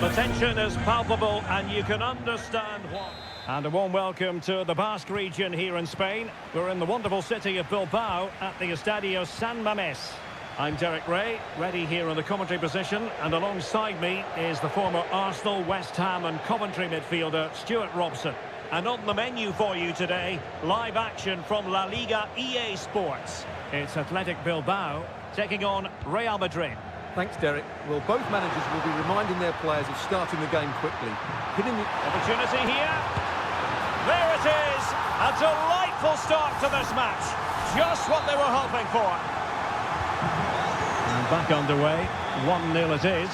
The tension is palpable and you can understand why. And a warm welcome to the Basque region here in Spain. We're in the wonderful city of Bilbao at the Estadio San Mamés. I'm Derek Ray, ready here in the commentary position, and alongside me is the former Arsenal, West Ham and Coventry midfielder Stuart Robson. And on the menu for you today, live action from La Liga EA Sports. It's Athletic Bilbao taking on Real Madrid. Thanks, Derek. Well, both managers will be reminding their players of starting the game quickly. Hitting the opportunity here. There it is. A delightful start to this match. Just what they were hoping for. And back underway. 1-0 it is.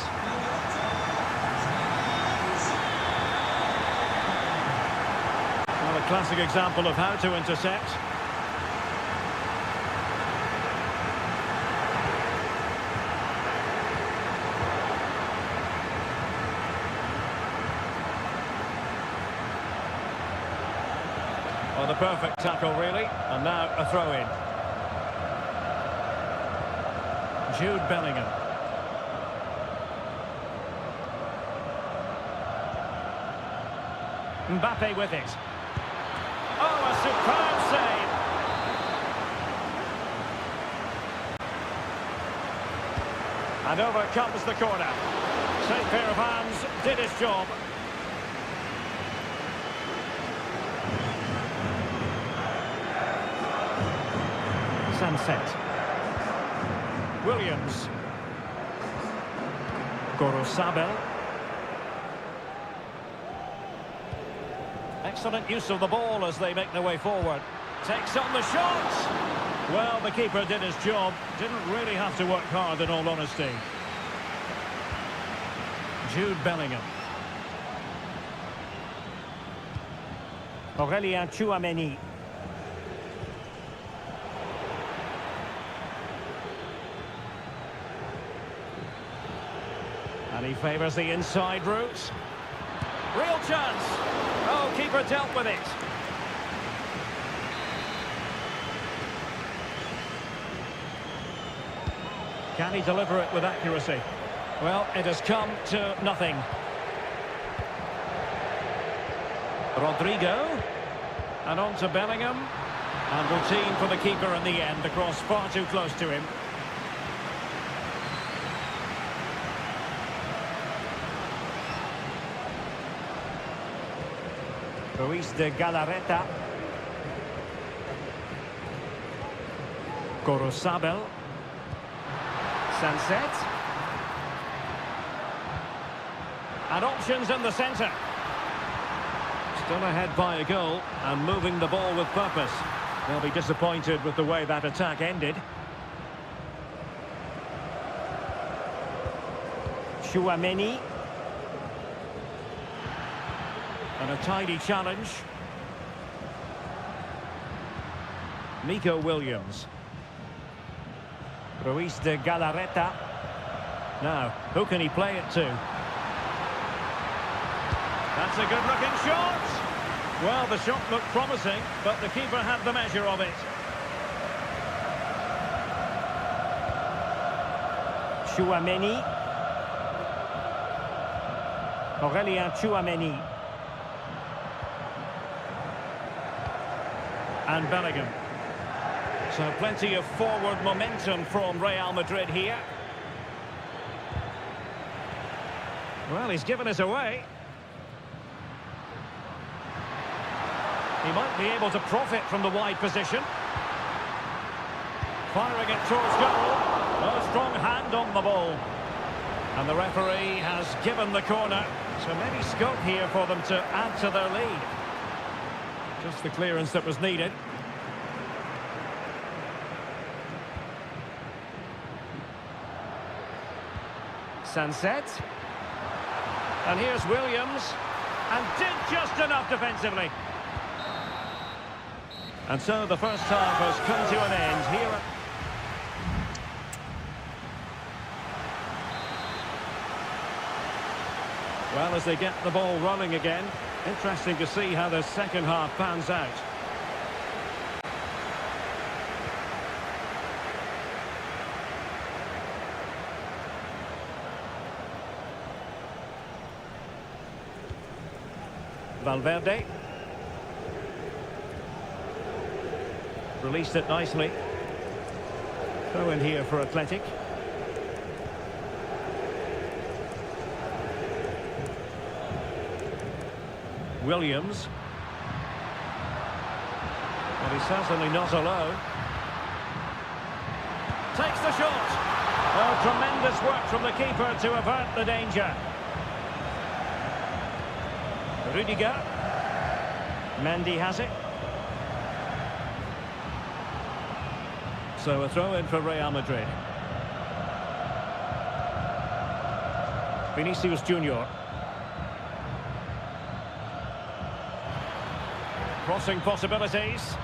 Well, a classic example of how to intercept. Well, the perfect tackle, really. And now a throw-in. Jude Bellingham. Mbappe with it. Oh, a superb save. And over comes the corner. Safe pair of hands, did his job. Sunset. Williams. Gorosabel. Excellent use of the ball as they make their way forward. Takes on the shots. Well, the keeper did his job. Didn't really have to work hard, in all honesty. Jude Bellingham. Aurélien Tchouameni. And he favours the inside route. Real chance. Oh, keeper dealt with it. Can he deliver it with accuracy? Well, it has come to nothing. Rodrigo. And on to Bellingham. And routine for the keeper in the end. The cross far too close to him. Ruiz de Galarreta. Gorosabel. Sunset. And options in the centre. Still ahead by a goal and moving the ball with purpose. They'll be disappointed with the way that attack ended. Tchouameni. And a tidy challenge. Nico Williams. Ruiz de Galarreta. Now, who can he play it to? That's a good-looking shot. Well, the shot looked promising, but the keeper had the measure of it. Tchouameni. Aurélien Tchouameni. And Bellingham. So plenty of forward momentum from Real Madrid here. Well, he's given us away. He might be able to profit from the wide position. Firing it towards goal. A strong hand on the ball. And the referee has given the corner. So maybe scope here for them to add to their lead. Just the clearance that was needed. Sunset. And here's Williams. And did just enough defensively. And so the first half has come to an end here. Well, as they get the ball running again, interesting to see how the second half pans out. Valverde. Released it nicely. Throw in here for Athletic. Williams. Well, he's certainly not alone. Takes the shot. Oh, tremendous work from the keeper to avert the danger. Rudiger. Mendy has it. So a throw in for Real Madrid. Vinicius Junior. Crossing possibilities.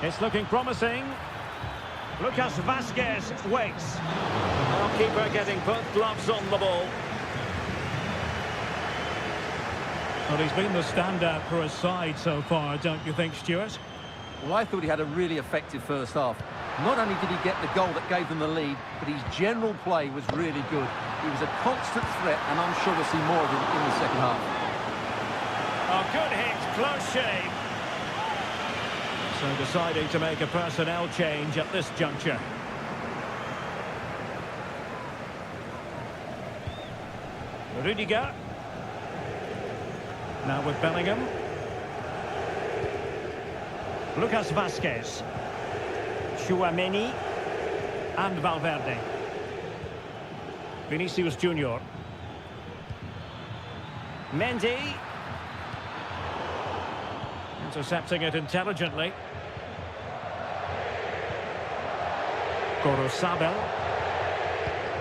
It's looking promising. Lucas Vasquez waits. Our keeper getting both gloves on the ball. Well, he's been the standout for his side so far, don't you think, Stuart? Well, I thought he had a really effective first half. Not only did he get the goal that gave them the lead, but his general play was really good. He was a constant threat, and I'm sure we'll see more of him in the second half. Oh, good hit, close shave. So deciding to make a personnel change at this juncture. Rudiger. Now with Bellingham. Lucas Vasquez. Tchouaméni. And Valverde. Vinicius Junior. Mendy. Intercepting it intelligently. Corosabel.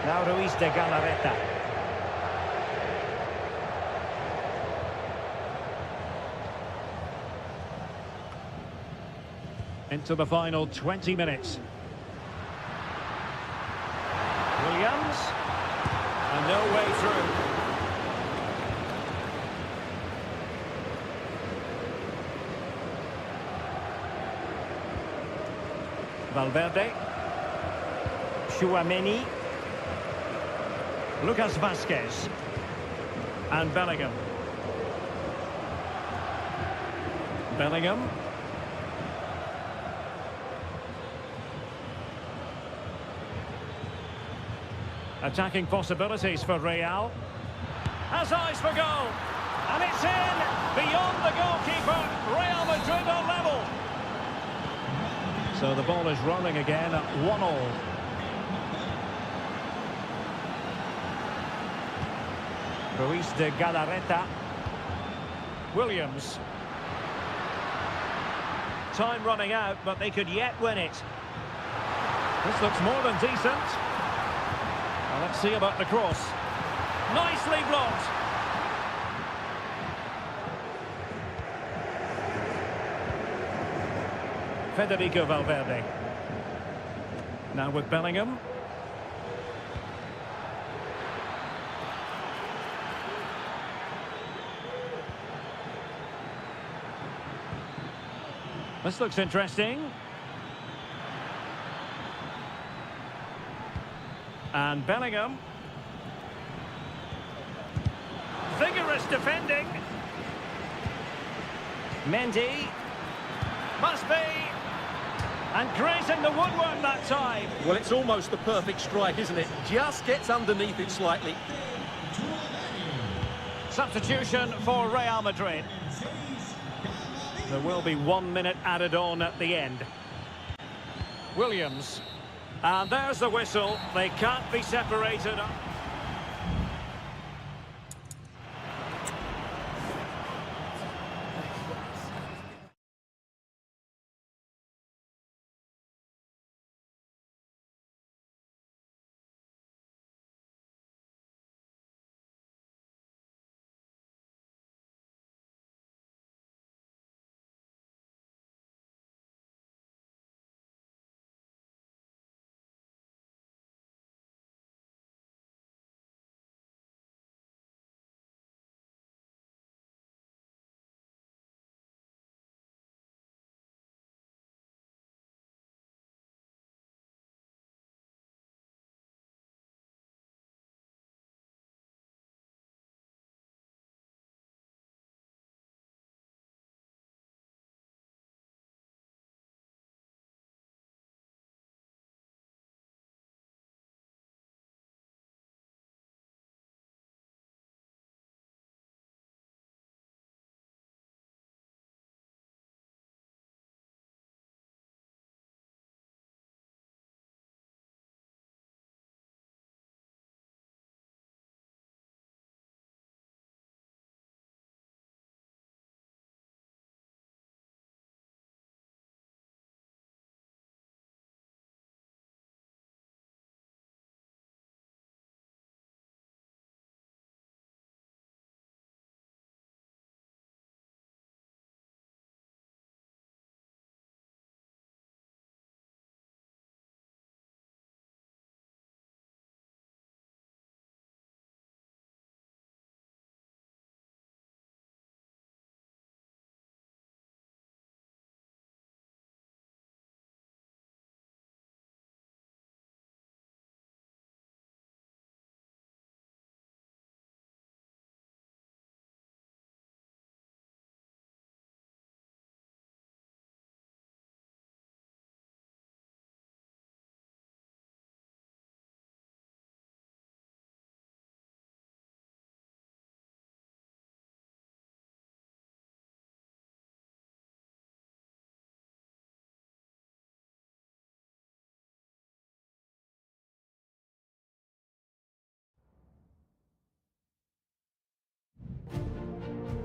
Now Ruiz de Galarreta. Into the final 20 minutes. Williams. And no way through. Valverde. Tchouaméni. Lucas Vasquez. And Bellingham. Bellingham. Attacking possibilities for Real. Has eyes for goal. And it's in! Beyond the goalkeeper. Real Madrid are level. So the ball is rolling again at 1-1. Ruiz de Galarreta. Williams. Time running out, but they could yet win it. This looks more than decent. Well, let's see about the cross. Nicely blocked. Federico Valverde. Now with Bellingham. This looks interesting. And Bellingham. Vigorous defending. Mendy. Must be. And grazing the woodwork that time. Well, it's almost the perfect strike, isn't it? Just gets underneath it slightly. Substitution for Real Madrid. There will be 1 minute added on at the end. Williams. And there's the whistle. They can't be separated.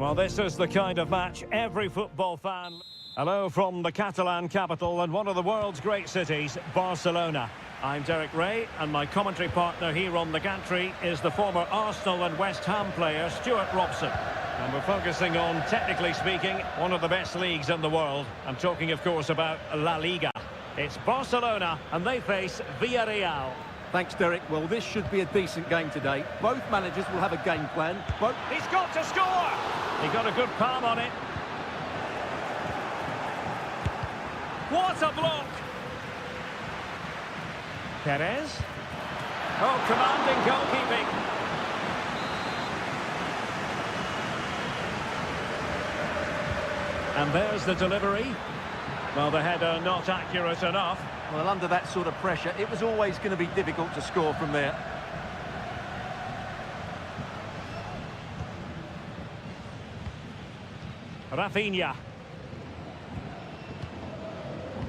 Well, this is the kind of match every football fan... Hello from the Catalan capital and one of the world's great cities, Barcelona. I'm Derek Ray, and my commentary partner here on the gantry is the former Arsenal and West Ham player, Stuart Robson. And we're focusing on, technically speaking, one of the best leagues in the world. I'm talking, of course, about La Liga. It's Barcelona, and they face Villarreal. Thanks, Derek. Well, this should be a decent game today. Both managers will have a game plan. He's got to score! He got a good palm on it. What a block! Perez. Oh, commanding goalkeeping. And there's the delivery. Well, the header not accurate enough. Well, under that sort of pressure, it was always going to be difficult to score from there. Rafinha.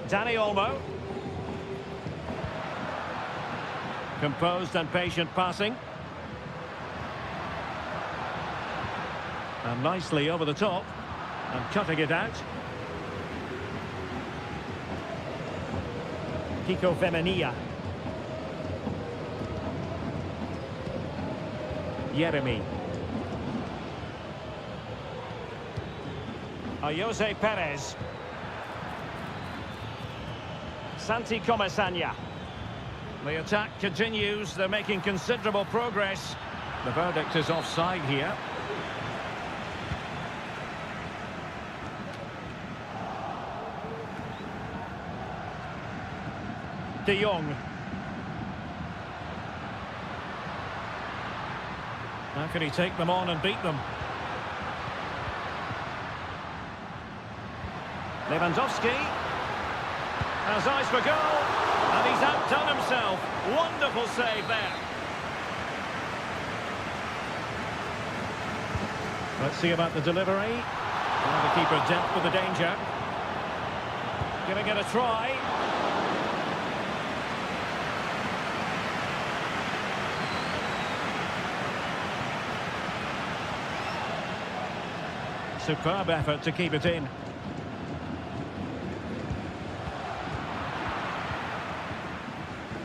Dani Olmo. Composed and patient passing. And nicely over the top. And cutting it out. Kiko Femenia. Jeremy. Jose Perez. Santi Comesaña. The attack continues. They're making considerable progress. The verdict is offside here. De Jong. How can he take them on and beat them? Lewandowski has eyes for goal, and he's outdone himself. Wonderful save there. Let's see about the delivery. And the keeper dealt with the danger. Giving it a try. Superb effort to keep it in.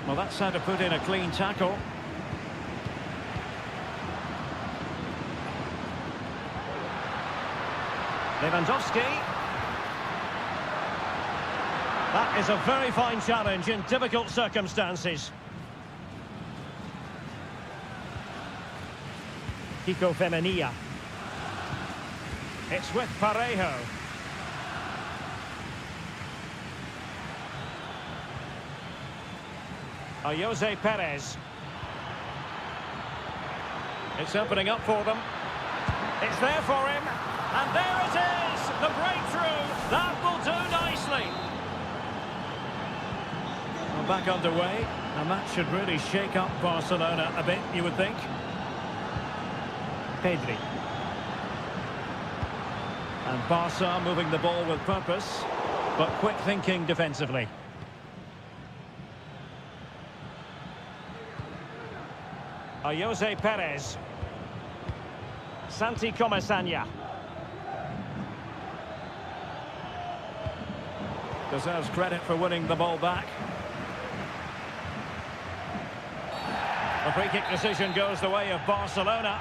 Well, that's how to put in a clean tackle. Lewandowski. That is a very fine challenge in difficult circumstances. Kiko Femenia. It's with Parejo. Jose Perez. It's opening up for them. It's there for him. And there it is! The breakthrough! That will do nicely. Well, back underway. And that should really shake up Barcelona a bit, you would think. Pedri. And Barca moving the ball with purpose, but quick thinking defensively. Jose Perez. Santi Comesaña. Deserves credit for winning the ball back. The free kick decision goes the way of Barcelona.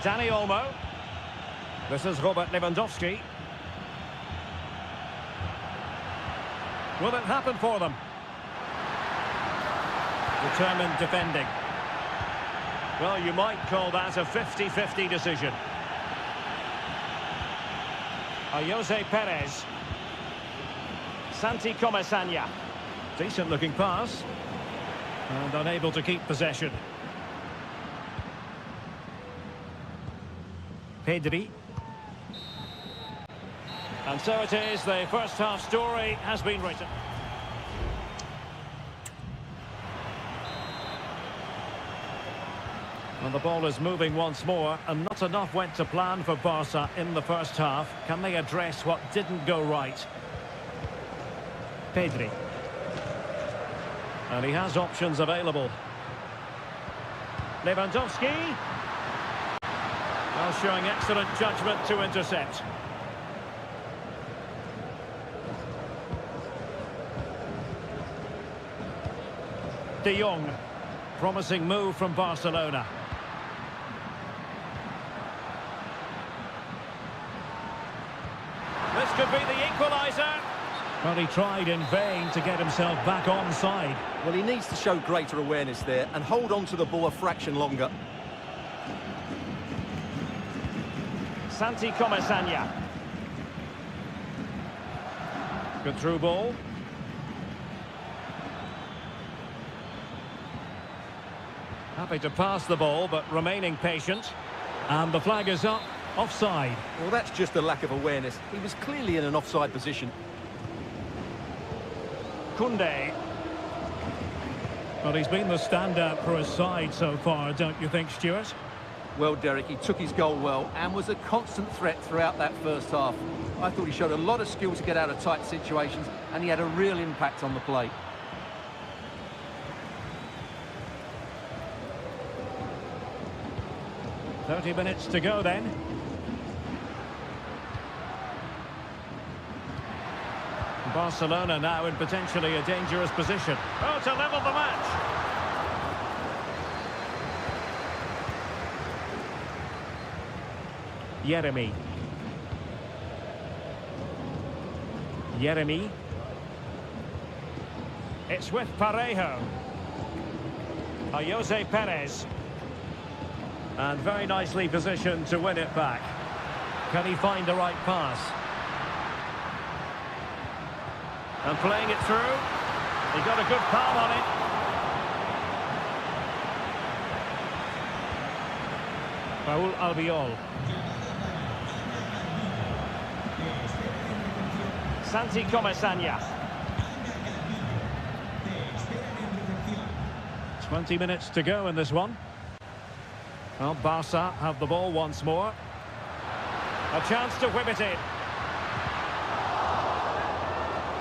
Dani Olmo. This is Robert Lewandowski. Will it happen for them? Determined defending. Well, you might call that a 50-50 decision. Jose Perez. Santi Comesaña. Decent looking pass. And unable to keep possession. Pedri. And so it is, the first half story has been written. And the ball is moving once more, and not enough went to plan for Barca in the first half. Can they address what didn't go right? Pedri. And he has options available. Lewandowski. Well, showing excellent judgment to intercept. De Jong. Promising move from Barcelona. This could be the equaliser. Well, he tried in vain to get himself back on side. Well, he needs to show greater awareness there and hold on to the ball a fraction longer. Santi Comesaña. Good through ball. Happy to pass the ball, but remaining patient. And the flag is up. Offside. Well, that's just a lack of awareness. He was clearly in an offside position. Koundé. Well, he's been the standout for his side so far, don't you think, Stuart? Well, Derek, he took his goal well and was a constant threat throughout that first half. I thought he showed a lot of skill to get out of tight situations, and he had a real impact on the play. "30 minutes to go then." Barcelona now in potentially a dangerous position. Oh, to level the match. Yeremy. It's with Parejo. Jose Perez. And very nicely positioned to win it back. Can he find the right pass? And playing it through. He got a good palm on it. Raúl Albiol. Santi Comesaña. 20 minutes to go in this one. Well, Barca have the ball once more. A chance to whip it in.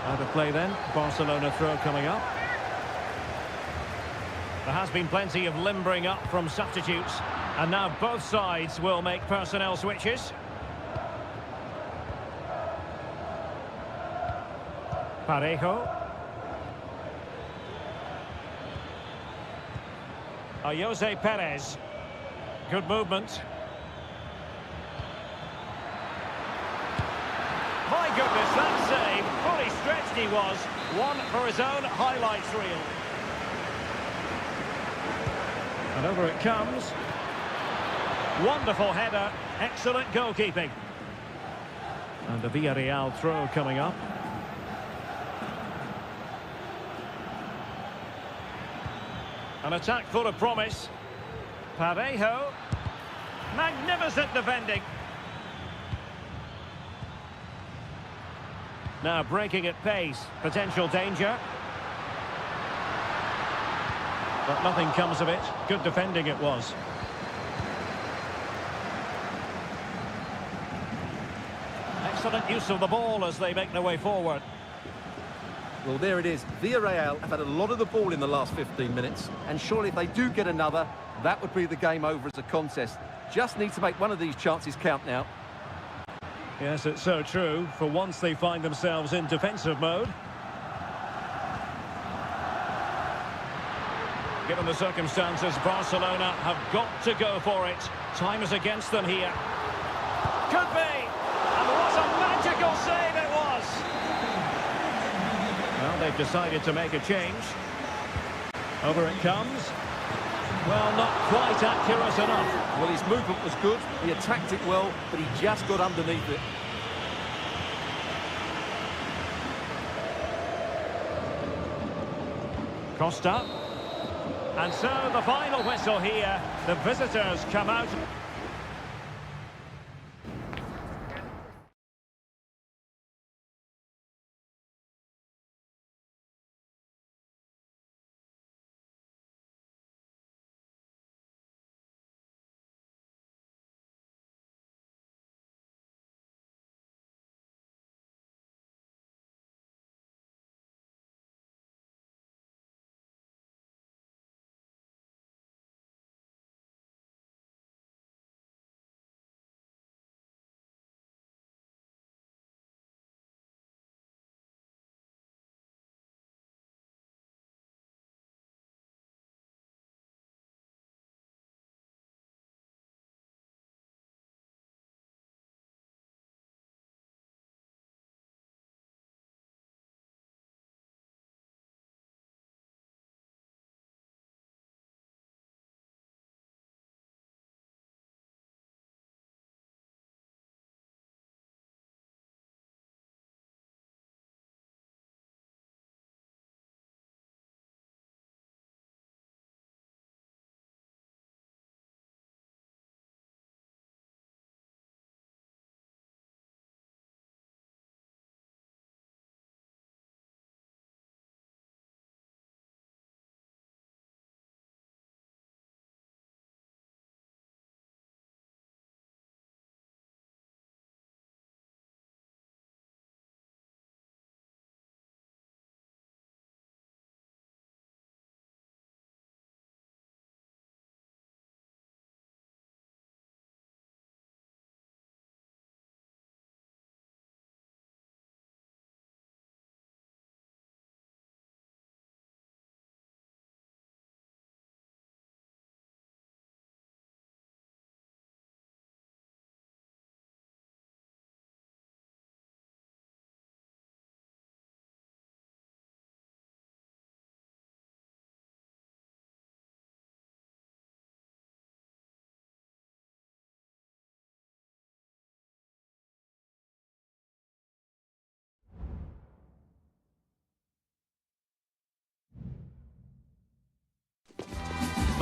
Out of play then. Barcelona throw coming up. There has been plenty of limbering up from substitutes. And now both sides will make personnel switches. Parejo. Jose Perez. Good movement. My goodness, that save. Fully stretched he was. One for his own highlights reel. And over it comes. Wonderful header. Excellent goalkeeping. And the Villarreal throw coming up. An attack full of promise. Parejo. Magnificent defending. Now breaking at pace. Potential danger. But nothing comes of it. Good defending it was. Excellent use of the ball as they make their way forward. Well, there it is. Villarreal have had a lot of the ball in the last 15 minutes, and surely if they do get another, that would be the game over as a contest. Just need to make one of these chances count now. Yes, it's so true. For once they find themselves in defensive mode. Given the circumstances, Barcelona have got to go for it. Time is against them here. Could be! And what a magical save it was! Well, they've decided to make a change. Over it comes. Well, not quite accurate enough. Well, his movement was good. He attacked it well, but he just got underneath it. Costa. And so the final whistle here. The visitors come out.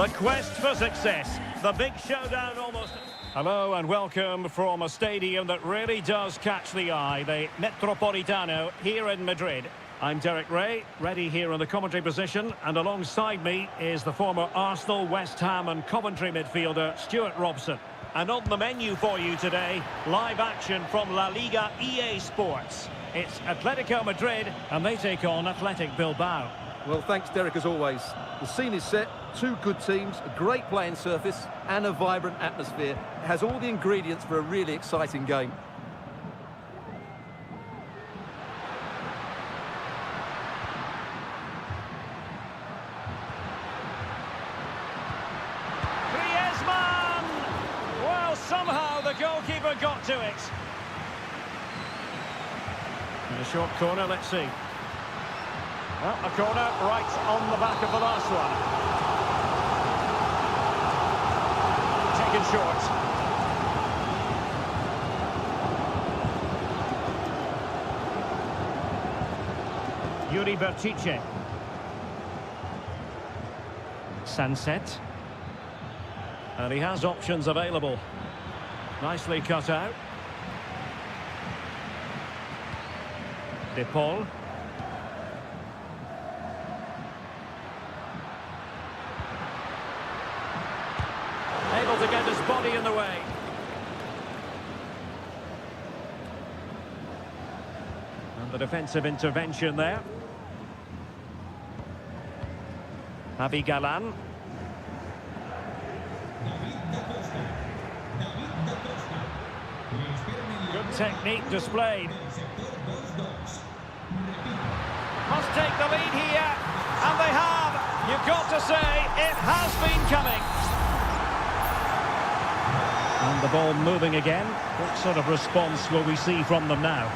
The quest for success. The big showdown almost. Hello and welcome from a stadium that really does catch the eye, the Metropolitano here in Madrid. I'm Derek Ray, ready here in the commentary position, and alongside me is the former Arsenal, West Ham and Coventry midfielder Stuart Robson. And on the menu for you today, live action from La Liga EA Sports. It's Atletico Madrid and they take on Athletic Bilbao. Well, thanks, Derek, as always. The scene is set, two good teams, a great playing surface and a vibrant atmosphere. It has all the ingredients for a really exciting game. Somehow the goalkeeper got to it. In a short corner, let's see. Well, a corner right on the back of the last one. Taken short. Yuri Bertice. Sunset. And he has options available. Nicely cut out. De Paul. Able to get his body in the way. And the defensive intervention there. Javi Galan. Good technique displayed. Must take the lead here, and they have. You've got to say, it has been coming. And the ball moving again. What sort of response will we see from them now?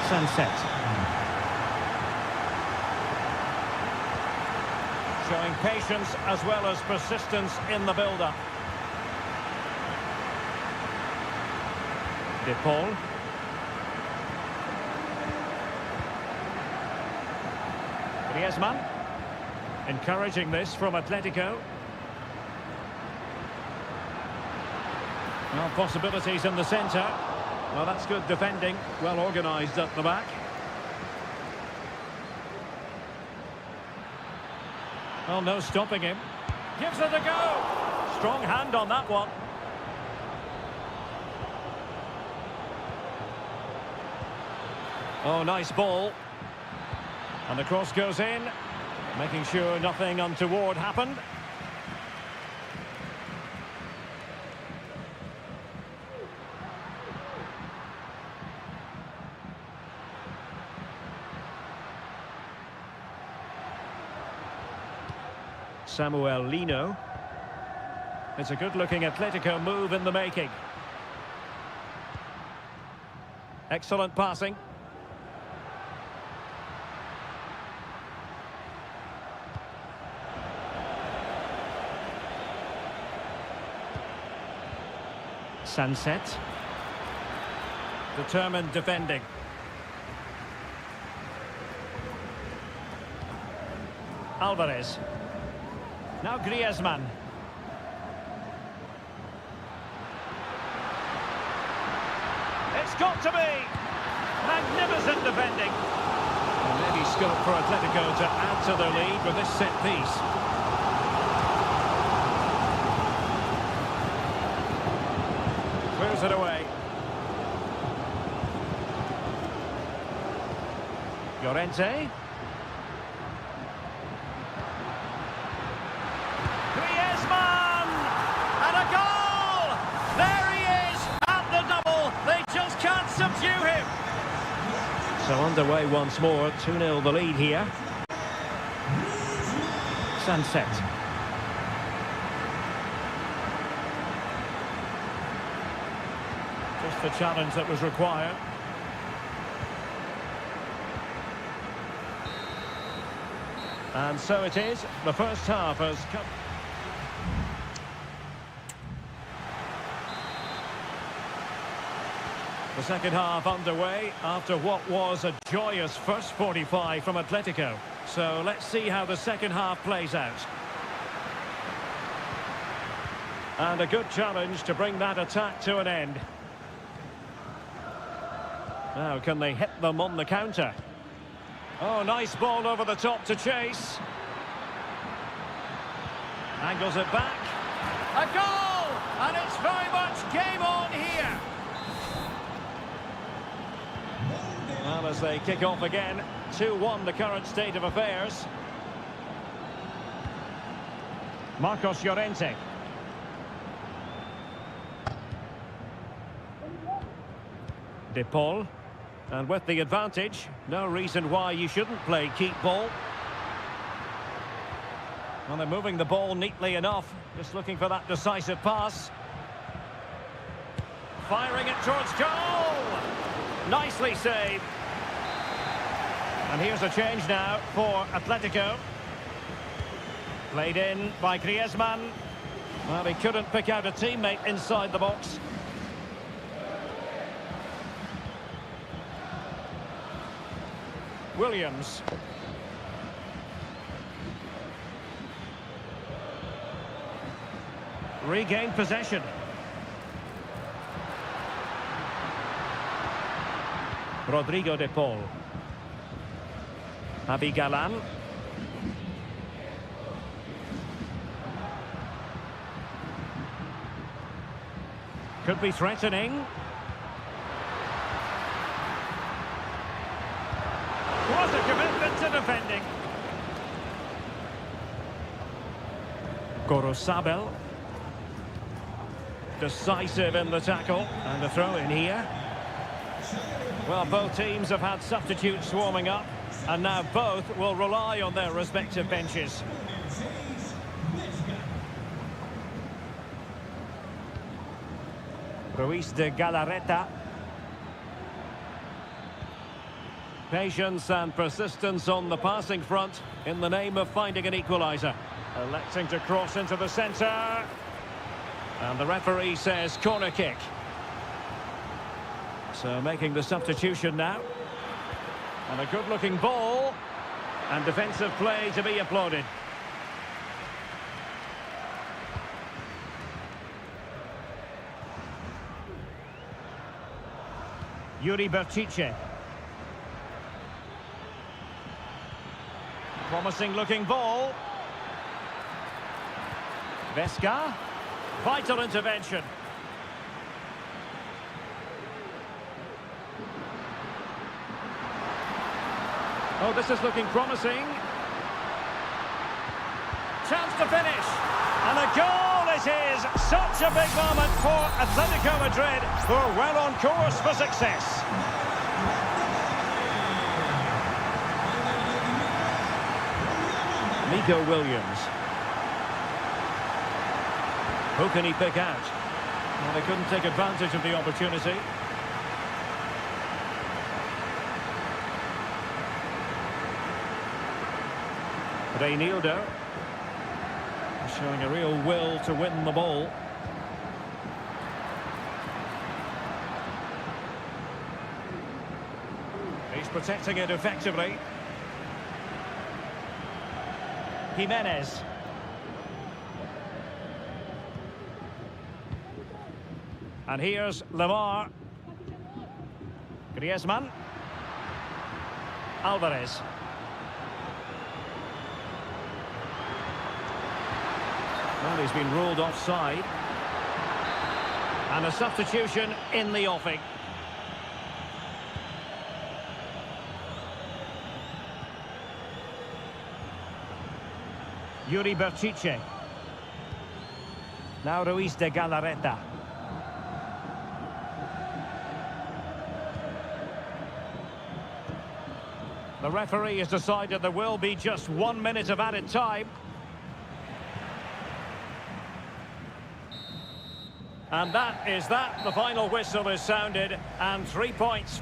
Sunset. Showing patience as well as persistence in the build-up. De Paul. Griezmann. Encouraging this from Atletico. Well, possibilities in the centre. Well, that's good defending. Well organised at the back. Well, no stopping him. Gives it a go. Strong hand on that one. Oh, nice ball. And the cross goes in, making sure nothing untoward happened. Samuel Lino. It's a good-looking Atletico move in the making. Excellent passing. Sunset. Determined defending. Alvarez. Now Griezmann. It's got to be. Magnificent defending. And maybe scope for Atletico to add to their lead with this set piece. Clears it away. Llorente. Griezmann! And a goal! There he is at the double. They just can't subdue him. So underway once more. 2-0 the lead here. Sunset. Just the challenge that was required. And so it is. The first half has come. The second half underway after what was a joyous first 45 from Atletico. So let's see how the second half plays out. And a good challenge to bring that attack to an end. Now, can they hit them on the counter? Oh, nice ball over the top to chase. Angles it back. A goal! And it's very much game on here. Well, as they kick off again, 2-1 the current state of affairs. Marcos Llorente. De Paul. And with the advantage, no reason why you shouldn't play keep ball. Well, they're moving the ball neatly enough, just looking for that decisive pass. Firing it towards goal! Nicely saved. And here's a change now for Atletico. Played in by Griezmann. Well, he couldn't pick out a teammate inside the box. Williams. Regained possession. Rodrigo de Paul. Javi Galan. Could be threatening. What a commitment to defending. Gorosabel. Decisive in the tackle. And a throw in here. Well, both teams have had substitutes swarming up. And now both will rely on their respective benches. Ruiz de Galarreta. Patience and persistence on the passing front in the name of finding an equaliser. Electing to cross into the centre. And the referee says corner kick. So making the substitution now. And a good-looking ball. And defensive play to be applauded. Yuri Berchiche. Promising-looking ball. Vesca. Vital intervention. Oh, this is looking promising. Chance to finish. And a goal it is. Such a big moment for Atletico Madrid, who are well on course for success. Nico Williams. Who can he pick out? Well, they couldn't take advantage of the opportunity. Reinildo. Showing a real will to win the ball. He's protecting it effectively. Jimenez. And here's Lemar. Griezmann. Alvarez. Well, he's been ruled offside. And a substitution in the offing. Yuri Berchiche. Now Ruiz de Galarreta. The referee has decided there will be just 1 minute of added time. And that is that. The final whistle is sounded, and 3 points.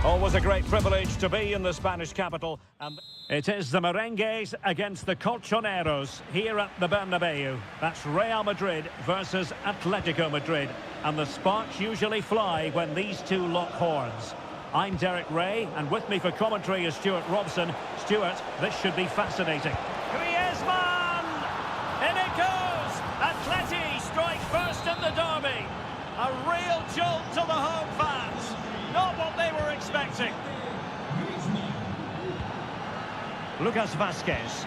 Always a great privilege to be in the Spanish capital. And it is the Merengues against the Colchoneros here at the Bernabeu. That's Real Madrid versus Atletico Madrid. And the sparks usually fly when these two lock horns. I'm Derek Ray, and with me for commentary is Stuart Robson. Stuart, this should be fascinating. Griezmann! In it goes! Atleti strike first in the derby. A real jolt to the home fans. Not what they were expecting. Lucas Vazquez.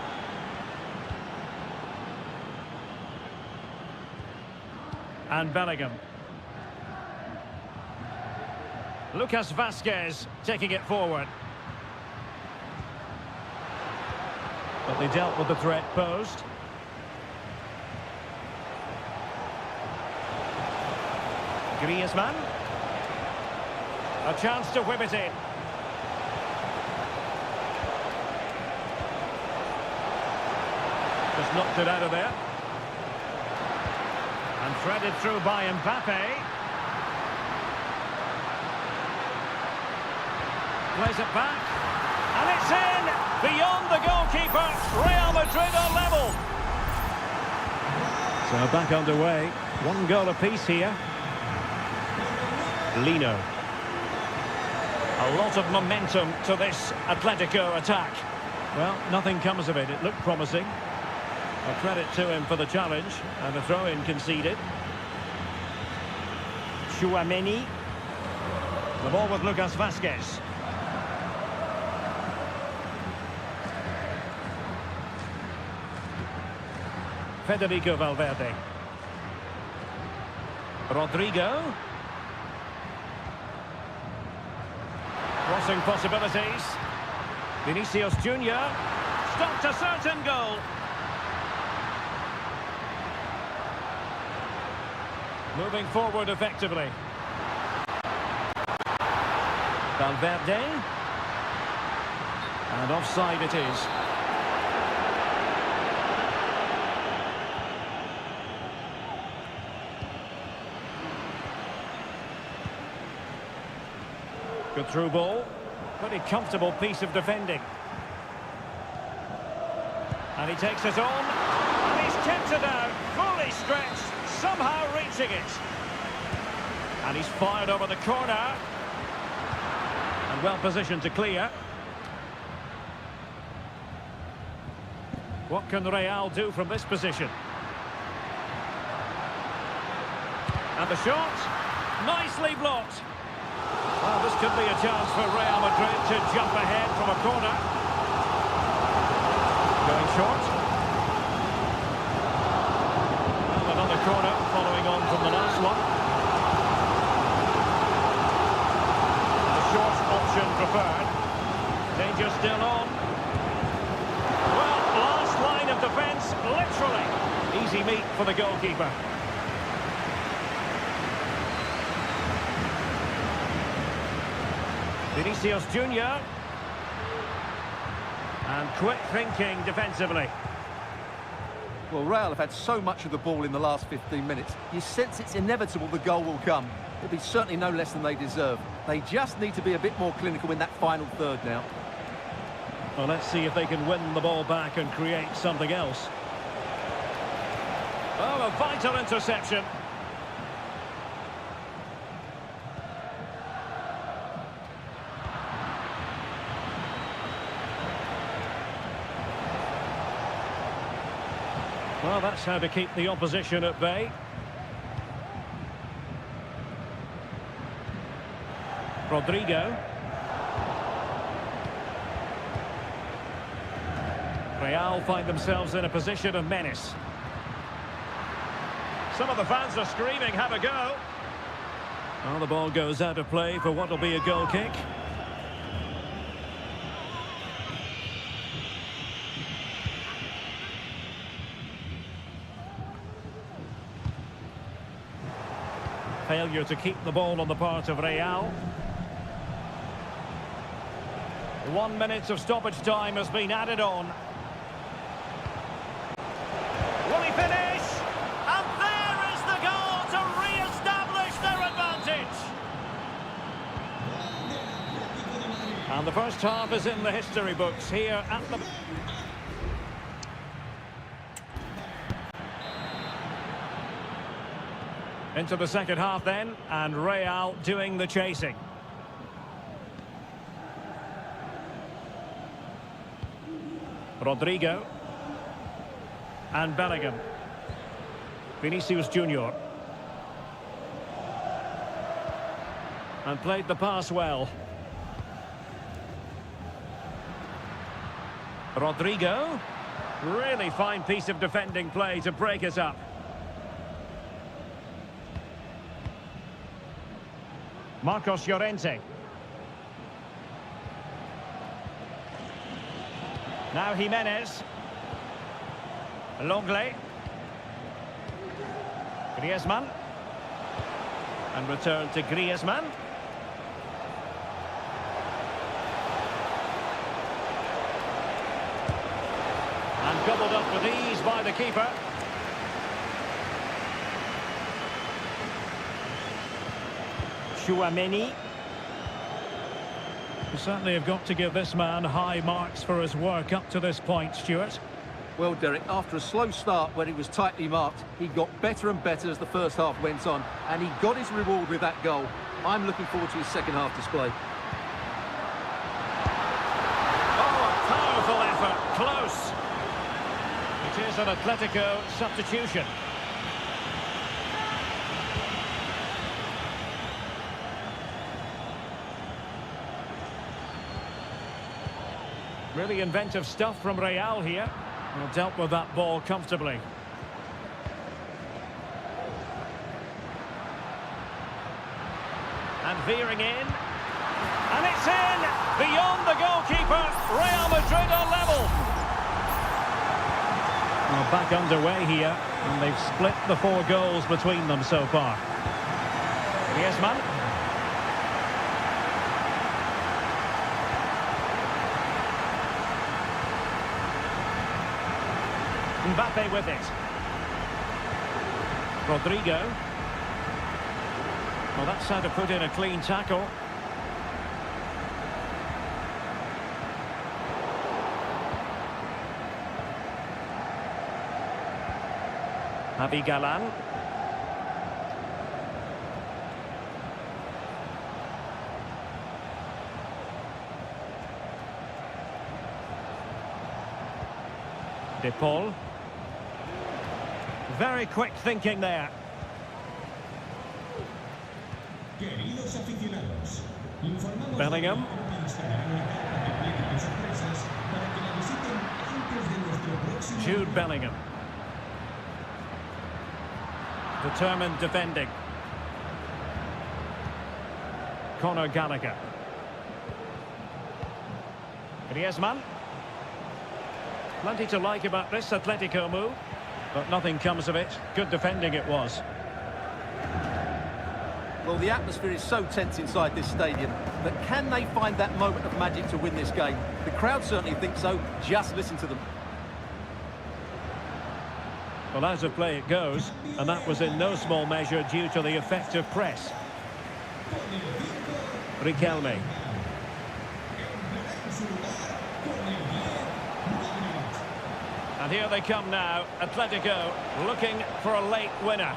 And Bellingham. Lucas Vazquez taking it forward. But they dealt with the threat posed. Griezmann. A chance to whip it in. Just knocked it out of there. And threaded through by Mbappe. Plays it back. And it's in! Beyond the goalkeeper. Real Madrid are level. So back underway. One goal apiece here. Lino. A lot of momentum to this Atletico attack. Well, nothing comes of it. It looked promising. A credit to him for the challenge. And a throw-in conceded. Chouameni. The ball with Lucas Vazquez. Federico Valverde. Rodrigo. Crossing possibilities. Vinicius Junior stopped a certain goal. Moving forward effectively. Valverde. And offside it is. Good through ball. Pretty comfortable piece of defending. And he takes it on. And he's kept it out. Fully stretched. Somehow reaching it. And he's fired over the corner. And well positioned to clear. What can Real do from this position? And the shot. Nicely blocked. Well, this could be a chance for Real Madrid to jump ahead from a corner. Going short. Well, another corner following on from the last one. The short option preferred. Danger still on. Well, last line of defence, literally. Easy meat for the goalkeeper. Vinicius Junior. And quick thinking defensively. Well, Real have had so much of the ball in the last 15 minutes. You sense it's inevitable the goal will come. It'll be certainly no less than they deserve. They just need to be a bit more clinical in that final third now. Well, let's see if they can win the ball back and create something else. Oh, a vital interception. Well, that's how to keep the opposition at bay. Rodrigo. Real find themselves in a position of menace. Some of the fans are screaming, have a go. Well, the ball goes out of play for what will be a goal kick. Failure to keep the ball on the part of Real. 1 minute of stoppage time has been added on. Will he finish? And there is the goal to re-establish their advantage. And the first half is in the history books here at the... Into the second half then, and Real doing the chasing. Rodrigo. And Bellingham. Vinicius Junior. And played the pass well. Rodrigo. Really fine piece of defending play to break us up. Marcos Llorente. Now Jimenez. Longley. Griezmann. And return to Griezmann. And gobbled up with ease by the keeper. Chouameni. You certainly have got to give this man high marks for his work up to this point, Stuart. Well, Derek, after a slow start when he was tightly marked, he got better and better as the first half went on, and he got his reward with that goal. I'm looking forward to his second half display. Oh, a powerful effort, close. It is an Atletico substitution. Really inventive stuff from Real here. Well, dealt with that ball comfortably. And veering in. And it's in! Beyond the goalkeeper. Real Madrid are level. Well, back underway here. And they've split the 4 goals between them so far. Griezmann. Mbappe with it. Rodrigo. Well, that's how to put in a clean tackle. Javi Galán. De Paul. Very quick thinking there. Bellingham. Jude Bellingham. Determined defending. Conor Gallagher. Griezmann. Plenty to like about this Atletico move. But nothing comes of it. Good defending it was. Well, the atmosphere is so tense inside this stadium, but can they find that moment of magic to win this game? The crowd certainly think so. Just listen to them. Well, out of play it goes, and that was in no small measure due to the effective press. Riquelme. And here they come now, Atletico looking for a late winner.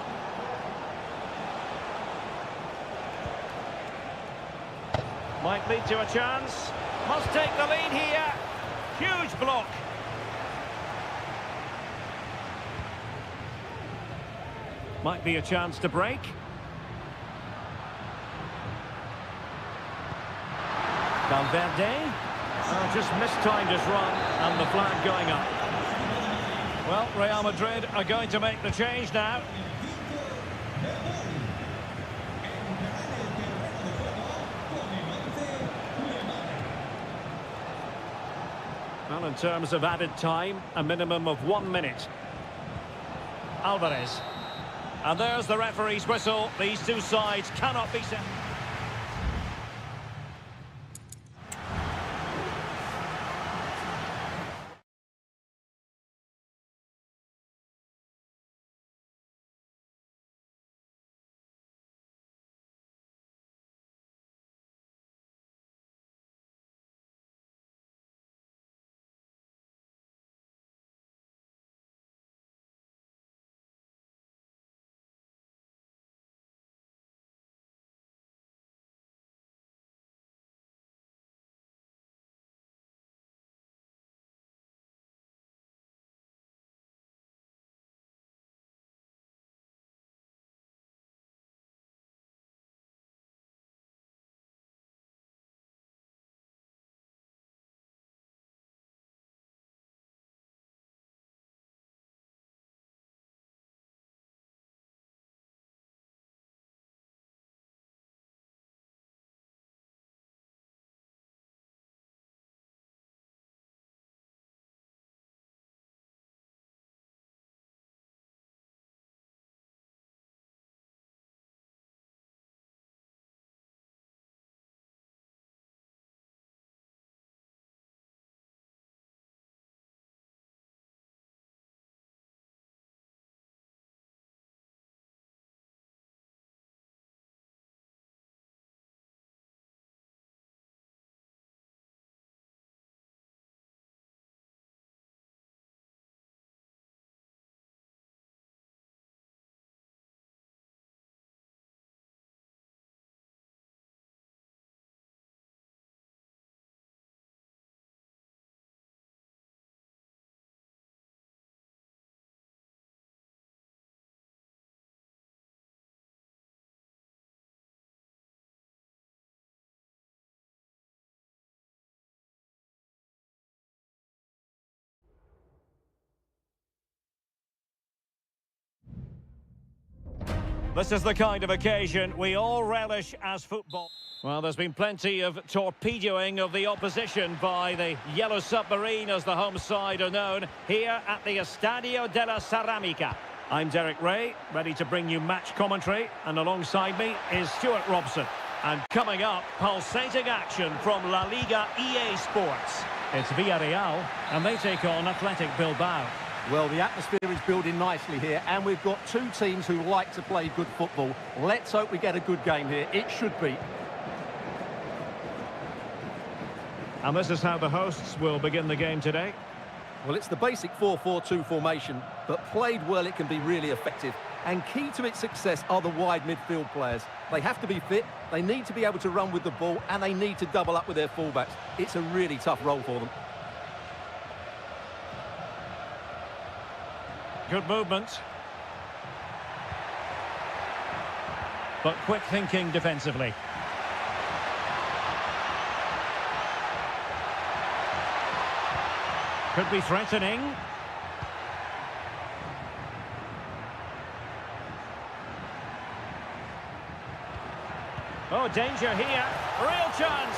Might lead to a chance. Must take the lead here. Huge block. Might be a chance to break. Valverde. Just mistimed his run and the flag going up. Well, Real Madrid are going to make the change now. Well, in terms of added time, a minimum of 1 minute. Alvarez. And there's the referee's whistle. These two sides cannot be set. This is the kind of occasion we all relish as football. Well, there's been plenty of torpedoing of the opposition by the Yellow Submarine, as the home side are known, here at the Estadio de la Ceramica. I'm Derek Ray, ready to bring you match commentary, and alongside me is Stuart Robson. And coming up, pulsating action from La Liga EA Sports. It's Villarreal, and they take on Athletic Bilbao. Well, the atmosphere is building nicely here, and we've got two teams who like to play good football. Let's hope we get a good game here. It should be. And this is how the hosts will begin the game today. Well, it's the basic 4-4-2 formation, but played well, it can be really effective. And key to its success are the wide midfield players. They have to be fit, they need to be able to run with the ball, and they need to double up with their fullbacks. It's a really tough role for them. Good movement. But quick thinking defensively. Could be threatening. Oh, danger here. Real chance.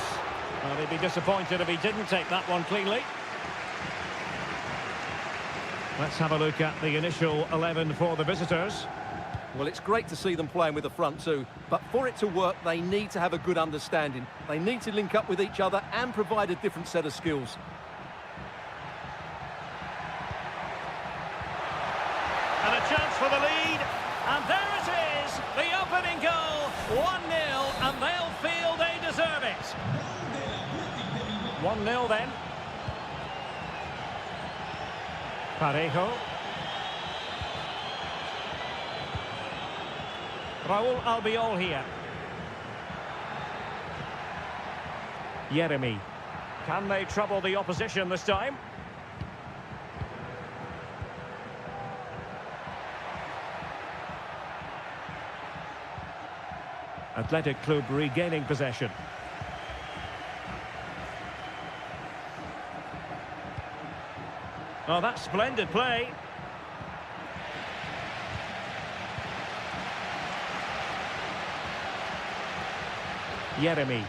Well, he'd be disappointed if he didn't take that one cleanly. Let's have a look at the initial 11 for the visitors. Well, it's great to see them playing with the front two, but for it to work, they need to have a good understanding. They need to link up with each other and provide a different set of skills. And a chance for the lead. And there it is, the opening goal. 1-0, and they'll feel they deserve it. 1-0 then. Parejo. Raúl Albiol here. Jeremy. Can they trouble the opposition this time? Athletic Club regaining possession. Oh, that's splendid play. Jeremy.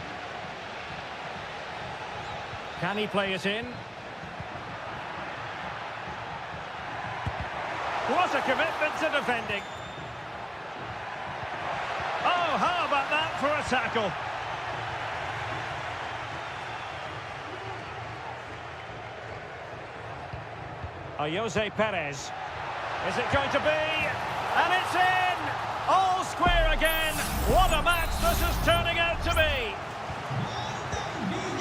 Can he play it in? What a commitment to defending. Oh, how about that for a tackle? Jose Perez. Is it going to be? And it's in! All square again. What a match this is turning out to be.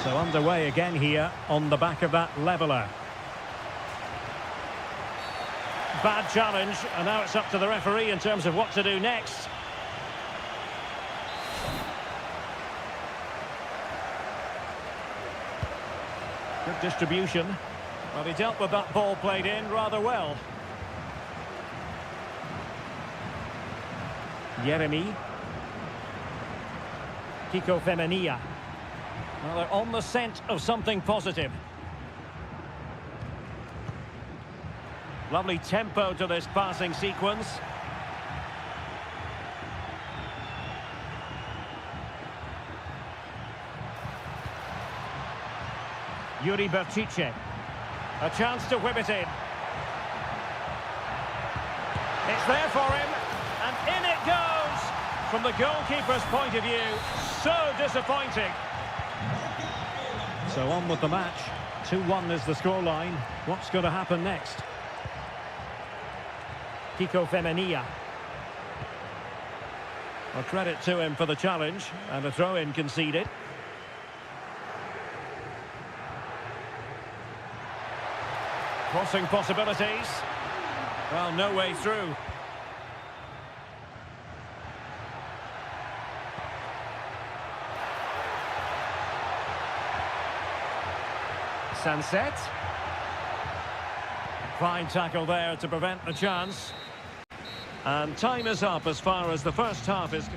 So underway again here on the back of that leveller. Bad challenge, and now it's up to the referee in terms of what to do next. Good distribution. Well, he dealt with that ball played in rather well. Jeremy. Kiko Femenia. Well, they're on the scent of something positive. Lovely tempo to this passing sequence. Yuri Berchiche. A chance to whip it in. It's there for him, and in it goes. From the goalkeeper's point of view, so disappointing. So on with the match. 2-1 is the scoreline. What's going to happen next? Kiko Femenia. Well, credit to him for the challenge, and a throw-in conceded. Crossing possibilities. Well, no way through. Sunset. Fine tackle there to prevent the chance. And time is up as far as the first half is...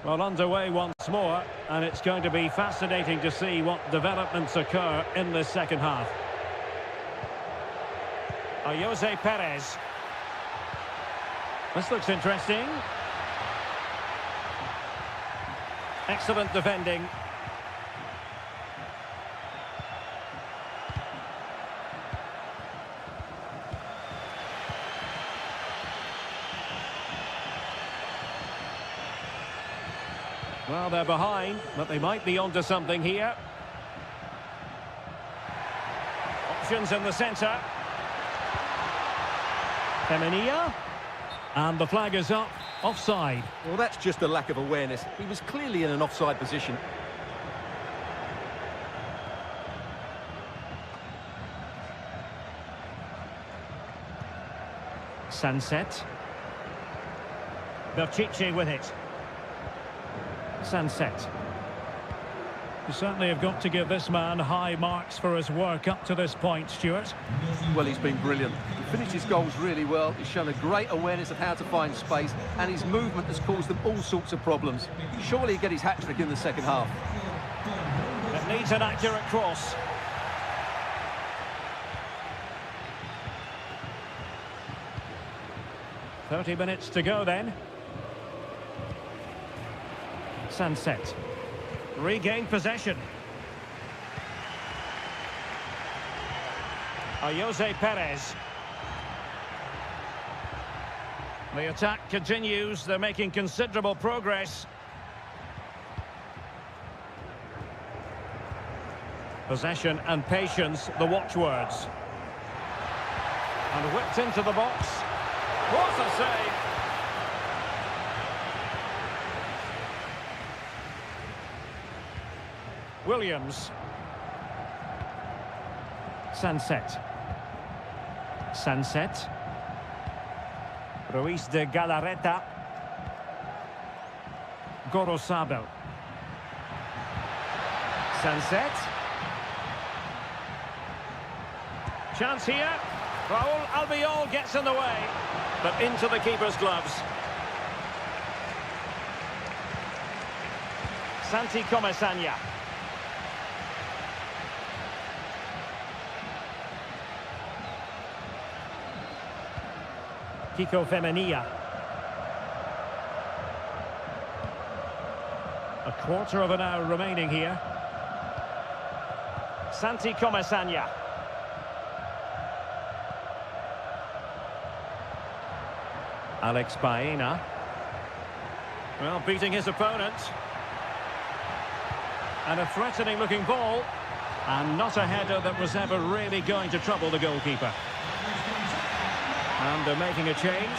Well, underway once more, and it's going to be fascinating to see what developments occur in this second half. Jose Perez. This looks interesting. Excellent defending. Well, they're behind, but they might be onto something here. Options in the centre. Femenia. And the flag is up. Offside. Well, that's just a lack of awareness. He was clearly in an offside position. Sunset. Berchiche with it. Sunset. You certainly have got to give this man high marks for his work up to this point, Stuart. Well, he's been brilliant. He finished his goals really well. He's shown a great awareness of how to find space, and his movement has caused them all sorts of problems. Surely he'll get his hat-trick in the second half. It needs an accurate cross. "30 minutes to go then." Sunset. Regain possession. Jose Perez. The attack continues. They're making considerable progress. Possession and patience, the watchwords. And whipped into the box. What a save! Williams. Sunset. Sunset. Ruiz de Galarreta. Gorosabel. Sunset. Chance here. Raul Albiol gets in the way, but into the keeper's gloves. Santi Comesaña. Kiko Femenia. A quarter of an hour remaining here. Santi Comesaña. Alex Baena. Well, beating his opponent. And a threatening looking ball. And not a header that was ever really going to trouble the goalkeeper. And they're making a change.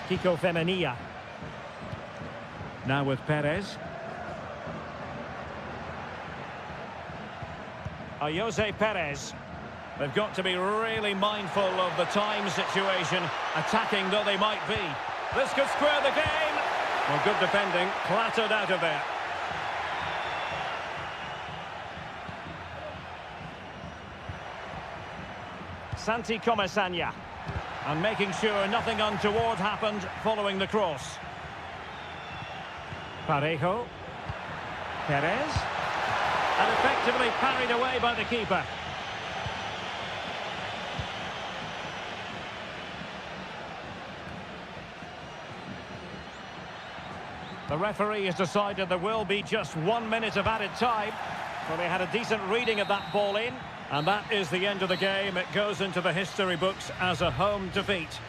Kiko Femenia. Now with Perez. Jose Perez. They've got to be really mindful of the time situation, attacking though they might be. This could square the game. Well, good defending, clattered out of there. Santi Comesaña. And making sure nothing untoward happened following the cross. Parejo. Perez. And effectively parried away by the keeper. The referee has decided there will be just 1 minute of added time. So they had a decent reading of that ball in. And that is the end of the game. It goes into the history books as a home defeat.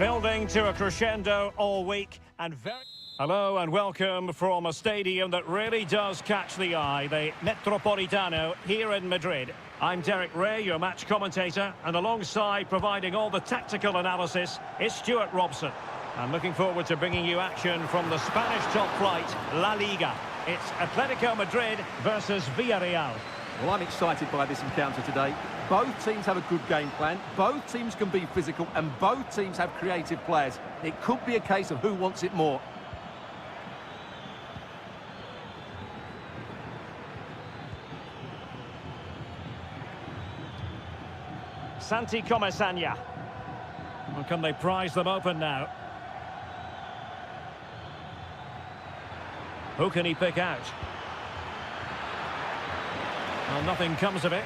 Building to a crescendo all week and very... Hello and welcome from a stadium that really does catch the eye, the Metropolitano here in Madrid. I'm Derek Ray, your match commentator, and alongside providing all the tactical analysis is Stuart Robson. I'm looking forward to bringing you action from the Spanish top flight, La Liga. It's Atletico Madrid versus Villarreal. Well, I'm excited by this encounter today. Both teams have a good game plan, both teams can be physical, and both teams have creative players. It could be a case of who wants it more. Santi Comesaña. Well, can they prise them open now? Who can he pick out? Well, nothing comes of it.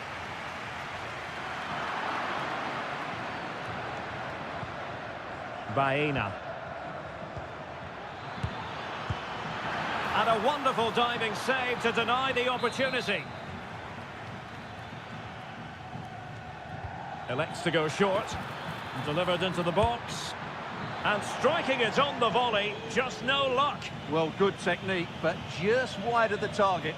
Baena. And a wonderful diving save to deny the opportunity. Elects to go short. Delivered into the box. And striking it on the volley, just no luck. Well, good technique, but just wide of the target.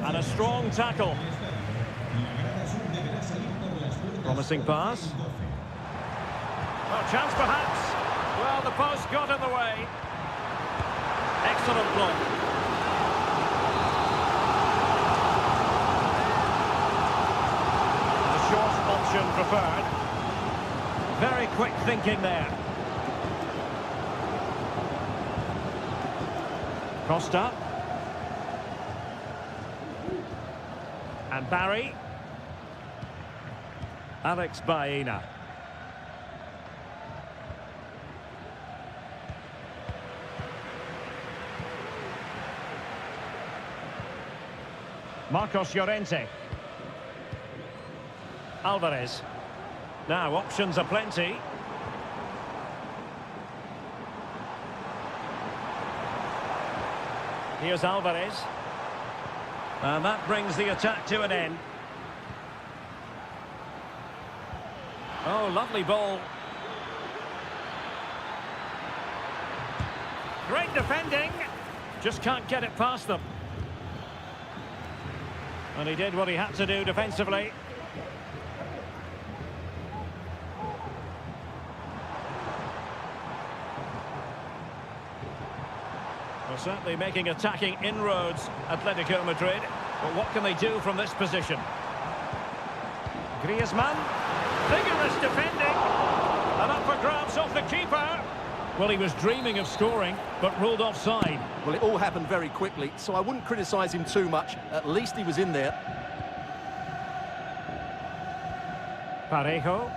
And a strong tackle. Promising pass. Well, chance perhaps. Well, the post got in the way. Excellent block. The short option preferred. Very quick thinking there. Costa. And Barry. Alex Baena. Marcos Llorente. Alvarez. Now options are plenty. Here's Alvarez. And that brings the attack to an end. Oh, lovely ball. Great defending. Just can't get it past them. And he did what he had to do defensively. Well, certainly making attacking inroads, Atletico Madrid. But what can they do from this position? Griezmann. Vigorous defending. And up for grabs off the keeper. Well, he was dreaming of scoring, but ruled offside. Well, it all happened very quickly, so I wouldn't criticise him too much. At least he was in there. Parejo.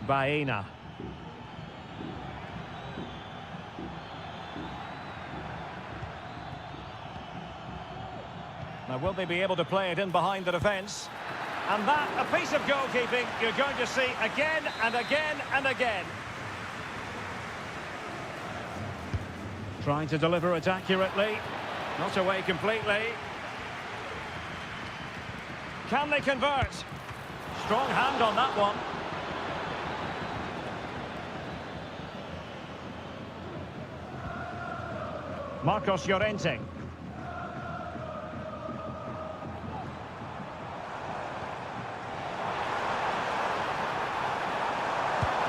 Baena. Now, will they be able to play it in behind the defence? And that, a piece of goalkeeping you're going to see again and again and again. Trying to deliver it accurately. Not away completely. Can they convert? Strong hand on that one. Marcos Llorente.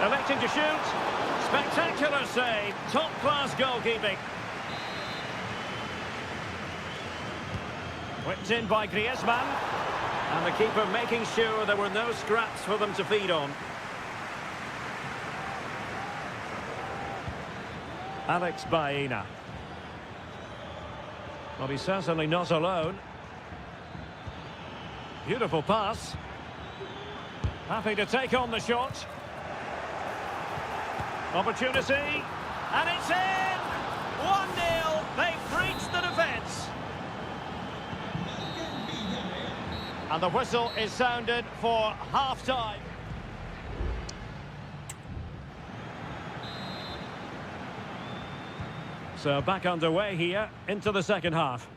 Electing to shoot. Spectacular save. Top-class goalkeeping. Whipped in by Griezmann. And the keeper making sure there were no scraps for them to feed on. Alex Baena. Well, he's certainly not alone. Beautiful pass. Happy to take on the shot. Opportunity, and it's in! 1-0, they've breached the defence. And the whistle is sounded for half-time. So back underway here into the second half.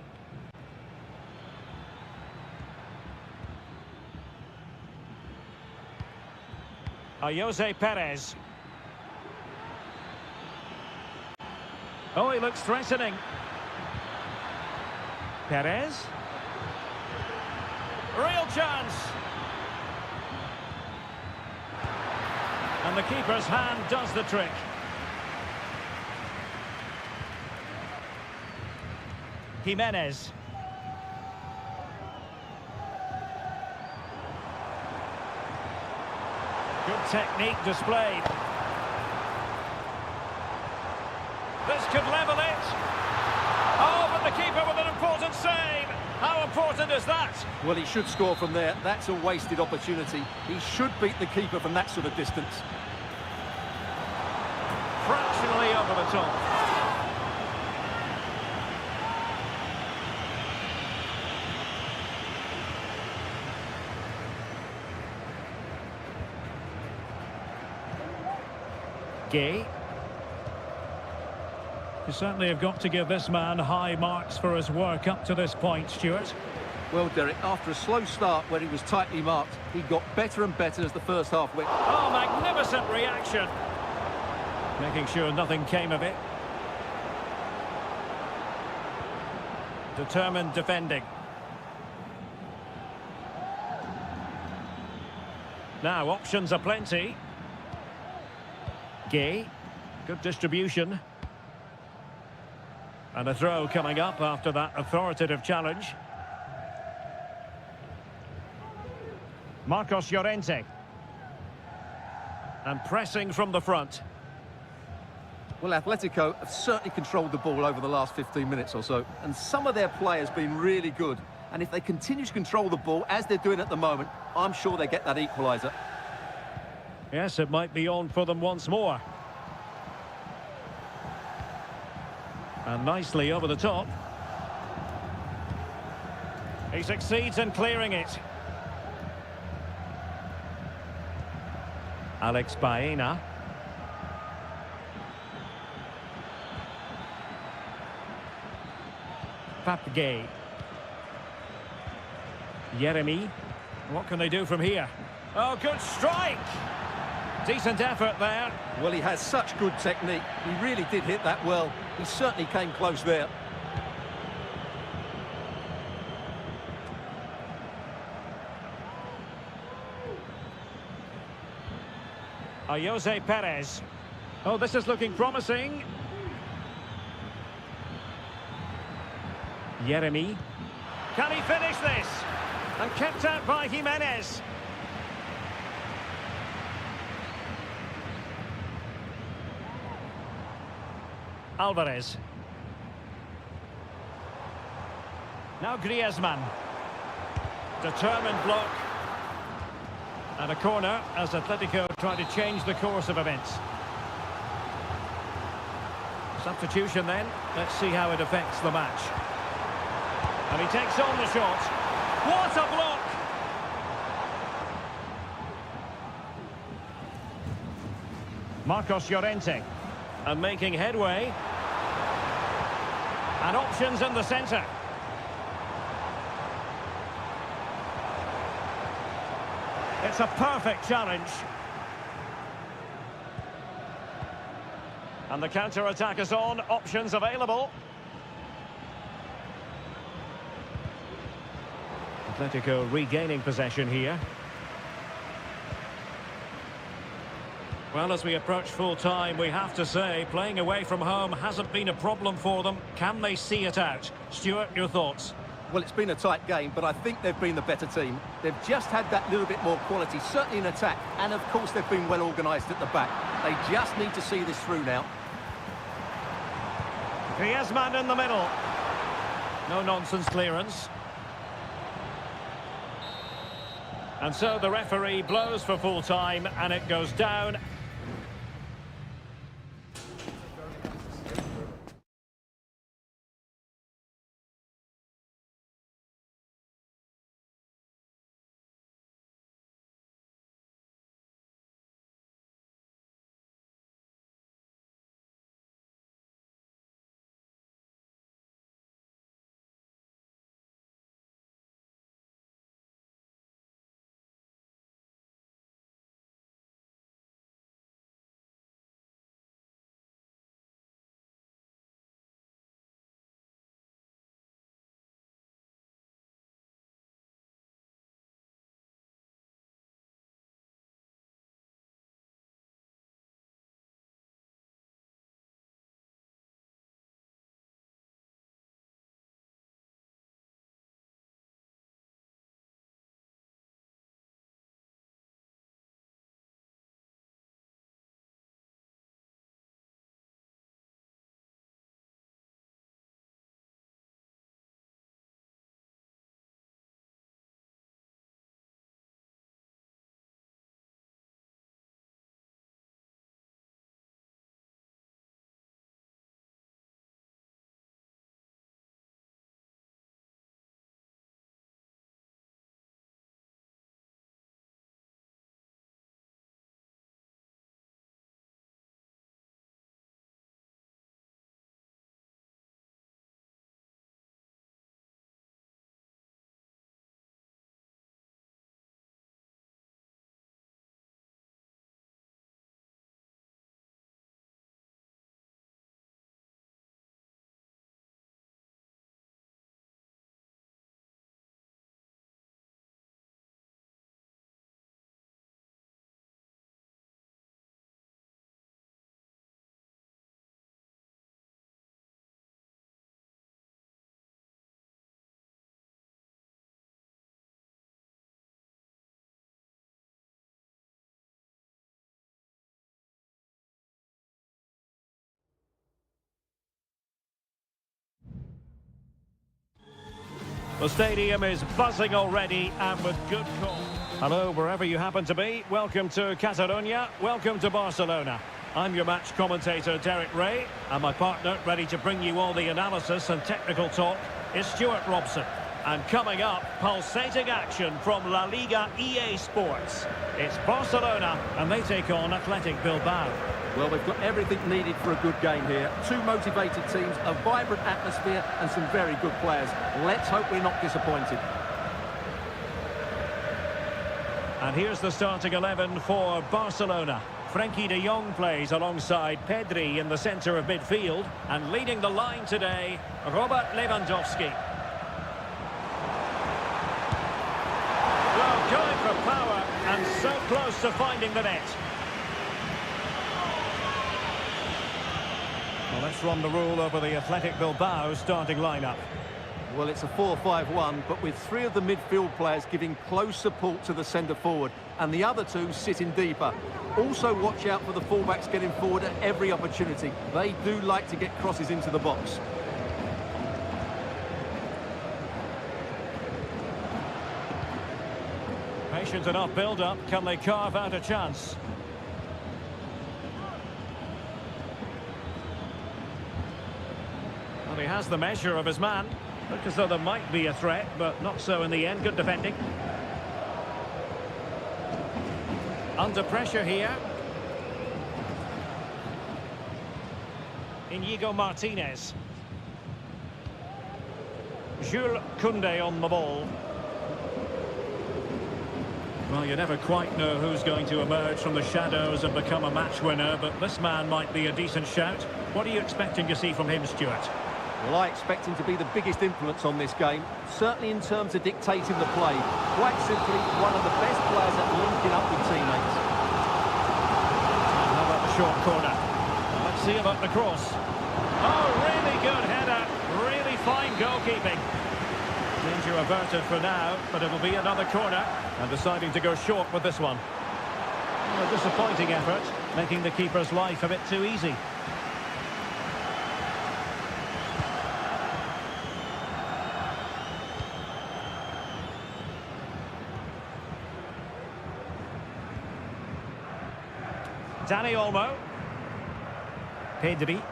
Jose Perez. Oh, he looks threatening. Perez. Real chance. And the keeper's hand does the trick. Jimenez. Good technique displayed. This could level it. Oh, but the keeper with an important save. How important is that? Well, he should score from there. That's a wasted opportunity. He should beat the keeper from that sort of distance. Fractionally over the top. Gay. You certainly have got to give this man high marks for his work up to this point, Stuart. Well, Derek, after a slow start where he was tightly marked, he got better and better as the first half went. Oh, magnificent reaction. Making sure nothing came of it. Determined defending. Now, options are plenty. Gay. Good distribution. And a throw coming up after that authoritative challenge. Marcos Llorente. And pressing from the front. Well, Atletico have certainly controlled the ball over the last 15 minutes or so. And some of their players have been really good. And if they continue to control the ball, as they're doing at the moment, I'm sure they get that equaliser. Yes, it might be on for them once more. And nicely over the top. He succeeds in clearing it. Alex Baena. Papgay. Jeremy. What can they do from here? Oh, good strike! Decent effort there. Well, he has such good technique. He really did hit that well. He certainly came close there. Jose Perez. Oh, this is looking promising. Jeremy. Can he finish this? And kept out by Jimenez. Alvarez. Now Griezmann. Determined block. And a corner as Atletico try to change the course of events. Substitution then. Let's see how it affects the match. And he takes on the shot. What a block! Marcos Llorente. And making headway. And options in the centre. It's a perfect challenge. And the counter-attack is on. Options available. Atletico regaining possession here. Well, as we approach full time, we have to say playing away from home hasn't been a problem for them. Can they see it out? Stuart, your thoughts? Well, it's been a tight game, but I think they've been the better team. They've just had that little bit more quality, certainly in attack. And, of course, they've been well organised at the back. They just need to see this through now. Griezmann in the middle. No nonsense clearance. And so the referee blows for full time, and it goes down. The stadium is buzzing already and with good call. Hello, wherever you happen to be. Welcome to Catalonia. Welcome to Barcelona. I'm your match commentator, Derek Ray, and my partner, ready to bring you all the analysis and technical talk, is Stuart Robson. And coming up, pulsating action from La Liga EA Sports. It's Barcelona, and they take on Athletic Bilbao. Well, we've got everything needed for a good game here. Two motivated teams, a vibrant atmosphere, and some very good players. Let's hope we're not disappointed. And here's the starting 11 for Barcelona. Frenkie de Jong plays alongside Pedri in the centre of midfield. And leading the line today, Robert Lewandowski. Well, going for power and so close to finding the net. Well, let's run the rule over the Athletic Bilbao starting lineup. Well, it's a 4-5-1, but with three of the midfield players giving close support to the centre-forward, and the other two sitting deeper. Also watch out for the fullbacks getting forward at every opportunity. They do like to get crosses into the box. Patient enough build-up. Can they carve out a chance? Well, he has the measure of his man. Look as though there might be a threat, but not so in the end. Good defending. Under pressure here. Inigo Martinez. Jules Koundé on the ball. Well, you never quite know who's going to emerge from the shadows and become a match winner, but this man might be a decent shout. What are you expecting to see from him, Stuart? Well, I expect him to be the biggest influence on this game, certainly in terms of dictating the play. Quite simply, one of the best players at linking up with teammates. And how about the short corner? Let's see about the cross. Oh, really good header. Really fine goalkeeping. Danger averted for now, but it'll be another corner. And deciding to go short with this one. Well, a disappointing effort, making the keeper's life a bit too easy. Dani Olmo. Pedri.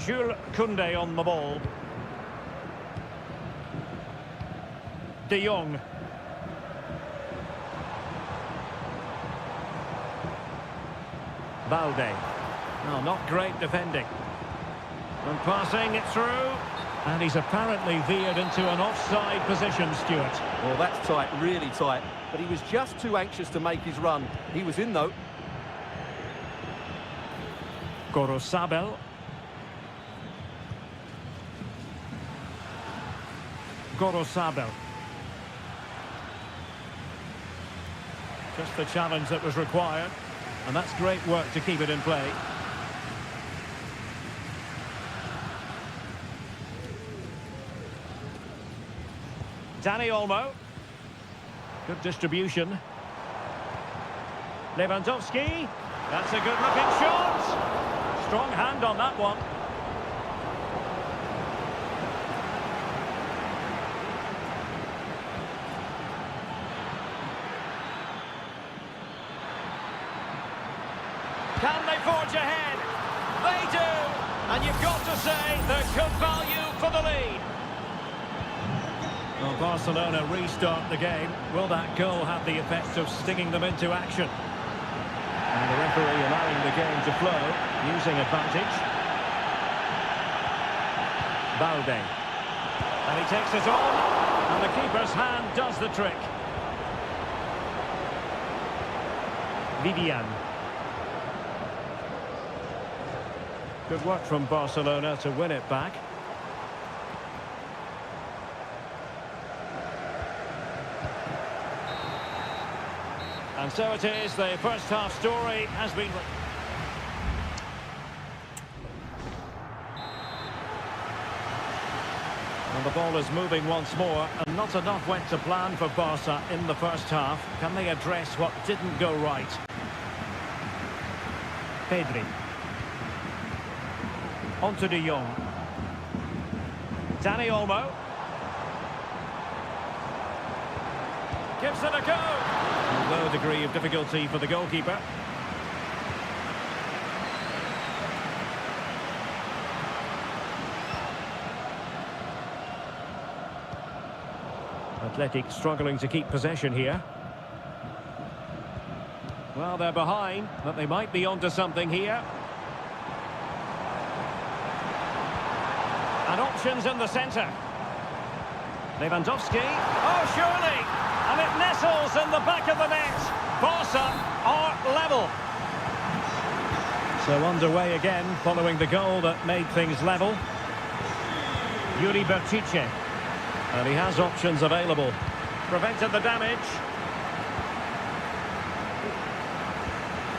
Jules Koundé on the ball. De Jong. Balde. No, not great defending. And passing it through. And he's apparently veered into an offside position, Stuart. Well, that's tight, really tight. But he was just too anxious to make his run. He was in, though. Gorosabel. Gorosabel. Just the challenge that was required. And that's great work to keep it in play. Dani Olmo. Good distribution. Lewandowski. That's a good-looking shot. Strong hand on that one. Can they forge ahead? They do! And you've got to say there's good value for the lead. Well, Barcelona restart the game. Will that goal have the effect of stinging them into action? And the referee allowing the game to flow, using advantage. Balde. And he takes it on, and the keeper's hand does the trick. Vivian. Good work from Barcelona to win it back. And so it is, the first half story has been... And the ball is moving once more, and not enough went to plan for Barca in the first half. Can they address what didn't go right? Pedri. On to De Jong. Dani Olmo. Gives it a go. A low degree of difficulty for the goalkeeper. Athletic struggling to keep possession here. Well, they're behind, but they might be onto something here. And options in the centre. Lewandowski. Oh, surely! And it nestles in the back of the net. Barca are level. So underway again, following the goal that made things level. Yuri Berchiche. And he has options available. Prevented the damage.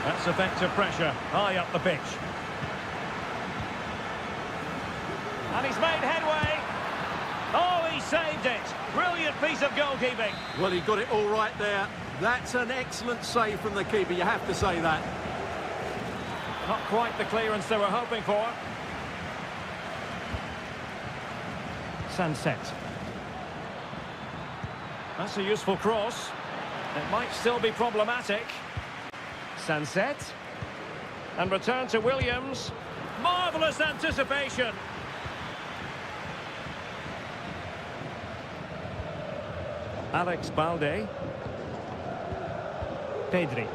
That's effective pressure, high up the pitch. And he's made headway. Oh, he saved it. Brilliant piece of goalkeeping. Well, he got it all right there. That's an excellent save from the keeper, you have to say that. Not quite the clearance they were hoping for. Sunset. That's a useful cross. It might still be problematic. Sunset. And return to Williams. Marvellous anticipation. Alex Balde. Pedri.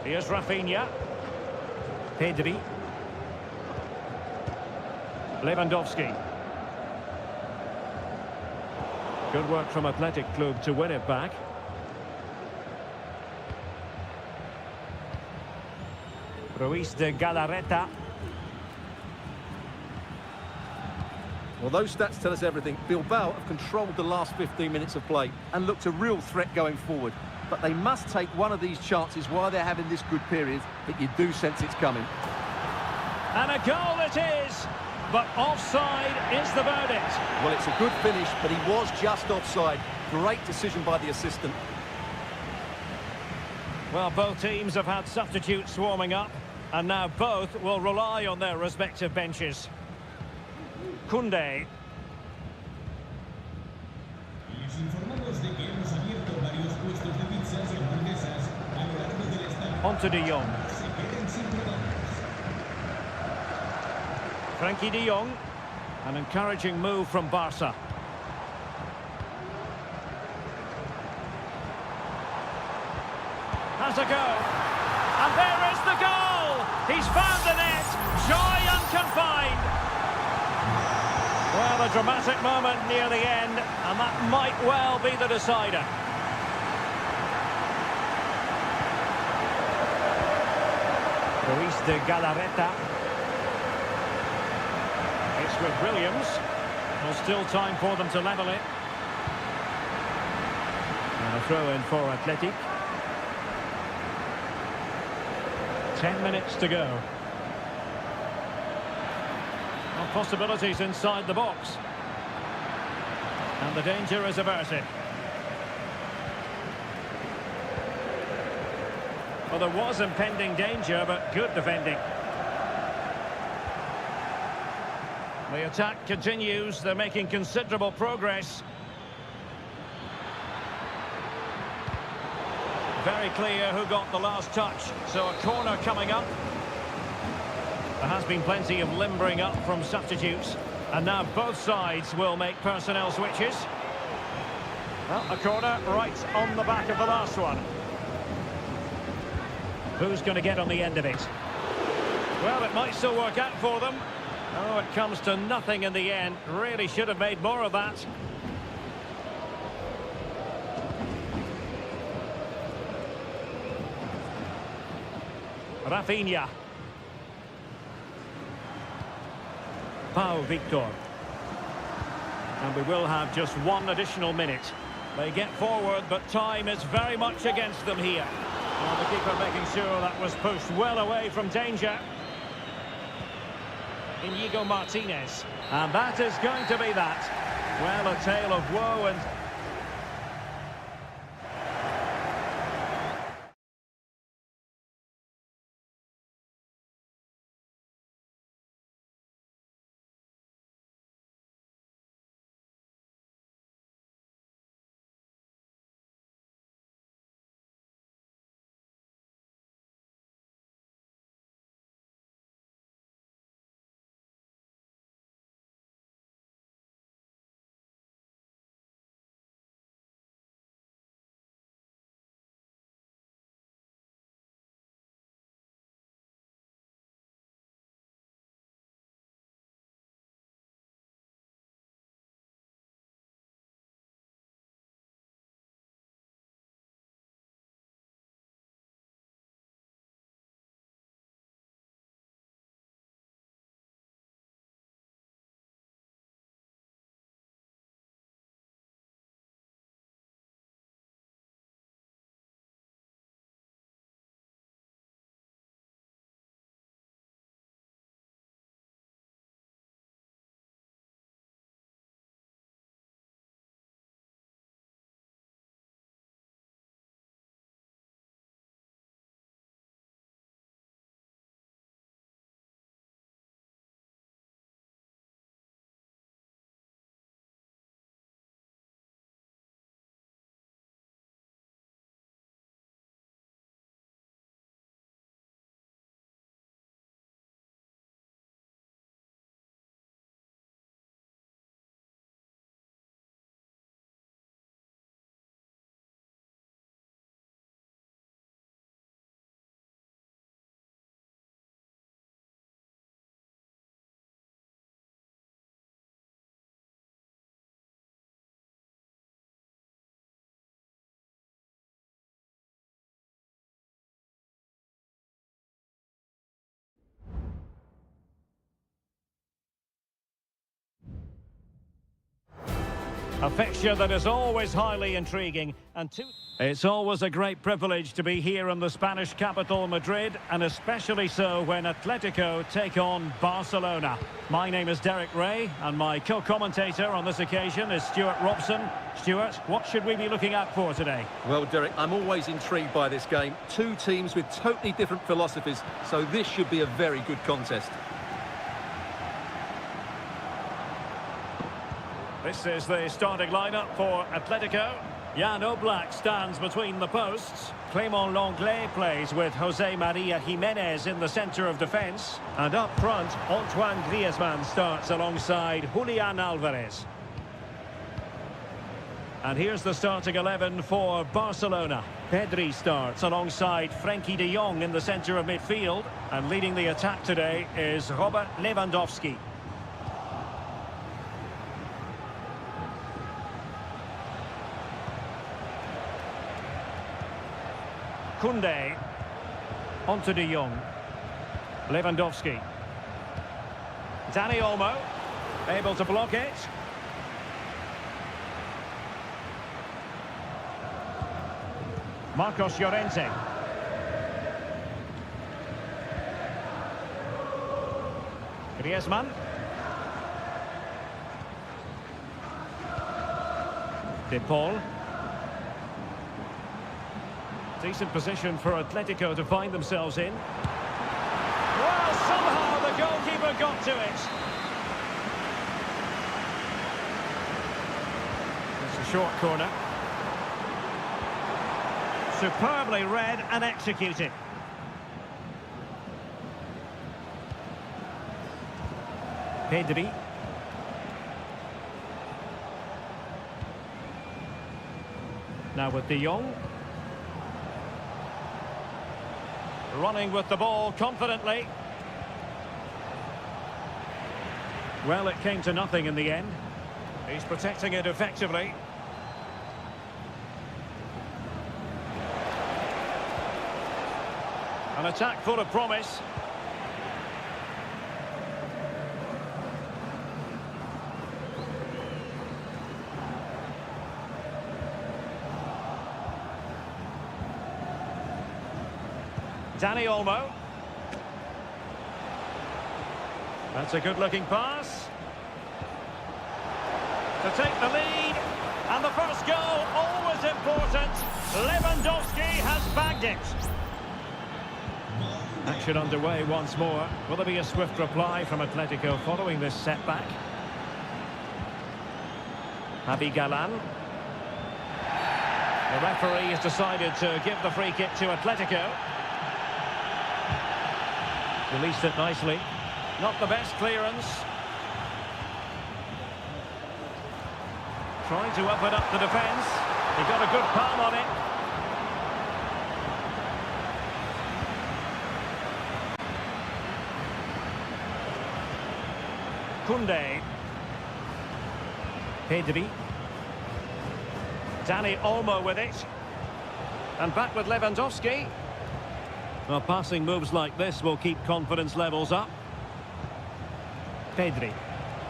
Here's Rafinha. Pedri. Lewandowski. Good work from Athletic Club to win it back. Ruiz de Galarreta. Well, those stats tell us everything. Bilbao have controlled the last 15 minutes of play and looked a real threat going forward. But they must take one of these chances while they're having this good period that you do sense it's coming. And a goal it is, but offside is the verdict. Well, it's a good finish, but he was just offside. Great decision by the assistant. Well, both teams have had substitutes warming up, and now both will rely on their respective benches. Koundé. Onto De Jong. Frankie De Jong. An encouraging move from Barca. Has a go. And there is the goal! He's found the net. Joy unconfined. Well, a dramatic moment near the end, and that might well be the decider. Ruiz de Galarreta. It's with Williams. There's still time for them to level it. And a throw in for Athletic. 10 minutes to go. Well, possibilities inside the box. And the danger is averted. Well, there was impending danger, but good defending. The attack continues. They're making considerable progress. Very clear who got the last touch. So a corner coming up. There has been plenty of limbering up from substitutes. And now both sides will make personnel switches. Well, a corner right on the back of the last one. Who's going to get on the end of it? Well, it might still work out for them. Oh, it comes to nothing in the end. Really should have made more of that. Rafinha. Pau Victor. And we will have just one additional minute. They get forward, but time is very much against them here. Well, the keeper making sure that was pushed well away from danger. Inigo Martinez. And that is going to be that. Well, a tale of woe and A fixture that is always highly intriguing. It's always a great privilege to be here in the Spanish capital, Madrid, and especially so when Atletico take on Barcelona. My name is Derek Ray, and my co-commentator on this occasion is Stuart Robson. Stuart, what should we be looking out for today? Well, Derek, I'm always intrigued by this game. Two teams with totally different philosophies, so this should be a very good contest. This is the starting lineup for Atletico. Jan Oblak stands between the posts. Clément Lenglet plays with José María Jiménez in the centre of defence. And up front, Antoine Griezmann starts alongside Julián Álvarez. And here's the starting 11 for Barcelona. Pedri starts alongside Frenkie de Jong in the centre of midfield. And leading the attack today is Robert Lewandowski. Koundé, onto de Jong, Lewandowski, Dani Olmo, able to block it. Marcos Llorente. Griezmann. De Paul. Decent position for Atletico to find themselves in. Well, somehow the goalkeeper got to it. It's a short corner. Superbly read and executed. Pedri. Now with de Jong. Running with the ball confidently. Well, it came to nothing in the end. He's protecting it effectively. An attack full of promise. Dani Olmo. That's a good-looking pass. To take the lead. And the first goal, always important. Lewandowski has bagged it. Action underway once more. Will there be a swift reply from Atletico following this setback? Javi Galán. The referee has decided to give the free kick to Atletico. Released it nicely. Not the best clearance. Trying to open up the defence. He got a good palm on it. Koundé. Pedri. Dani Olmo with it. And back with Lewandowski. Well, passing moves like this will keep confidence levels up. Pedri.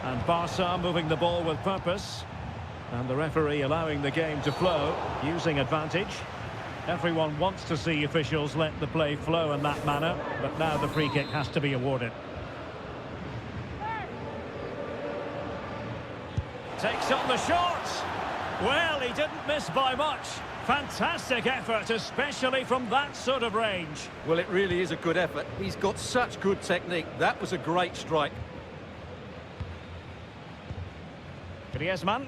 And Barca moving the ball with purpose. And the referee allowing the game to flow, using advantage. Everyone wants to see officials let the play flow in that manner, but now the free kick has to be awarded. Takes on the shot. Well, he didn't miss by much. Fantastic effort, especially from that sort of range. Well, it really is a good effort. He's got such good technique. That was a great strike. Griezmann.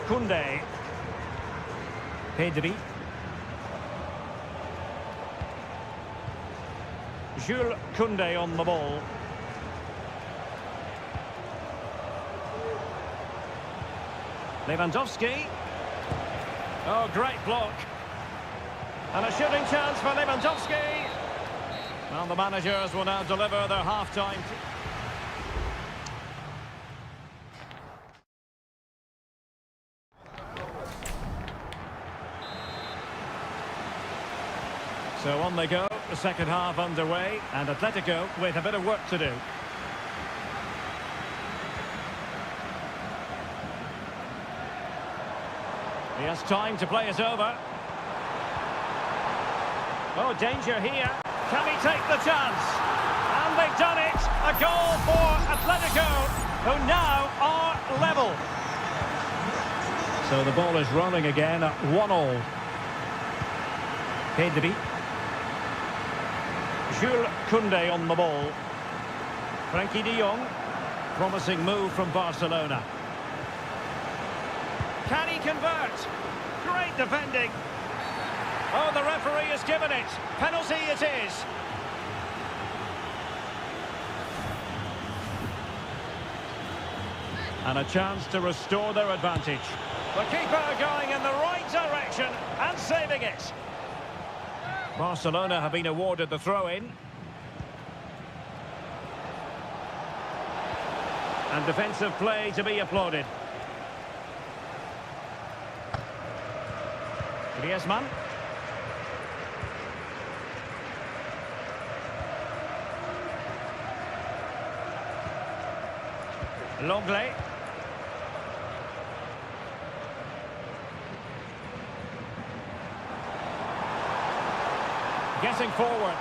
Koundé. Pedri. Jules Koundé on the ball. Lewandowski. Oh, great block. And a shooting chance for Lewandowski. Well, the managers will now deliver their half-time. So on they go, the second half underway, and Atletico with a bit of work to do. He has time to play it over. Oh, danger here. Can he take the chance? And they've done it. A goal for Atletico, who now are level. So the ball is rolling again at 1-1. Pedri. Jules Koundé on the ball. Frankie de Jong. Promising move from Barcelona. Can he convert? Great defending. Oh, the referee has given it. Penalty it is. And a chance to restore their advantage. The keeper going in the right direction and saving it. Barcelona have been awarded the throw-in. And defensive play to be applauded. Griezmann. Longley. Getting forward.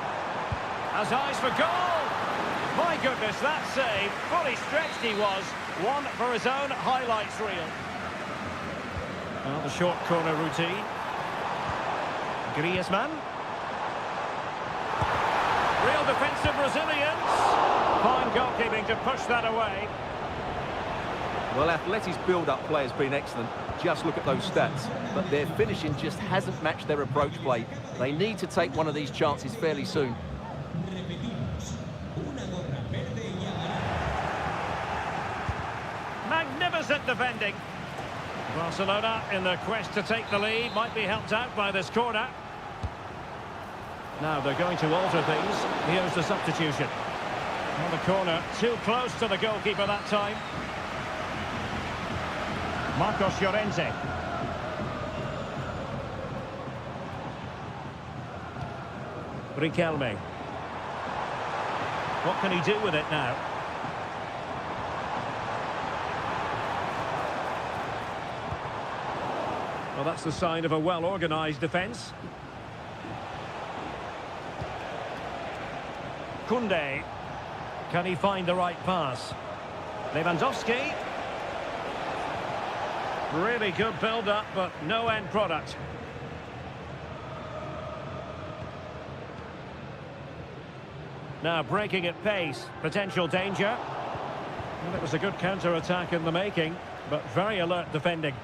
Has eyes for goal. My goodness, that save. Fully stretched he was. One for his own highlights reel. Well, the short corner routine. Griezmann. Real defensive resilience. Fine goalkeeping to push that away. Well, Atleti's build-up play has been excellent. Just look at those stats. But their finishing just hasn't matched their approach play. They need to take one of these chances fairly soon. Magnificent defending. Barcelona, in their quest to take the lead, might be helped out by this corner. Now they're going to alter things. Here's the substitution. On the corner, too close to the goalkeeper that time. Marcos Llorente. Riquelme. What can he do with it now? Well, that's the sign of a well-organised defence. Koundé. Can he find the right pass? Lewandowski. Really good build-up, but no end product. Now breaking at pace, potential danger. Well, it was a good counter-attack in the making, but very alert defending.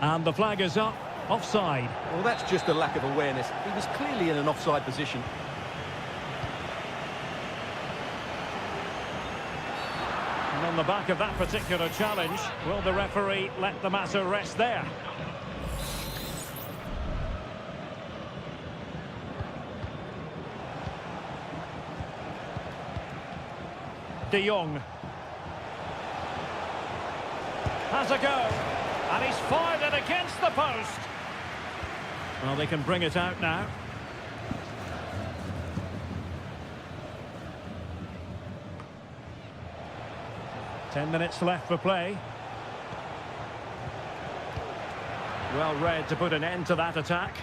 And the flag is up, offside. Well, that's just a lack of awareness. He was clearly in an offside position. And on the back of that particular challenge, will the referee let the matter rest there? De Jong. Has a go. And he's fired it against the post. Well, they can bring it out now. Ten minutes left for play. Well read to put an end to that attack.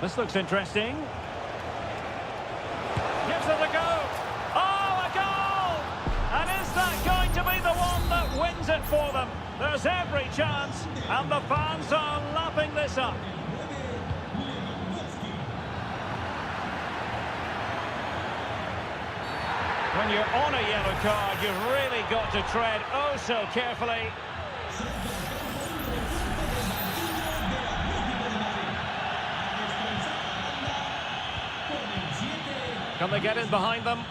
This looks interesting. Gives it a go. Oh, a goal! And is that going to be the one that wins it for them? There's every chance, and the fans are lapping this up. When you're on a yellow card, you've really got to tread oh so carefully. Can they get in behind them?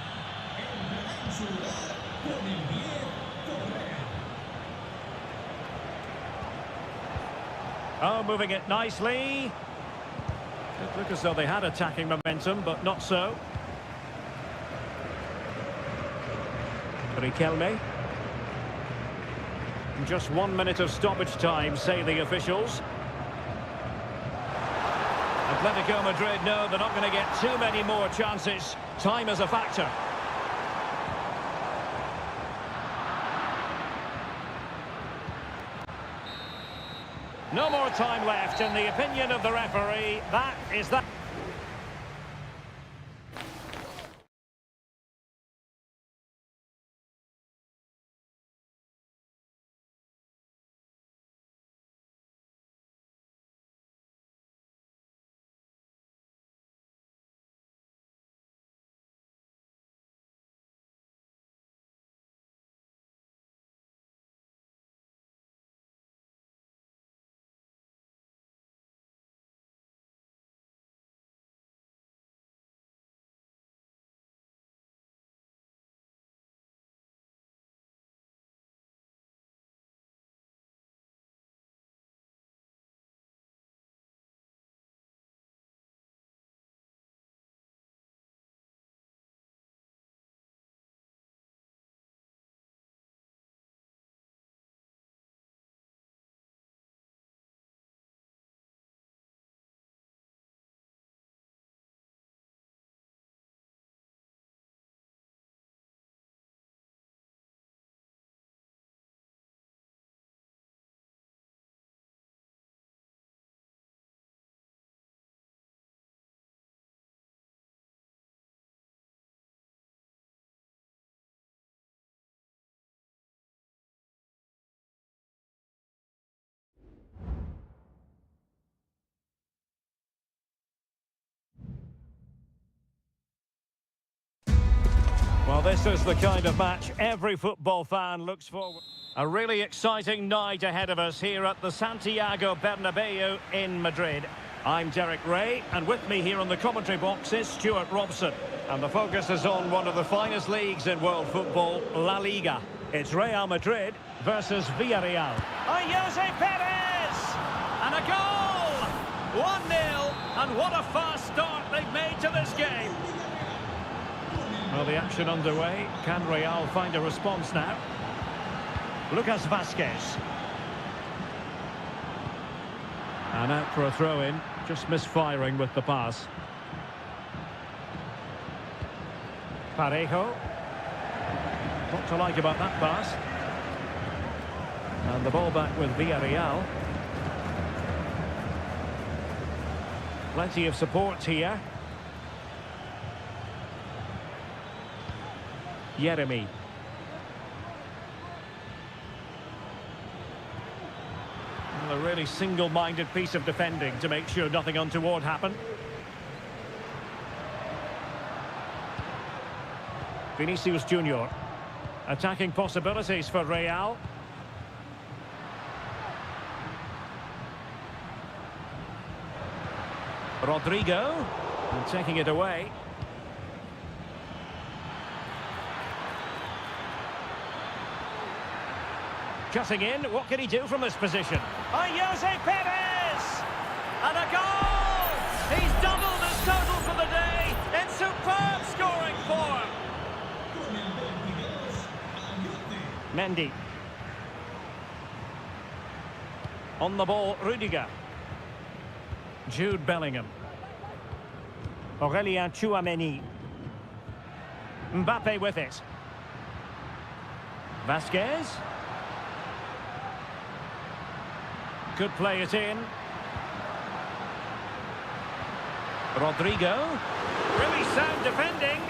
Oh, moving it nicely. It looked as though they had attacking momentum, but not so. Riquelme. Just 1 minute of stoppage time, say the officials. Atletico Madrid know they're not going to get too many more chances. Time is a factor. No more time left, in the opinion of the referee. That is that. Well, this is the kind of match every football fan looks forward. A really exciting night ahead of us here at the Santiago Bernabeu in Madrid. I'm Derek Ray, and with me here on the commentary box is Stuart Robson. And the focus is on one of the finest leagues in world football, La Liga. It's Real Madrid versus Villarreal. Jose Perez! And a goal! 1-0, and what a fast start they've made to this game. Well, the action underway. Can Real find a response now? Lucas Vázquez. And out for a throw-in. Just misfiring with the pass. Parejo. What to like about that pass. And the ball back with Villarreal. Plenty of support here. Jeremy. Well, a really single-minded piece of defending to make sure nothing untoward happened. Vinicius Junior. Attacking possibilities for Real. Rodrigo. And taking it away. Cutting in, what can he do from this position? Jose Perez! And a goal! He's doubled his total for the day in superb scoring form. Mendy. On the ball, Rudiger. Jude Bellingham. Aurélien Tchouameni. Mbappe with it. Vázquez. Could play it in. Rodrigo. Really sound defending.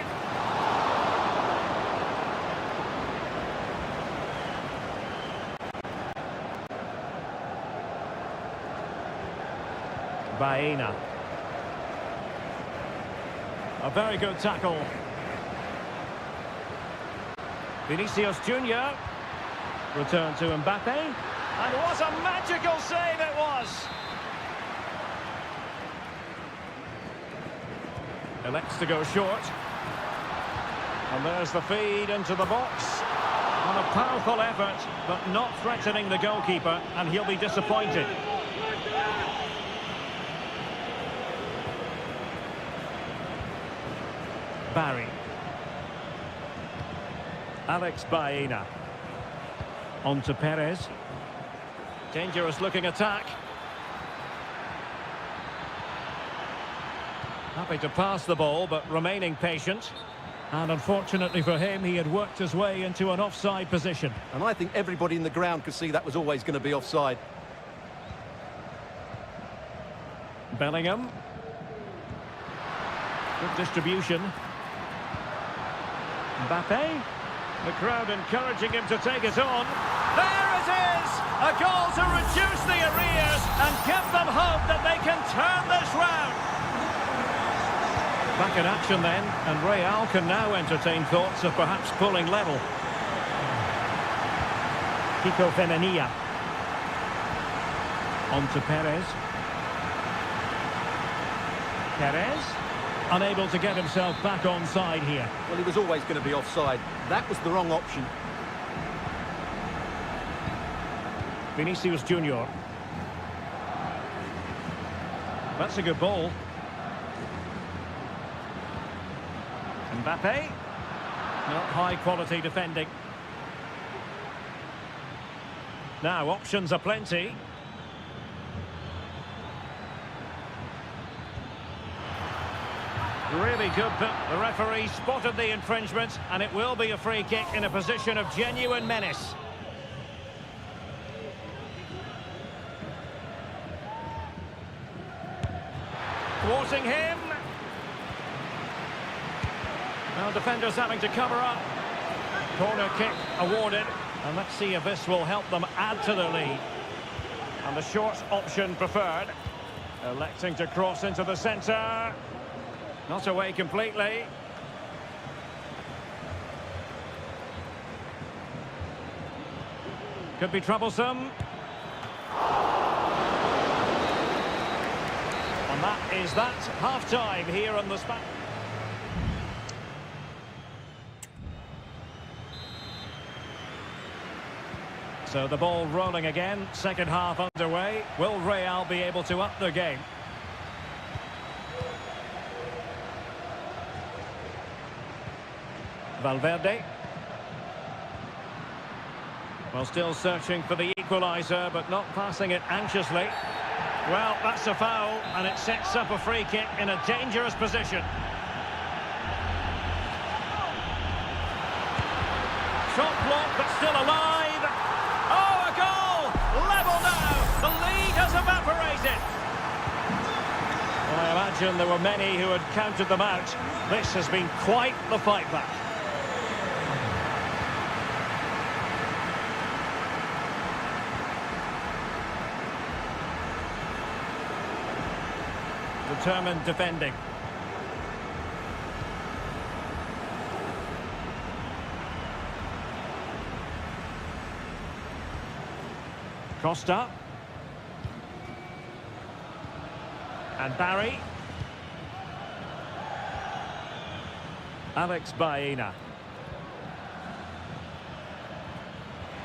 Baena. A very good tackle. Vinicius Junior. Return to Mbappe. And what a magical save it was! Elects to go short. And there's the feed into the box. On a powerful effort, but not threatening the goalkeeper, and he'll be disappointed. Barry. Alex Baena. On to Perez. Dangerous looking attack. Happy to pass the ball, but remaining patient. And unfortunately for him, he had worked his way into an offside position. And I think everybody in the ground could see that was always going to be offside. Bellingham. Good distribution. Mbappe. The crowd encouraging him to take it on. There it is! A goal to reduce the arrears and give them hope that they can turn this round. Back in action then, and Real can now entertain thoughts of perhaps pulling level. Kiko Femenia. On to Perez. Perez. Unable to get himself back onside here. Well, he was always going to be offside. That was the wrong option. Vinicius Junior. That's a good ball. Mbappe. Not high quality defending. Now options are plenty. Really good, but the referee spotted the infringement, and it will be a free kick in a position of genuine menace. Thwarting him. Now defenders having to cover up. Corner kick awarded, and let's see if this will help them add to the lead. And the short option preferred. Electing to cross into the centre. Not away completely. Could be troublesome. And that is that. Half-time here on the spot. So the ball rolling again. Second half underway. Will Real be able to up their game? Valverde. Well, still searching for the equaliser, but not passing it anxiously. Well, that's a foul, and it sets up a free kick in a dangerous position. Shot blocked, but still alive. Oh, a goal! Level now. The lead has evaporated. Well, I imagine there were many who had counted them out. This has been quite the fight back. Determined defending. Costa. And Barry. Alex Baena.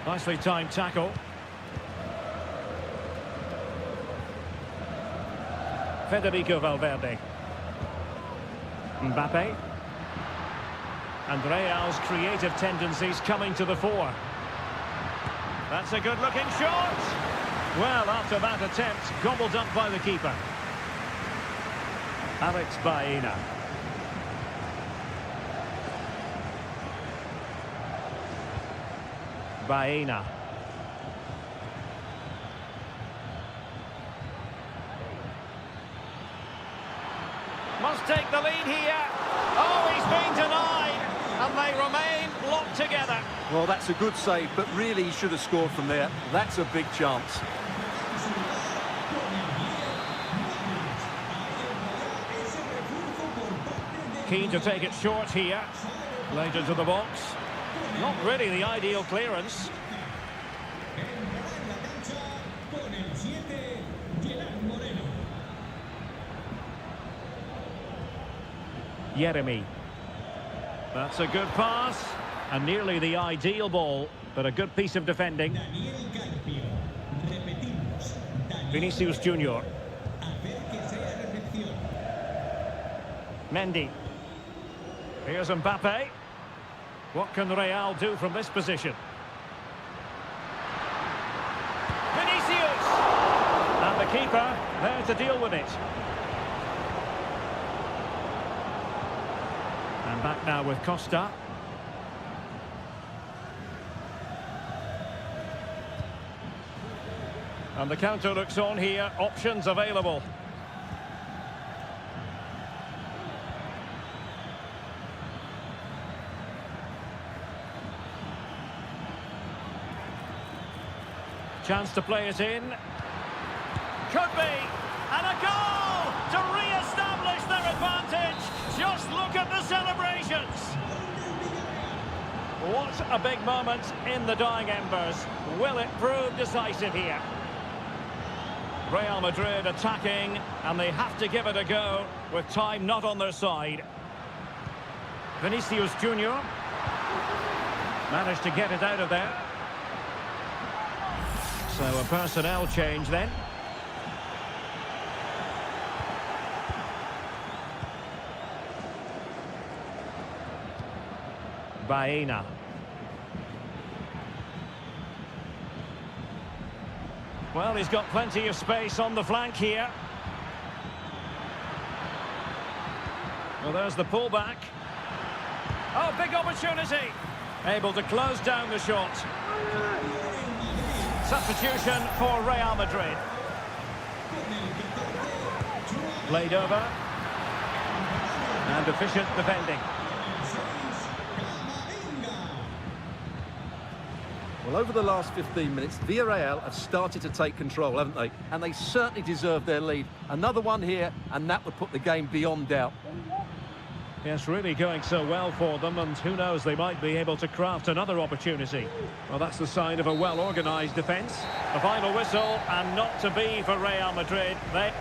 Nicely timed tackle. Federico Valverde. Mbappe. And Real's creative tendencies coming to the fore. That's a good-looking shot. Well, after that attempt, gobbled up by the keeper. Alex Baena. Baena. Must take the lead here. Oh, he's been denied. And they remain locked together. Well, that's a good save, but really he should have scored from there. That's a big chance. Keen to take it short here. Late into the box. Not really the ideal clearance. Jeremy. That's a good pass. And nearly the ideal ball, but a good piece of defending. Vinicius Junior. Mendy. Here's Mbappe. What can Real do from this position? keeper, there to deal with it. And back now with Costa. And the counter looks on here, options available. Chance to play it in. Could be. And a goal to re-establish their advantage. Just look at the celebrations. What a big moment in the dying embers. Will it prove decisive here? Real Madrid attacking, and they have to give it a go with time not on their side. Vinicius Junior managed to get it out of there. So a personnel change then. Baena. Well, he's got plenty of space on the flank here. Well, there's the pullback. Oh, big opportunity. Able to close down the shot. Substitution for Real Madrid. Played over. And efficient defending. Well, over the last 15 minutes, Villarreal have started to take control, haven't they? And they certainly deserve their lead. Another one here, and that would put the game beyond doubt. Yes, really going so well for them, and who knows, they might be able to craft another opportunity. Well, that's the sign of a well-organised defence. A final whistle, and not to be for Real Madrid. They...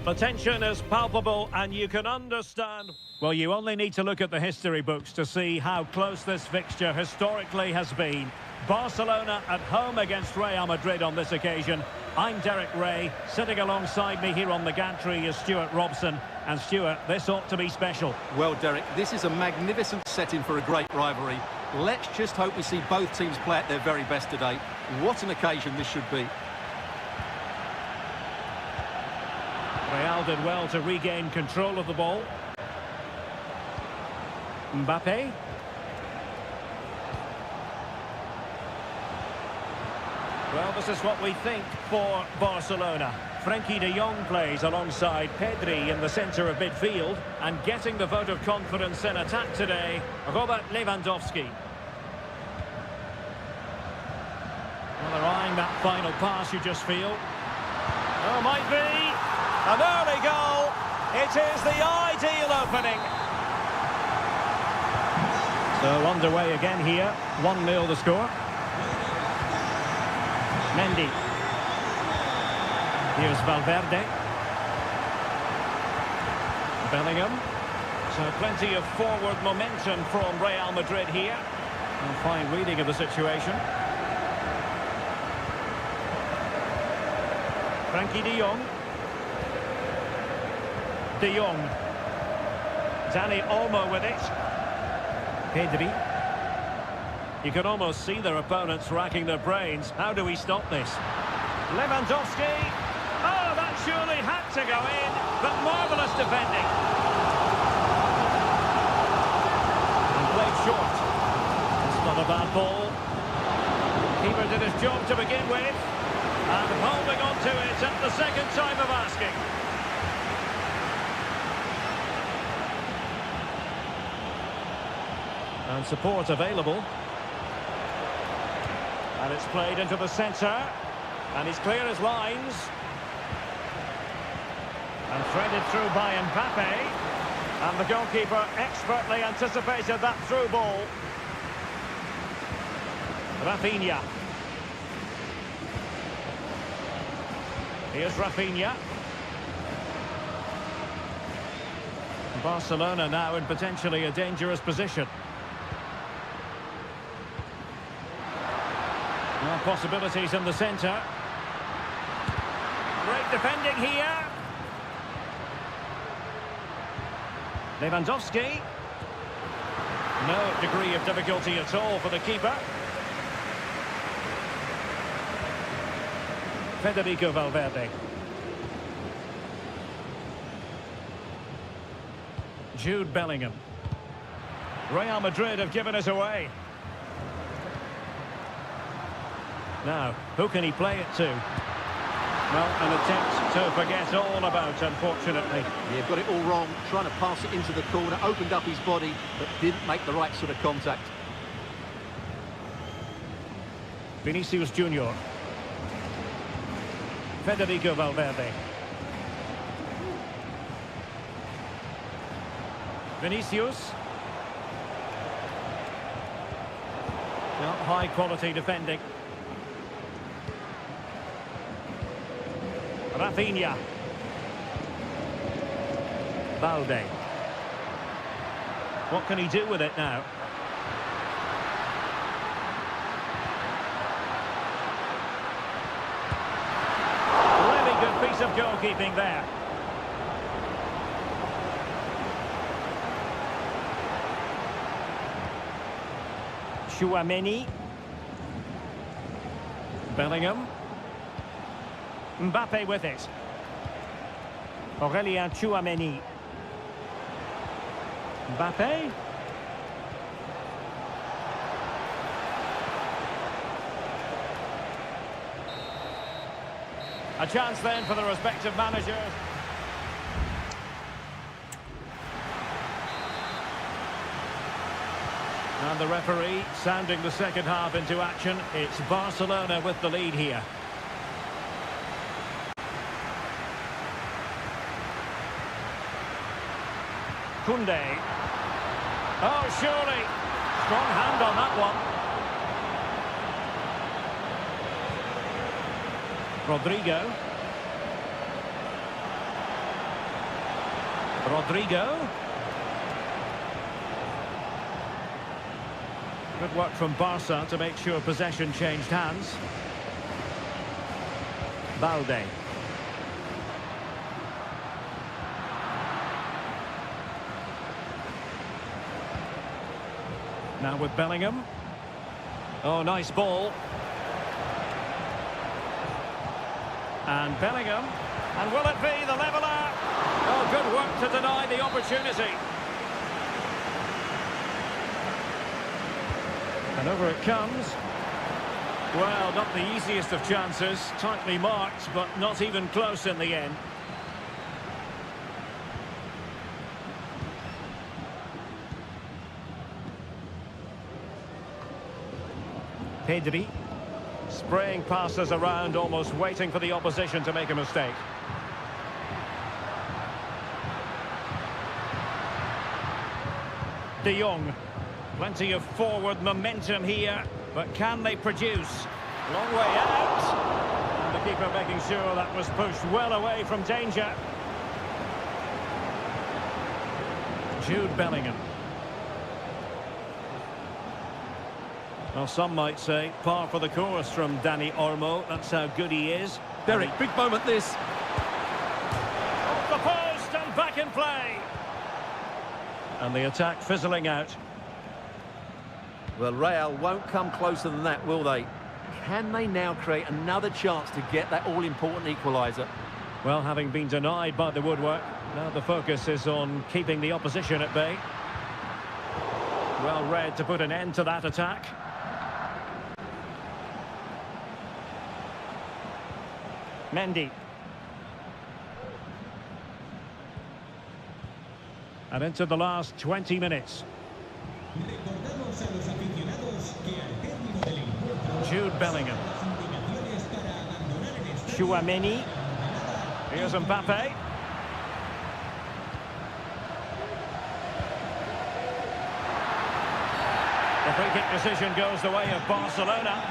The tension is palpable, and you can understand... Well, you only need to look at the history books to see how close this fixture historically has been. Barcelona at home against Real Madrid on this occasion. I'm Derek Ray. Sitting alongside me here on the gantry is Stuart Robson. And Stuart, this ought to be special. Well, Derek, this is a magnificent setting for a great rivalry. Let's just hope we see both teams play at their very best today. What an occasion this should be. Real did well to regain control of the ball. Mbappe. Well, this is what we think for Barcelona. Frenkie de Jong plays alongside Pedri in the centre of midfield, and getting the vote of confidence in attack today, Robert Lewandowski. Well, they're eyeing that final pass, you just feel. Oh, might be. An early goal. It is the ideal opening. So underway again here. 1-0 the score. Mendy. Here's Valverde. Bellingham. So plenty of forward momentum from Real Madrid here. And fine reading of the situation. Frankie de Jong. De Jong. Dani Olmo with it. Pedri. You can almost see their opponents racking their brains. How do we stop this? Lewandowski. Oh, that surely had to go in, but marvellous defending. And played short. It's not a bad ball. Keeper did his job to begin with. And holding on to it at the second time of asking. And support available. And it's played into the centre. And he's clear his lines. And threaded through by Mbappe. And the goalkeeper expertly anticipated that through ball. Rafinha. Here's Rafinha. Barcelona now in potentially a dangerous position. Now possibilities in the centre. Great defending here. Lewandowski. No degree of difficulty at all for the keeper. Federico Valverde. Jude Bellingham. Real Madrid have given us away. Now, who can he play it to? Well, an attempt to forget all about, unfortunately. Yeah, got it all wrong. Trying to pass it into the corner, opened up his body, but didn't make the right sort of contact. Vinicius Junior. Federico Valverde. Vinicius. Well, high quality defending. Rafinha. Balde. What can he do with it now? Really good piece of goalkeeping there. Tchouaméni. Bellingham. Mbappe with it. Aurélien Tchouaméni. Mbappe. A chance then for the respective managers. And the referee sounding the second half into action. It's Barcelona with the lead here. Koundé. Oh, surely. Strong hand on that one. Rodrigo. Rodrigo. Good work from Barca to make sure possession changed hands. Balde. Now with Bellingham. Oh, nice ball. And Bellingham. And will it be the leveller? Oh, good work to deny the opportunity. And over it comes. Well, not the easiest of chances. Tightly marked, but not even close in the end. Pedri, spraying passes around, almost waiting for the opposition to make a mistake. De Jong. Plenty of forward momentum here, but can they produce? Long way out. And the keeper making sure that was pushed well away from danger. Jude Bellingham. Well, some might say par for the course from Dani Olmo. That's how good he is. Derek, big moment this. Off the post and back in play. And the attack fizzling out. Well, Real won't come closer than that, will they? Can they now create another chance to get that all-important equaliser? Well, having been denied by the woodwork, now the focus is on keeping the opposition at bay. Well read to put an end to that attack. Mendy. And into the last 20 minutes. Jude Bellingham. Chouameni. Here's Mbappe. The free kick decision goes the way of Barcelona.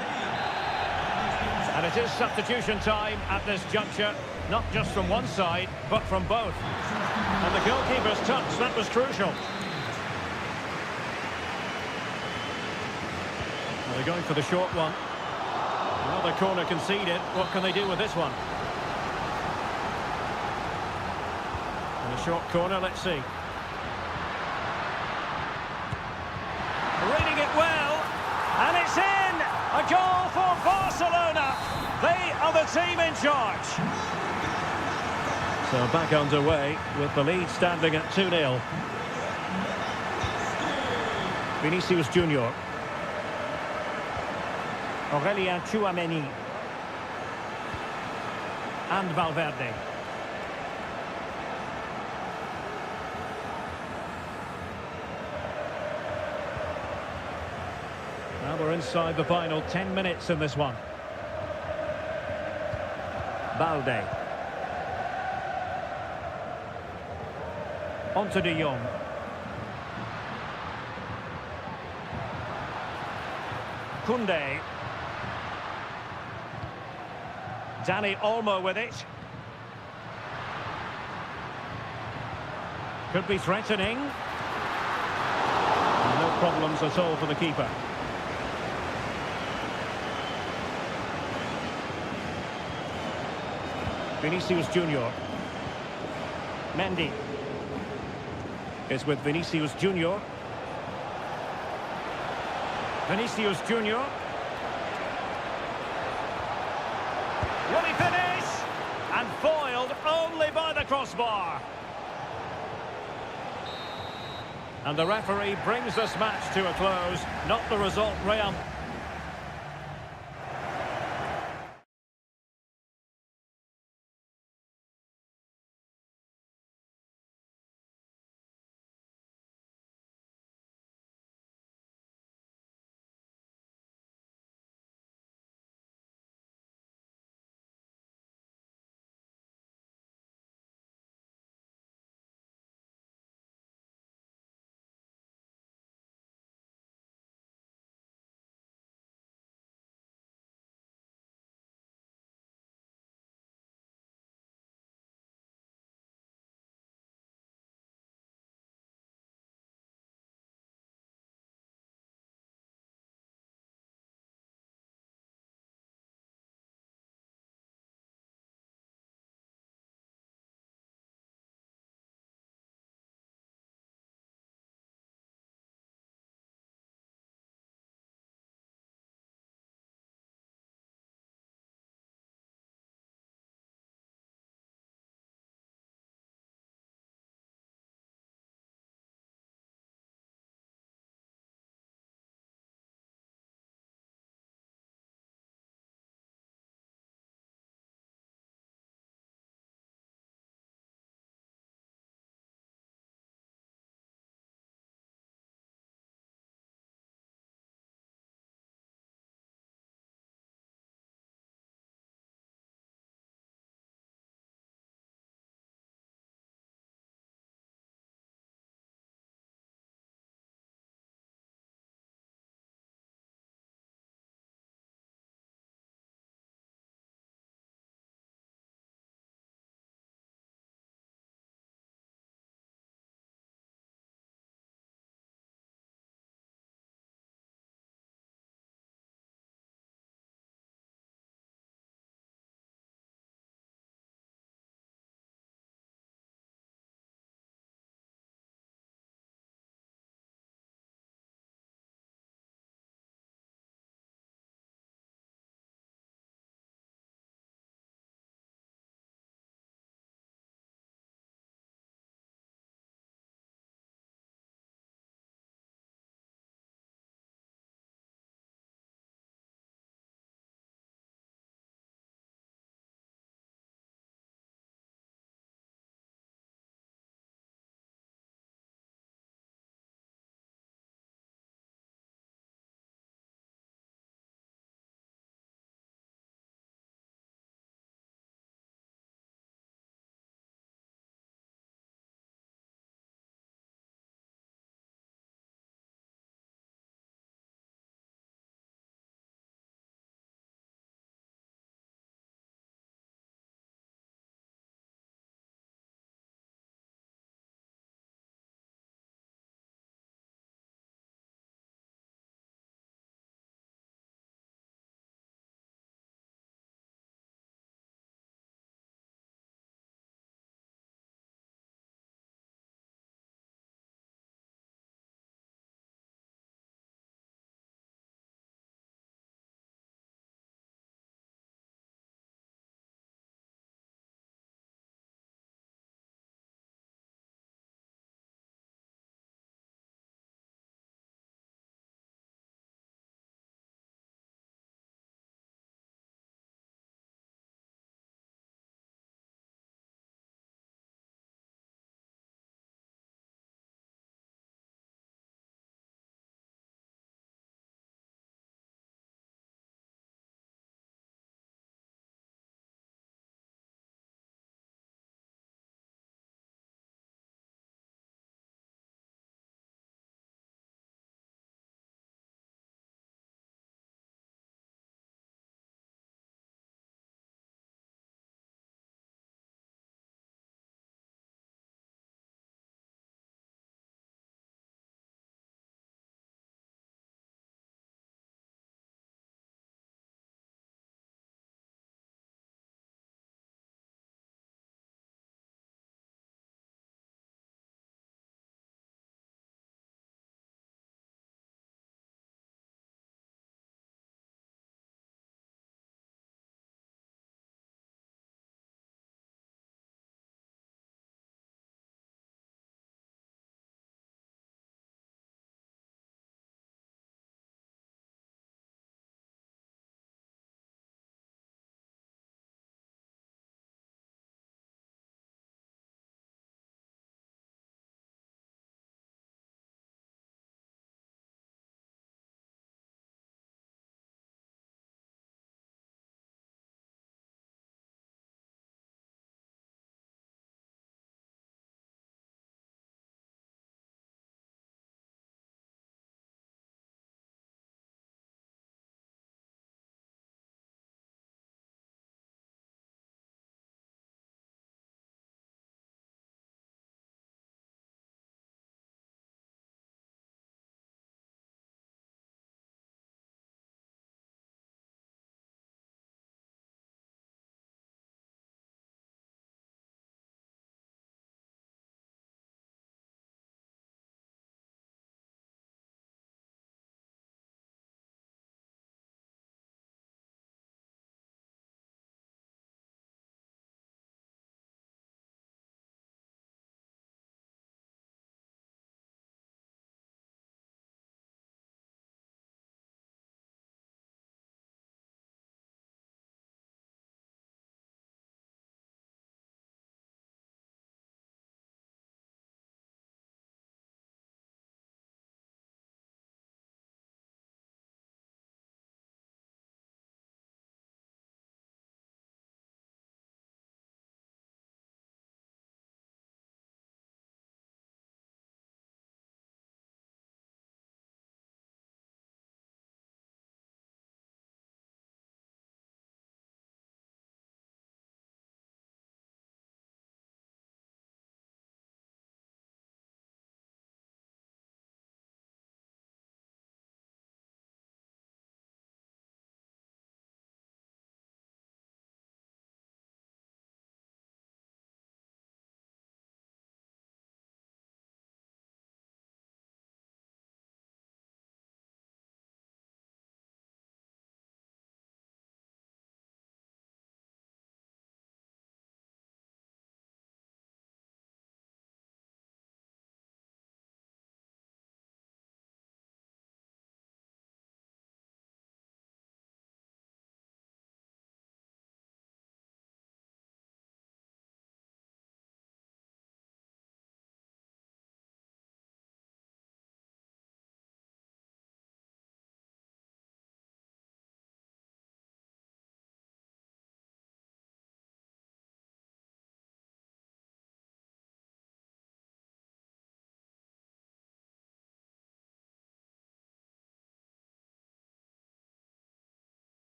And it is substitution time at this juncture, not just from one side, but from both. And the goalkeeper's touch, that was crucial. Well, they're going for the short one. Another corner conceded. What can they do with this one? And a short corner, let's see. Reading it well, and it's in! A goal for Barcelona! They are the team in charge. So back underway with the lead standing at 2-0. Vinicius Junior. Aurelien Chouameni. And Valverde. Now we're inside the final 10 minutes in this one. Balde. On to De Jong. Koundé. Dani Olmo with it. Could be threatening. No problems at all for the keeper. Vinicius Junior. Mendy. Is with Vinicius Junior. Vinicius Junior. Will he finish? And foiled only by the crossbar. And the referee brings this match to a close. Not the result Real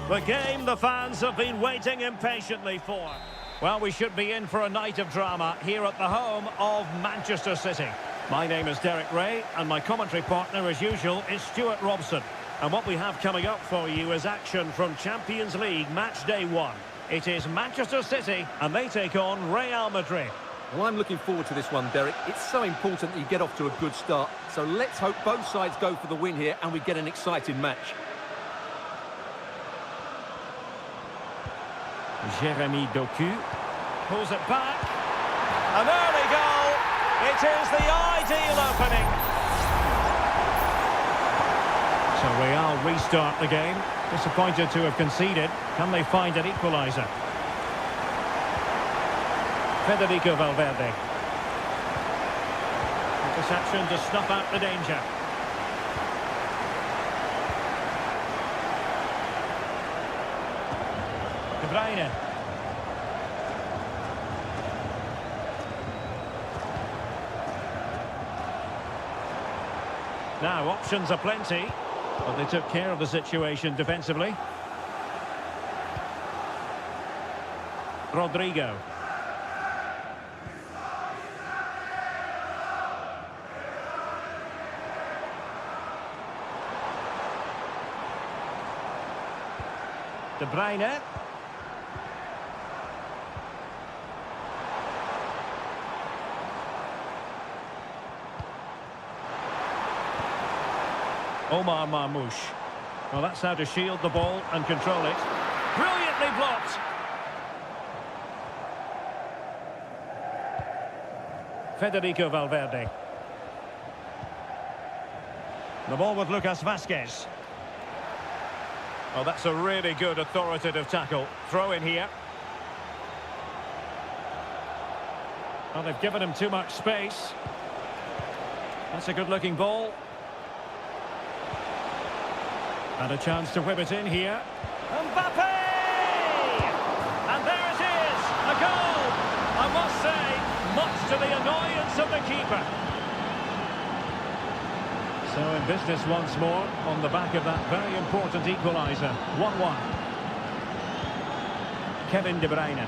The game the fans have been waiting impatiently for. Well, we should be in for a night of drama here at the home of Manchester City. My name is Derek Ray, and my commentary partner, as usual, is Stuart Robson. And what we have coming up for you is action from Champions League Match Day 1. It is Manchester City, and they take on Real Madrid. Well, I'm looking forward to this one, Derek. It's so important that you get off to a good start. So let's hope both sides go for the win here and we get an exciting match. Jeremy Doku pulls it back. An early goal. It is the ideal opening. So Real restart the game. Disappointed to have conceded. Can they find an equaliser? Federico Valverde. Interception to snuff out the danger. De Bruyne. Now, options are plenty, but they took care of the situation defensively. Rodrigo. De Bruyne. Omar Marmoush. Well, that's how to shield the ball and control it. Brilliantly blocked. Federico Valverde. The ball with Lucas Vazquez. Oh, that's a really good authoritative tackle. Throw in here. Well, they've given him too much space. That's a good-looking ball. And a chance to whip it in here. Mbappe! And there it is, a goal! I must say, much to the annoyance of the keeper. So in business once more, on the back of that very important equaliser. 1-1. Kevin De Bruyne.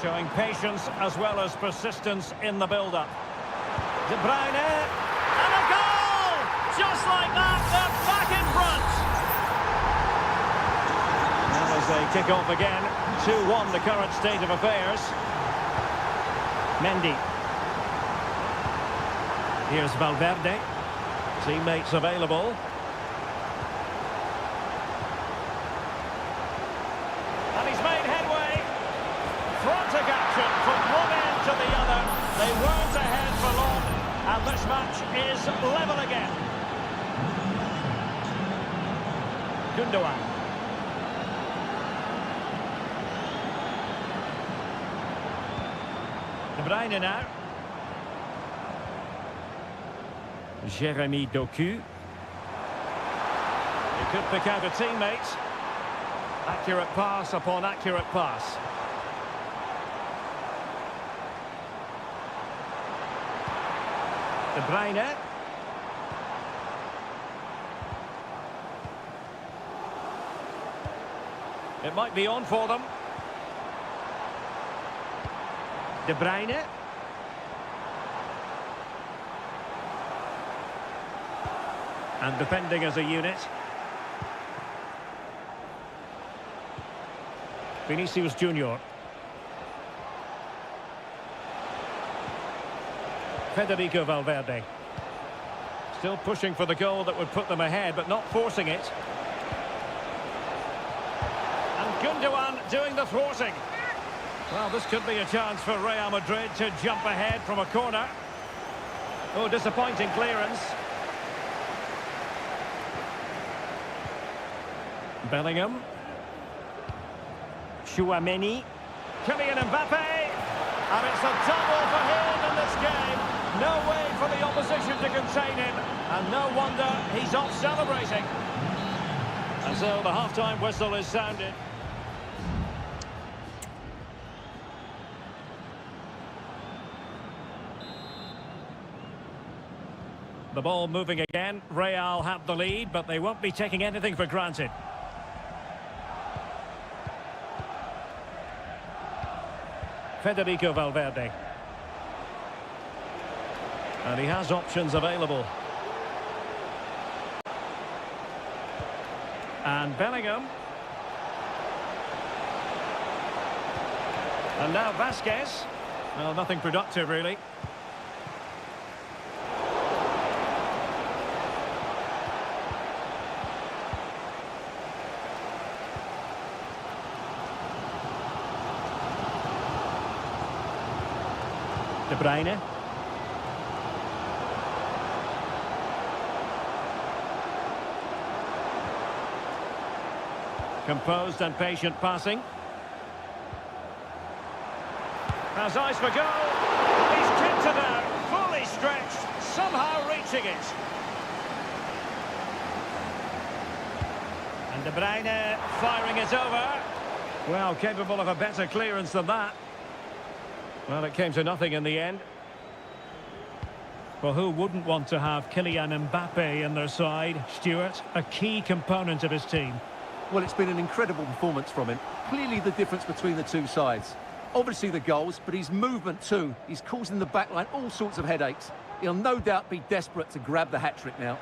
Showing patience as well as persistence in the build-up. De Bruyne, and a goal! Just like that, they're back in front. And as they kick off again, 2-1 the current state of affairs. Mendy. Here's Valverde. Teammates available. And he's made headway. Frantic action from one end to the other. They weren't ahead for long, and this match is level again. Gundogan. De Bruyne now. Jeremy Doku. He could pick out a teammate. Accurate pass upon accurate pass. De Bruyne. It might be on for them. De Bruyne. And defending as a unit. Vinicius Junior. Federico Valverde. Still pushing for the goal that would put them ahead, but not forcing it. And Gundogan doing the thwarting. Well, this could be a chance for Real Madrid to jump ahead from a corner. Oh, disappointing clearance. Bellingham. Chouameni. Kylian Mbappe. And it's a double for him in this game. No way for the opposition to contain him. And no wonder he's off celebrating. And so the half-time whistle is sounded. The ball moving again. Real have the lead, but they won't be taking anything for granted. Federico Valverde. And he has options available. And Bellingham. And now Vasquez. Well, nothing productive, really. De Bruyne. Composed and patient passing. Has eyes for goal. He's kicked it out, fully stretched, somehow reaching it. And De Bruyne firing it over. Well, capable of a better clearance than that. Well, it came to nothing in the end. Well, who wouldn't want to have Kylian Mbappe in their side? Stuart, a key component of his team. Well, it's been an incredible performance from him. Clearly the difference between the two sides. Obviously the goals, but his movement too. He's causing the backline all sorts of headaches. He'll no doubt be desperate to grab the hat-trick now.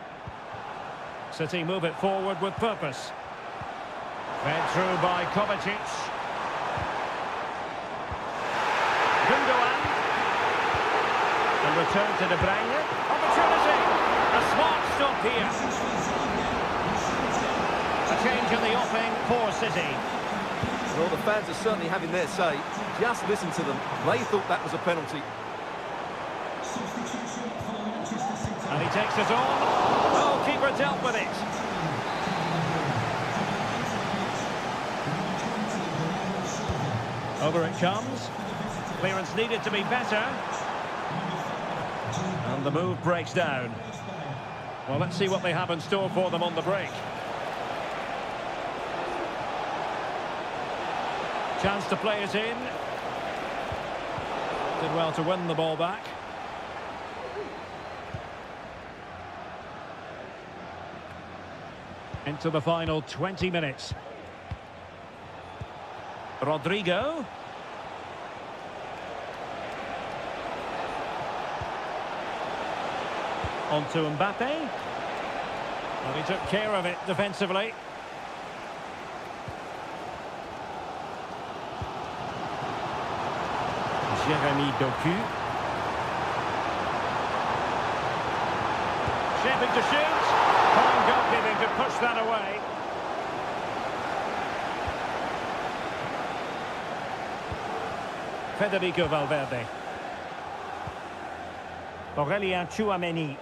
City move it forward with purpose. Fed through by Kovacic. Gundogan. And return to De Bruyne. Opportunity. A smart stop here. A change in the offing for City. Well, the fans are certainly having their say. Just listen to them. They thought that was a penalty. And he takes it on. Oh, keeper dealt with it. Over it comes. Clearance needed to be better. And the move breaks down. Well, let's see what they have in store for them on the break. Chance to play it in. Did well to win the ball back. Into the final 20 minutes. Rodrigo. On to Mbappe. Well, he took care of it defensively. Jeremy Doku. Shaping to shoot. Fine goalkeeping to push that away. Federico Valverde. Aurelien Tchouameni.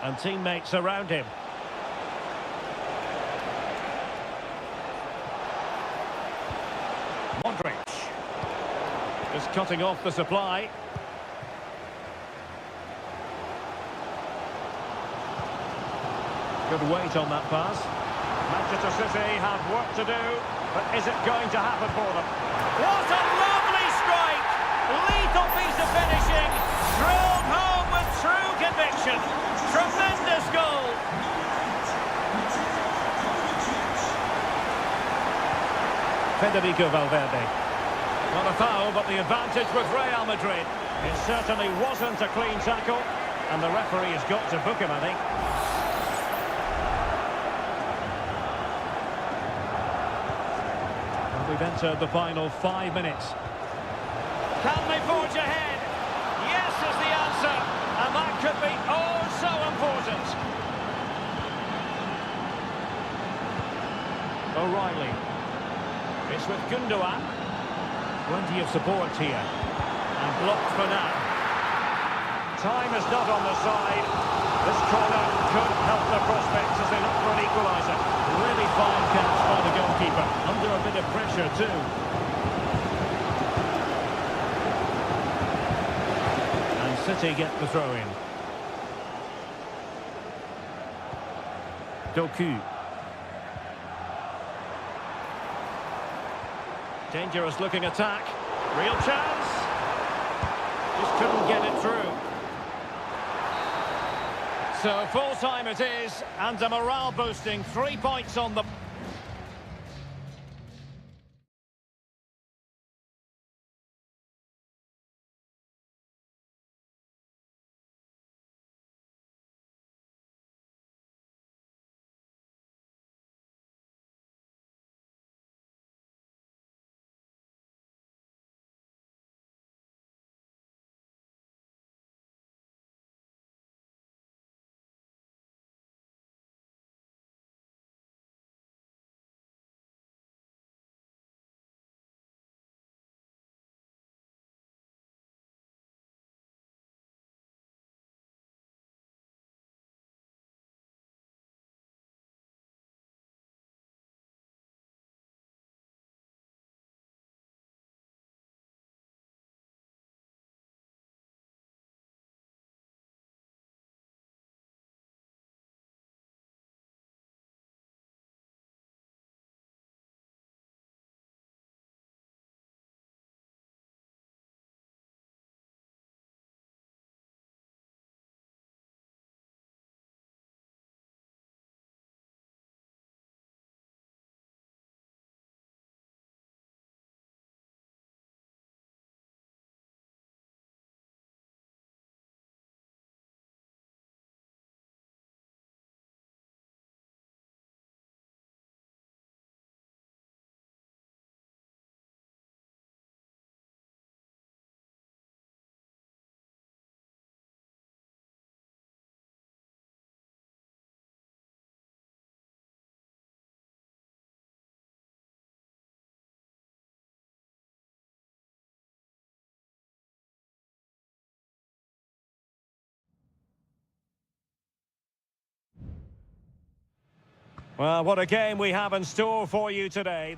And teammates around him. Modric. Just cutting off the supply. Good weight on that pass. Manchester City have work to do, but is it going to happen for them? What a lovely strike! Lethal piece of finishing, drilled home with true conviction. Tremendous goal. Federico Valverde. Not a foul, but the advantage with Real Madrid. It certainly wasn't a clean tackle, and the referee has got to book him, I think. And we've entered the final 5 minutes. Can they forge ahead? Yes is the answer, and that could be oh so important. O'Reilly. It's with Gundogan. Plenty of support here. And blocked for now. Time is not on the side. This corner could help the prospects as they look for an equaliser. Really fine catch by the goalkeeper. Under a bit of pressure too. And City get the throw in. Doku. Dangerous looking attack. Real chance. Just couldn't get it through. So full time it is, and a morale boosting 3 points on the Well, what a game we have in store for you today.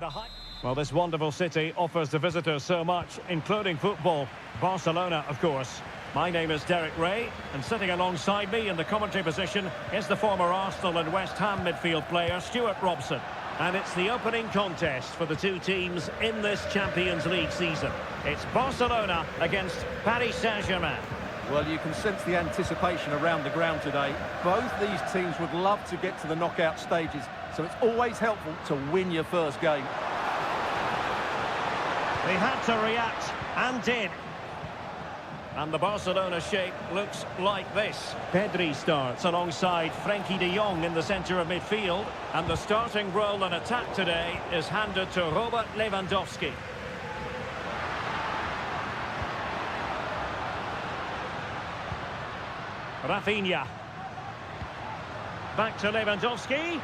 Well, this wonderful city offers the visitors so much, including football. Barcelona, of course. My name is Derek Ray, and sitting alongside me in the commentary position is the former Arsenal and West Ham midfield player, Stuart Robson. And it's the opening contest for the two teams in this Champions League season. It's Barcelona against Paris Saint-Germain. Well, you can sense the anticipation around the ground today. Both these teams would love to get to the knockout stages, so it's always helpful to win your first game. They had to react, and did. And the Barcelona shape looks like this. Pedri starts alongside Frenkie de Jong in the centre of midfield. And the starting role in attack today is handed to Robert Lewandowski. Rafinha. Back to Lewandowski.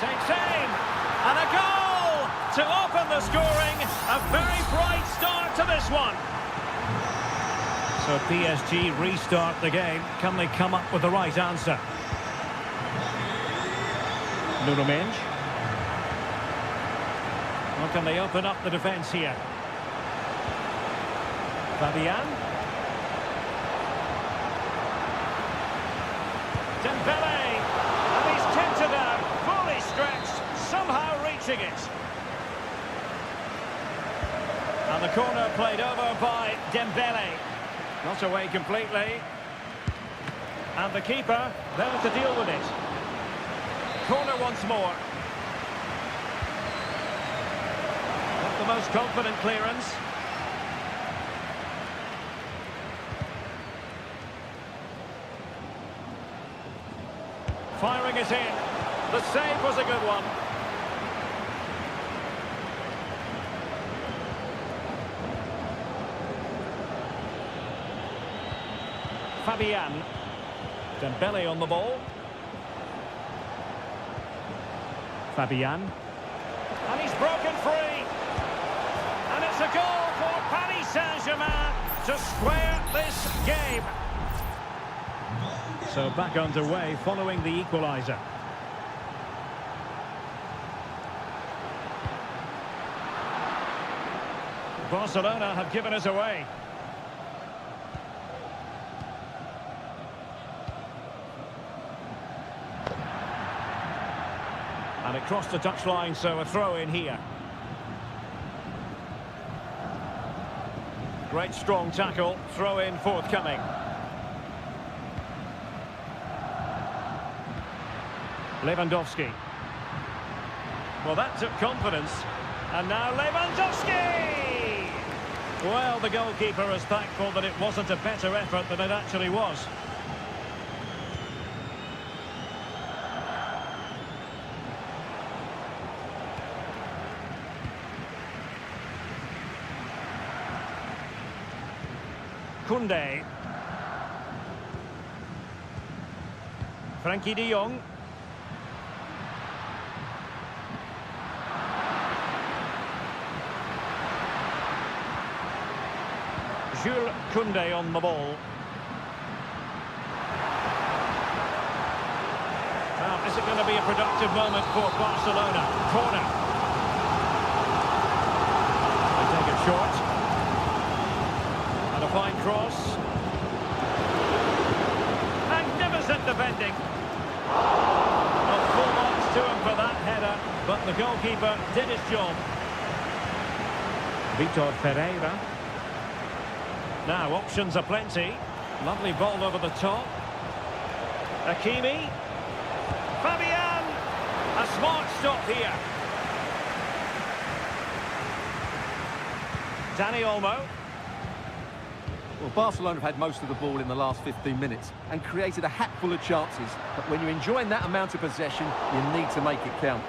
Takes aim. And a goal to open the scoring. A very bright start to this one. So PSG restart the game. Can they come up with the right answer? Nuno Mendes. Or can they open up the defence here? Fabian. Dembele, and he's tempted out, fully stretched, somehow reaching it. And the corner played over by Dembele. Not away completely. And the keeper there to deal with it. Corner once more. Not the most confident clearance. Firing it in. The save was a good one. Fabian. Dembele on the ball. Fabian. And he's broken free. And it's a goal for Paris Saint-Germain to square this game. So back underway following the equaliser. Barcelona have given us away. And it crossed the touchline, so a throw in here. Great strong tackle, throw in forthcoming. Lewandowski. Well, that took confidence. And now Lewandowski! Well, the goalkeeper is thankful that it wasn't a better effort than it actually was. Koundé. Frenkie de Jong. Jules Koundé on the ball. Now, is it going to be a productive moment for Barcelona? Corner. They take it short. And a fine cross. Magnificent defending. Well, full marks to him for that header, but the goalkeeper did his job. Vitor Ferreira. Now, options are plenty. Lovely ball over the top. Hakimi. Fabian. A smart stop here. Dani Olmo. Well, Barcelona have had most of the ball in the last 15 minutes and created a hatful of chances. But when you're enjoying that amount of possession, you need to make it count.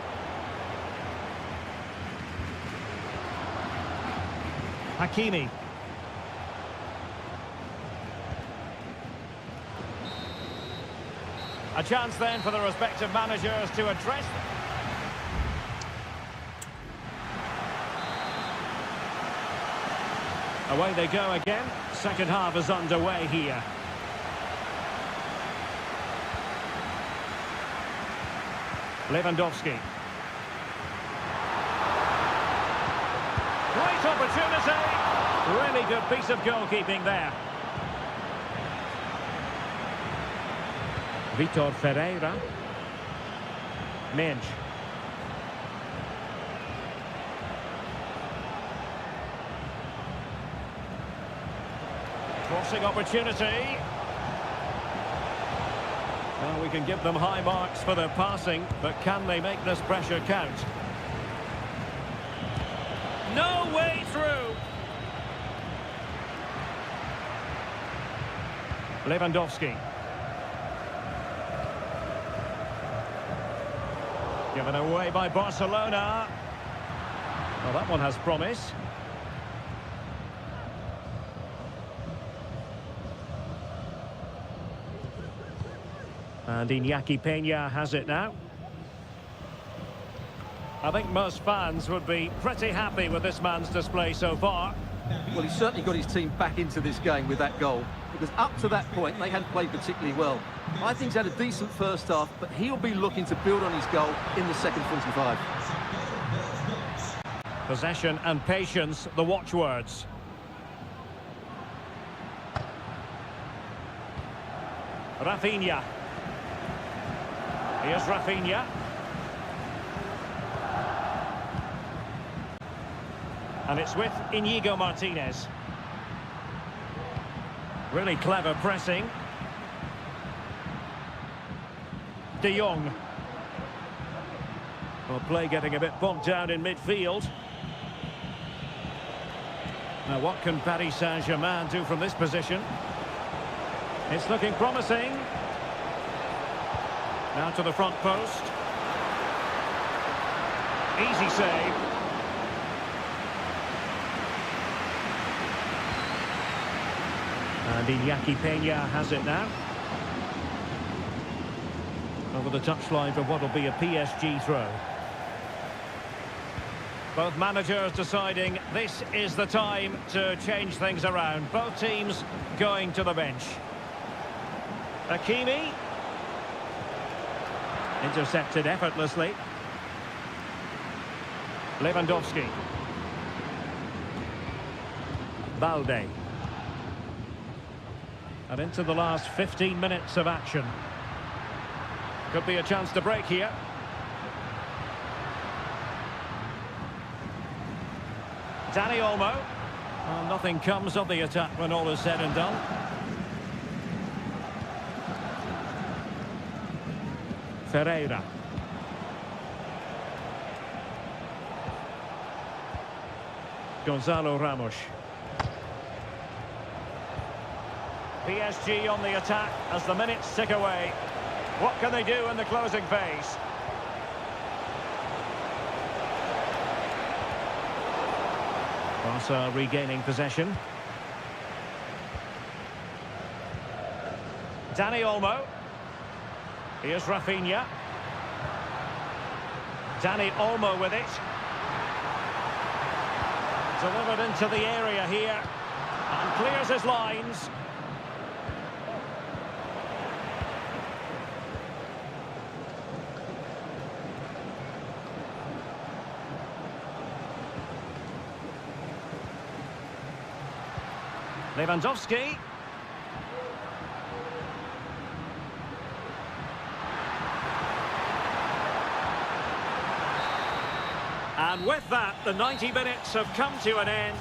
Hakimi. A chance then for the respective managers to address them. Away they go again. Second half is underway here. Lewandowski. Great opportunity. Really good piece of goalkeeping there. Vitor Ferreira. Minge. Crossing opportunity. Well, we can give them high marks for their passing, but can they make this pressure count? No way through. Lewandowski. Given away by Barcelona. Well, that one has promise. And Iñaki Peña has it now. I think most fans would be pretty happy with this man's display so far. Well, he's certainly got his team back into this game with that goal, because up to that point they hadn't played particularly well. I think he's had a decent first half, but he'll be looking to build on his goal in the second 45. Possession and patience, the watchwords. Rafinha. Here's Rafinha. And it's with Inigo Martinez. Really clever pressing. De Jong. Well, play getting a bit bogged down in midfield. Now, what can Paris Saint-Germain do from this position? It's looking promising. Now to the front post. Easy save. And Iñaki Peña has it now. Over the touchline for what will be a PSG throw. Both managers deciding this is the time to change things around. Both teams going to the bench. Hakimi. Intercepted effortlessly. Lewandowski. Balde. And into the last 15 minutes of action. Could be a chance to break here. Dani Olmo. Well, nothing comes of the attack when all is said and done. Ferreira. Gonzalo Ramos. PSG on the attack as the minutes tick away. What can they do in the closing phase? Barca regaining possession. Dani Olmo. Here's Rafinha. Dani Olmo with it. Delivered into the area here. And clears his lines. Lewandowski. And with that, the 90 minutes have come to an end.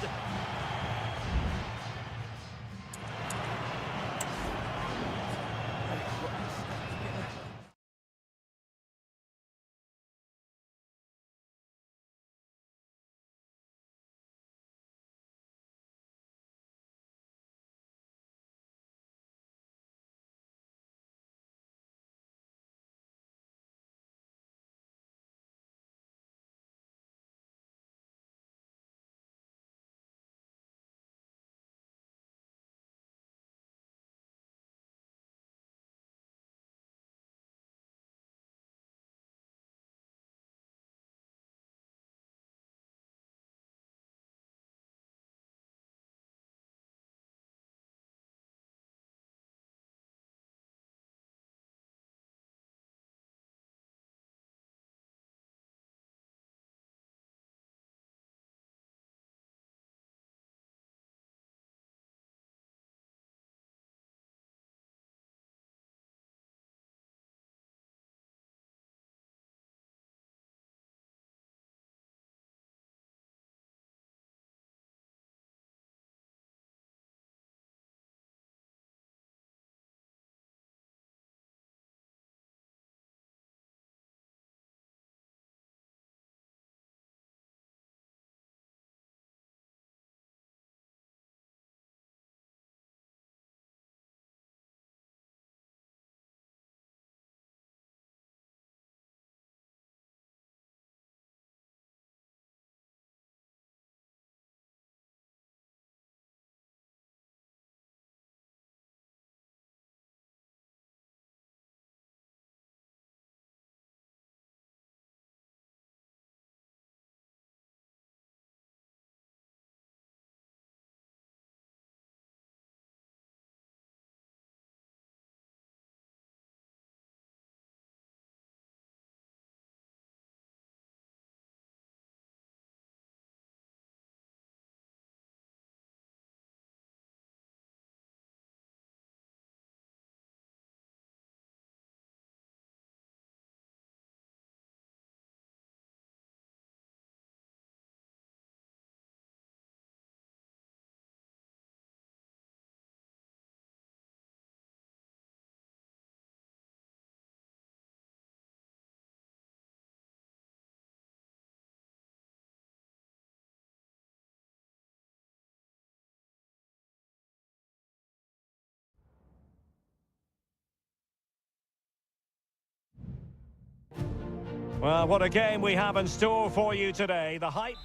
Well, what a game we have in store for you today. The hype...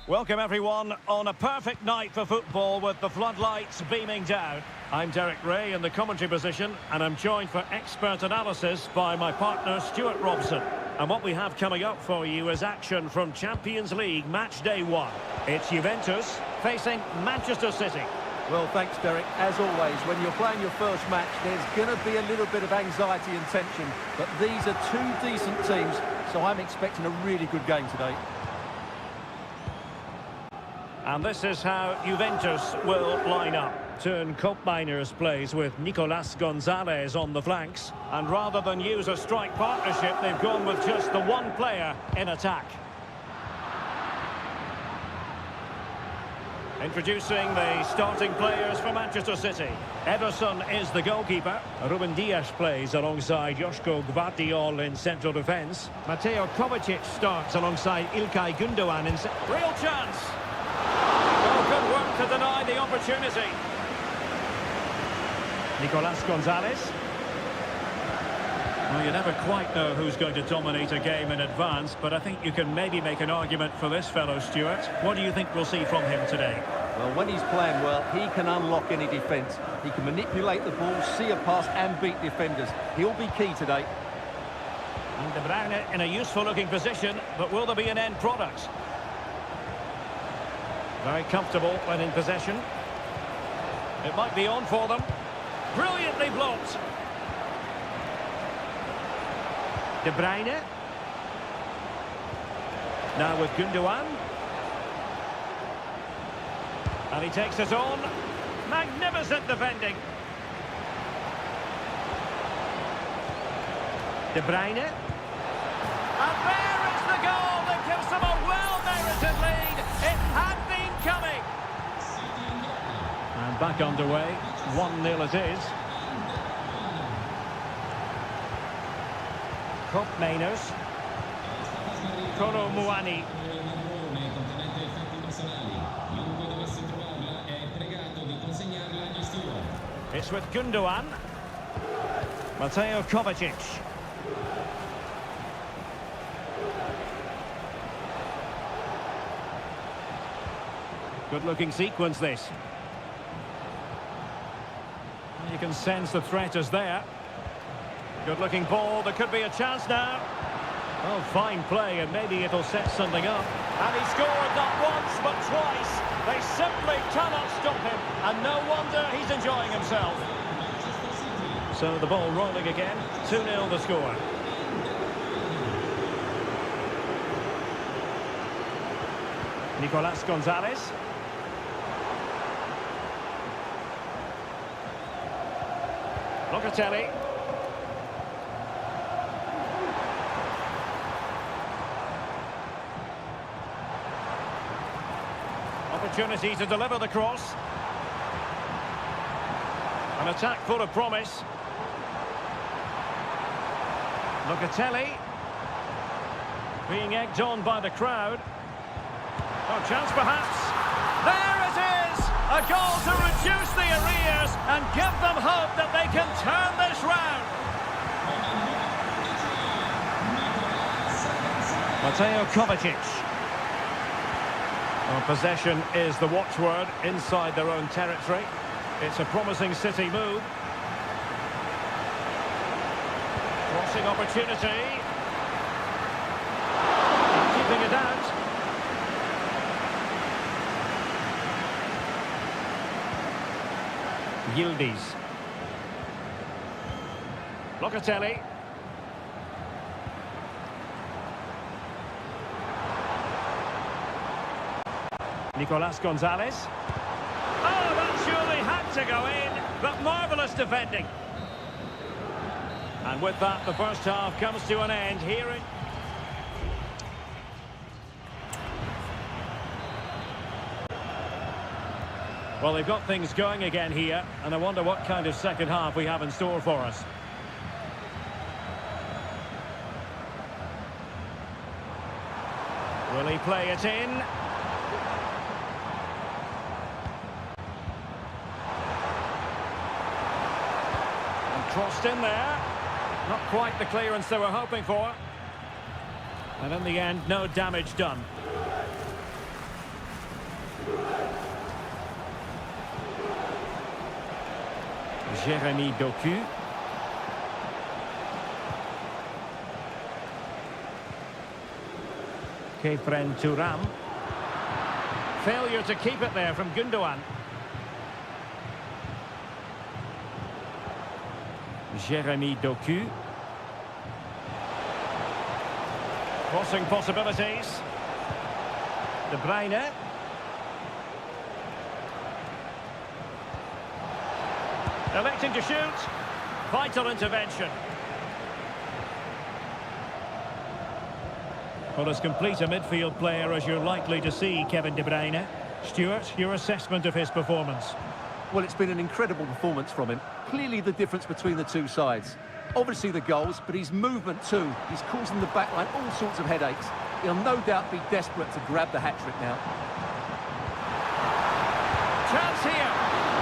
Welcome, everyone, on a perfect night for football with the floodlights beaming down. I'm Derek Ray in the commentary position, and I'm joined for expert analysis by my partner, Stuart Robson. And what we have coming up for you is action from Champions League match day 1. It's Juventus facing Manchester City. Well, thanks, Derek. As always, when you're playing your first match, there's going to be a little bit of anxiety and tension. But these are two decent teams, so I'm expecting a really good game today. And this is how Juventus will line up. Turn Koopmeiners plays with Nicolas Gonzalez on the flanks. And rather than use a strike partnership, they've gone with just the one player in attack. Introducing the starting players for Manchester City. Ederson is the goalkeeper. Ruben Dias plays alongside Joško Gvardiol in central defence. Mateo Kovacic starts alongside İlkay Gündoğan in... Real chance! Oh, good work to deny the opportunity. Nicolas Gonzalez. Well, you never quite know who's going to dominate a game in advance, but I think you can maybe make an argument for this fellow, Stuart. What do you think we'll see from him today? Well, when he's playing well, he can unlock any defence. He can manipulate the ball, see a pass and beat defenders. He'll be key today. And De Bruyne in a useful-looking position, but will there be an end product? Very comfortable when in possession. It might be on for them. Brilliantly blocked. De Bruyne. Now with Gündoğan. And he takes it on. Magnificent defending. De Bruyne. And there is the goal that gives them a well-merited lead. It had been coming. And back underway. 1-0 it is. Koopmeiners. Kolo Muani. It's with Gündoğan. Mateo Kovacic. Good-looking sequence, this. You can sense the threat is there. Good-looking ball. There could be a chance now. Oh, fine play, and maybe it'll set something up. And he scored not once, but twice. They simply cannot stop him, and no wonder he's enjoying himself. So the ball rolling again. 2-0 the score. Nicolas Gonzalez. Locatelli. Opportunity to deliver the cross. An attack full of promise. Locatelli. Being egged on by the crowd. Oh, chance perhaps. There it is! A goal to reduce the arrears and give them hope that they can turn this round. Mateo Kovacic. Well, possession is the watchword inside their own territory. It's a promising City move. Crossing opportunity. Keeping it out. Yildiz. Locatelli. Nicolas Gonzalez. Oh, that surely had to go in, but marvellous defending. And with that, the first half comes to an end here in... Well, they've got things going again here, and I wonder what kind of second half we have in store for us. Will he play it in? And crossed in there. Not quite the clearance they were hoping for. And in the end, no damage done. Jérémy Doku. Kefren Turam. Failure to keep it there from Gundogan. Jérémy Doku. Crossing possibilities. De Bruyne. Electing to shoot. Vital intervention. Well, as complete a midfield player as you're likely to see, Kevin De Bruyne. Stuart, your assessment of his performance? Well, it's been an incredible performance from him. Clearly the difference between the two sides. Obviously the goals, but his movement too. He's causing the backline all sorts of headaches. He'll no doubt be desperate to grab the hat-trick now. Chance here.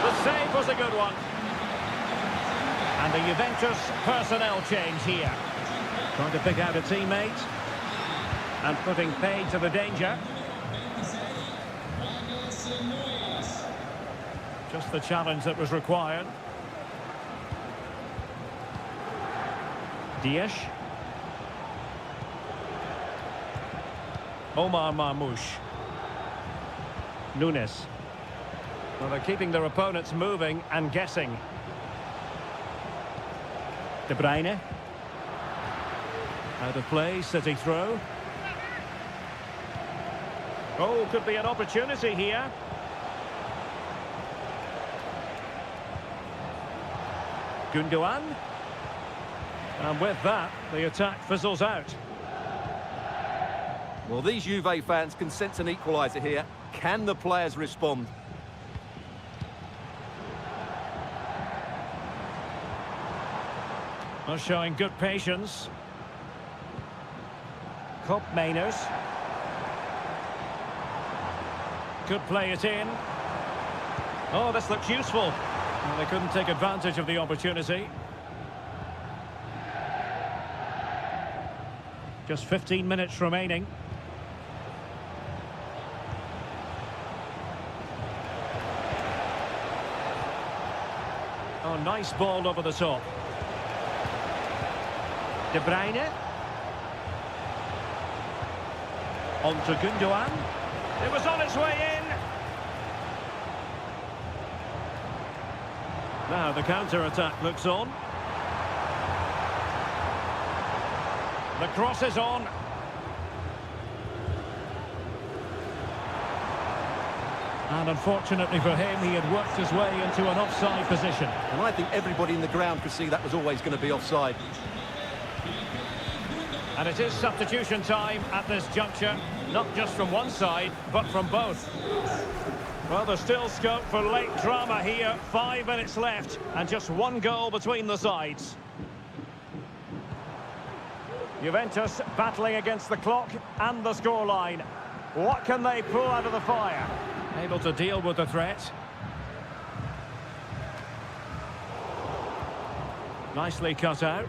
The save was a good one. And the Juventus personnel change here. Trying to pick out a teammate. And putting paid to the danger. Just the challenge that was required. Dias. Omar Marmoush. Nunes. Well, they're keeping their opponents moving and guessing. De Bruyne. Out of play, City throw. Oh, could be an opportunity here. Gundogan. And with that, the attack fizzles out. Well, these Juve fans can sense an equaliser here. Can the players respond? Well, showing good patience. Cop Mainers. Could play it in. Oh, this looks useful. Well, they couldn't take advantage of the opportunity. Just 15 minutes remaining. Oh, nice ball over the top. De Bruyne. On to Gundogan. It was on its way in. Now the counter-attack looks on. The cross is on. And unfortunately for him, he had worked his way into an offside position. And I think everybody in the ground could see that was always going to be offside. And it is substitution time at this juncture, not just from one side, but from both. Well, there's still scope for late drama here. 5 minutes left, and just one goal between the sides. Juventus battling against the clock and the scoreline. What can they pull out of the fire? Able to deal with the threat. Nicely cut out.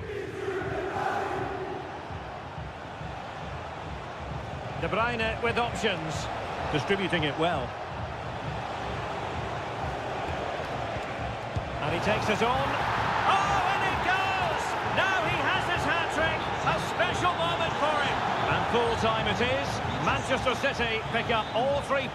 De Bruyne with options. Distributing it well. And he takes it on. Oh, and it goes! Now he has his hat-trick. A special moment for him. And full time it is. Manchester City pick up all three.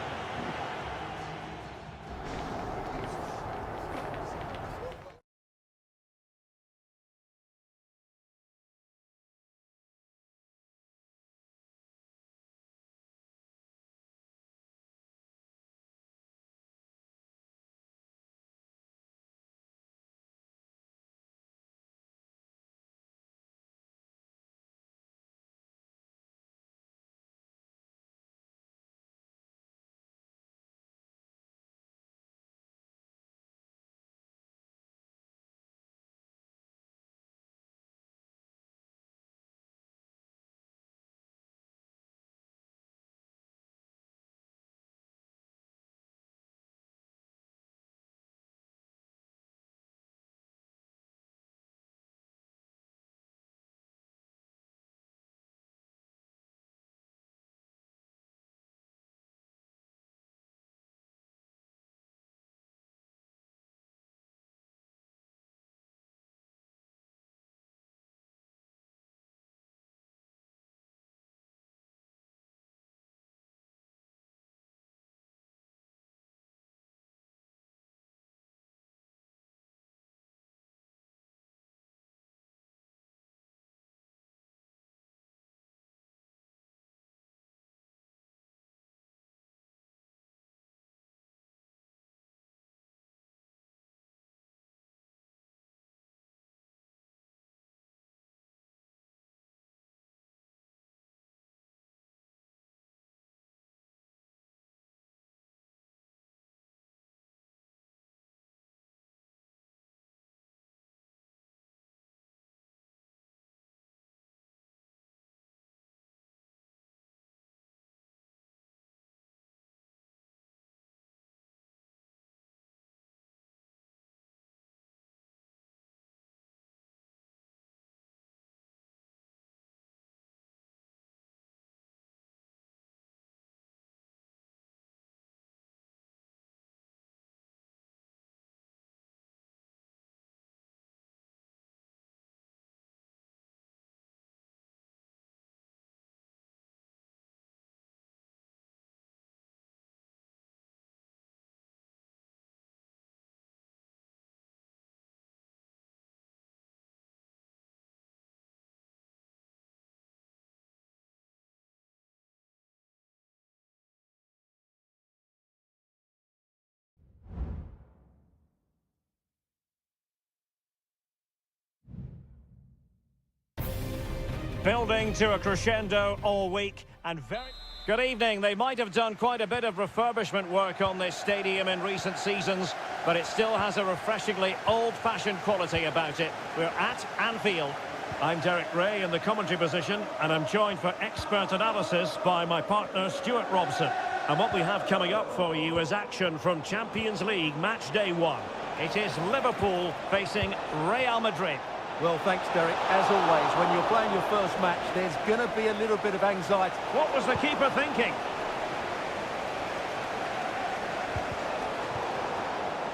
Building to a crescendo all week and very... Good evening. They might have done quite a bit of refurbishment work on this stadium in recent seasons, but it still has a refreshingly old-fashioned quality about it. We're at Anfield. I'm Derek Ray in the commentary position, and I'm joined for expert analysis by my partner Stuart Robson. And what we have coming up for you is action from Champions League match day 1. It is Liverpool facing Real Madrid. Well, thanks, Derek. As always, when you're playing your first match, there's going to be a little bit of anxiety. What was the keeper thinking?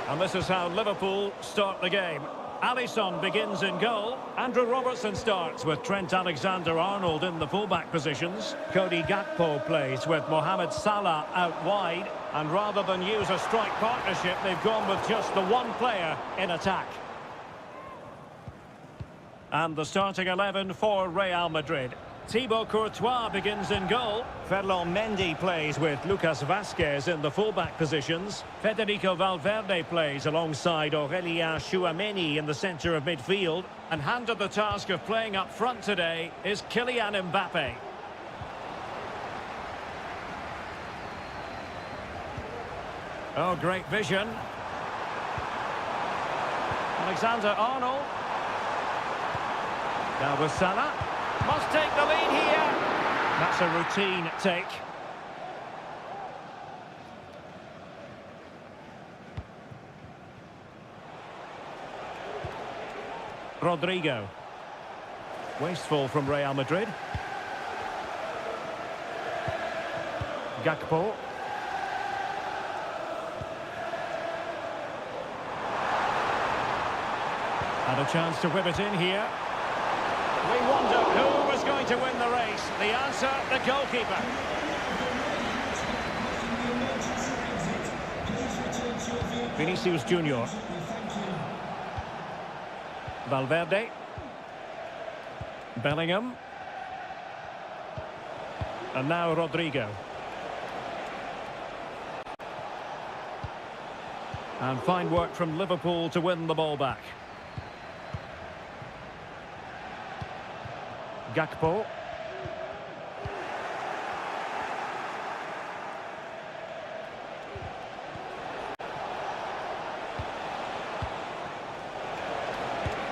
And this is how Liverpool start the game. Alisson begins in goal. Andrew Robertson starts with Trent Alexander-Arnold in the fullback positions. Cody Gakpo plays with Mohamed Salah out wide. And rather than use a strike partnership, they've gone with just the one player in attack. And the starting 11 for Real Madrid. Thibaut Courtois begins in goal. Ferland Mendy plays with Lucas Vazquez in the fullback positions. Federico Valverde plays alongside Aurélien Tchouameni in the centre of midfield. And handed the task of playing up front today is Kylian Mbappe. Oh, great vision. Alexander-Arnold. Now with Salah. Must take the lead here. That's a routine take. Rodrigo. Wasteful from Real Madrid. Gakpo. And a chance to whip it in here. We wonder who was going to win the race. The answer, the goalkeeper. Vinicius Junior. Valverde. Bellingham. And now Rodrigo. And fine work from Liverpool to win the ball back. Gakpo.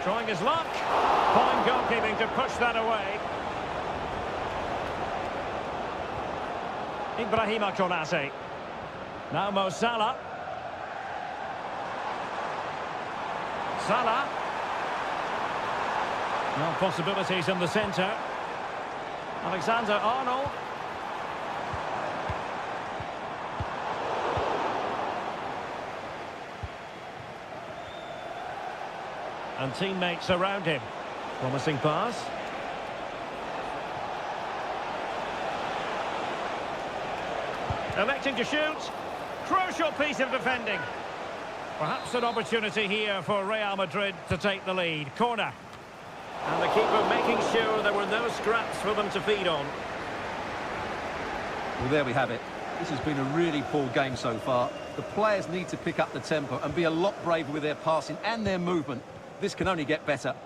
Trying his luck. Fine goalkeeping to push that away. Ibrahima Konate. Now Mo Salah. Salah. No possibilities in the centre. Alexander-Arnold. And teammates around him. Promising pass. Electing to shoot. Crucial piece of defending. Perhaps an opportunity here for Real Madrid to take the lead. Corner. And the keeper making sure there were no scraps for them to feed on. Well, there we have it. This has been a really poor game so far. The players need to pick up the tempo and be a lot braver with their passing and their movement. This can only get better.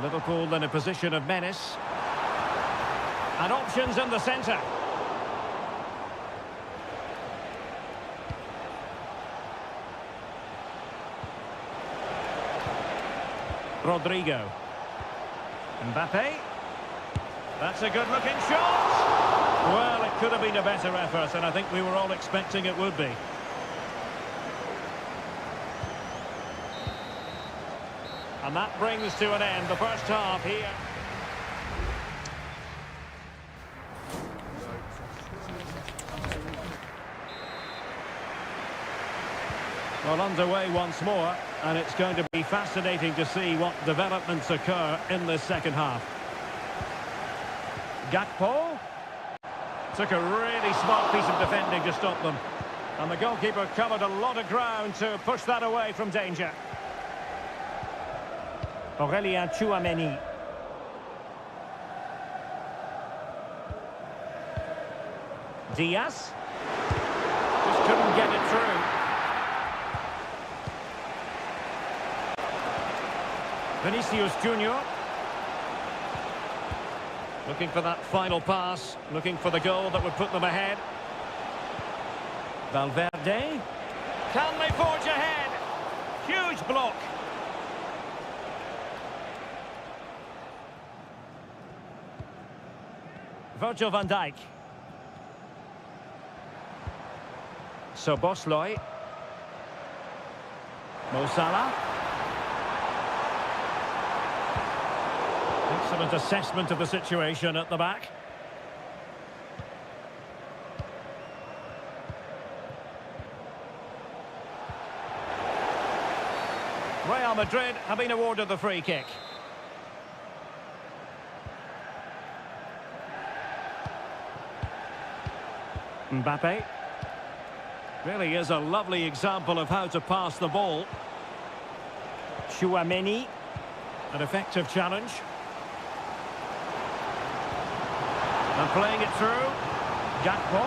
Liverpool in a position of menace. And options in the centre. Rodrigo. Mbappe. That's a good-looking shot. Well, it could have been a better effort, and I think we were all expecting it would be. And that brings to an end the first half here. Well, underway once more, and it's going to be fascinating to see what developments occur in this second half. Gakpo took a really smart piece of defending to stop them. And the goalkeeper covered a lot of ground to push that away from danger. Aurélien Tchouameni. Diaz. Just couldn't get it through. Vinicius Junior. Looking for that final pass, looking for the goal that would put them ahead. Valverde. Can they forge ahead? Huge block. Virgil van Dijk. Szoboszlai. Mo Salah. Excellent assessment of the situation at the back. Real Madrid have been awarded the free kick. Mbappe. Really is a lovely example of how to pass the ball. Tchouaméni. An effective challenge. And playing it through. Gakpo.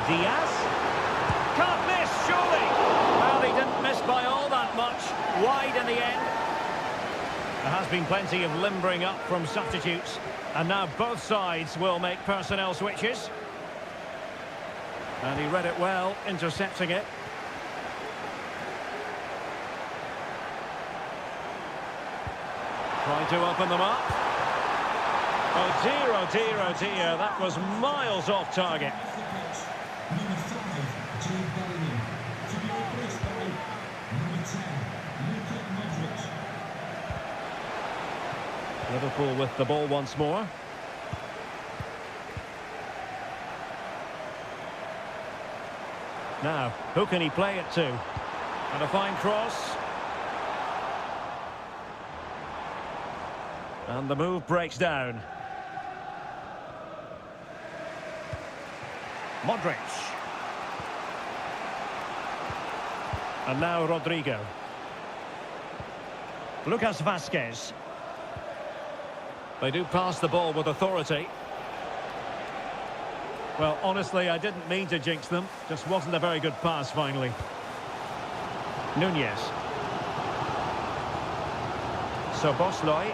Diaz. Can't miss, surely. Well, he didn't miss by all that much. Wide in the end. There has been plenty of limbering up from substitutes. And now both sides will make personnel switches. And he read it well, intercepting it. Trying to open them up. Oh dear, oh dear, oh dear. That was miles off target. Number 5, Jude Bellingham. To be replaced by number 10, Liverpool with the ball once more. Now, who can he play it to? And a fine cross. And the move breaks down. Modric. And now Rodrigo. Lucas Vazquez. They do pass the ball with authority. Well, honestly, I didn't mean to jinx them. Just wasn't a very good pass, finally. Nunez. Szoboszlai.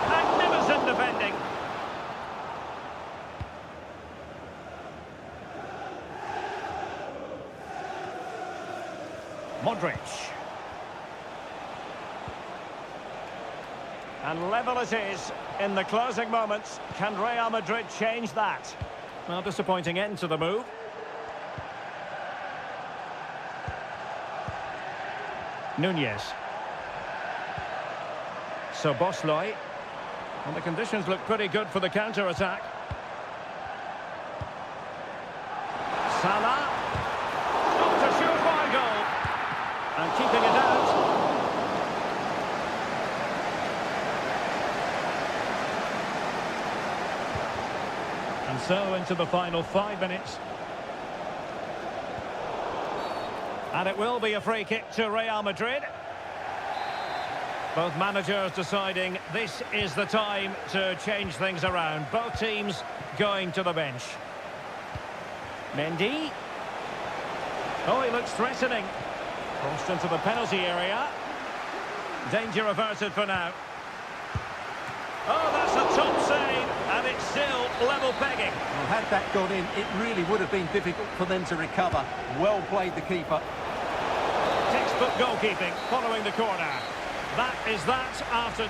Magnificent defending. Modric. And level it is in the closing moments. Can Real Madrid change that? Well, disappointing end to the move. Nunez. Szoboszlai. And the conditions look pretty good for the counter-attack. Salah. Not a surefire goal. And keeping it out. And so into the final 5 minutes. And it will be a free kick to Real Madrid. Both managers deciding this is the time to change things around. Both teams going to the bench. Mendy. Oh, he looks threatening. Crossed into the penalty area. Danger averted for now. Oh, that's a top save, and it's still level pegging. Well, had that gone in, it really would have been difficult for them to recover. Well played, the keeper. Textbook goalkeeping following the corner. That is that after...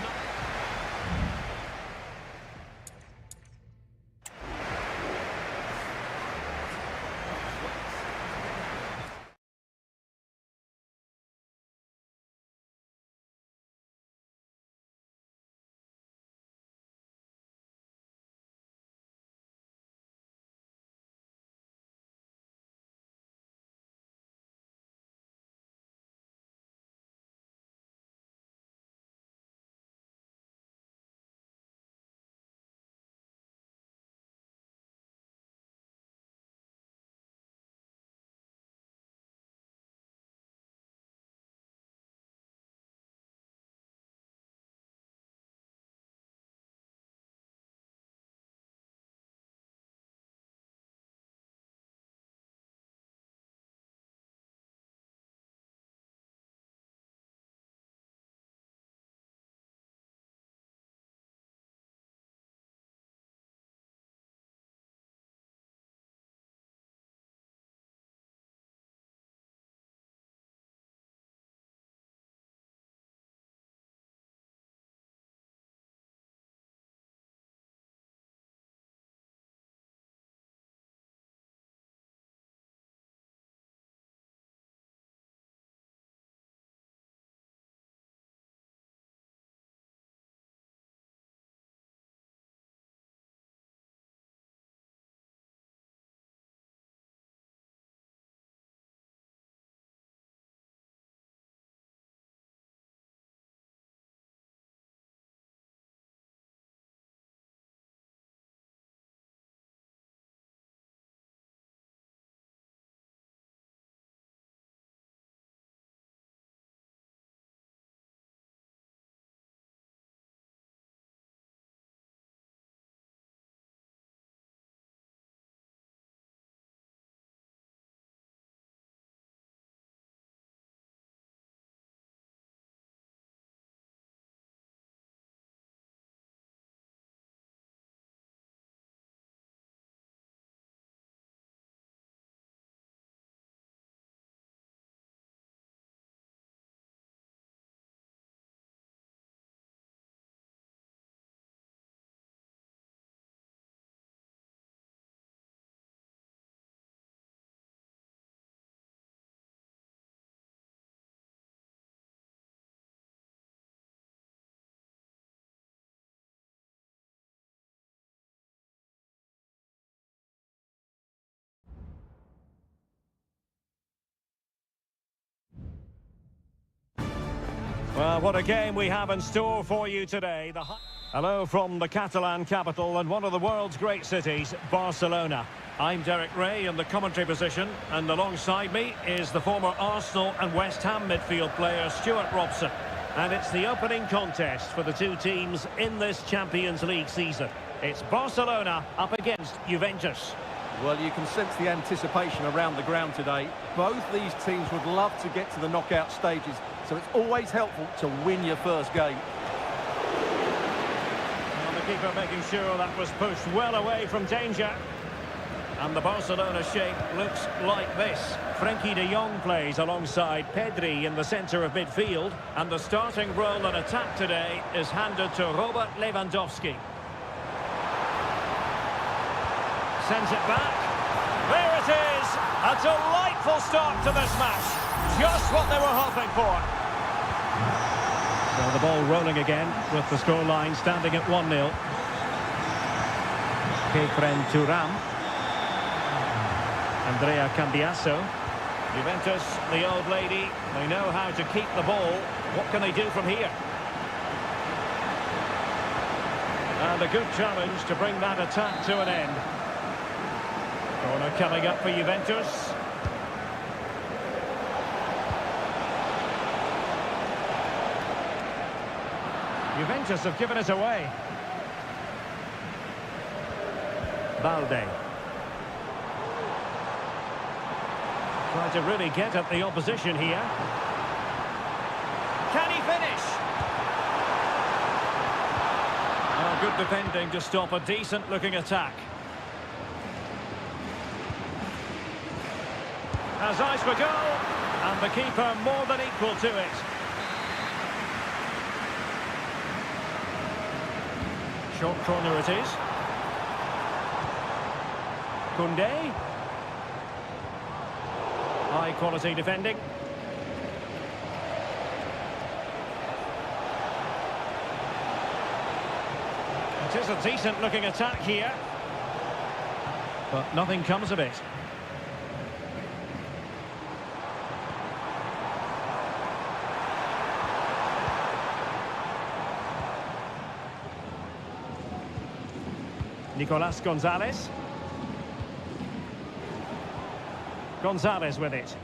Well, what a game we have in store for you today. Hello from the Catalan capital and one of the world's great cities, Barcelona. I'm Derek Ray in the commentary position, and alongside me is the former Arsenal and West Ham midfield player Stuart Robson. And it's the opening contest for the two teams in this Champions League season. It's Barcelona up against Juventus. Well, you can sense the anticipation around the ground today. Both these teams would love to get to the knockout stages, so it's always helpful to win your first game. Well, the keeper making sure that was pushed well away from danger. And the Barcelona shape looks like this. Frenkie de Jong plays alongside Pedri in the centre of midfield. And the starting role in attack today is handed to Robert Lewandowski. Sends it back. There it is. A delightful start to this match. Just what they were hoping for. So the ball rolling again with the scoreline standing at 1-0. Kefren Thuram. Andrea Cambiasso. Juventus, the old lady, they know how to keep the ball. What can they do from here? And a good challenge to bring that attack to an end. Corner coming up for Juventus. Juventus have given it away. Balde. Try to really get at the opposition here. Can he finish? Oh, good defending to stop a decent-looking attack. Has eyes for goal, and the keeper more than equal to it. Short corner it is. Koundé. High quality defending. It is a decent looking attack here, but nothing comes of it. Nicolas Gonzalez. Gonzalez with it.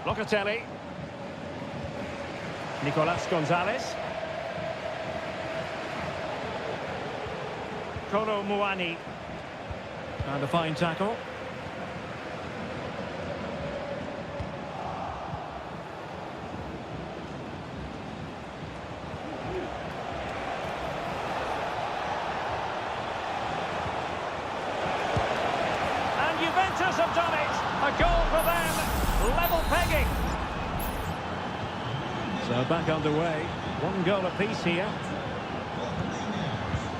Locatelli. Nicolas Gonzalez. Kolo Muani. And a fine tackle. Juventus have done it. A goal for them. Level pegging. So back underway. One goal apiece here.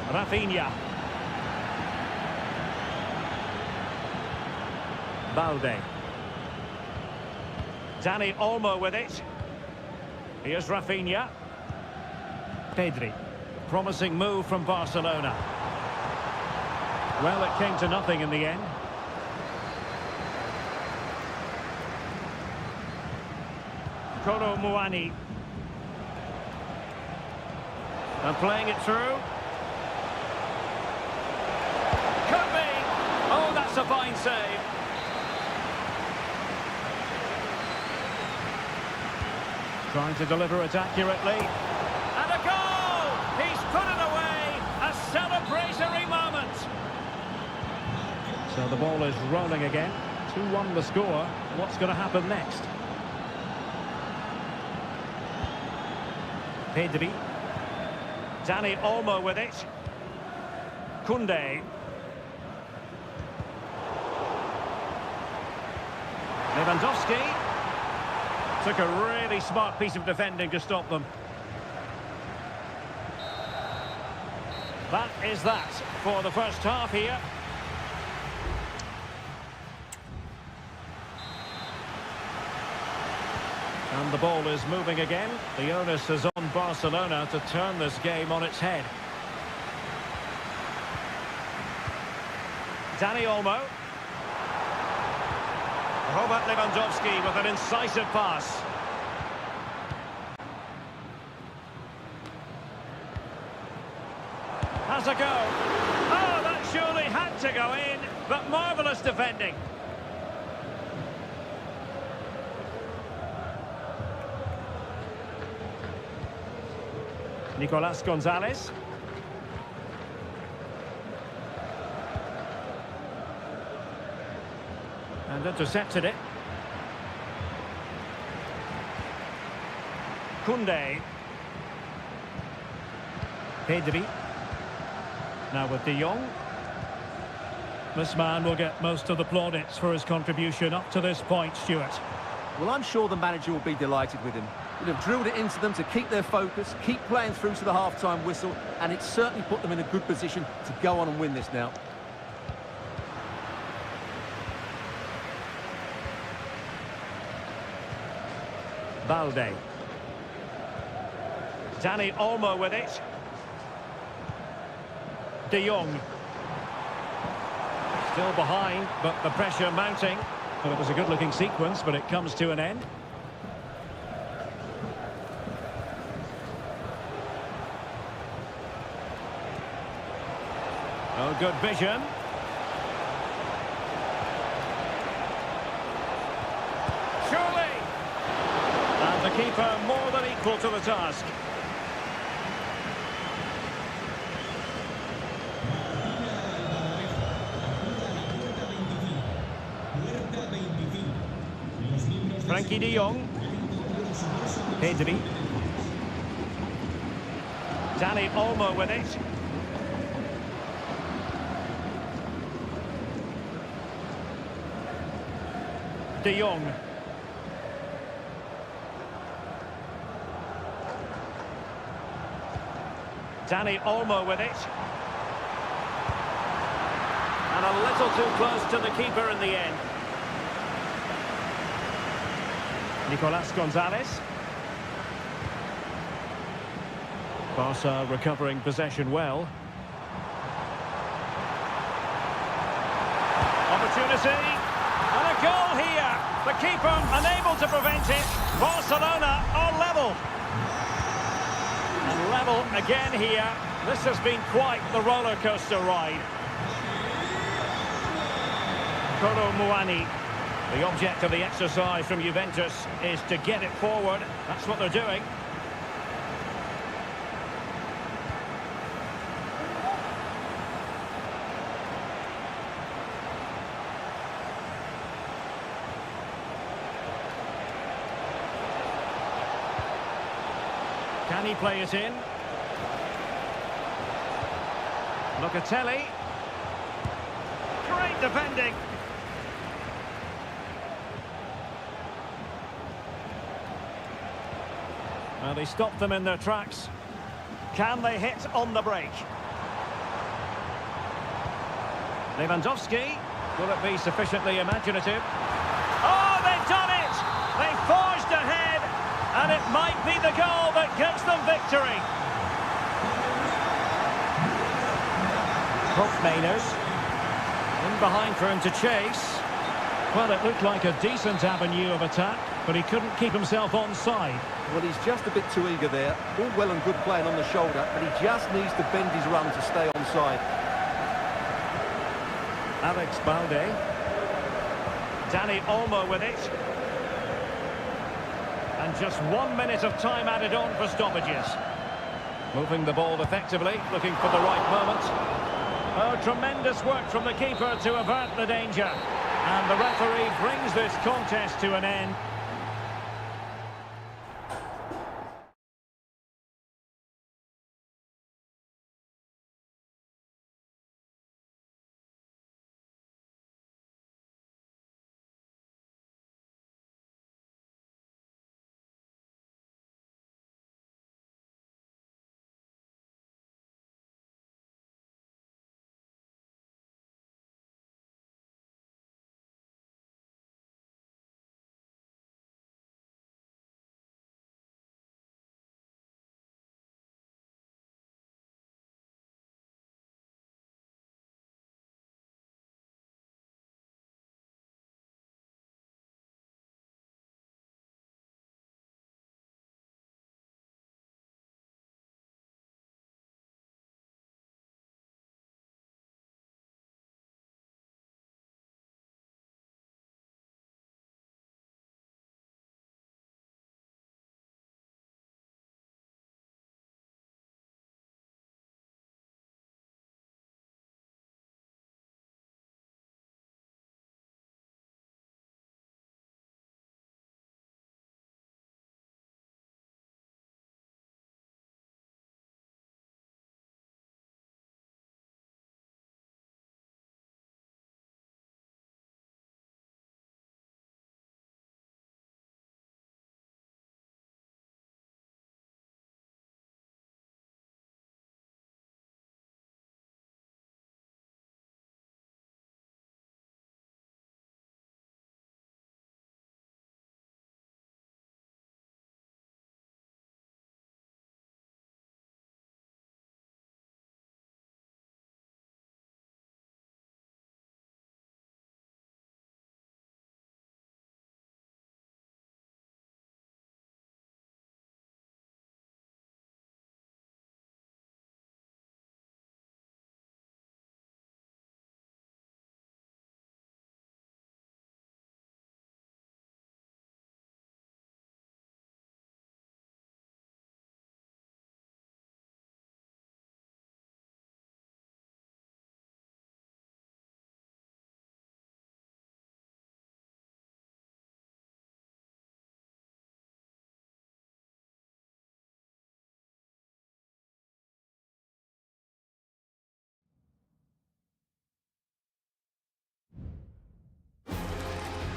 Rafinha. Balde. Dani Olmo with it. Here's Rafinha. Pedri. Promising move from Barcelona. Well, it came to nothing in the end. Kolo Muani. And playing it through. Could be. Oh, that's a fine save. Trying to deliver it accurately. And a goal! He's put it away. A celebratory moment. So the ball is rolling again. 2-1 the score. What's going to happen next? Pedri. Dani Olmo with it. Koundé. Lewandowski. Took a really smart piece of defending to stop them. That is that for the first half here. And the ball is moving again. The onus is on Barcelona to turn this game on its head. Dani Olmo. Robert Lewandowski with an incisive pass. Has a go. Oh, that surely had to go in, but marvellous defending. Nicolas Gonzalez. And intercepted it. Koundé. Pedri. Now with De Jong. This man will get most of the plaudits for his contribution up to this point, Stuart. Well, I'm sure the manager will be delighted with him. He'd have drilled it into them to keep their focus, keep playing through to the half-time whistle, and it's certainly put them in a good position to go on and win this now. Balde. Dani Olmo with it. De Jong. Still behind, but the pressure mounting. Well, it was a good-looking sequence, but it comes to an end. Oh, good vision. Surely! And the keeper more than equal to the task. Frankie de Jong. Pedri. Dani Olmo with it. De Jong. Dani Olmo with it. And a little too close to the keeper in the end. Nicolas Gonzalez. Barca recovering possession well. Opportunity. And a goal here. The keeper unable to prevent it. Barcelona are level. And level again here. This has been quite the roller coaster ride. Kolo Muani. The object of the exercise from Juventus is to get it forward. That's what they're doing. Can he play it in? Locatelli. Great defending. Well, they stopped them in their tracks. Can they hit on the break? Lewandowski. Will it be sufficiently imaginative? Oh, they've done it! They forged ahead, and it might be the goal that gives them victory. Mainers. In behind for him to chase. Well, it looked like a decent avenue of attack, but he couldn't keep himself onside. Well, he's just a bit too eager there. All well and good playing on the shoulder, but he just needs to bend his run to stay onside. Alex Balde. Dani Olmo with it. And just 1 minute of time added on for stoppages. Moving the ball effectively, looking for the right moment. Oh, tremendous work from the keeper to avert the danger. And the referee brings this contest to an end.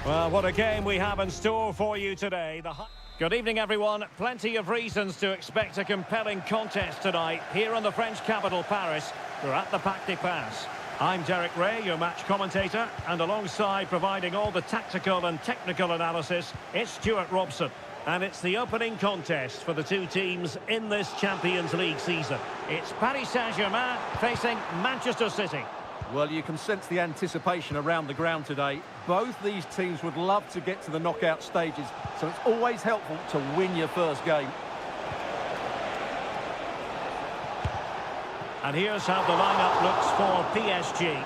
Well, what a game we have in store for you today. Good evening, everyone. Plenty of reasons to expect a compelling contest tonight here in the French capital, Paris. We're at the Parc des Princes. I'm Derek Ray, your match commentator, and alongside providing all the tactical and technical analysis, it's Stuart Robson. And it's the opening contest for the two teams in this Champions League season. It's Paris Saint-Germain facing Manchester City. Well, you can sense the anticipation around the ground today. Both these teams would love to get to the knockout stages, so it's always helpful to win your first game. And here's how the lineup looks for PSG.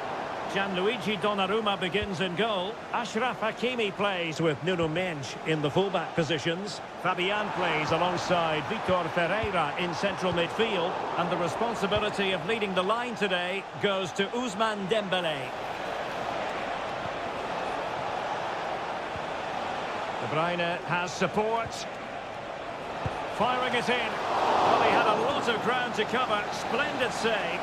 Gianluigi Donnarumma begins in goal. Achraf Hakimi plays with Nuno Mendes in the fullback positions. Fabian plays alongside Vitor Ferreira in central midfield. And the responsibility of leading the line today goes to Ousmane Dembélé. De Bruyne has support. Firing it in. Well, he had a lot of ground to cover. Splendid save.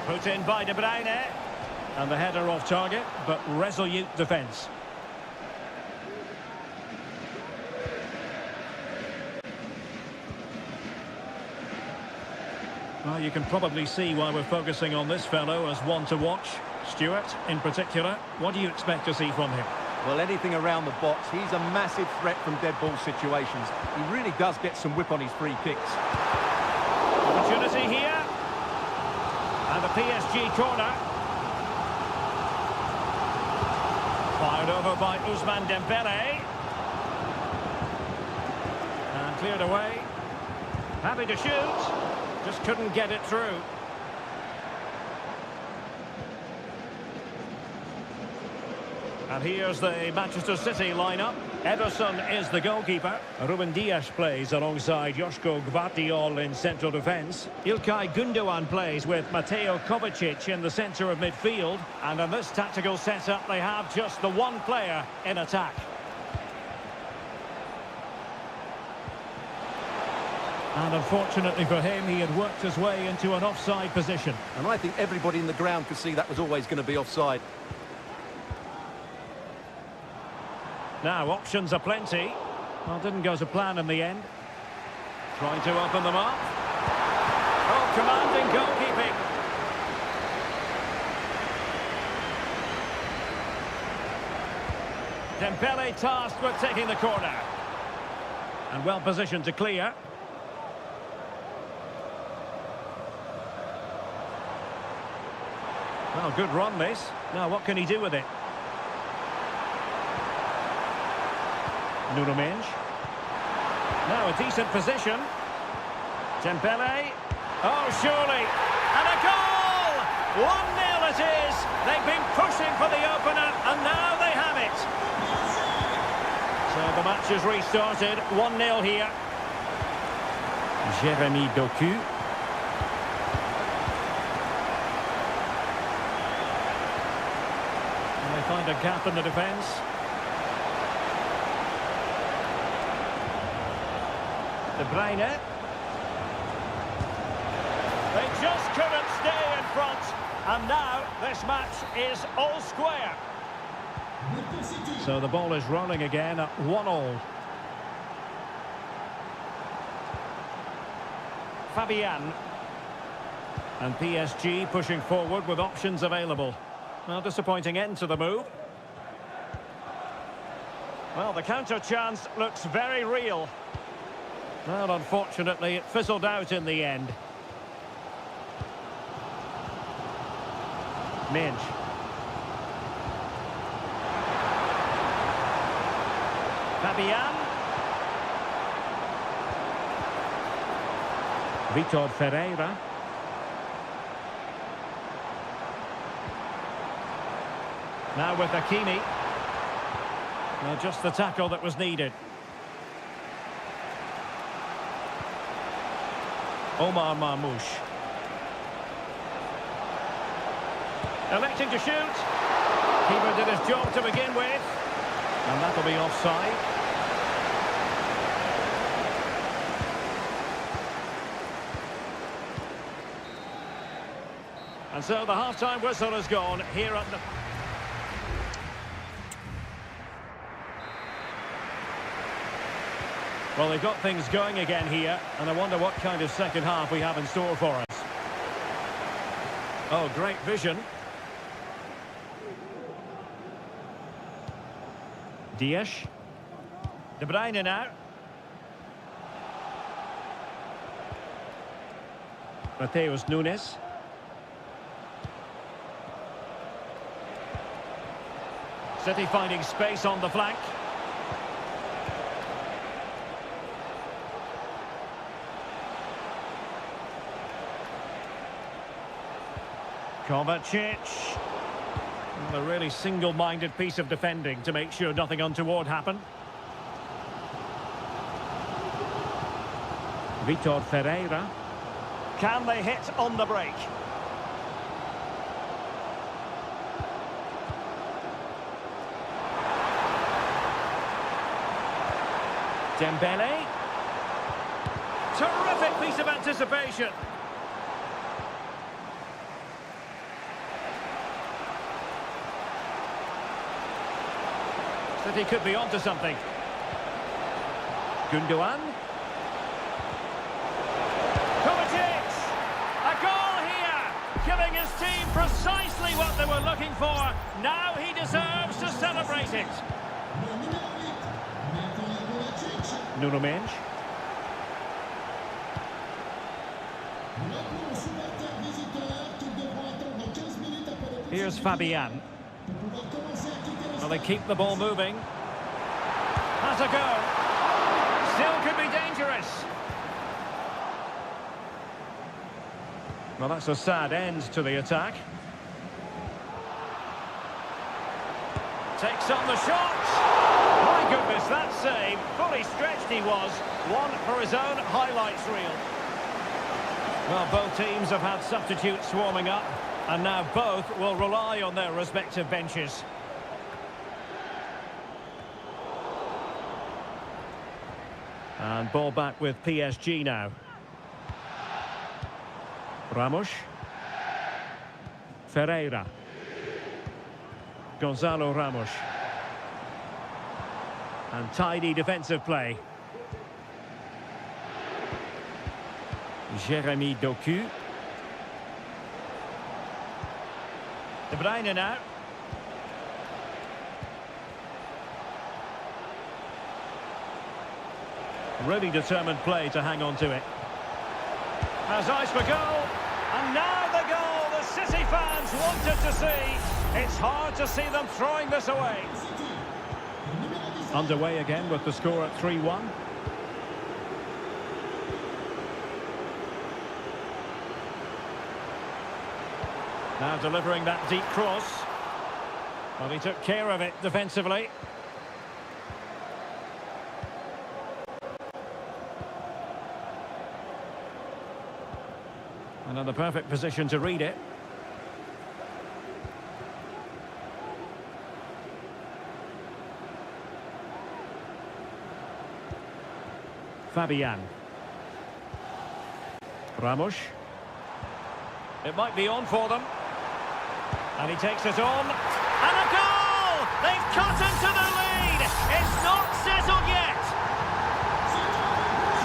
Put in by De Bruyne. And the header off target, but resolute defence. Well, you can probably see why we're focusing on this fellow as one to watch. Stuart, in particular, what do you expect to see from him? Well, anything around the box. He's a massive threat from dead ball situations. He really does get some whip on his free kicks. Opportunity here. And the PSG corner. Fired over by Ousmane Dembélé. And cleared away. Happy to shoot. Just couldn't get it through. And here's the Manchester City lineup. Ederson is the goalkeeper. Ruben Dias plays alongside Joško Gvardiol in central defence. Ilkay Gundogan plays with Mateo Kovacic in the centre of midfield. And in this tactical setup, they have just the one player in attack. And unfortunately for him, he had worked his way into an offside position. And I think everybody in the ground could see that was always going to be offside. Now, options are plenty. Well, didn't go to plan in the end. Trying to open them up. Oh, commanding goalkeeping. Dembélé tasked with taking the corner. And well positioned to clear. Well, good run this. Now, what can he do with it? Nuno Mendes. Now a decent position. Dembélé. Oh, surely. And a goal! 1-0 it is. They've been pushing for the opener, and now they have it. So the match has restarted. 1-0 here. Jérémy Doku. And they find a gap in the defence. De Bruyne. They just couldn't stay in front. And now this match is all square. So the ball is rolling again at 1-1. Fabian. And PSG pushing forward with options available. Well, disappointing end to the move. Well, the counter chance looks very real. Well, unfortunately, it fizzled out in the end. Mendes. Fabian. Vitor Ferreira. Now with Hakimi. Well, just the tackle that was needed. Omar Marmoush. Electing to shoot. Keeper did his job to begin with. And that'll be offside. And so the half-time whistle has gone here at the... Well, they've got things going again here, and I wonder what kind of second half we have in store for us. Oh, great vision. Dias. De Bruyne now. Mateus Nunes. City finding space on the flank. Kovacic. A really single-minded piece of defending to make sure nothing untoward happened. Vitor Ferreira. Can they hit on the break? Dembele. Terrific piece of anticipation. That he could be onto something. Gundogan. Kovacic! A goal here! Giving his team precisely what they were looking for. Now he deserves to celebrate it. Nuno Mendes. Here's Fabian. Well, they keep the ball moving. Has a go. Still could be dangerous. Well, that's a sad end to the attack. Takes on the shot. My goodness, that save. Fully stretched he was. One for his own highlights reel. Well, both teams have had substitutes swarming up, and now both will rely on their respective benches. And ball back with PSG now. Ramos. Ferreira. Gonzalo Ramos. And tidy defensive play. Jeremy Doku. De Bruyne now. Really determined play to hang on to it. Has eyes for goal. And now the goal the City fans wanted to see. It's hard to see them throwing this away. Underway again with the score at 3-1. Now delivering that deep cross. Well, he took care of it defensively. Another perfect position to read it. Fabian. Ramos. It might be on for them. And he takes it on. And a goal! They've cut into the lead! It's not settled yet!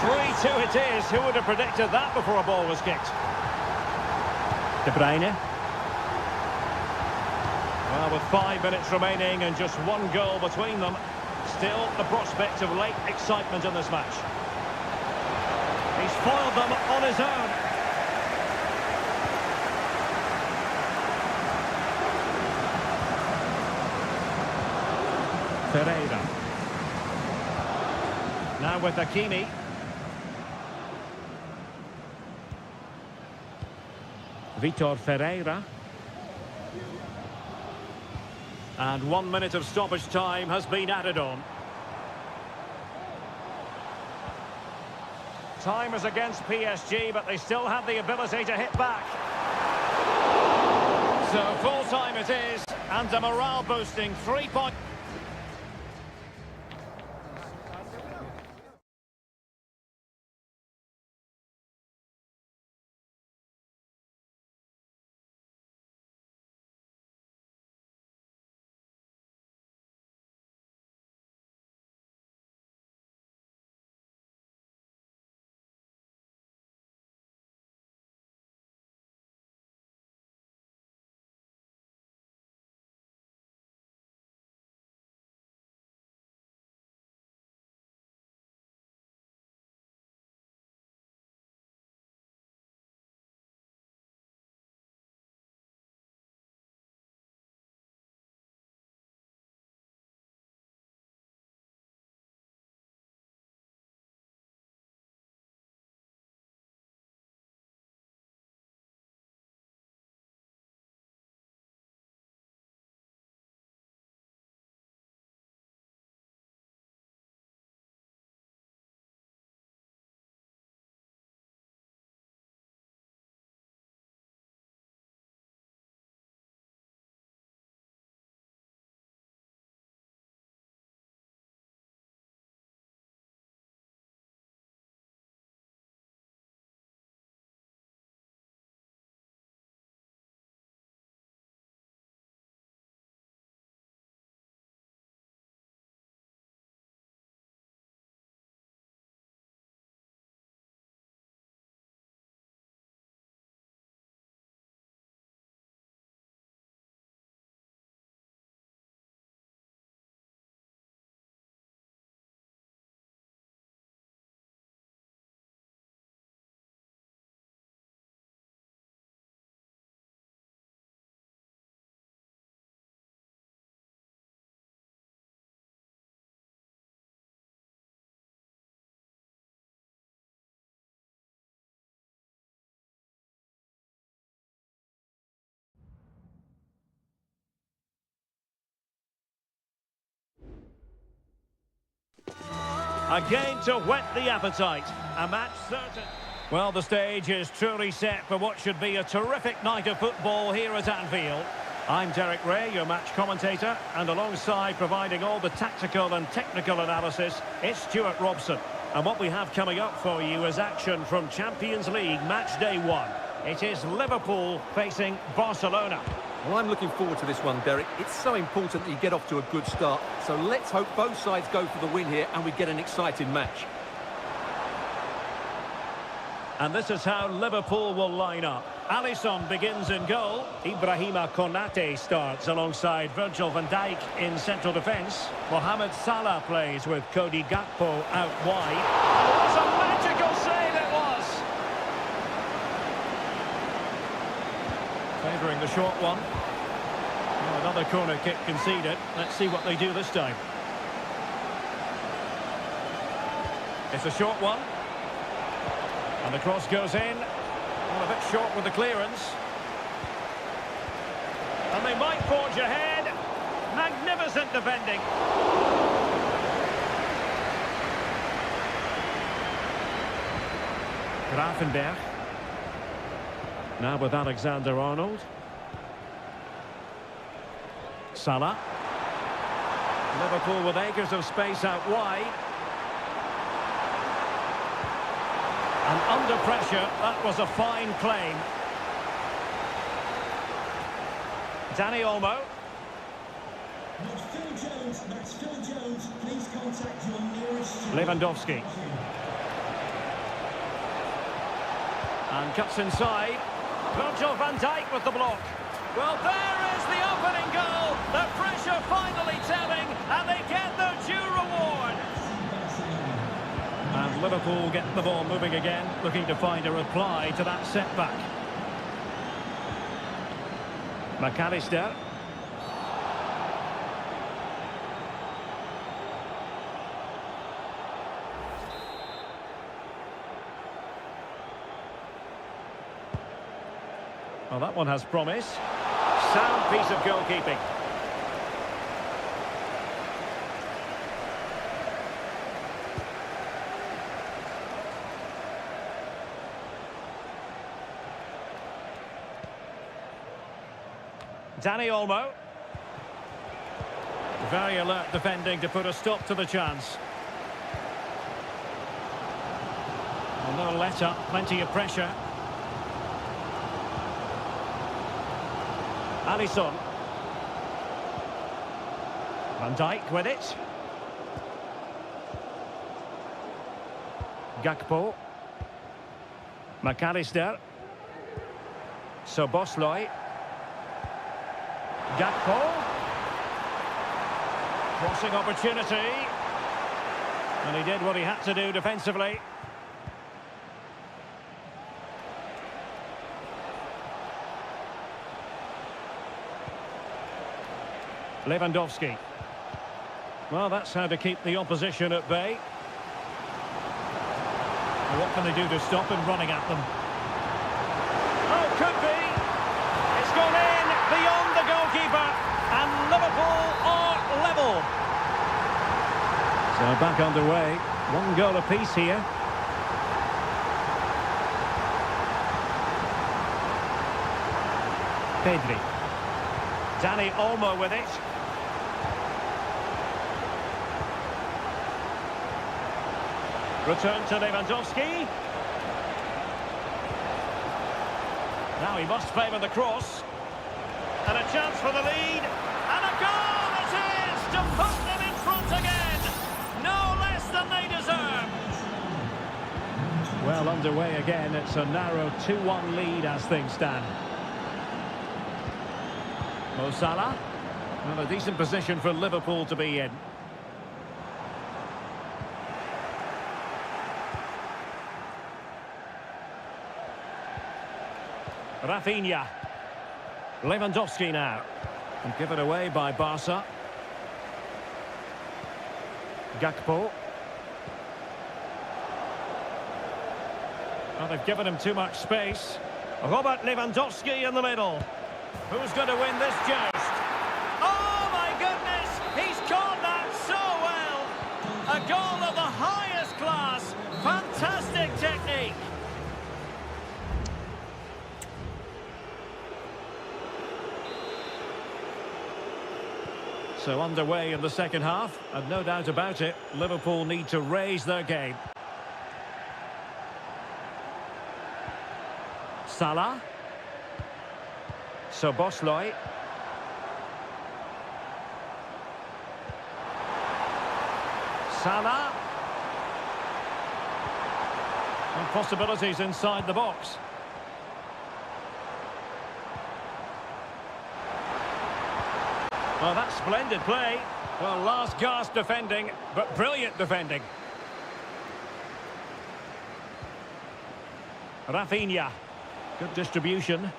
3-2 it is. Who would have predicted that before a ball was kicked? De Bruyne. Well, with 5 minutes remaining and just one goal between them, still the prospect of late excitement in this match. He's foiled them on his own. Ferreira. Now with Hakimi. Vitor Ferreira. And 1 minute of stoppage time has been added on. Time is against PSG, but they still have the ability to hit back. So full time it is, and a morale-boosting 3-point... Again to whet the appetite. A match certain. Well, the stage is truly set for what should be a terrific night of football here at Anfield. I'm Derek Ray, your match commentator, and alongside providing all the tactical and technical analysis, it's Stuart Robson. And what we have coming up for you is action from Champions League match day 1. It is Liverpool facing Barcelona. Well, I'm looking forward to this one, Derek. It's so important that you get off to a good start. So let's hope both sides go for the win here and we get an exciting match. And this is how Liverpool will line up. Alisson begins in goal. Ibrahima Konate starts alongside Virgil van Dijk in central defence. Mohamed Salah plays with Cody Gakpo out wide. Oh, what a magical save it was! Favouring the short one. Oh, another corner kick conceded. Let's see what they do this time. It's a short one. And the cross goes in. Well, a bit short with the clearance. And they might forge ahead. Magnificent defending. Grafenberg. Now with Alexander-Arnold. Salah. Liverpool with acres of space out wide. And under pressure, that was a fine claim. Danny Olmo. That's Phil Jones. That's Phil Jones. Please contact your nearest... Lewandowski. And cuts inside. Virgil van Dijk with the block. Well, there is the opening goal. The pressure finally telling, and they get their due reward. And Liverpool get the ball moving again, looking to find a reply to that setback. McAllister. Well, that one has promise. Sound piece of goalkeeping. Danny Olmo. Very alert defending to put a stop to the chance. Well, no let up, plenty of pressure. Alisson. Van Dijk with it. Gakpo. McAllister. Szoboszlai. Gakpo. Crossing opportunity. And he did what he had to do defensively. Lewandowski. Well, that's how to keep the opposition at bay. Well, what can they do to stop him running at them? Oh, could be. It's gone in beyond the goalkeeper. And Liverpool are level. So back underway. 1 goal apiece here. Pedri. Danny Olmo with it. Return to Lewandowski. Now he must favour the cross. And a chance for the lead. And a goal it is to put them in front again. No less than they deserve. Well underway again. It's a narrow 2-1 lead as things stand. Mo Salah. Well, a decent position for Liverpool to be in. Rafinha. Lewandowski now. And given away by Barca. Gakpo. Well, they've given him too much space. Robert Lewandowski in the middle. Who's going to win this joust? Oh, my goodness! He's caught that so well! A goal of the highest class. Fantastic technique. So underway in the second half, and no doubt about it, Liverpool need to raise their game. Salah. Soboslai. Salah. And possibilities inside the box. Well, that's splendid play. Well, last gasp defending, but brilliant defending. Rafinha. Good distribution.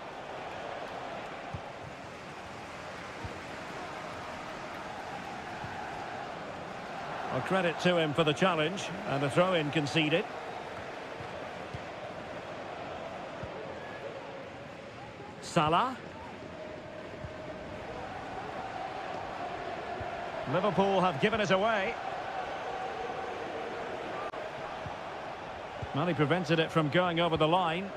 Well, credit to him for the challenge, and a throw-in conceded. Salah. Liverpool have given it away. Well, he prevented it from going over the line.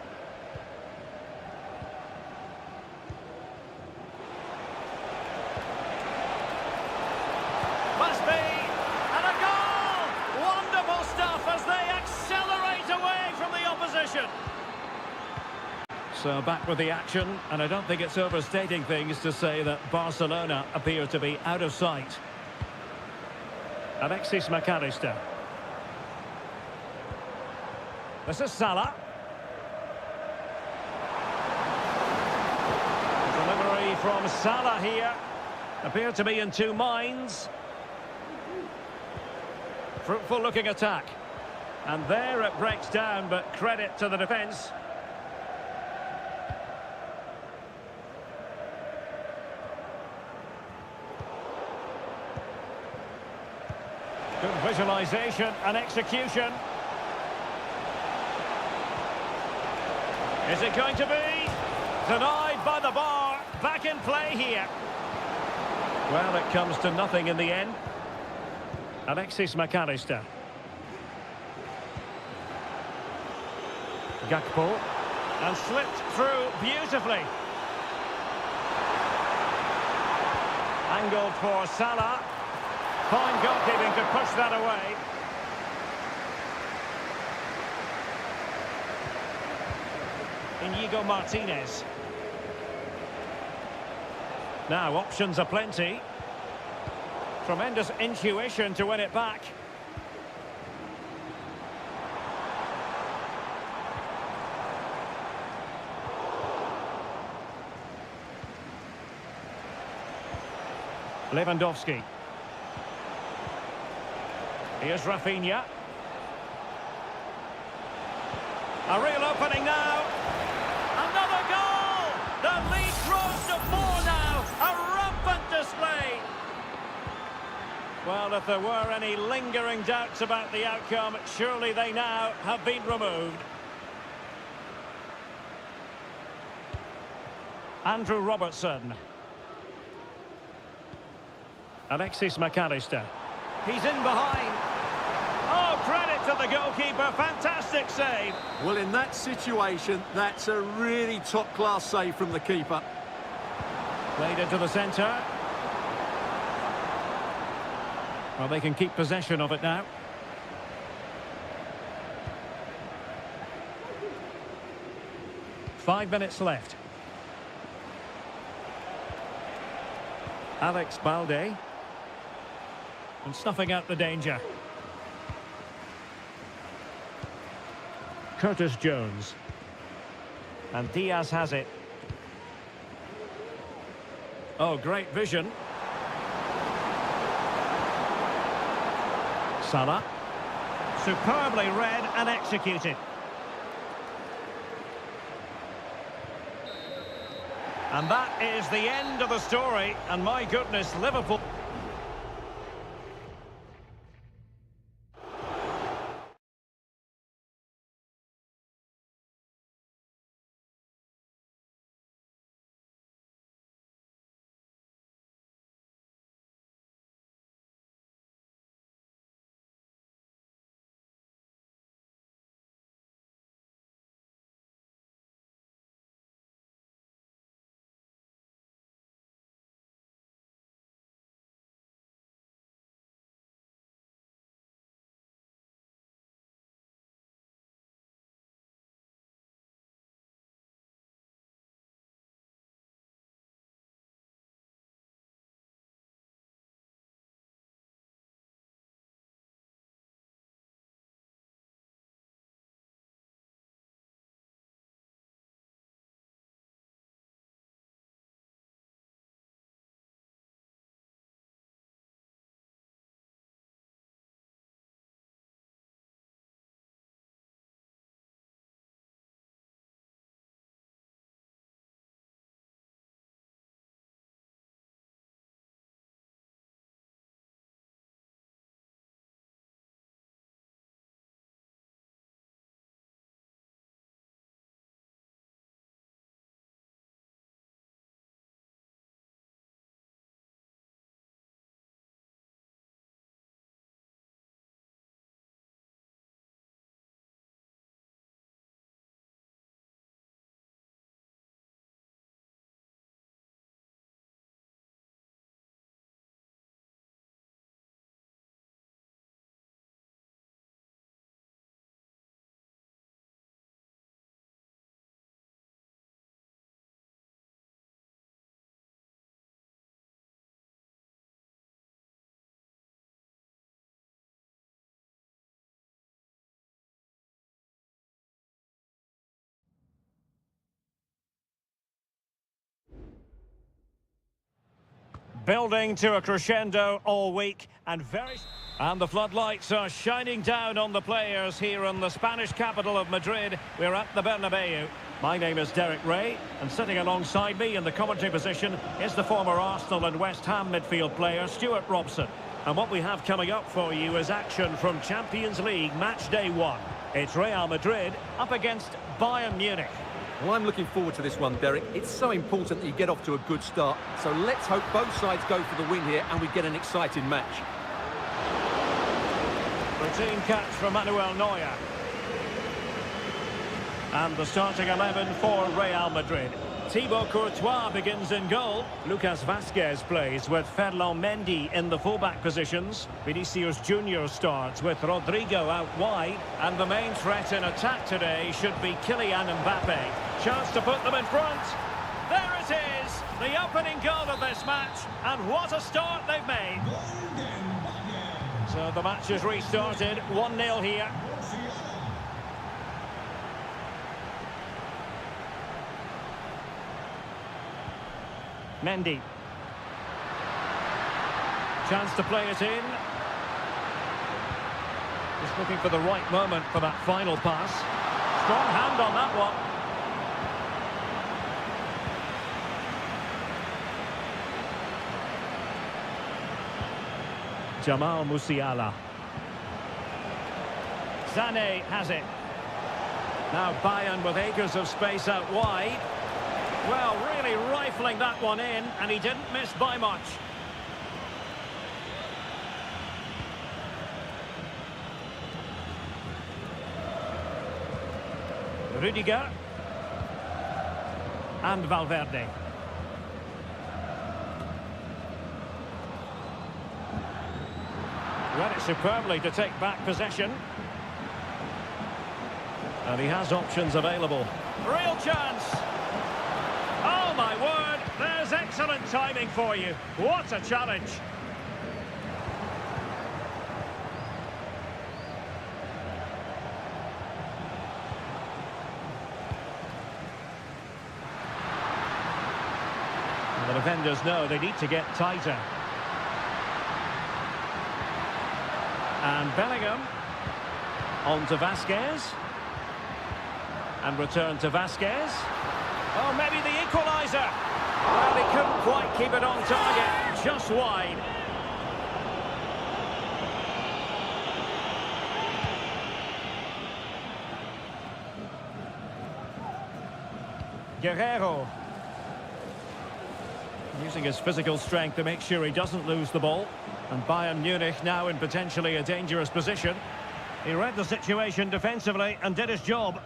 Must be! And a goal! Wonderful stuff as they accelerate away from the opposition. So back with the action, and I don't think it's overstating things to say that Barcelona appear to be out of sight. Alexis McAllister. This is Salah. Delivery from Salah here. Appear to be in two minds. Fruitful looking attack. And there it breaks down, but credit to the defence. Good visualisation and execution. Is it going to be? Denied by the bar. Back in play here. Well, it comes to nothing in the end. Alexis McAllister. Gakpo. And slipped through beautifully. Angled for Salah. Fine goalkeeping to push that away. Inigo Martinez. Now, options are plenty. Tremendous intuition to win it back. Lewandowski. Here's Rafinha. A real opening now. Another goal! The lead grows to 4 now. A rampant display. Well, if there were any lingering doubts about the outcome, surely they now have been removed. Andrew Robertson. Alexis McAllister. He's in behind. Oh, credit to the goalkeeper. Fantastic save. Well, in that situation, that's a really top-class save from the keeper. Played into the centre. Well, they can keep possession of it now. Five minutes left. Alex Balde. And snuffing out the danger. Curtis Jones. And Diaz has it. Oh, great vision. Salah. Superbly read and executed. And that is the end of the story. And my goodness, Liverpool... Building to a crescendo all week and very... And the floodlights are shining down on the players here in the Spanish capital of Madrid. We're at the Bernabeu. My name is Derek Ray, and sitting alongside me in the commentary position is the former Arsenal and West Ham midfield player Stuart Robson. And what we have coming up for you is action from Champions League match day 1. It's Real Madrid up against Bayern Munich. Well, I'm looking forward to this one, Derek. It's so important that you get off to a good start. So let's hope both sides go for the win here and we get an exciting match. Routine catch from Manuel Neuer. And the starting 11 for Real Madrid. Thibaut Courtois begins in goal. Lucas Vazquez plays with Ferland Mendy in the fullback positions. Vinicius Junior starts with Rodrigo out wide. And the main threat in attack today should be Kylian Mbappe. Chance to put them in front. There it is, the opening goal of this match. And what a start they've made. So the match is restarted, 1-0 here. Mendy. Chance to play it in. Just looking for the right moment for that final pass. Strong hand on that one. Jamal Musiala. Sané has it. Now Bayern with acres of space out wide. Well, really rifling that one in, and he didn't miss by much. Rudiger. And Valverde. Read it superbly to take back possession. And he has options available. Real chance! Oh my word, there's excellent timing for you. What a challenge. And the defenders know they need to get tighter. And Bellingham on to Vazquez. And return to Vazquez. Oh, maybe the equaliser. Well, he couldn't quite keep it on target, just wide. Guerrero. Using his physical strength to make sure he doesn't lose the ball. And Bayern Munich now in potentially a dangerous position. He read the situation defensively and did his job.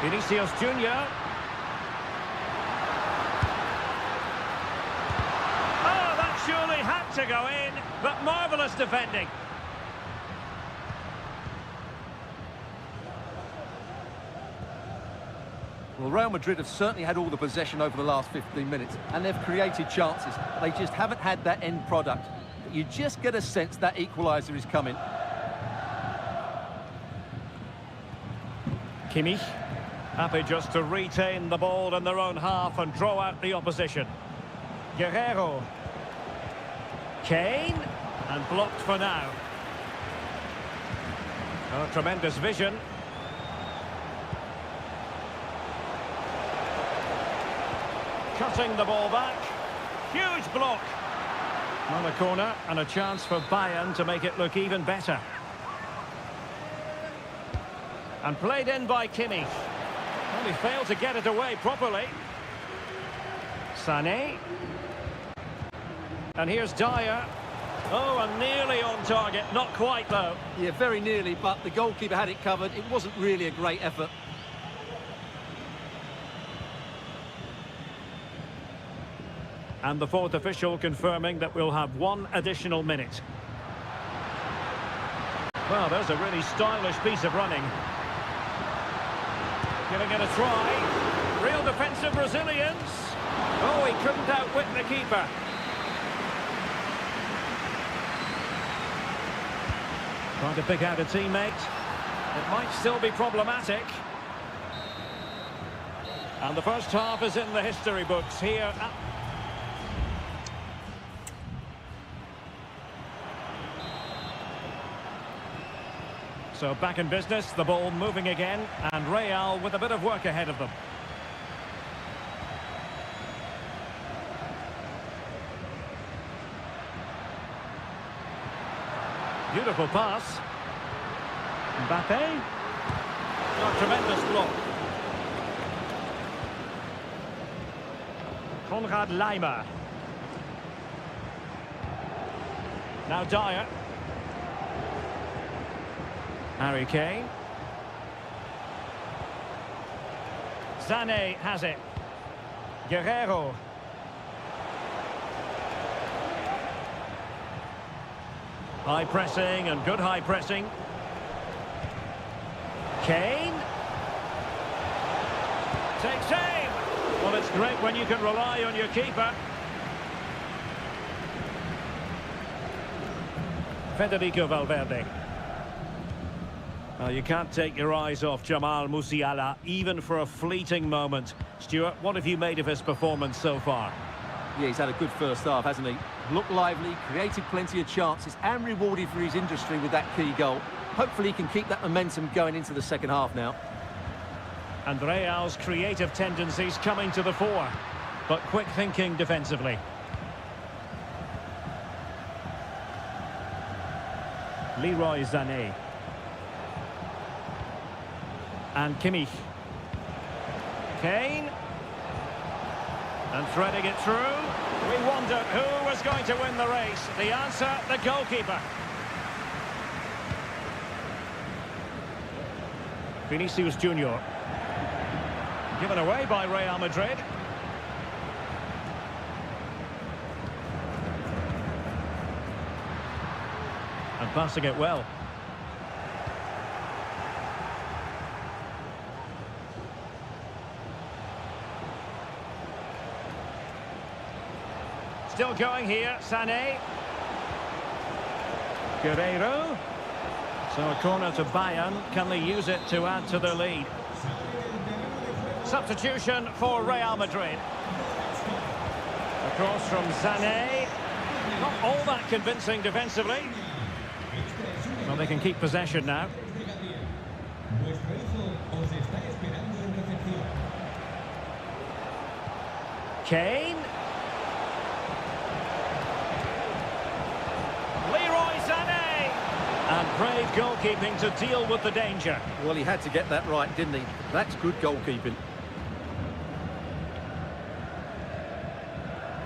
Vinicius Junior. Oh, that surely had to go in, but marvellous defending. Well, Real Madrid have certainly had all the possession over the last 15 minutes, and they've created chances. They just haven't had that end product. But you just get a sense that equaliser is coming. Kimmich. Happy just to retain the ball in their own half and draw out the opposition. Guerrero. Kane. And blocked for now. Oh, tremendous vision. Cutting the ball back. Huge block. On a corner and a chance for Bayern to make it look even better. And played in by Kimmich. Well, he failed to get it away properly. Sané. And here's Dyer. Oh, and nearly on target. Not quite, though. Yeah, very nearly, but the goalkeeper had it covered. It wasn't really a great effort. And the fourth official confirming that we'll have one additional minute. Well, there's a really stylish piece of running. Giving it a try. Real defensive resilience. Oh, he couldn't outwit the keeper. Trying to pick out a teammate. It might still be problematic. And the first half is in the history books here. So back in business, the ball moving again, and Real with a bit of work ahead of them. Beautiful pass. Mbappe. Oh, tremendous block. Konrad Laimer. Now Dyer. Harry Kane. Sané has it. Guerrero. High pressing and good high pressing. Kane. Takes aim. Well, it's great when you can rely on your keeper. Federico Valverde. Well, you can't take your eyes off Jamal Musiala, even for a fleeting moment. Stuart, what have you made of his performance so far? Yeah, he's had a good first half, hasn't he? Looked lively, created plenty of chances, and rewarded for his industry with that key goal. Hopefully he can keep that momentum going into the second half now. And Real's creative tendencies coming to the fore, but quick thinking defensively. Leroy Sané. And Kimmich. Kane. And threading it through. We wondered who was going to win the race. The answer, the goalkeeper. Vinicius Junior. Given away by Real Madrid. And passing it well. Still going here, Sané. Guerrero. So a corner to Bayern. Can they use it to add to their lead? Substitution for Real Madrid. Across from Sané. Not all that convincing defensively. Well, they can keep possession now. Kane. And brave goalkeeping to deal with the danger. Well, he had to get that right, didn't he? That's good goalkeeping.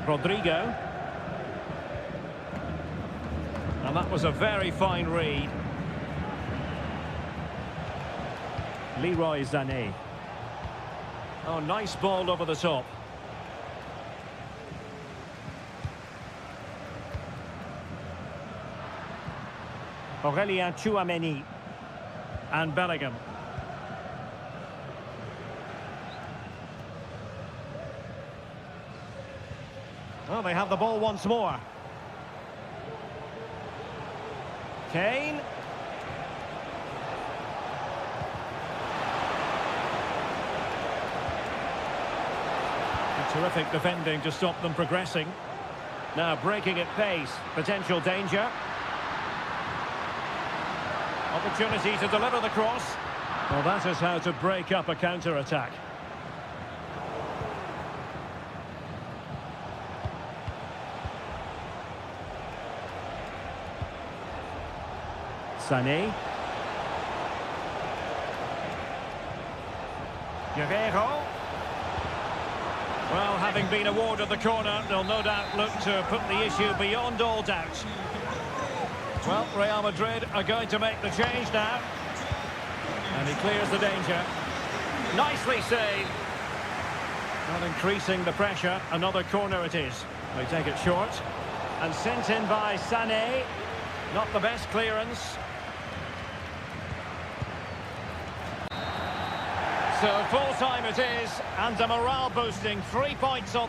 Rodrigo. And that was a very fine read. Leroy Sané. Oh, nice ball over the top. Aurelien Tchouameni and Bellingham. Well, they have the ball once more. Kane. And terrific defending to stop them progressing. Now breaking at pace, potential danger. Opportunity to deliver the cross. Well, that is how to break up a counter-attack. Sané. Guerrero. Well, having been awarded the corner, they'll no doubt look to put the issue beyond all doubt. Well, Real Madrid are going to make the change now. And he clears the danger. Nicely saved. Not increasing the pressure. Another corner it is. They take it short. And sent in by Sané. Not the best clearance. So full time it is. And a morale boosting 3 points on.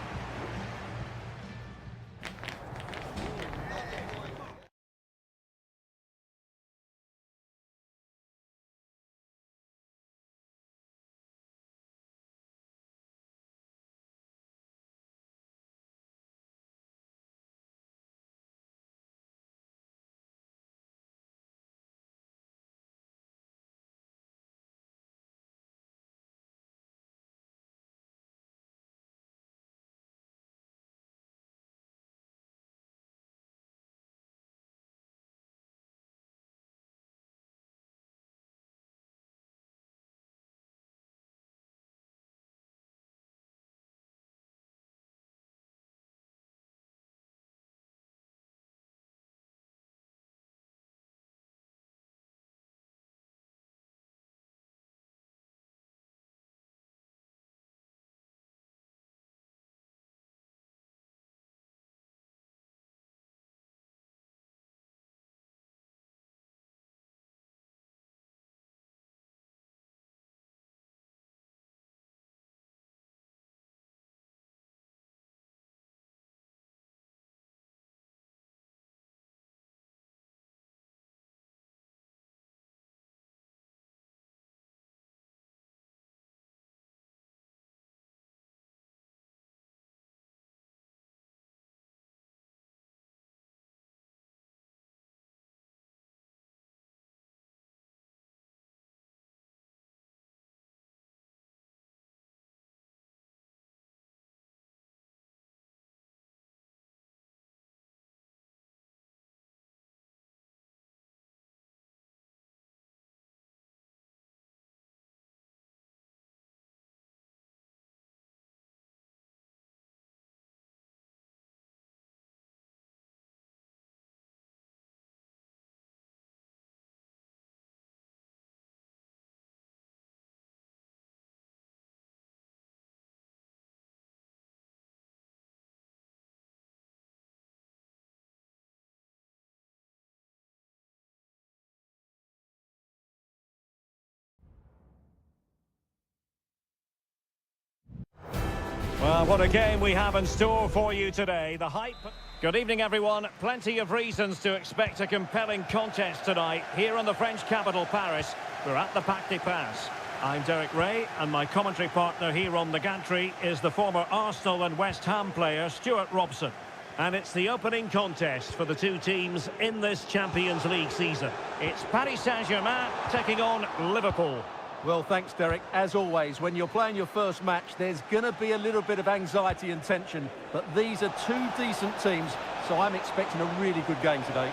Well, what a game we have in store for you today. The hype... Good evening, everyone. Plenty of reasons to expect a compelling contest tonight here in the French capital, Paris. We're at the Parc des Princes. I'm Derek Ray, and my commentary partner here on the gantry is the former Arsenal and West Ham player, Stuart Robson. And it's the opening contest for the two teams in this Champions League season. It's Paris Saint-Germain taking on Liverpool. Well, thanks, Derek. As always, when you're playing your first match, there's going to be a little bit of anxiety and tension. But these are two decent teams, so I'm expecting a really good game today.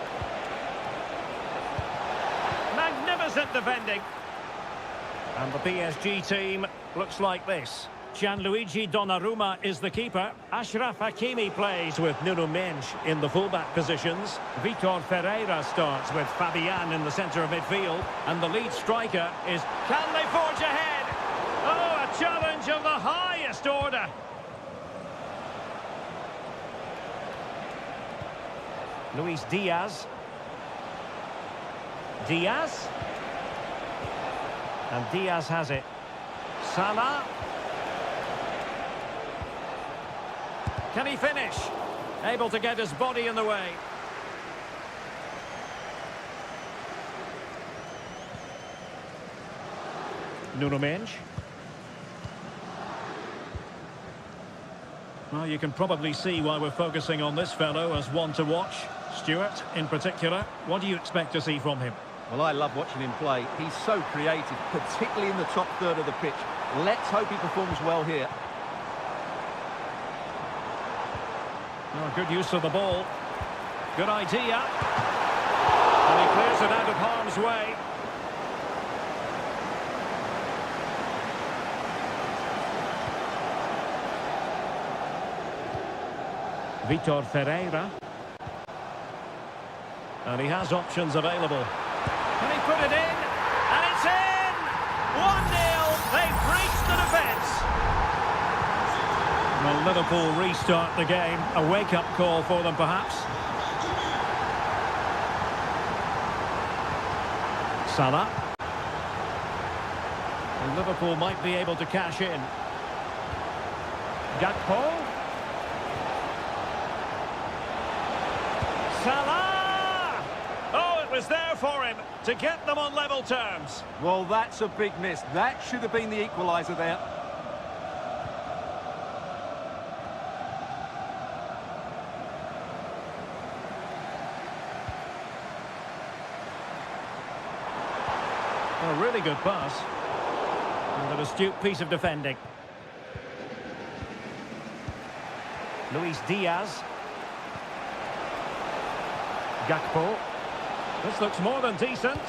Magnificent defending. And the PSG team looks like this. Gianluigi Donnarumma is the keeper. Achraf Hakimi plays with Nuno Mendes in the fullback positions. Vitor Ferreira starts with Fabian in the centre of midfield. And the lead striker is... Can they forge ahead? Oh, a challenge of the highest order. Luis Diaz. Diaz. And Diaz has it. Salah. Can he finish? Able to get his body in the way. Nuno Mendes. Well, you can probably see why we're focusing on this fellow as one to watch. Stuart, in particular, what do you expect to see from him? Well, I love watching him play. He's so creative, particularly in the top third of the pitch. Let's hope he performs well here. Oh, good use of the ball. Good idea. And he clears it out of harm's way. Vitor Ferreira. And he has options available. Can he put it in? And it's in! 1-0. They've breached the defence. Well, Liverpool restart the game. A wake-up call for them, perhaps. Salah. And Liverpool might be able to cash in. Gakpo. Salah! Oh, it was there for him to get them on level terms. Well, that's a big miss. That should have been the equaliser there. A really good pass. And an astute piece of defending. Luis Diaz. Gakpo. This looks more than decent.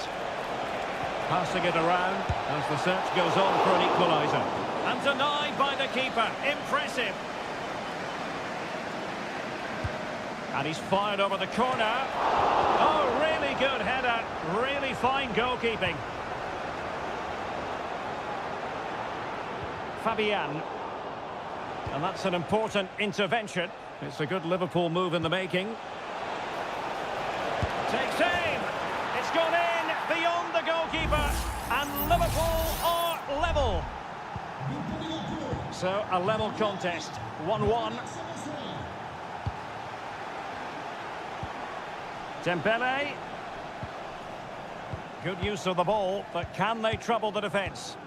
Passing it around as the search goes on for an equaliser. And denied by the keeper. Impressive. And he's fired over the corner. Oh, really good header. Really fine goalkeeping. Fabian. And that's an important intervention. It's a good Liverpool move in the making. Takes aim. It's gone in beyond the goalkeeper. And Liverpool are level. So a level contest. 1-1. Dembele. Good use of the ball, but can they trouble the defence?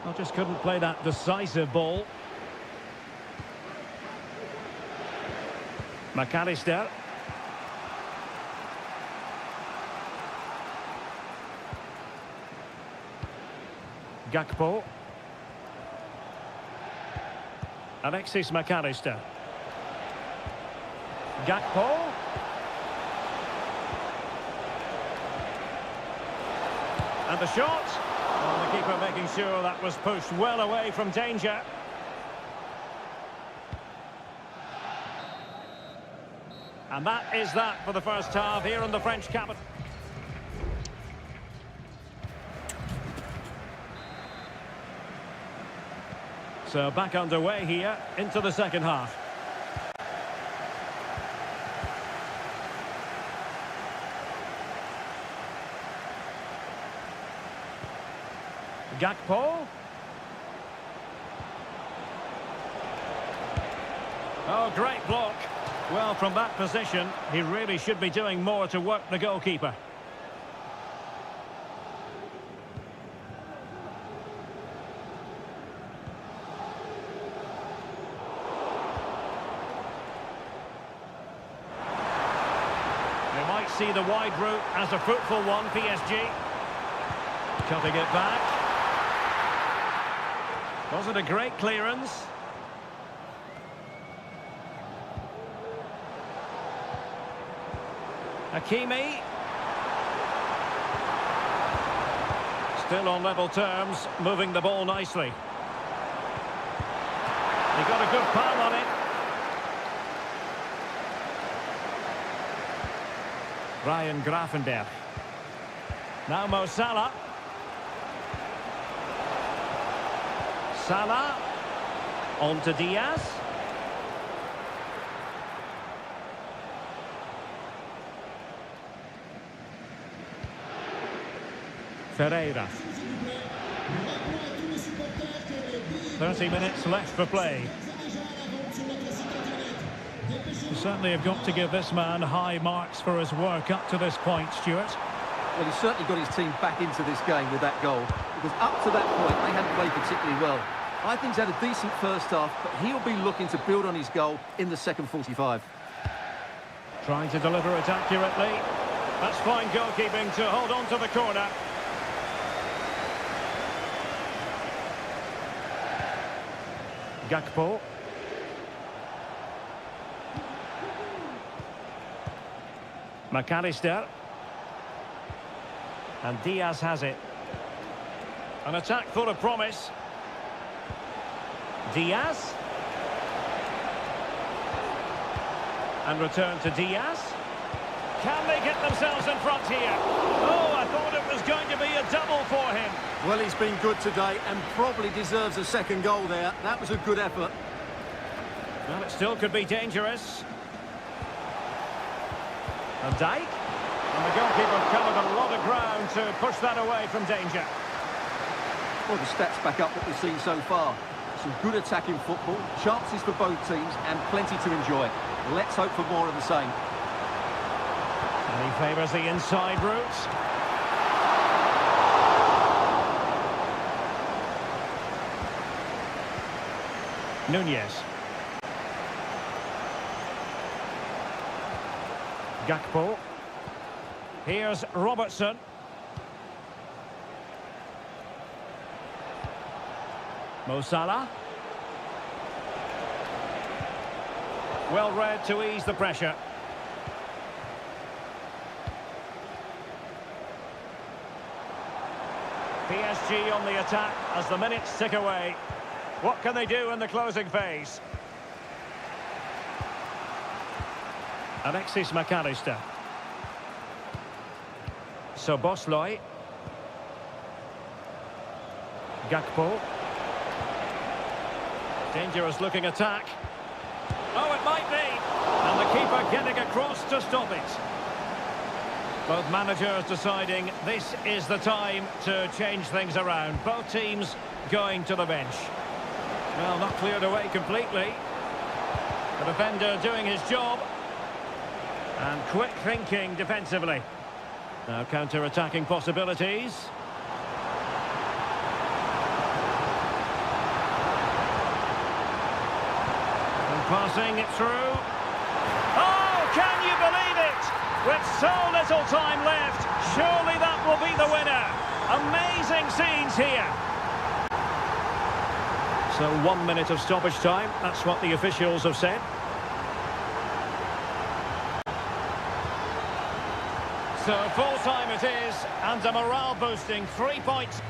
Well, just couldn't play that decisive ball. McAllister. Gakpo. Alexis McAllister. Gakpo. And the shot. Well, the keeper making sure that was pushed well away from danger. And that is that for the first half here in the French capital. So back underway here into the second half. Gakpo. Oh, great block. Well, from that position, he really should be doing more to work the goalkeeper. They might see the wide route as a fruitful one, PSG. Cutting it back. Was it a great clearance? Hakimi. Still on level terms, moving the ball nicely. He got a good pile on it. Ryan Gravenberg. Now Mo Salah. Salah. On to Diaz. Ferreira. 30 minutes left for play. You certainly have got to give this man high marks for his work up to this point, Stuart. Well, he's certainly got his team back into this game with that goal, because up to that point they hadn't played particularly well. I think he's had a decent first half, but he'll be looking to build on his goal in the second 45. Trying to deliver it accurately. That's fine goalkeeping to hold on to the corner. Gakpo. McAllister. And Diaz has it. An attack full of promise. Diaz. And return to Diaz. Can they get themselves in front here? Oh, I thought it was going to be a double for him. Well, he's been good today and probably deserves a second goal there. That was a good effort. Well, it still could be dangerous. Van Dijk. And the goalkeeper covered a lot of ground to push that away from danger. Well, the stats back up what we've seen so far. Some good attacking football, chances for both teams and plenty to enjoy. Let's hope for more of the same. And he favours the inside route. Nunez. Gakpo. Here's Robertson. Mo Salah. Well read to ease the pressure. PSG on the attack as the minutes tick away. What can they do in the closing phase? Alexis McAllister. Szoboszlai. Gakpo. Dangerous looking attack. Oh, it might be. And the keeper getting across to stop it. Both managers deciding this is the time to change things around. Both teams going to the bench. Well, not cleared away completely. The defender doing his job. And quick thinking defensively. Now counter-attacking possibilities. And passing it through. Oh, can you believe it? With so little time left, surely that will be the winner. Amazing scenes here. So 1 minute of stoppage time, that's what the officials have said. So full time it is, and a morale boosting 3 points.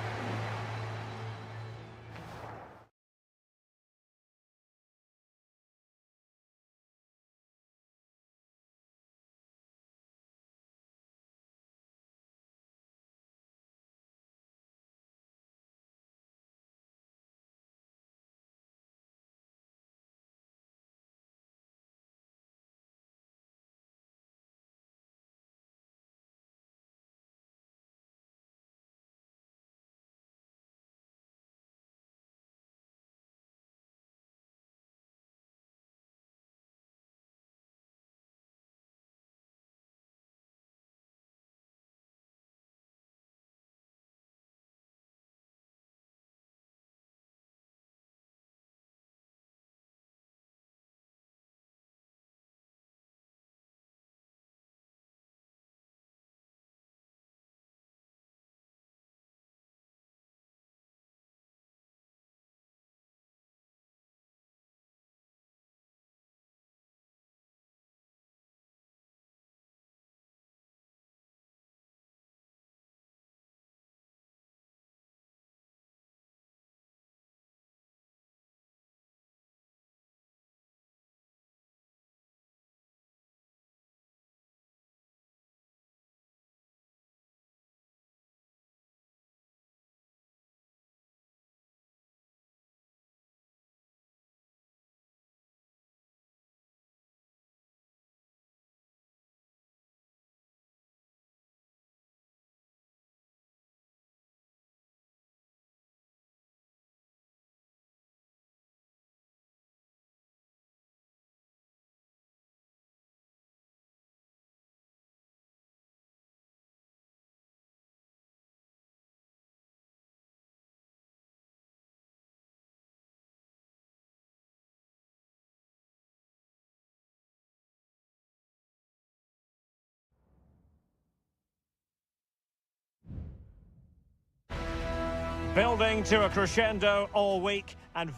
Building to a crescendo all week and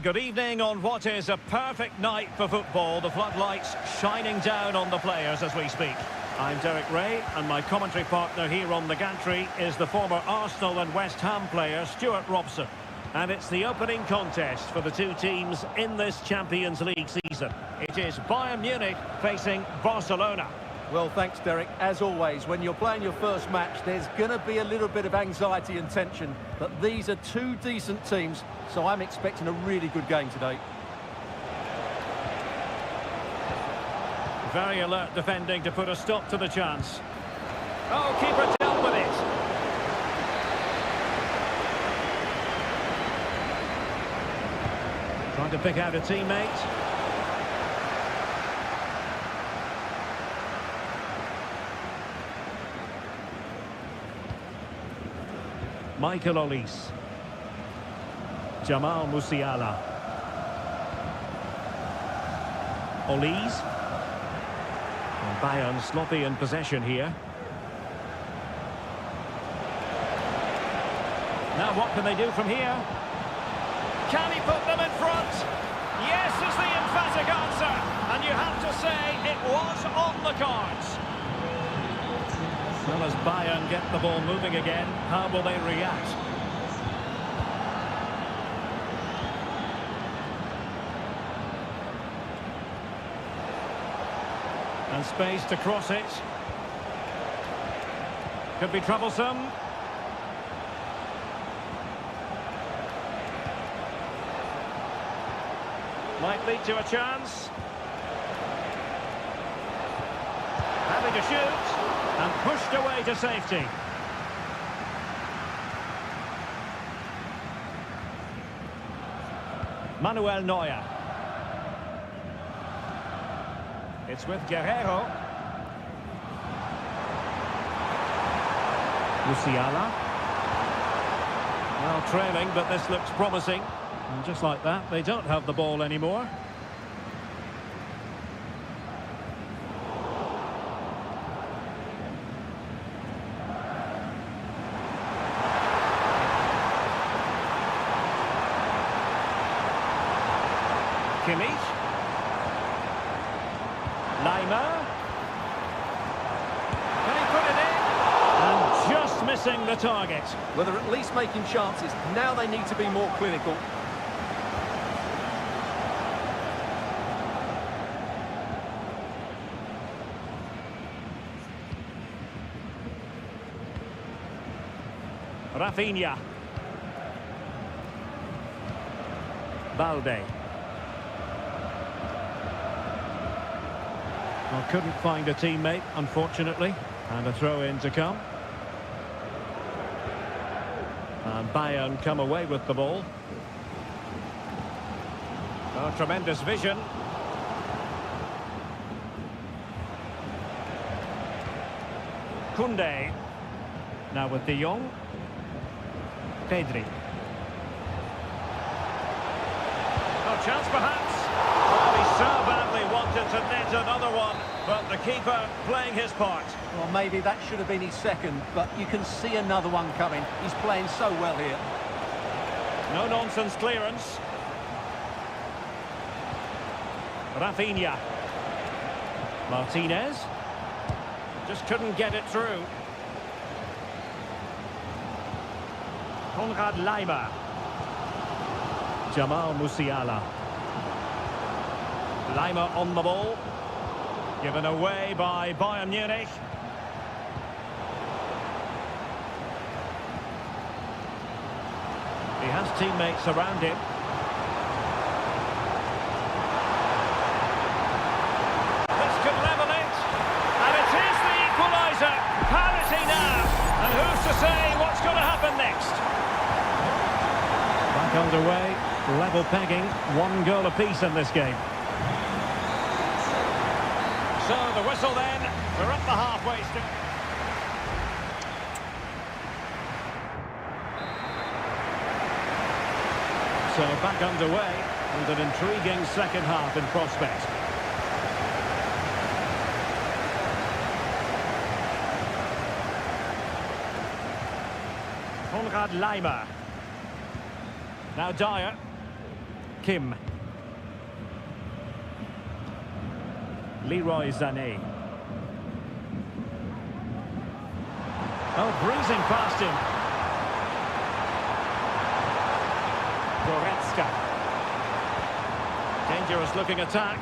good evening on what is a perfect night for football. The floodlights shining down on the players as we speak. I'm Derek Ray, and my commentary partner here on the gantry is the former Arsenal and West Ham player Stuart Robson. And it's the opening contest for the two teams in this Champions League season. It is Bayern Munich facing Barcelona. Well, thanks, Derek. As always, when you're playing your first match, there's going to be a little bit of anxiety and tension. But these are two decent teams, so I'm expecting a really good game today. Very alert defending to put a stop to the chance. Oh, keeper dealt with it. Trying to pick out a teammate. Michael Olise. Jamal Musiala. Olise. And Bayern sloppy in possession here. Now what can they do from here? Can he put them in front? Yes is the emphatic answer. And you have to say it was on the cards. Well, as Bayern get the ball moving again, how will they react? And space to cross it. Could be troublesome. Might lead to a chance. Having to shoot. And pushed away to safety. Manuel Neuer. It's with Guerrero. Musiala. Well, trailing, but this looks promising. And just like that, they don't have the ball anymore. Kimmich. Lima. Can he put it in? And just missing the target. Well, they're at least making chances. Now they need to be more clinical. Rafinha. Balde. Well, couldn't find a teammate, unfortunately. And a throw-in to come. And Bayern come away with the ball. Oh, tremendous vision. Koundé. Now with De Jong. Pedri. Oh, chance perhaps. Well, he so badly wanted to net another one, but the keeper playing his part. Well, maybe that should have been his second, but you can see another one coming. He's playing so well here. No-nonsense clearance. Rafinha. Martinez. Just couldn't get it through. Konrad Laimer. Jamal Musiala. Laimer on the ball. Given away by Bayern Munich. He has teammates around him. This could level it. And it is the equaliser. Parity now. And who's to say what's going to happen next? Back underway. Level pegging. 1 goal apiece in this game. So the whistle then. We're up the halfway strip. So back underway, and an intriguing second half in prospect. Konrad Laimer. Now Dyer. Kim. Leroy Sané. Oh, breezing past him. Goretzka. Dangerous looking attack.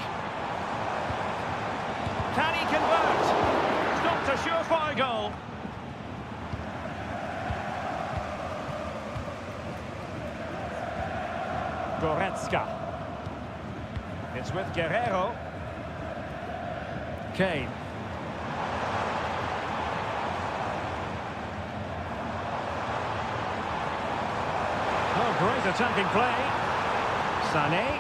Can he convert? It's not a surefire goal. Goretzka. It's with Guerrero. Kane. Oh, great attacking play. Sané.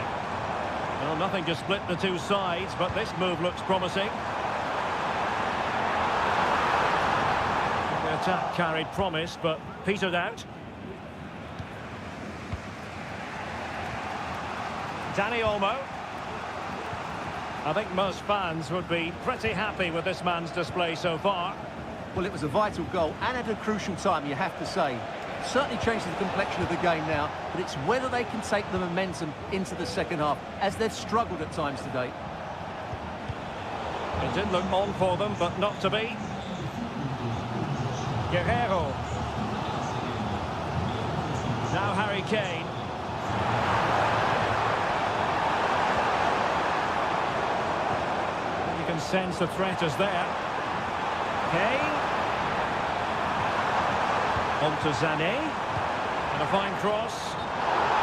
Well, nothing to split the two sides, but this move looks promising. The attack carried promise, but petered out. Dani Olmo. I think most fans would be pretty happy with this man's display so far. Well, it was a vital goal and at a crucial time, you have to say. Certainly changes the complexion of the game now, but it's whether they can take the momentum into the second half, as they've struggled at times today. It did look on for them, but not to be. Guerrero. Now Harry Kane. You can sense the threat is there. Kane. On to Sané. And a fine cross.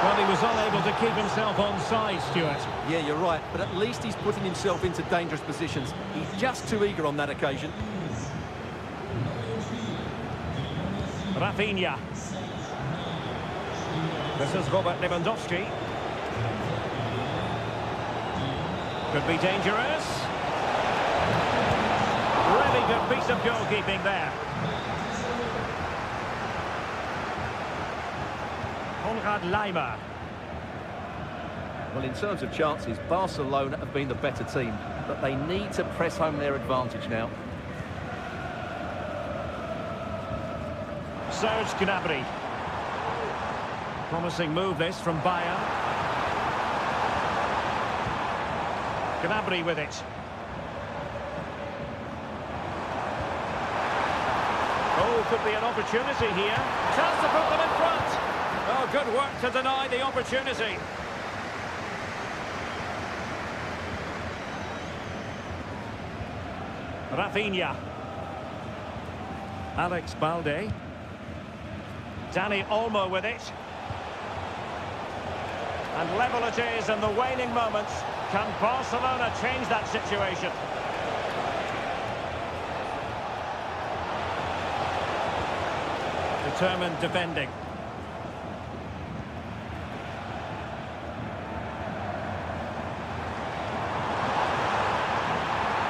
Well, he was unable to keep himself onside, Stuart. Yeah, you're right, but at least he's putting himself into dangerous positions. He's just too eager on that occasion. Rafinha. This is Robert Lewandowski. Could be dangerous. Really good piece of goalkeeping there. Konrad Laimer. Well, in terms of chances, Barcelona have been the better team, but they need to press home their advantage now. Serge Gnabry. Promising move this from Bayern. Gnabry with it. Oh, could be an opportunity here. Chance to put them in front. Oh, good work to deny the opportunity. Rafinha. Alex Balde. Dani Olmo with it. And level it is in the waning moments. Can Barcelona change that situation? Determined defending.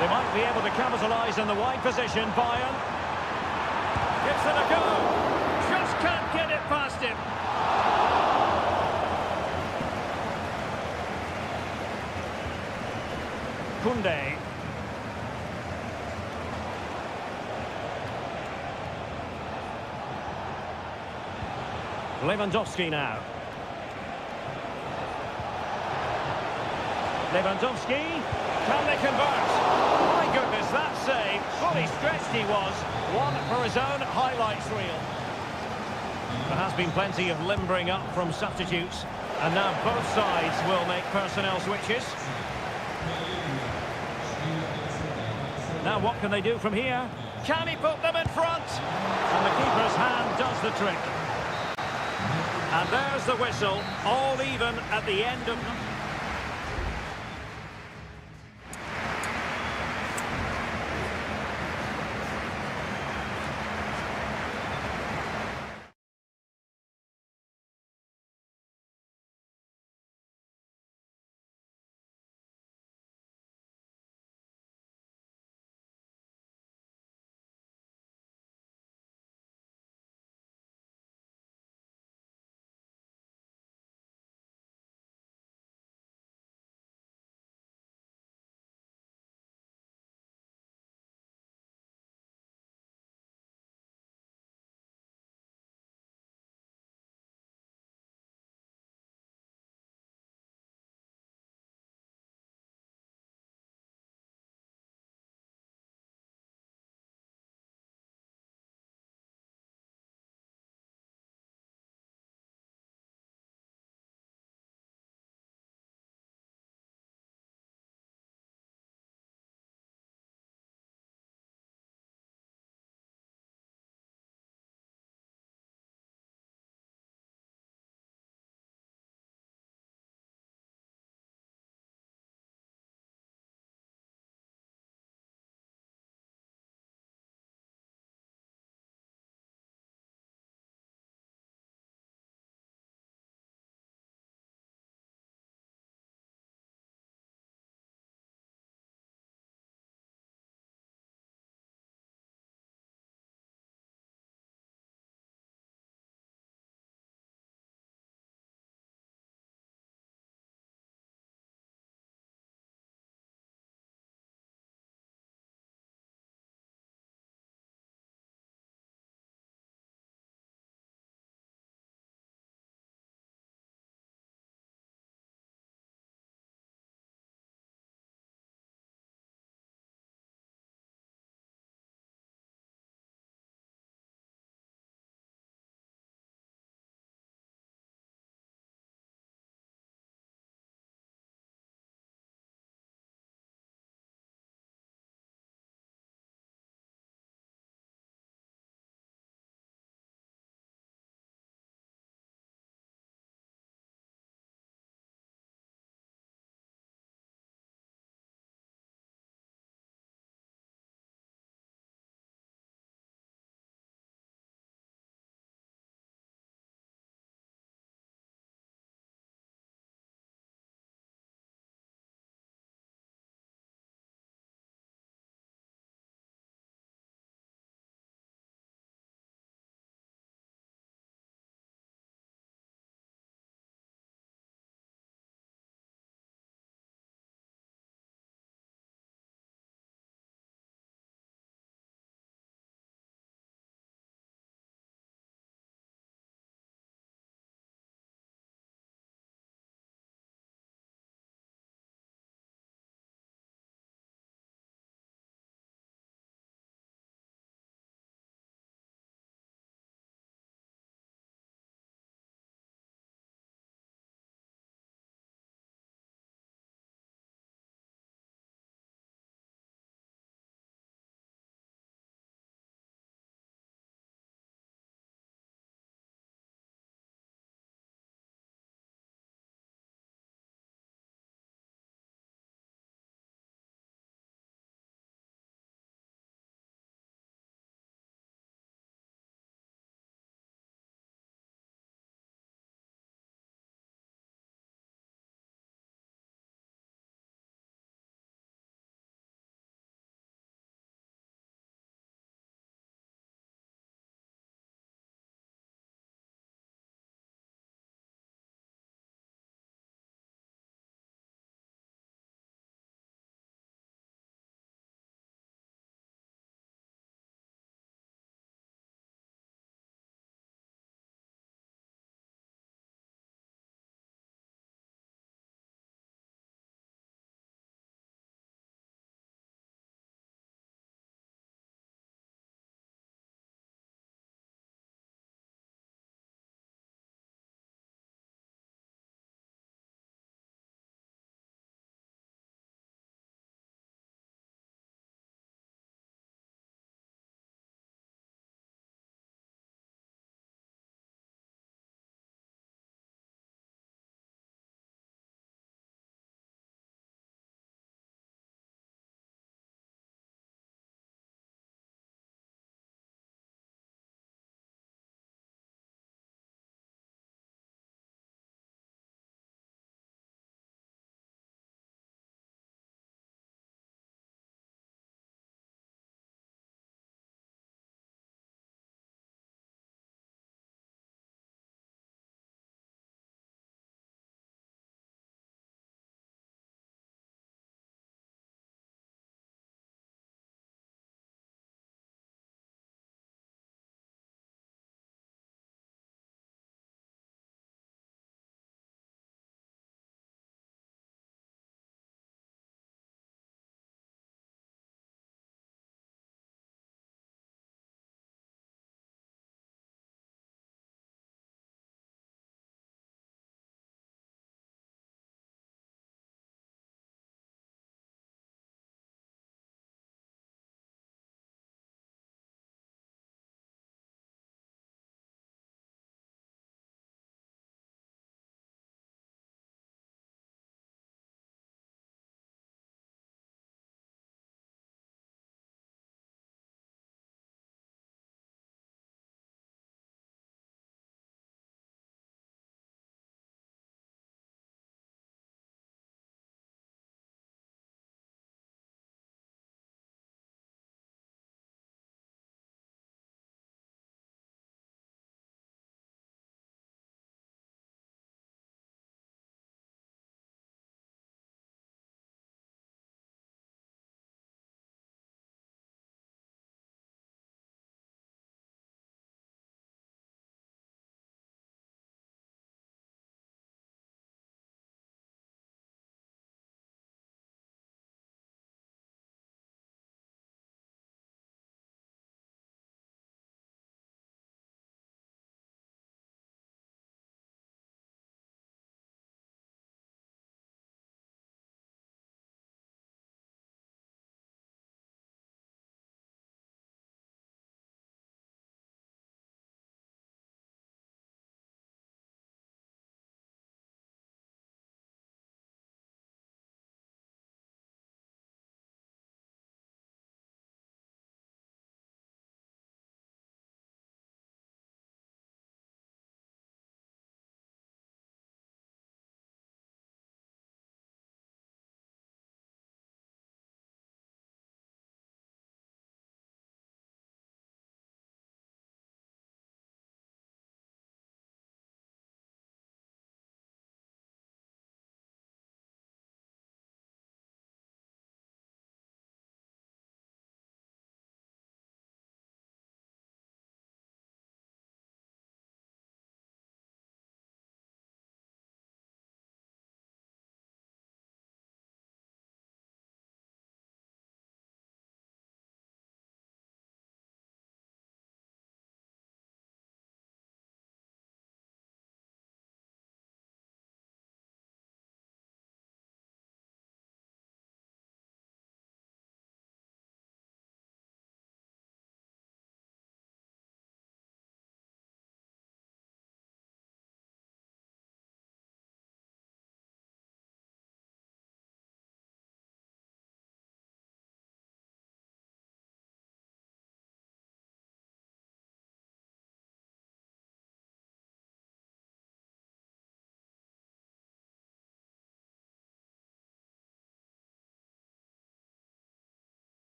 They might be able to capitalise in the wide position. Bayern. Gives it a go. Just can't get it past him. Koundé. Lewandowski now. Lewandowski. Can they convert? My goodness, that save. Fully stretched he was. One for his own highlights reel. There has been plenty of limbering up from substitutes. And now both sides will make personnel switches. Now what can they do from here? Can he put them in front? And the keeper's hand does the trick. And there's the whistle, all even at the end of...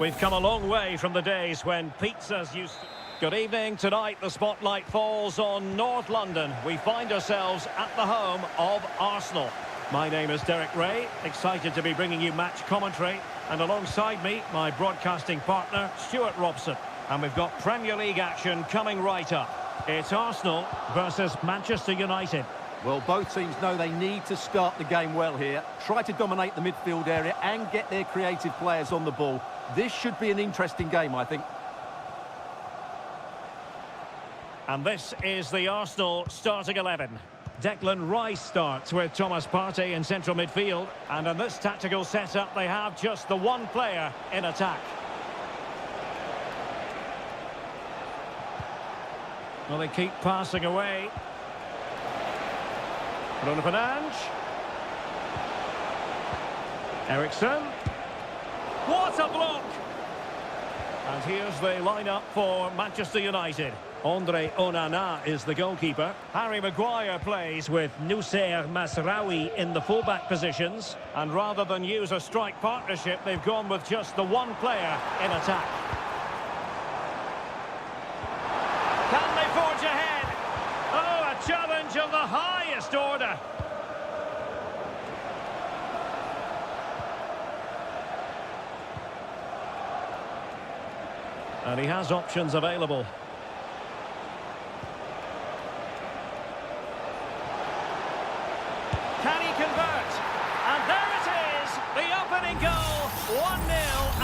We've come a long way from the days when pizzas used to... Good evening. Tonight the spotlight falls on North London. We find ourselves at the home of Arsenal. My name is Derek Ray, excited to be bringing you match commentary. And alongside me, my broadcasting partner, Stuart Robson. And we've got Premier League action coming right up. It's Arsenal versus Manchester United. Well, both teams know they need to start the game well here. Try to dominate the midfield area and get their creative players on the ball. This should be an interesting game, I think. And this is the Arsenal starting 11. Declan Rice starts with Thomas Partey in central midfield. And in this tactical setup, they have just the one player in attack. Well, they keep passing away. Bruno Fernandes. Eriksson. What a block! And here's the lineup for Manchester United. Andre Onana is the goalkeeper. Harry Maguire plays with Noussair Masraoui in the fullback positions. And rather than use a strike partnership, they've gone with just the one player in attack. Can they forge ahead? Oh, a challenge of the highest order. And he has options available. Can he convert? And there it is, the opening goal, 1-0,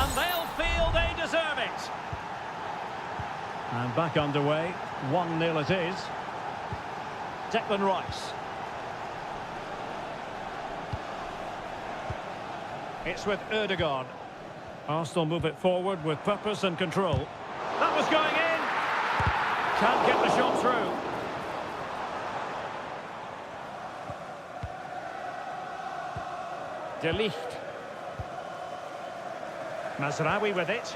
and they'll feel they deserve it. And back underway, 1-0 it is. Declan Rice. It's with Ødegaard. Arsenal move it forward with purpose and control. That was going in. Can't get the shot through. De Ligt. Masraoui with it.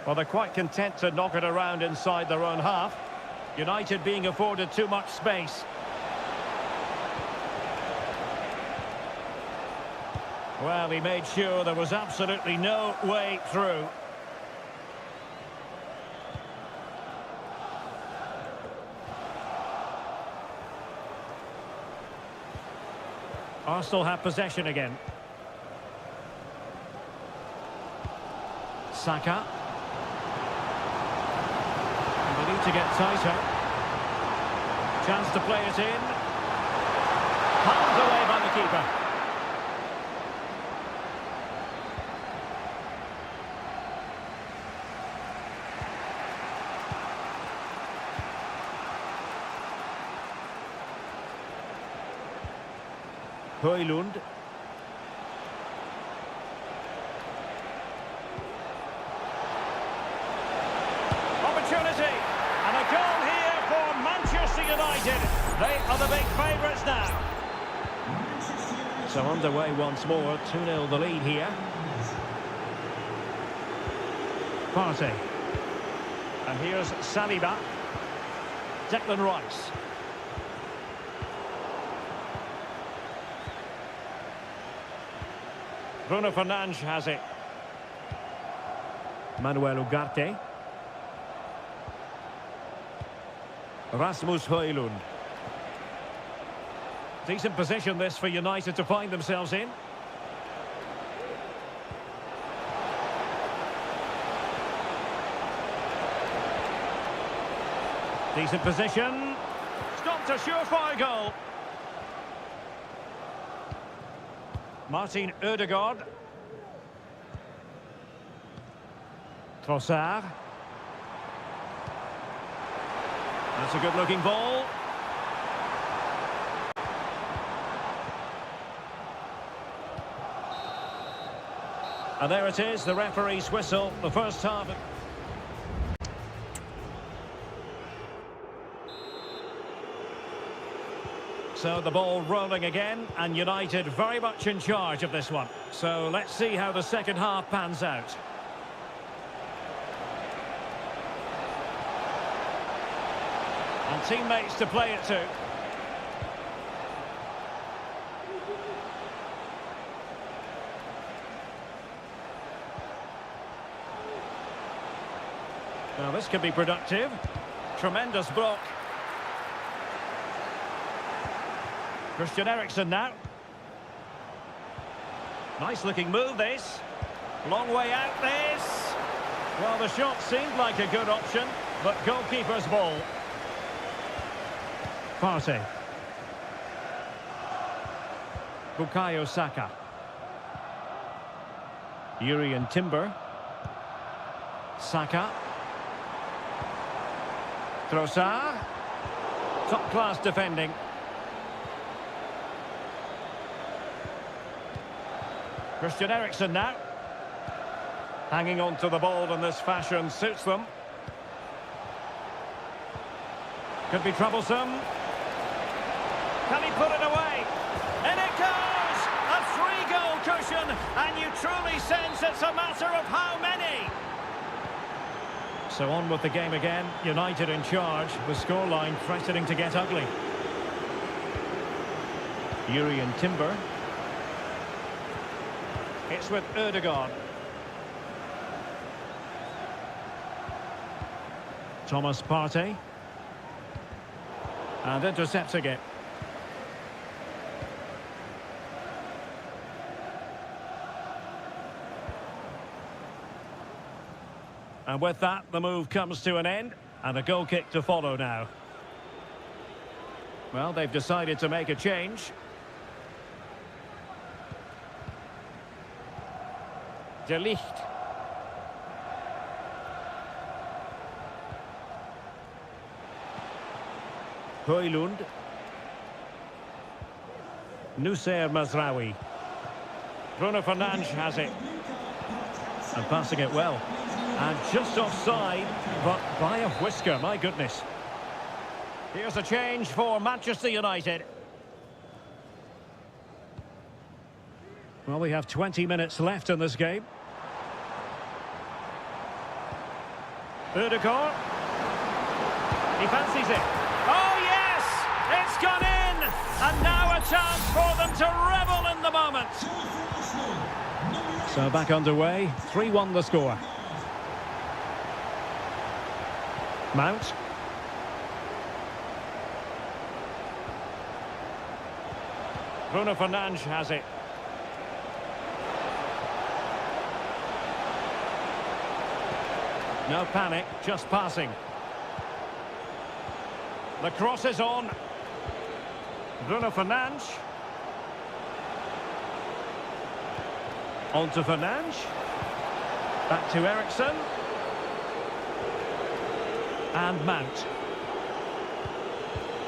Well, they're quite content to knock it around inside their own half. United being afforded too much space. Well, he made sure there was absolutely no way through. Arsenal have possession again. Saka. And they need to get tighter. Chance to play it in. Palmed away by the keeper. Højlund. Opportunity. And a goal here for Manchester United. They are the big favourites now. So underway once more. 2-0 the lead here. Partey. And here's Saliba. Declan Rice. Bruno Fernandes has it. Manuel Ugarte. Rasmus Højlund. Decent position this for United to find themselves in. Decent position. Stopped a surefire goal. Martin Ødegaard. Trossard. That's a good-looking ball. And there it is, the referee's whistle, the first half. So the ball rolling again, and United very much in charge of this one. So let's see how the second half pans out. And teammates to play it to. Now this could be productive. Tremendous block. Christian Eriksen now. Nice looking move this. Long way out this. Well, the shot seemed like a good option, but goalkeeper's ball. Partey. Bukayo Saka. Yuri and Timber. Saka. Trossard. Top-class defending. Christian Eriksen now. Hanging on to the ball in this fashion suits them. Could be troublesome. Can he put it away? And it goes! A 3-goal cushion, and you truly sense it's a matter of how many. So on with the game again. United in charge. The scoreline threatening to get ugly. Yuri and Timber. It's with Ødegaard. Thomas Partey. And intercepting it. And with that, the move comes to an end. And a goal kick to follow now. Well, they've decided to make a change. De Ligt. Højlund. Nussair Mazraoui. Bruno Fernandes has it. And passing it well. And just offside, but by a whisker, my goodness. Here's a change for Manchester United. Well, we have 20 minutes left in this game. Ødegaard. He fancies it. Oh, yes! It's gone in! And now a chance for them to revel in the moment. So back underway. 3-1 the score. Mount. Bruno Fernandes has it. No panic, just passing. The cross is on. Bruno Fernandes. On to Fernandes. Back to Eriksen. And Mount.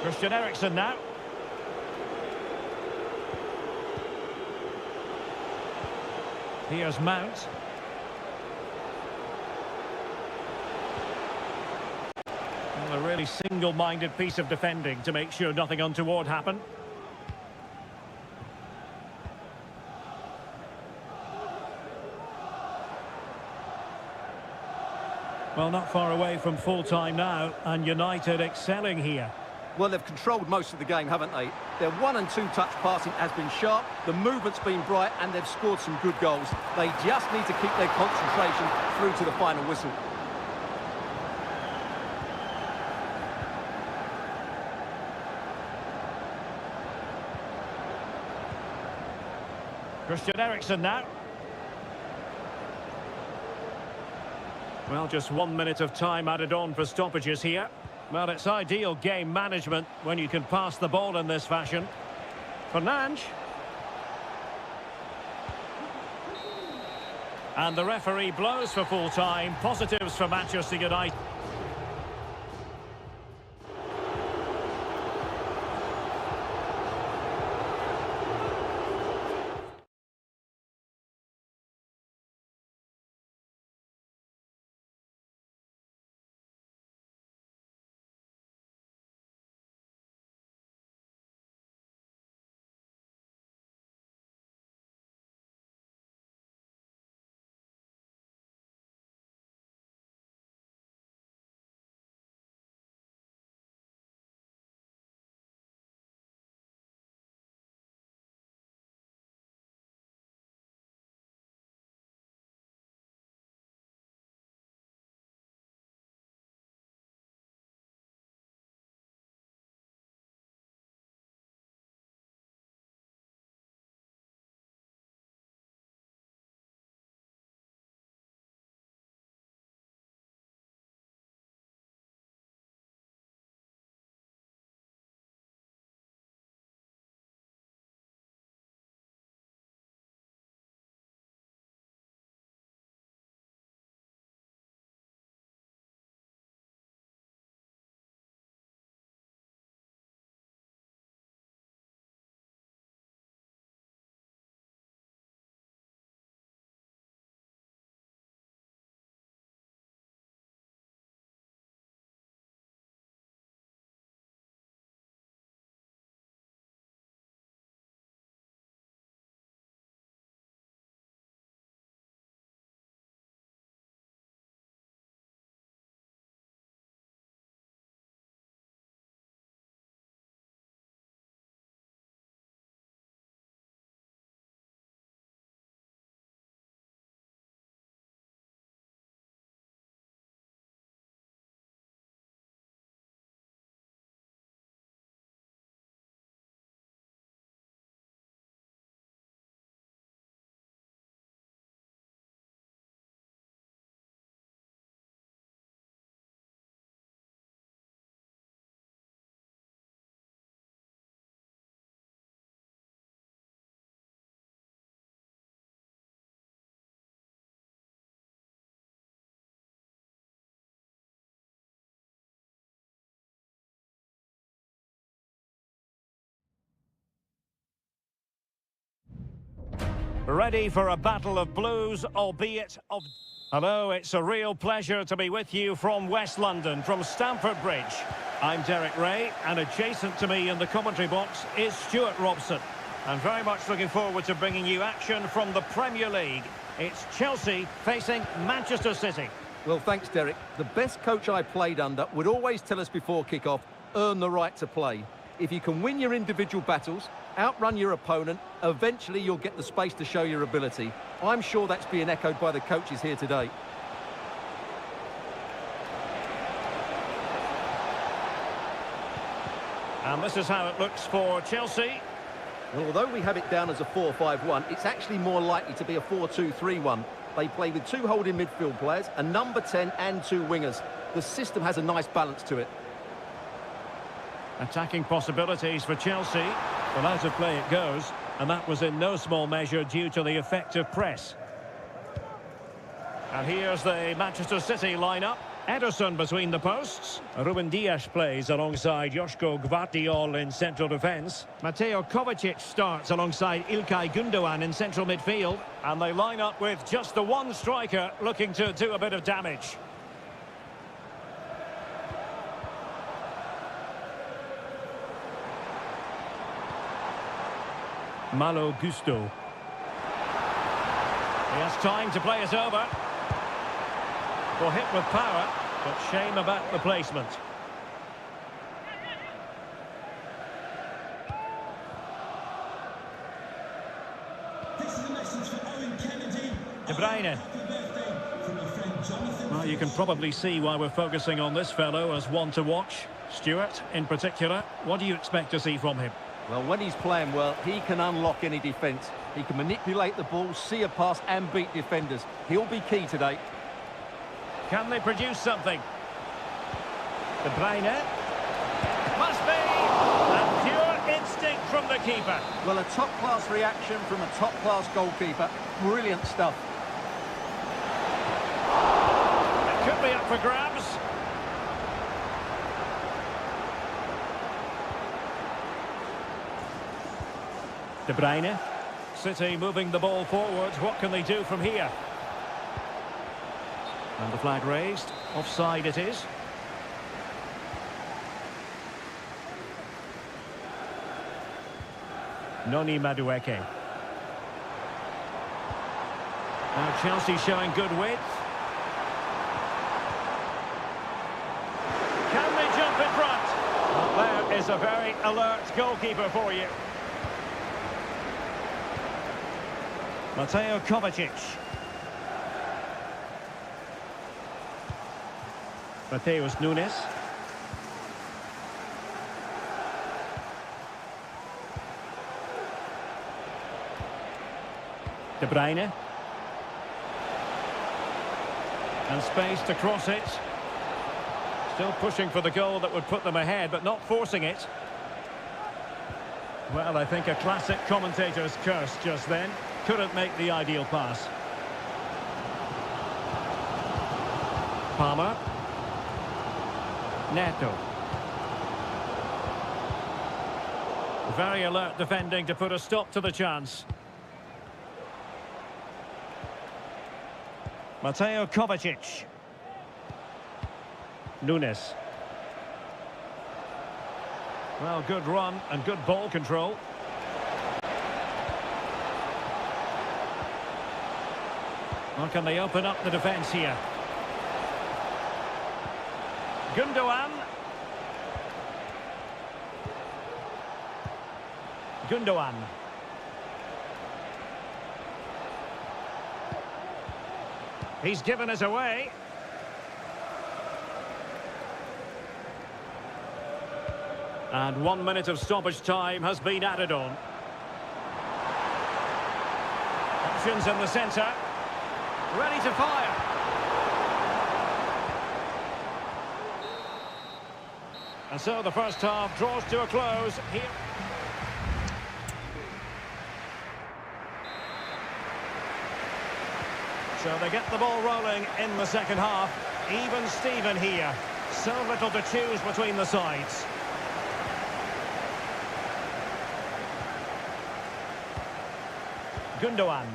Christian Eriksen now. Here's Mount. A really single-minded piece of defending to make sure nothing untoward happened. Well, not far away from full-time now, and United excelling here. Well, they've controlled most of the game, haven't they? Their 1- and 2-touch passing has been sharp, the movement's been bright, and they've scored some good goals. They just need to keep their concentration through to the final whistle. Christian Eriksen now. Well, just 1 minute of time added on for stoppages here. Well, it's ideal game management when you can pass the ball in this fashion. Fernandes. And the referee blows for full time. Positives for Manchester United. Ready for a battle of blues, albeit of... Hello, it's a real pleasure to be with you from West London, from Stamford Bridge. I'm Derek Ray, and adjacent to me in the commentary box is Stuart Robson. I'm very much looking forward to bringing you action from the Premier League. It's Chelsea facing Manchester City. Well, thanks, Derek. The best coach I played under would always tell us before kick-off, earn the right to play. If you can win your individual battles, outrun your opponent, eventually you'll get the space to show your ability. I'm sure that's being echoed by the coaches here today. And this is how it looks for Chelsea. Well, although we have it down as a 4-5-1, it's actually more likely to be a 4-2-3-1. They play with two holding midfield players, a number 10 and two wingers. The system has a nice balance to it. Attacking possibilities for Chelsea. Well, out of play it goes, and that was in no small measure due to the effective press. And here's the Manchester City lineup. Ederson between the posts. Ruben Dias plays alongside Joško Gvardiol in central defence. Mateo Kovacic starts alongside Ilkay Gundogan in central midfield. And they line up with just the one striker looking to do a bit of damage. Malo Gusto. He has time to play it over. Well, hit with power, but shame about the placement. This is a message for Owen Kennedy. De Bruyne. Happy birthday from your friend Jonathan. Well, you can probably see why we're focusing on this fellow as one to watch. Stuart, in particular, what do you expect to see from him? Well, when he's playing well, he can unlock any defence. He can manipulate the ball, see a pass and beat defenders. He'll be key today. Can they produce something? De Bruyne. Must be! And pure instinct from the keeper. Well, a top-class reaction from a top-class goalkeeper. Brilliant stuff. It could be up for grabs. De Bruyne. City moving the ball forward. What can they do from here? And the flag raised. Offside it is. Noni Madueke. Now Chelsea showing good width. Can they jump in front? Well, there is a very alert goalkeeper for you. Mateo Kovacic. Mateus Nunes. De Bruyne. And space to cross it. Still pushing for the goal that would put them ahead, but not forcing it. Well, I think a classic commentator's curse just then. Couldn't make the ideal pass. Palmer. Neto. Very alert defending to put a stop to the chance. Mateo Kovacic. Nunes. Well, good run and good ball control. Or can they open up the defence here? Gundogan. Gundogan. He's given us away. And 1 minute of stoppage time has been added on. Options in the centre. Ready to fire. And so the first half draws to a close here. So they get the ball rolling in the second half. Even Steven here. So little to choose between the sides. Gundogan.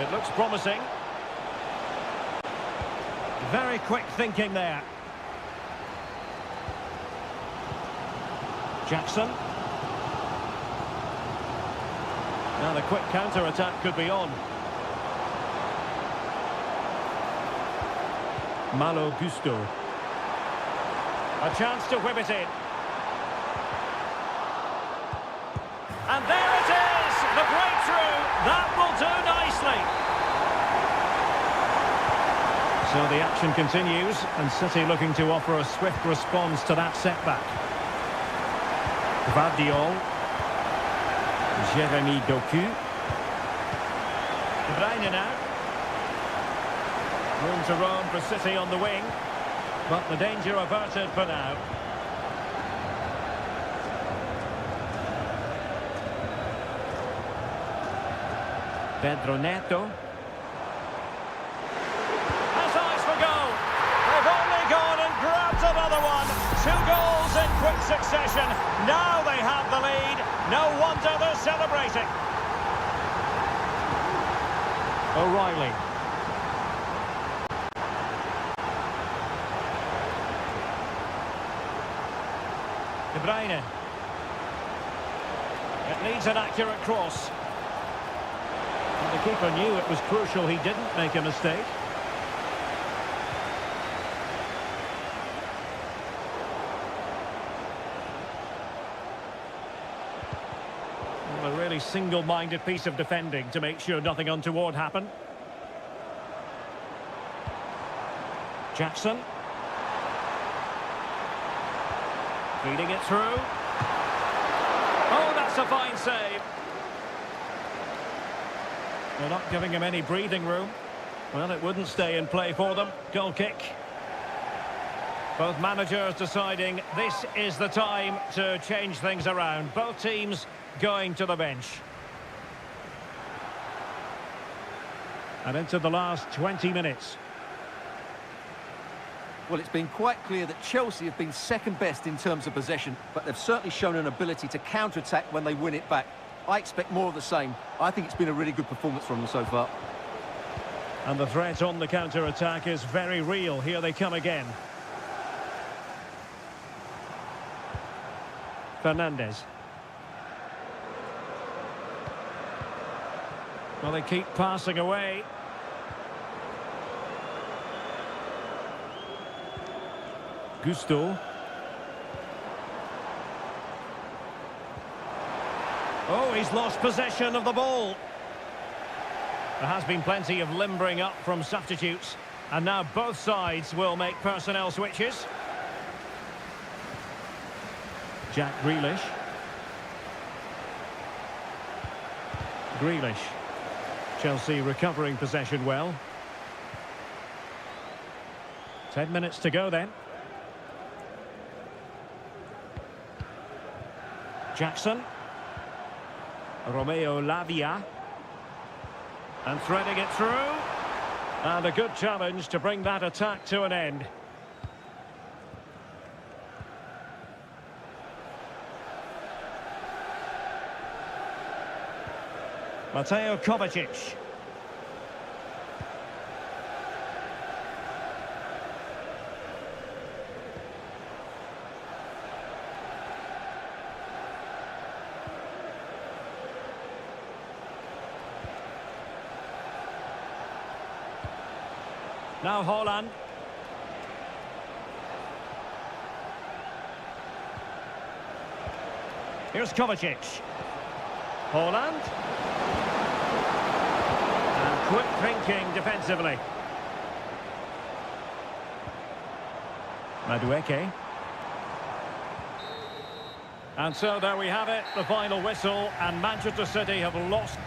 It looks promising. Very quick thinking there. Jackson. Now the quick counter-attack could be on. Malo Gusto. A chance to whip it in. And there it is! The breakthrough! That will do nicely! So the action continues, and City looking to offer a swift response to that setback. Gvardiol. Jeremy Doku. De Bruyne now. Room to roam for City on the wing, but the danger averted for now. Pedro Neto. Has eyes for goal. They've only gone and grabbed another one. 2 goals in quick succession. Now they have the lead. No wonder they're celebrating. O'Reilly. De Bruyne. It needs an accurate cross. And the keeper knew it was crucial he didn't make a mistake. Well, a really single-minded piece of defending to make sure nothing untoward happened. Jackson. Feeding it through. Oh, that's a fine save. They're not giving him any breathing room. Well, it wouldn't stay in play for them. Goal kick. Both managers deciding this is the time to change things around. Both teams going to the bench. And into the last 20 minutes. Well, it's been quite clear that Chelsea have been second best in terms of possession, but they've certainly shown an ability to counter-attack when they win it back. I expect more of the same. I think it's been a really good performance from them so far. And the threat on the counter-attack is very real. Here they come again. Fernandez. Well, they keep passing away. Gusto. Oh, he's lost possession of the ball. There has been plenty of limbering up from substitutes. And now both sides will make personnel switches. Jack Grealish. Grealish. Chelsea recovering possession well. 10 minutes to go then. Jackson. Romeo Lavia. And threading it through. And a good challenge to bring that attack to an end. Mateo Kovacic. Now Haaland. Here's Kovacic. Haaland. And quick thinking defensively. Madueke. And so there we have it, the final whistle, and Manchester City have lost.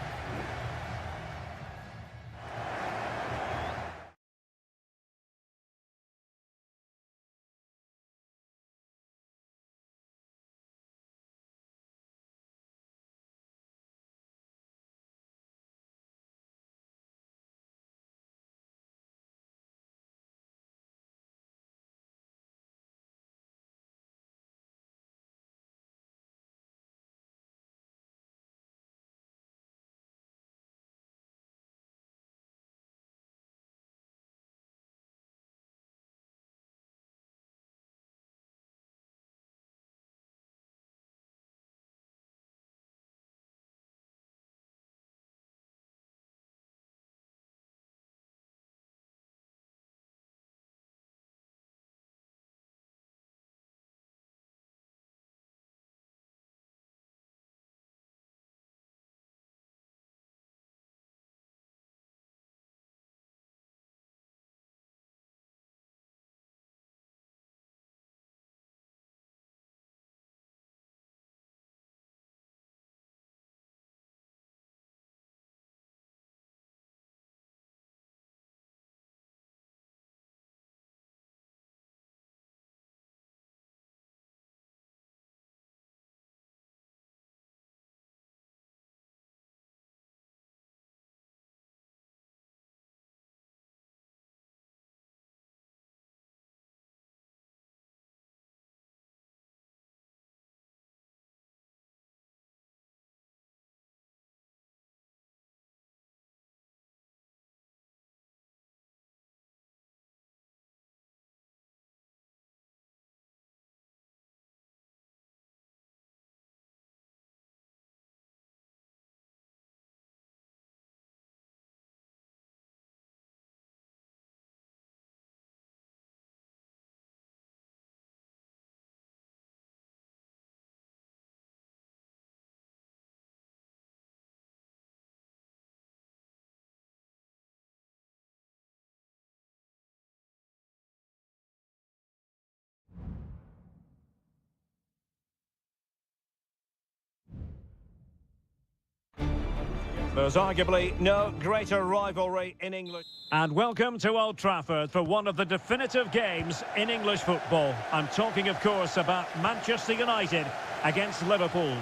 There's arguably no greater rivalry in English. And welcome to Old Trafford for one of the definitive games in English football. I'm talking, of course, about Manchester United against Liverpool.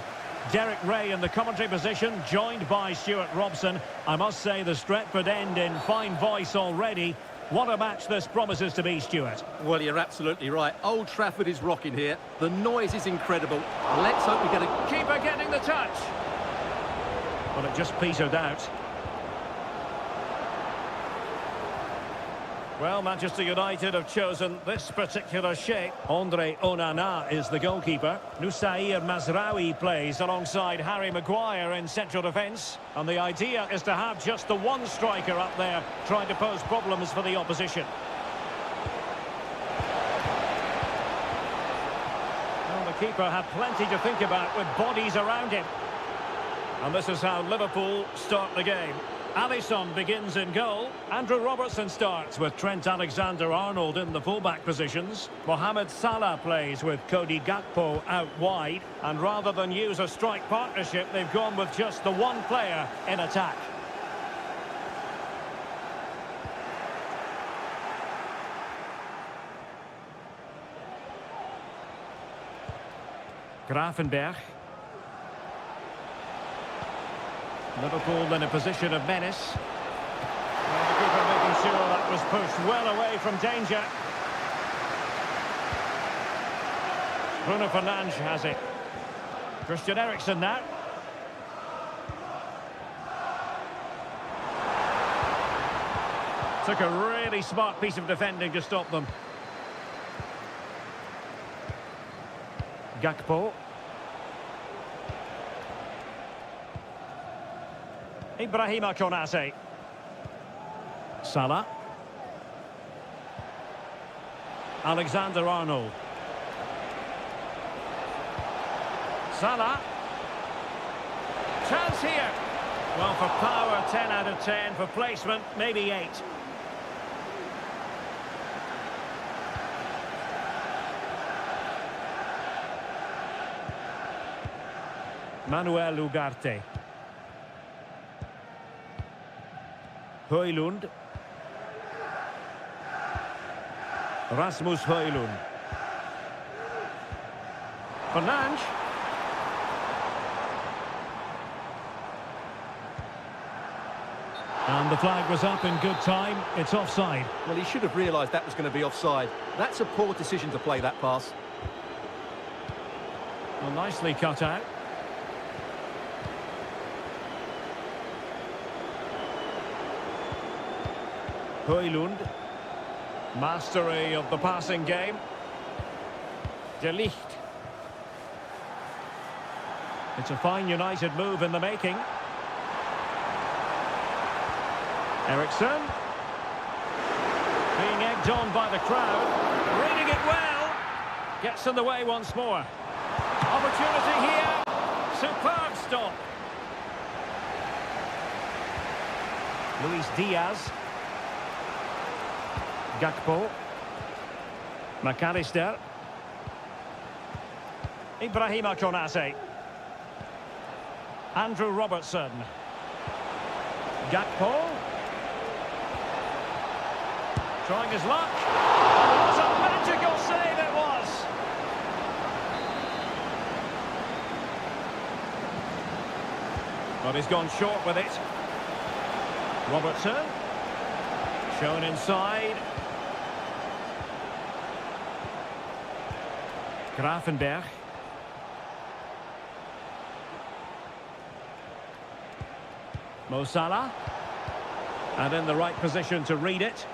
Derek Ray in the commentary position, joined by Stuart Robson. I must say the Stretford end in fine voice already. What a match this promises to be, Stuart. Well, you're absolutely right. Old Trafford is rocking here. The noise is incredible. Let's hope we get a... Keeper getting the touch. Well, it just petered out. Well, Manchester United have chosen this particular shape. Andre Onana is the goalkeeper. Nusair Mazraoui plays alongside Harry Maguire in central defence. And the idea is to have just the one striker up there trying to pose problems for the opposition. Well, the keeper had plenty to think about with bodies around him. And this is how Liverpool start the game. Alisson begins in goal. Andrew Robertson starts with Trent Alexander-Arnold in the fullback positions. Mohamed Salah plays with Cody Gakpo out wide. And rather than use a strike partnership, they've gone with just the one player in attack. Grafenberg. Liverpool in a position of menace. Well, the keeper making sure that was pushed well away from danger. Bruno Fernandes has it. Christian Eriksen now. Took a really smart piece of defending to stop them. Gakpo. Ibrahima Konate. Salah. Alexander-Arnold. Salah. Chance here. Well, for power, 10 out of 10. For placement, maybe 8. Manuel Ugarte. Højlund. Rasmus Højlund. Fernandes. And the flag was up in good time. It's offside. Well, he should have realised that was going to be offside. That's a poor decision to play that pass. Well, nicely cut out. Højlund. Mastery of the passing game. De Ligt. It's a fine United move in the making. Eriksen. Being egged on by the crowd. Reading it well. Gets in the way once more. Opportunity here. Superb stop. Luis Diaz. Gakpo. McAllister. Ibrahima Konate. Andrew Robertson. Gakpo. Trying his luck. What a magical save it was. But he's gone short with it. Robertson. Shown inside. Grafenberg. Mo Salah. And in the right position to read it.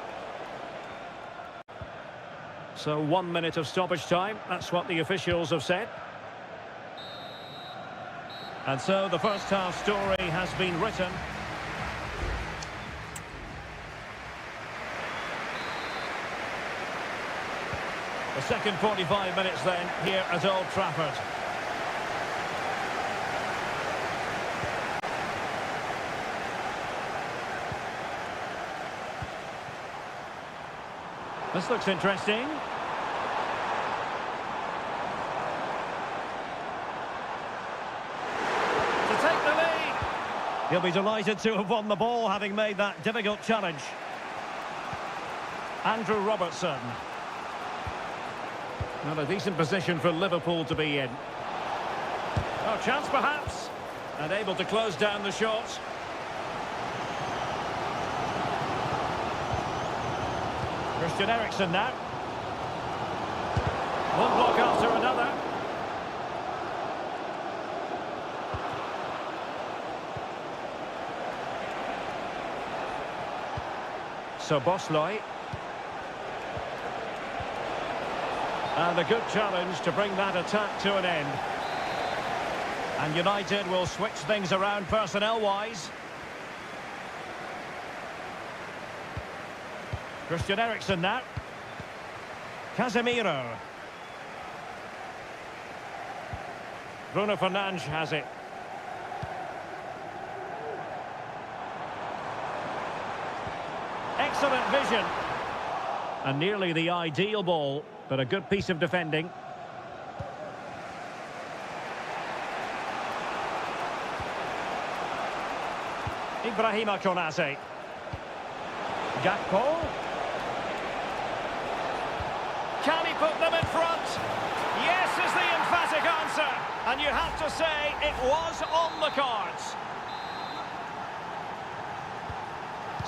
So 1 minute of stoppage time. That's what the officials have said. And so the first half story has been written. The second 45 minutes then, here at Old Trafford. This looks interesting. To take the lead. He'll be delighted to have won the ball, having made that difficult challenge. Andrew Robertson. Not a decent position for Liverpool to be in. Oh, chance perhaps. And able to close down the shot. Christian Eriksen now. One block after another. So Bosley. And a good challenge to bring that attack to an end. And United will switch things around personnel-wise. Christian Eriksen now. Casemiro. Bruno Fernandes has it. Excellent vision. And nearly the ideal ball, but a good piece of defending. Ibrahima Konate. Gakpo. Can he put them in front? Yes is the emphatic answer. And you have to say it was on the cards.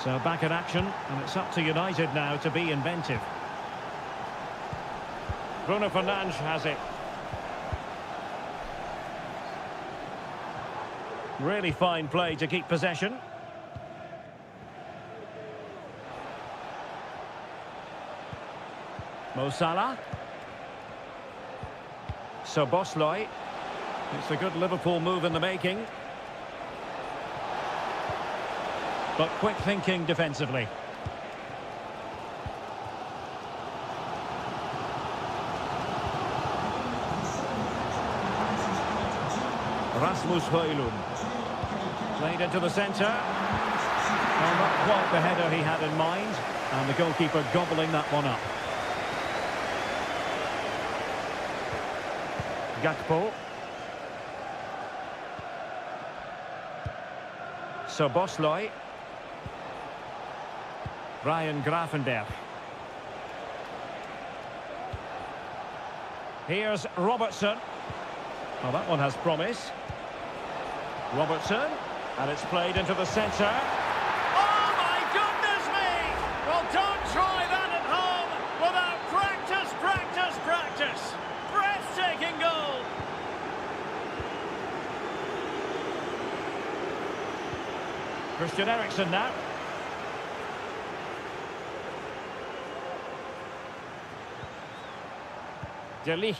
So back in action, and it's up to United now to be inventive. Bruno Fernandes has it. Really fine play to keep possession. Mo Salah. So Bosley. It's a good Liverpool move in the making. But quick thinking defensively. Rasmus Højlund. Played into the centre. Well, not quite the header he had in mind. And the goalkeeper gobbling that one up. Gakpo. So Bosley. Ryan Gravenberch. Here's Robertson. Well, that one has promise. Robertson. And it's played into the centre. Oh, my goodness me! Well, don't try that at home without practice, practice, practice. Breathtaking goal. Christian Eriksen now. De Ligt.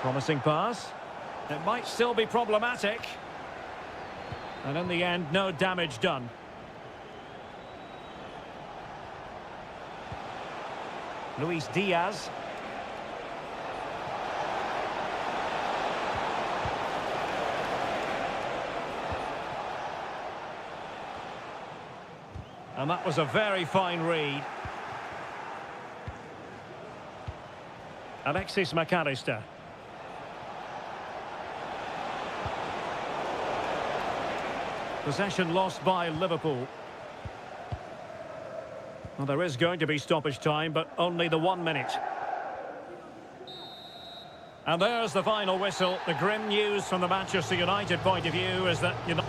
Promising pass. It might still be problematic. And in the end, no damage done. Luis Diaz. And that was a very fine read. Alexis McAllister. Possession lost by Liverpool. Well, there is going to be stoppage time, but only the 1 minute. And there's the final whistle. The grim news from the Manchester United point of view is that United...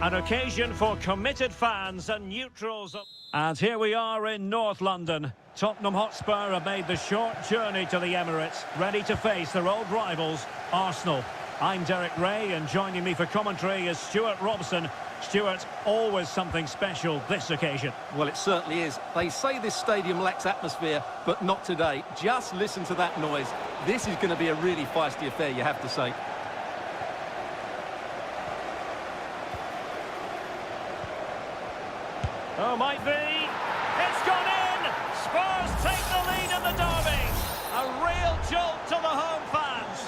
An occasion for committed fans and neutrals. And here we are in North London. Tottenham Hotspur have made the short journey to the Emirates, ready to face their old rivals, Arsenal. I'm Derek Ray, and joining me for commentary is Stuart Robson. Stuart, always something special this occasion. Well, it certainly is. They say this stadium lacks atmosphere, but not today. Just listen to that noise. This is going to be a really feisty affair, you have to say. Oh, might be. It's gone in! Spurs take the lead in the derby. A real jolt to the home fans.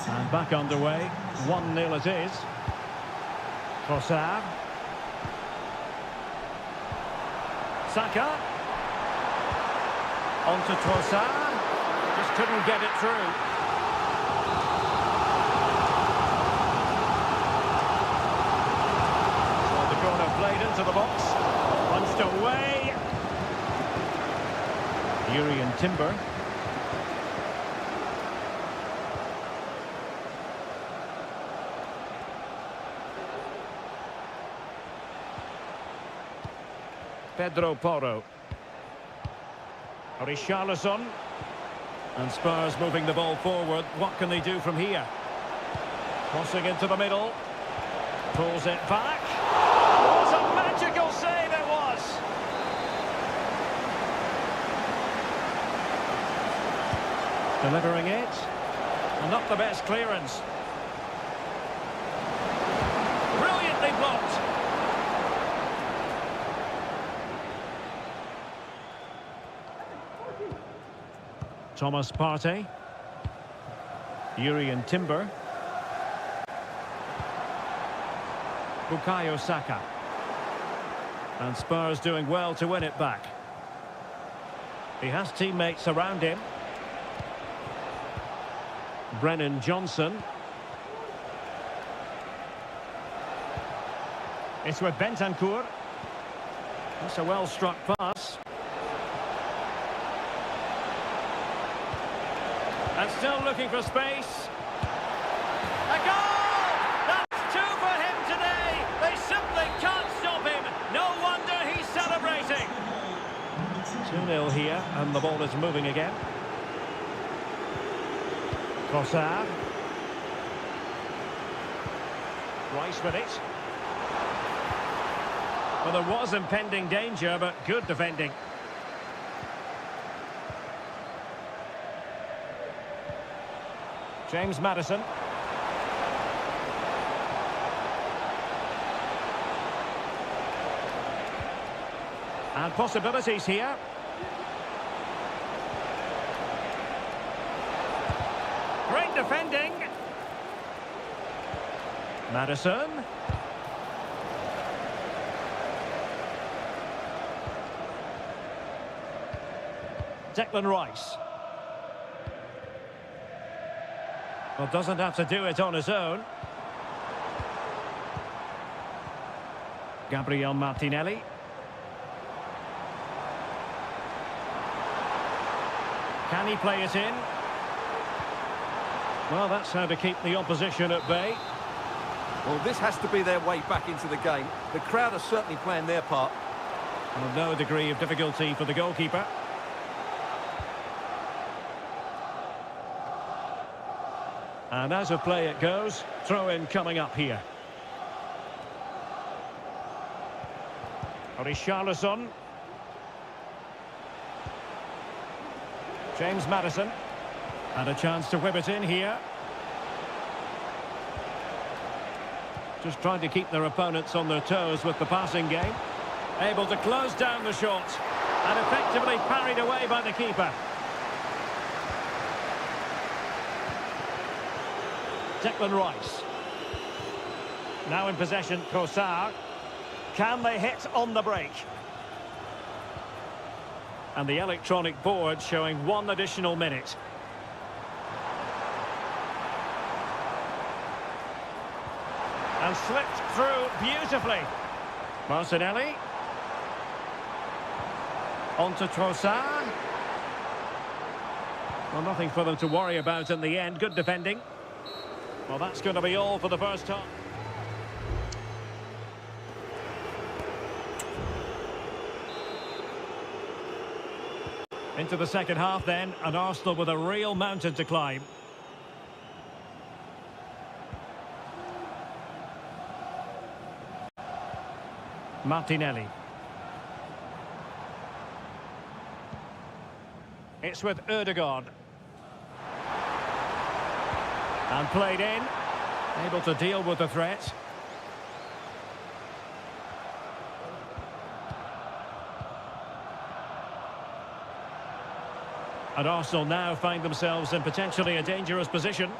And back underway. 1-0 it is. Trossard. Saka. On to Trossard. Just couldn't get it through. Well, the corner played into the box. Punched away. Yuri and Timber. Pedro Porro. Richarlison. And Spurs moving the ball forward. What can they do from here? Crossing into the middle. Pulls it back. What a magical save it was! Delivering it. And not the best clearance. Brilliantly blocked. Thomas Partey. Yuri and Timber. Bukayo Saka. And Spurs doing well to win it back. He has teammates around him. Brennan Johnson. It's with Bentancur. That's a well-struck pass. And still looking for space. A goal! That's 2 for him today. They simply can't stop him. No wonder he's celebrating. 2-0 here, and the ball is moving again. Trossard. Rice with it. Well, there was impending danger, but good defending. James Maddison. And possibilities here. Great defending. Maddison. Declan Rice. Well, doesn't have to do it on his own. Gabriel Martinelli. Can he play it in? Well, that's how to keep the opposition at bay. Well, this has to be their way back into the game. The crowd are certainly playing their part. Well, no degree of difficulty for the goalkeeper. And as of play it goes, throw-in coming up here. Richarlison. James Maddison. And a chance to whip it in here. Just trying to keep their opponents on their toes with the passing game. Able to close down the shot. And effectively parried away by the keeper. Declan Rice. Now in possession, Trossard. Can they hit on the break? And the electronic board showing 1 additional minute. And slipped through beautifully. Martinelli. On to Trossard. Well, nothing for them to worry about in the end. Good defending. Well, that's going to be all for the first half. Into the second half then, and Arsenal with a real mountain to climb. Martinelli. It's with Ødegaard. And played in. Able to deal with the threat. And Arsenal now find themselves in potentially a dangerous position.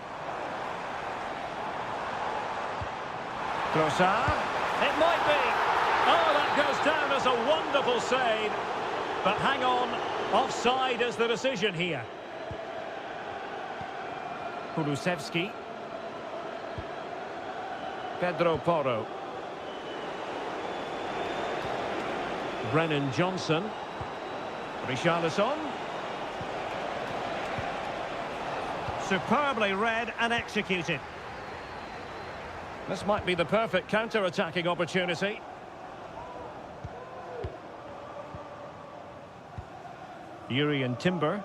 Trossard. It might be. Oh, that goes down as a wonderful save. But hang on, offside is the decision here. Kulusevski. Pedro Porro. Brennan Johnson. Richarlison. Superbly read and executed. This might be the perfect counter-attacking opportunity. Urian Timber.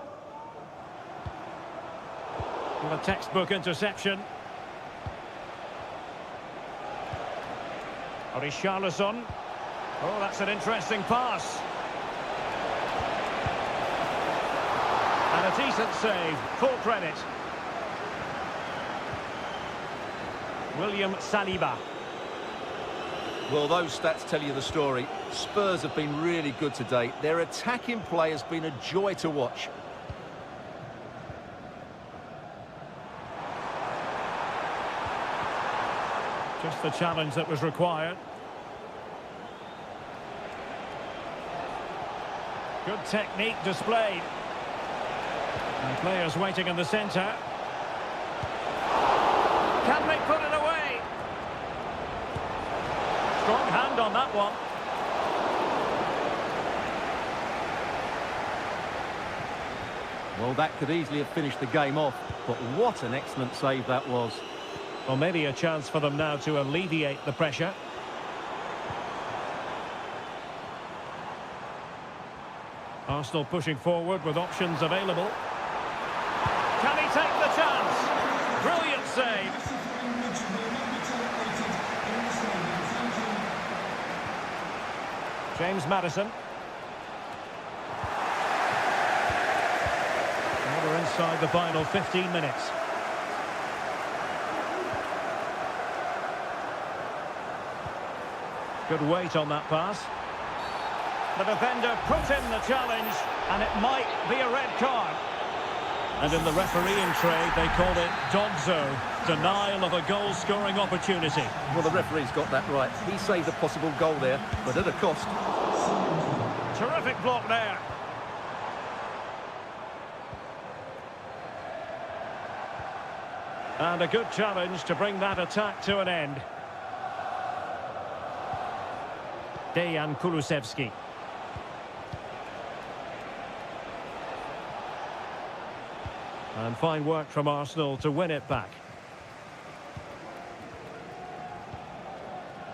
Well, a textbook interception. Richarlison. Oh, that's an interesting pass. And a decent save. Full credit. William Saliba. Well, those stats tell you the story. Spurs have been really good today. Their attacking play has been a joy to watch. Just the challenge that was required. Good technique displayed. And players waiting in the centre. Can they put it away? Strong hand on that one. Well, that could easily have finished the game off, but what an excellent save that was. Well, maybe a chance for them now to alleviate the pressure. Arsenal pushing forward with options available. Can he take the chance? Brilliant save. James Maddison. Now we're inside the final 15 minutes. Good weight on that pass. The defender put in the challenge, and it might be a red card. And in the refereeing trade, they call it dogzo, denial of a goal-scoring opportunity. Well, the referee's got that right. He saved a possible goal there, but at a cost. Terrific block there. And a good challenge to bring that attack to an end. Dejan Kulusevski. And fine work from Arsenal to win it back.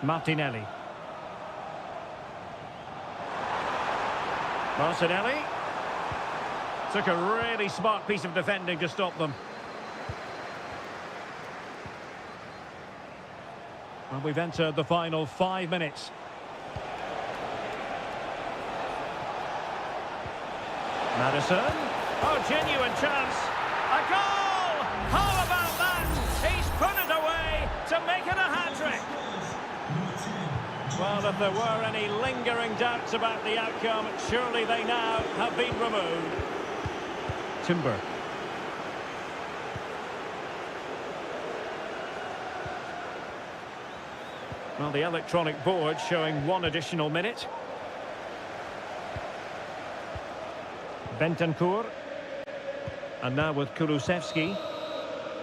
Martinelli. Martinelli. Took a really smart piece of defending to stop them. And we've entered the final 5 minutes. Maddison. Oh, genuine chance. A goal! How about that? He's put it away to make it a hat-trick. Well, if there were any lingering doubts about the outcome, surely they now have been removed. Timber. Well, the electronic board showing 1 additional minute. Bentancur. And now with Kulusevski.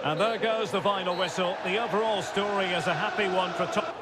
And there goes the final whistle. The overall story is a happy one for top.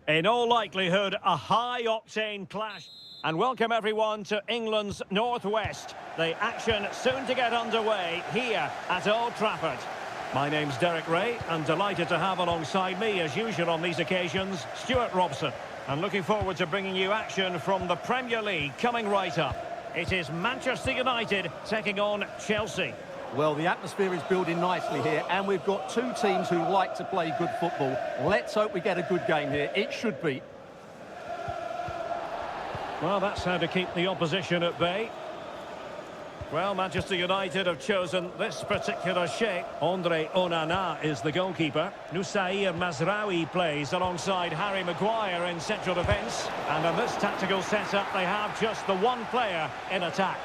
In all likelihood, a high-octane clash. And welcome everyone to England's Northwest. The action soon to get underway here at Old Trafford. My name's Derek Ray, and delighted to have alongside me, as usual on these occasions, Stuart Robson. And looking forward to bringing you action from the Premier League coming right up. It is Manchester United taking on Chelsea. Well, the atmosphere is building nicely here, and we've got two teams who like to play good football. Let's hope we get a good game here. It should be. Well, that's how to keep the opposition at bay. Well, Manchester United have chosen this particular shape. Andre Onana is the goalkeeper. Nusair Mazraoui plays alongside Harry Maguire in central defence. And in this tactical setup, they have just the one player in attack.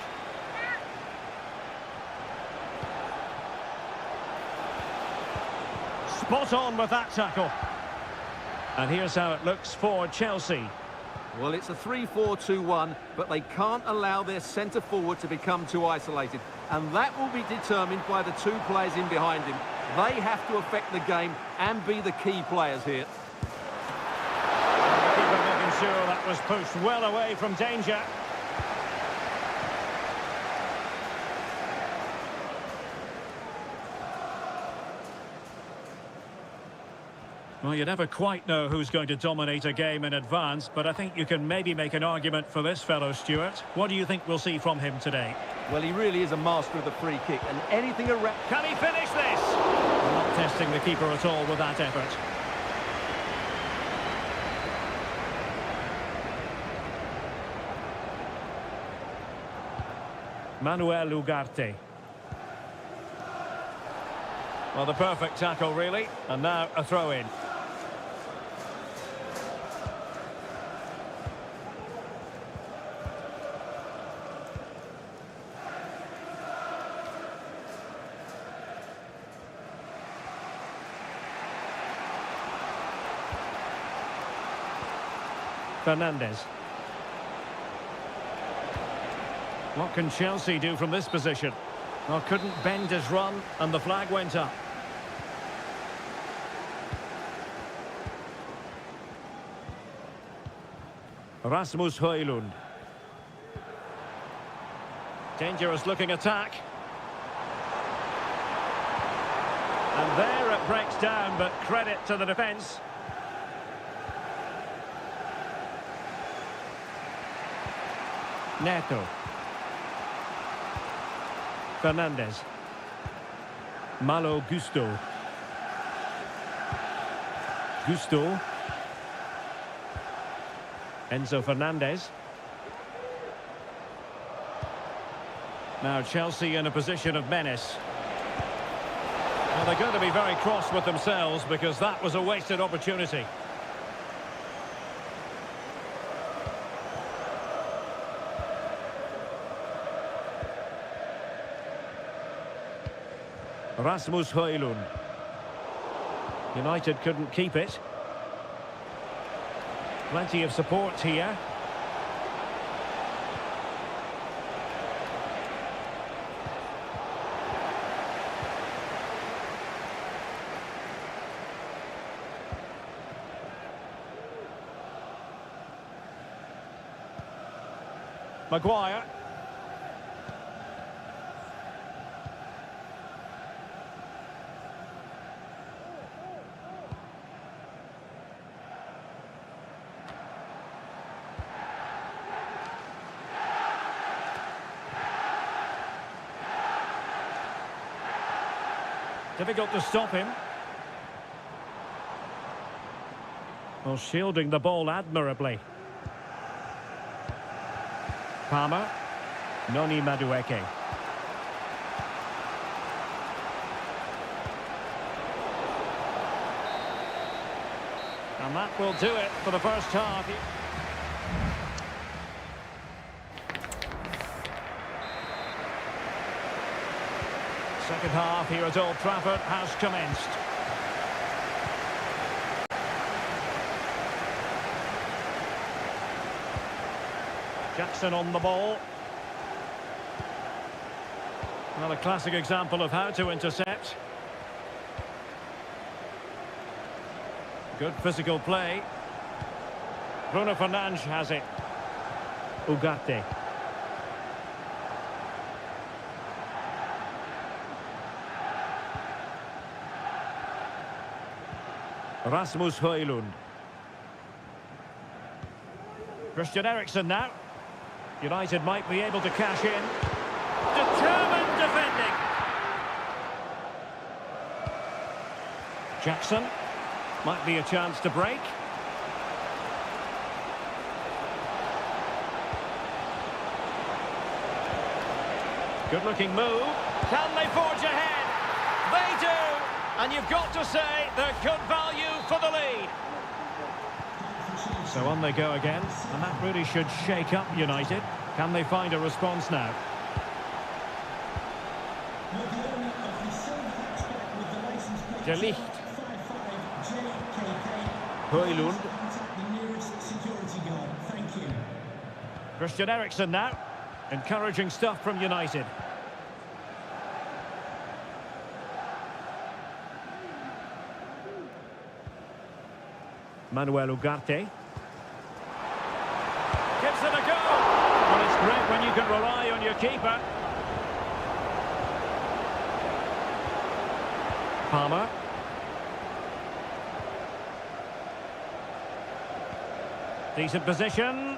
Spot on with that tackle. And here's how it looks for Chelsea. Well, it's a 3-4-2-1, but they can't allow their centre-forward to become too isolated. And that will be determined by the two players in behind him. They have to affect the game and be the key players here. The keeper making sure that was pushed well away from danger. Well, you never quite know who's going to dominate a game in advance, but I think you can maybe make an argument for this fellow, Stuart. What do you think we'll see from him today? Well, he really is a master of the free kick, and anything around... Can he finish this? Not testing the keeper at all with that effort. Manuel Ugarte. Well, the perfect tackle, really. And now a throw-in. Fernandez. What can Chelsea do from this position? Well, couldn't bend his run, and the flag went up. Rasmus Højlund. Dangerous looking attack. And there it breaks down, but credit to the defence. Neto. Fernandez. Malo Gusto. Gusto. Enzo Fernandez. Now Chelsea in a position of menace. Well, they're going to be very cross with themselves because that was a wasted opportunity. Rasmus Højlund. United couldn't keep it. Plenty of support here. Maguire. Difficult to stop him. Well, shielding the ball admirably. Palmer. Noni Madueke. And that will do it for the first half. Second half here at Old Trafford has commenced. Jackson on the ball. Well, a classic example of how to intercept. Good physical play. Bruno Fernandes has it. Ugarte. Rasmus Højlund. Christian Eriksen now. United might be able to cash in. Determined defending. Jackson. Might be a chance to break. Good-looking move. Can they forge ahead? They do! And you've got to say they're good value for the lead. So on they go again, and that really should shake up United. Can they find a response now? De Ligt. Højlund. Christian Eriksen now. Encouraging stuff from United. Manuel Ugarte. Gives it a go. Well, it's great when you can rely on your keeper. Palmer. Decent position.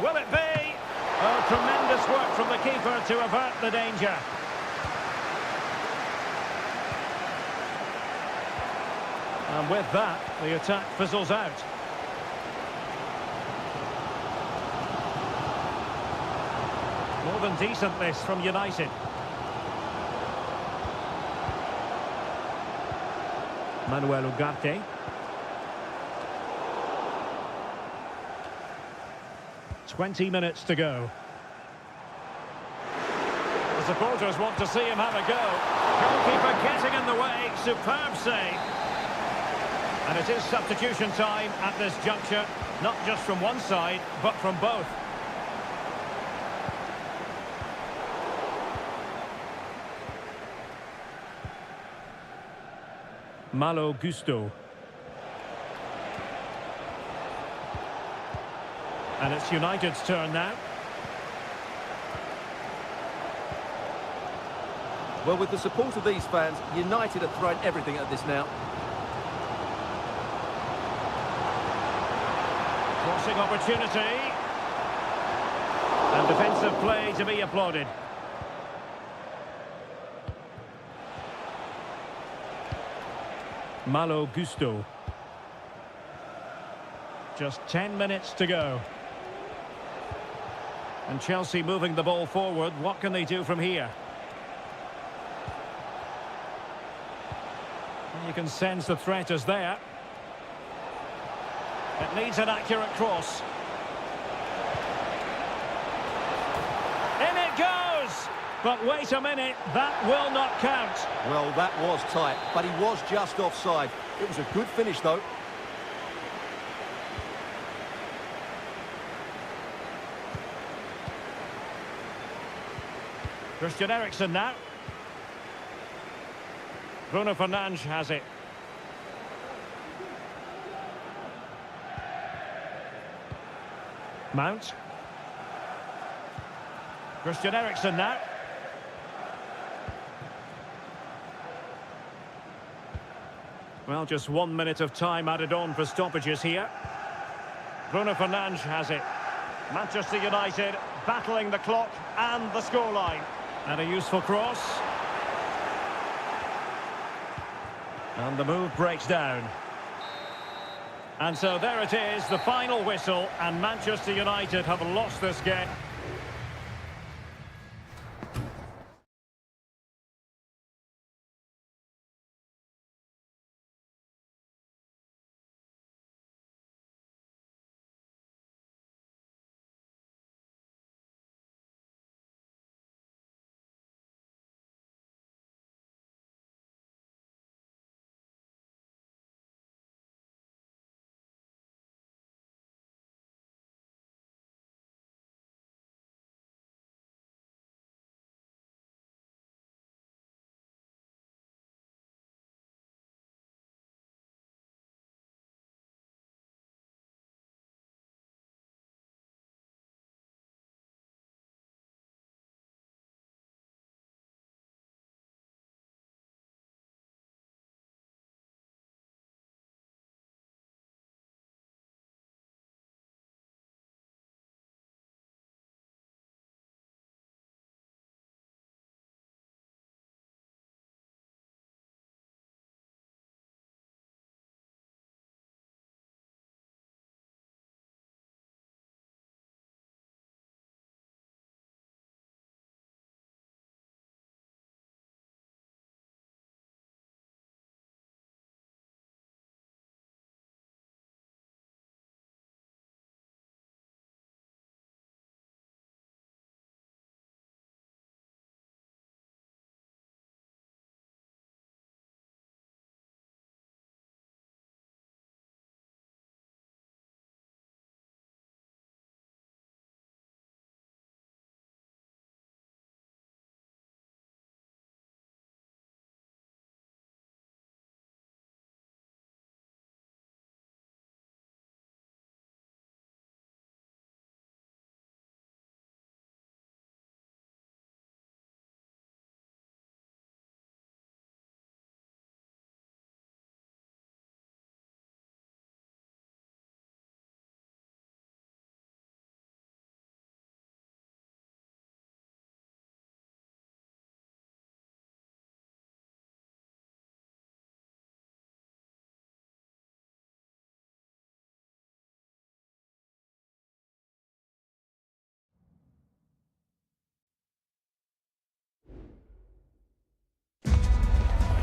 Will it be? Oh, tremendous work from the keeper to avert the danger. And with that, the attack fizzles out. More than decent this from United. Manuel Ugarte. "20 minutes to go. The supporters want to see him have a go. Goalkeeper getting in the way. Superb save. And it is substitution time at this juncture, not just from one side, but from both. Malo Gusto. And it's United's turn now. Well, with the support of these fans, United have thrown everything at this now. Crossing opportunity. And defensive play to be applauded. Malo Gusto. Just 10 minutes to go. And Chelsea moving the ball forward. What can they do from here? And you can sense the threat is there. It needs an accurate cross. In it goes! But wait a minute, that will not count. Well, that was tight, but he was just offside. It was a good finish, though. Christian Eriksen now. Bruno Fernandes has it. Mount. Christian Eriksen now. Well, just 1 minute of time added on for stoppages here. Bruno Fernandes has it. Manchester United battling the clock and the scoreline. And a useful cross. And the move breaks down. And so there it is, the final whistle, and Manchester United have lost this game.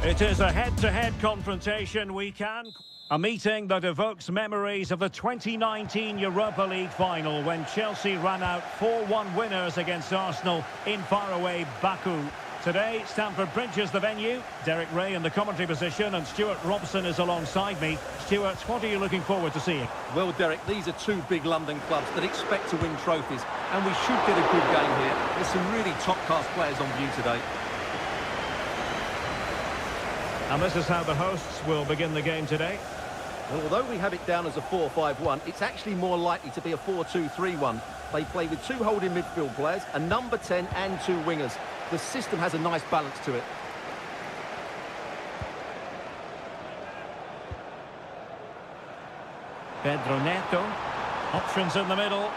It is a head-to-head confrontation a meeting that evokes memories of the 2019 Europa League final when Chelsea ran out 4-1 winners against Arsenal in faraway Baku. Today, Stamford Bridge is the venue. Derek Ray in the commentary position and Stuart Robson is alongside me. Stuart, what are you looking forward to seeing? Well, Derek, these are two big London clubs that expect to win trophies, and we should get a good game here. There's some really top-class players on view today. And this is how the hosts will begin the game today. Well, although we have it down as a 4-5-1, it's actually more likely to be a 4-2-3-1. They play with two holding midfield players, a number 10 and two wingers. The system has a nice balance to it. Pedro Neto. Options in the middle.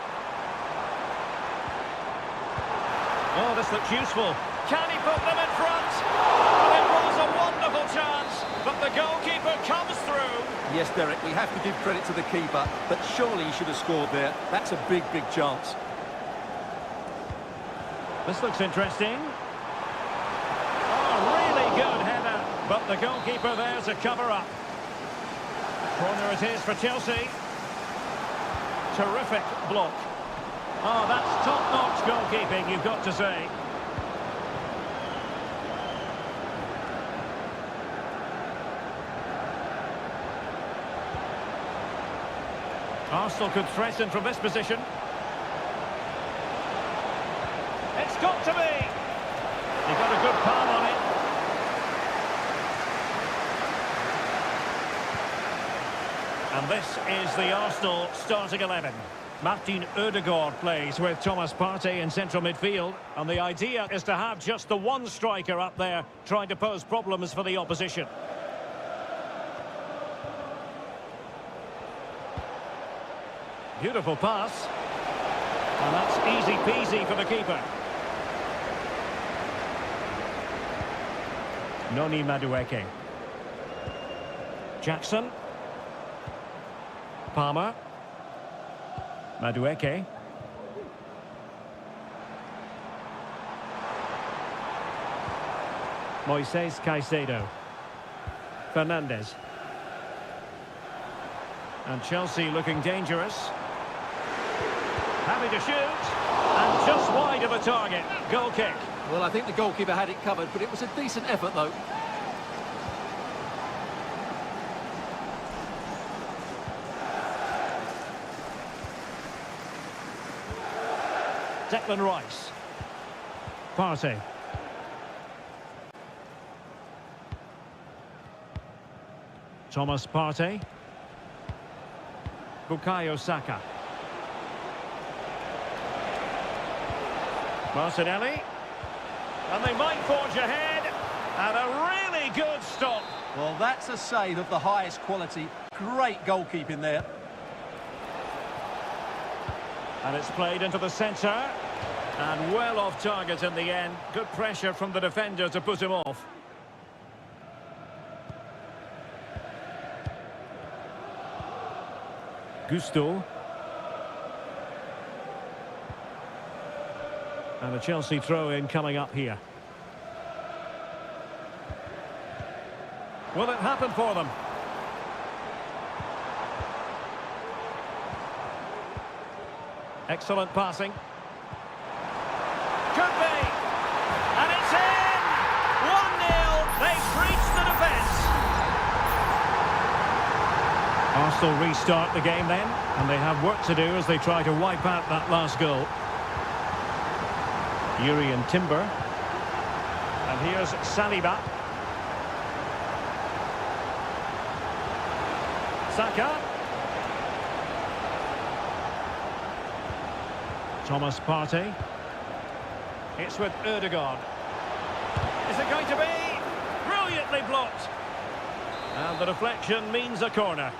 Oh, this looks useful. Can he put them in front? Well, it was a wonderful chance, but the goalkeeper comes through. Yes, Derek, we have to give credit to the keeper, but surely he should have scored there. That's a big, big chance. This looks interesting. Oh, really good header, but the goalkeeper there's a cover-up. Corner it is for Chelsea. Terrific block. Oh, that's top-notch goalkeeping, you've got to say. Arsenal could threaten from this position. It's got to be! He got a good palm on it. And this is the Arsenal starting 11. Martin Ødegaard plays with Thomas Partey in central midfield. And the idea is to have just the one striker up there trying to pose problems for the opposition. Beautiful pass. And that's easy peasy for the keeper. Noni Madueke. Jackson. Palmer. Madueke. Moises Caicedo. Fernandes. And Chelsea looking dangerous. Happy to shoot. And just wide of a target. Goal kick. Well, I think the goalkeeper had it covered, but it was a decent effort, though. Declan Rice. Partey. Thomas Partey. Bukayo Saka. Martinelli. And they might forge ahead. And a really good stop. Well, that's a save of the highest quality. Great goalkeeping there. And it's played into the centre. And well off target in the end. Good pressure from the defender to put him off. Gusto. And a Chelsea throw-in coming up here. Will it happen for them? Excellent passing. Could be. And it's in! 1-0. They've breached the defence. Arsenal restart the game then. And they have work to do as they try to wipe out that last goal. Yuri and Timber. And here's Saliba. Saka. Thomas Partey. It's with Ødegaard. Is it going to be? Brilliantly blocked. And the deflection means a corner.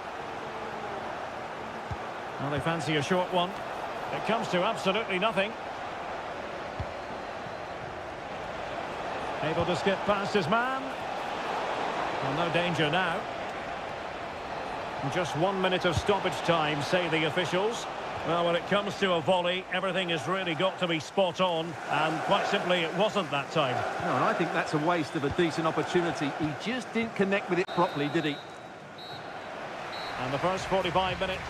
Well, they fancy a short one. It comes to absolutely nothing. Able to skip past his man. Well, no danger now. Just 1 minute of stoppage time, say the officials. Well, when it comes to a volley, everything has really got to be spot on, and quite simply, it wasn't that time. No, and I think that's a waste of a decent opportunity. He just didn't connect with it properly, did he? And the first 45 minutes.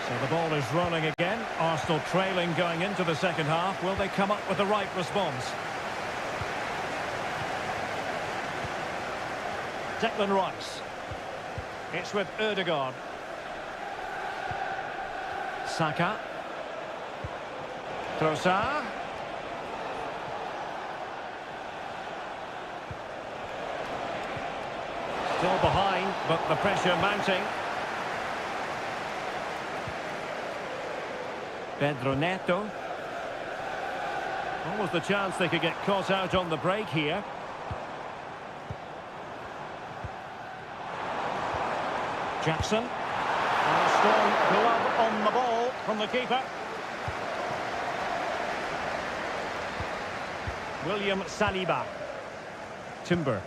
So the ball is rolling again. Arsenal trailing going into the second half. Will they come up with the right response? Declan Rice. It's with Ødegaard. Saka. Trossard. Still behind, but the pressure mounting. Pedro Neto. Almost the chance they could get caught out on the break here. Jackson. And a strong glove on the ball from the keeper. William Saliba. Timber.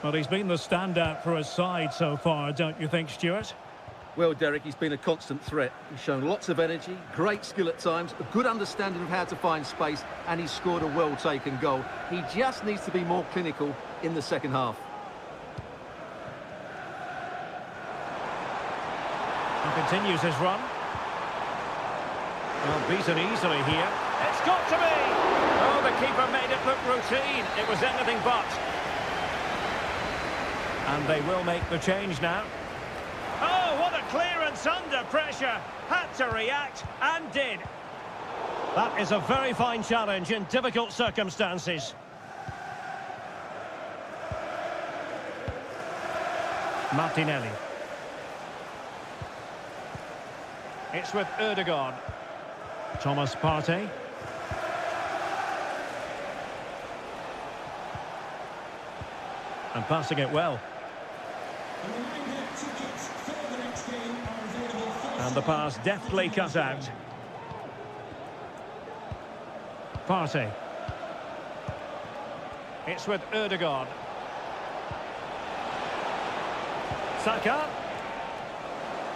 Well, he's been the standout for his side so far, don't you think, Stuart? Well, Derek, he's been a constant threat. He's shown lots of energy, great skill at times, a good understanding of how to find space, and he's scored a well-taken goal. He just needs to be more clinical in the second half. He continues his run. Well, beaten easily here. It's got to be! Oh, the keeper made it look routine. It was anything but. And they will make the change now. Oh, what a clearance under pressure. Had to react and did. That is a very fine challenge in difficult circumstances. Martinelli. It's with Ødegaard. Thomas Partey. And passing it well. And the pass deftly cut out. Partey. It's with Ødegaard. Saka.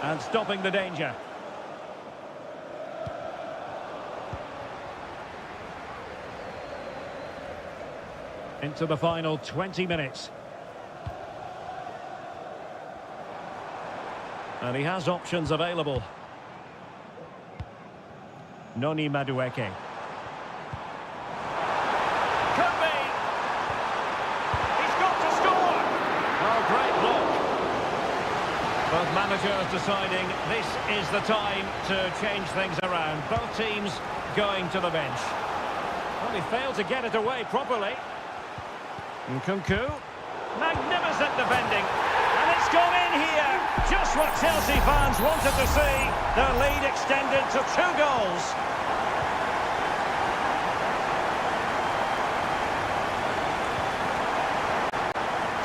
And stopping the danger. Into the final 20 minutes. And he has options available. Noni Madueke. Could be! He's got to score! Oh, great block. Both managers deciding this is the time to change things around. Both teams going to the bench. Well, he failed to get it away properly. Nkunku. Magnificent defending. And it's gone in here. Just what Chelsea fans wanted to see. Their lead extended to 2 goals.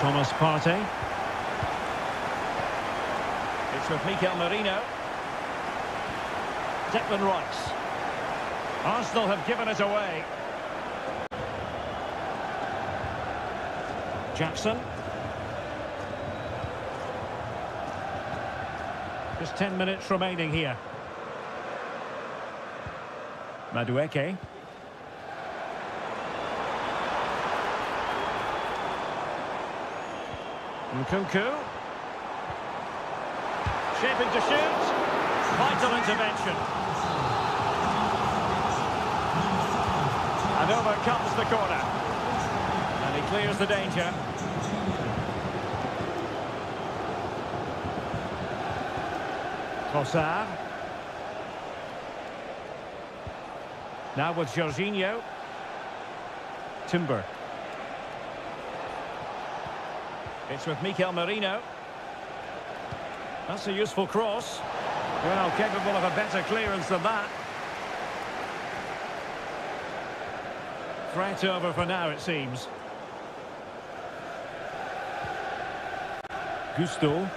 Thomas Partey. It's with Mikel Merino. Declan Rice. Arsenal have given it away. Jackson. Just 10 minutes remaining here. Madueke. Nkunku. Shaping to shoot. Vital intervention. And over comes the corner. And he clears the danger. Trossard. Now with Jorginho. Timber. It's with Mikel Merino. That's a useful cross. Well, capable of a better clearance than that. Threat over for now, it seems. Gusto.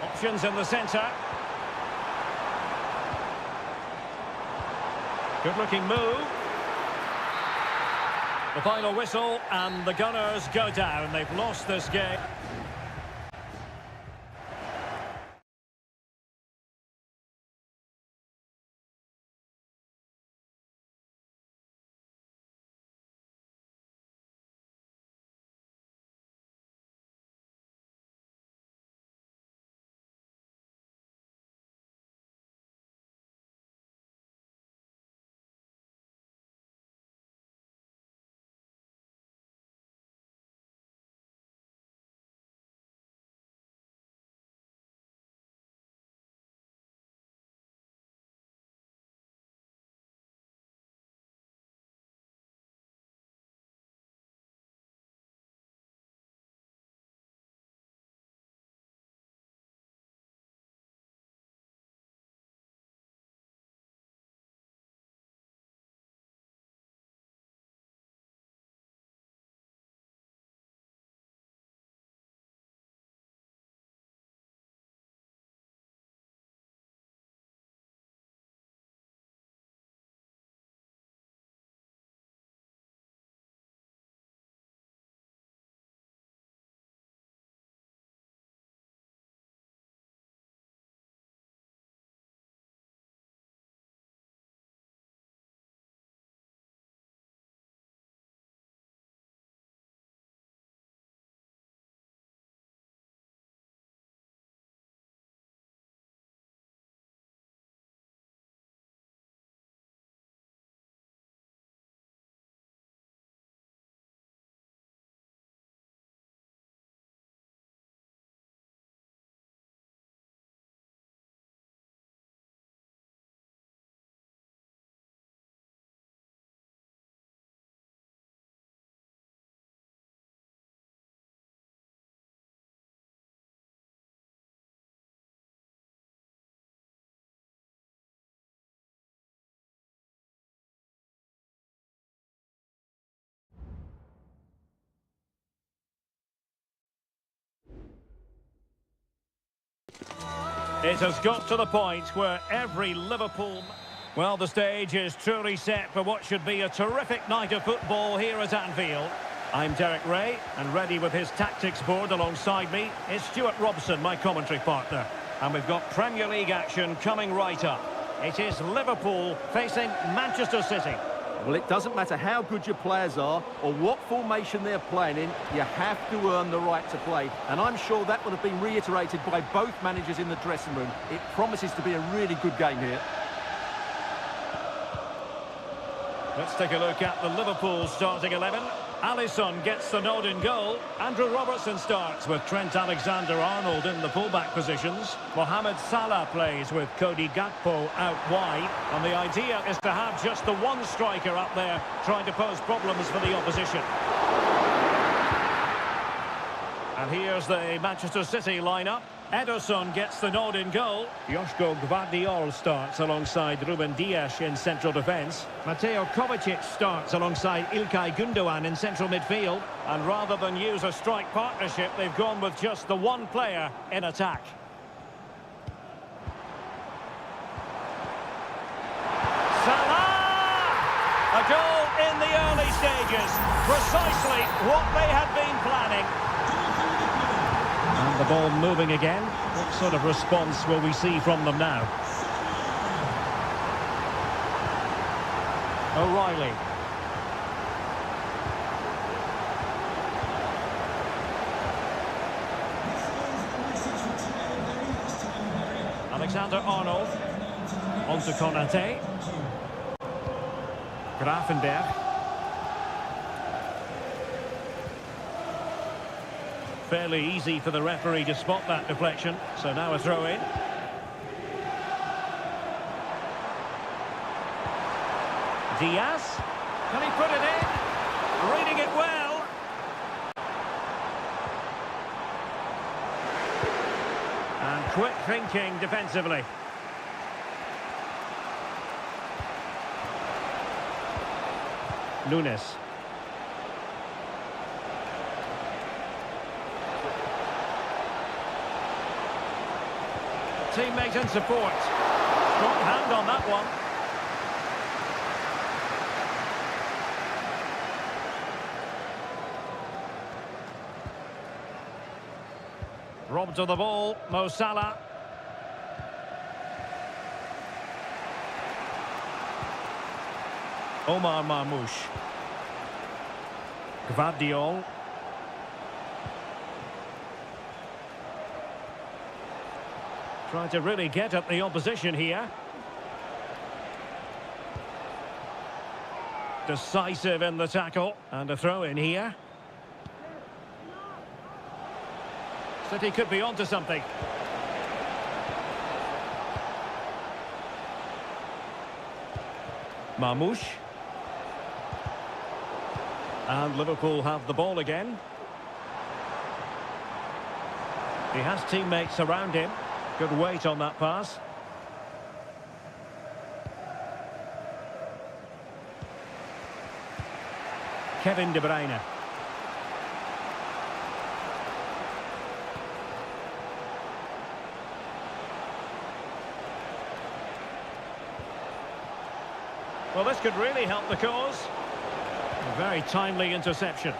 Options in the centre. Good-looking move. The final whistle and the Gunners go down. They've lost this game. It has got to the point where every Liverpool... Well, the stage is truly set for what should be a terrific night of football here at Anfield. I'm Derek Ray, and ready with his tactics board alongside me is Stuart Robson, my commentary partner. And we've got Premier League action coming right up. It is Liverpool facing Manchester City. Well, it doesn't matter how good your players are or what formation they're playing in, you have to earn the right to play. And I'm sure that would have been reiterated by both managers in the dressing room. It promises to be a really good game here. Let's take a look at the Liverpool starting 11. Alisson gets the nod in goal. Andrew Robertson starts with Trent Alexander-Arnold in the fullback positions. Mohamed Salah plays with Cody Gakpo out wide. And the idea is to have just the one striker up there trying to pose problems for the opposition. And here's the Manchester City lineup. Ederson gets the nod in goal. Joško Gvardiol starts alongside Ruben Dias in central defence. Mateo Kovacic starts alongside Ilkay Gundogan in central midfield. And rather than use a strike partnership, they've gone with just the one player in attack. Salah! A goal in the early stages. Precisely what they had been planning. And the ball moving again. What sort of response will we see from them now? O'Reilly. Alexander-Arnold. On to Konate. Gravenberch. Fairly easy for the referee to spot that deflection. So now a throw in. Diaz. Can he put it in? Reading it well. And quick thinking defensively. Nunes. Teammate and support. Strong hand on that one. Robbed to the ball, Mo Salah. Omar Marmoush. Gvardiol. Trying to really get at the opposition here. Decisive in the tackle. And a throw in here. City could be onto something. Marmoush. And Liverpool have the ball again. He has teammates around him. Good weight on that pass. Kevin De Bruyne. Well, this could really help the cause. A very timely interception.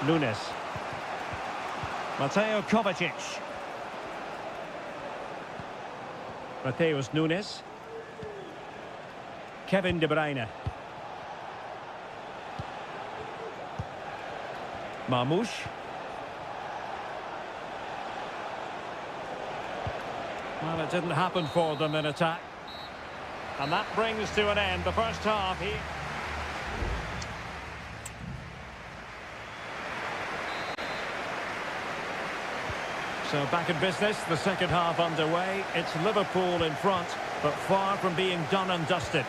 Nunes. Mateo Kovacic. Mateus Nunes. Kevin De Bruyne. Marmoush. Well, it didn't happen for them in attack. And that brings to an end the first half here. So back in business, the second half underway. It's Liverpool in front, but far from being done and dusted.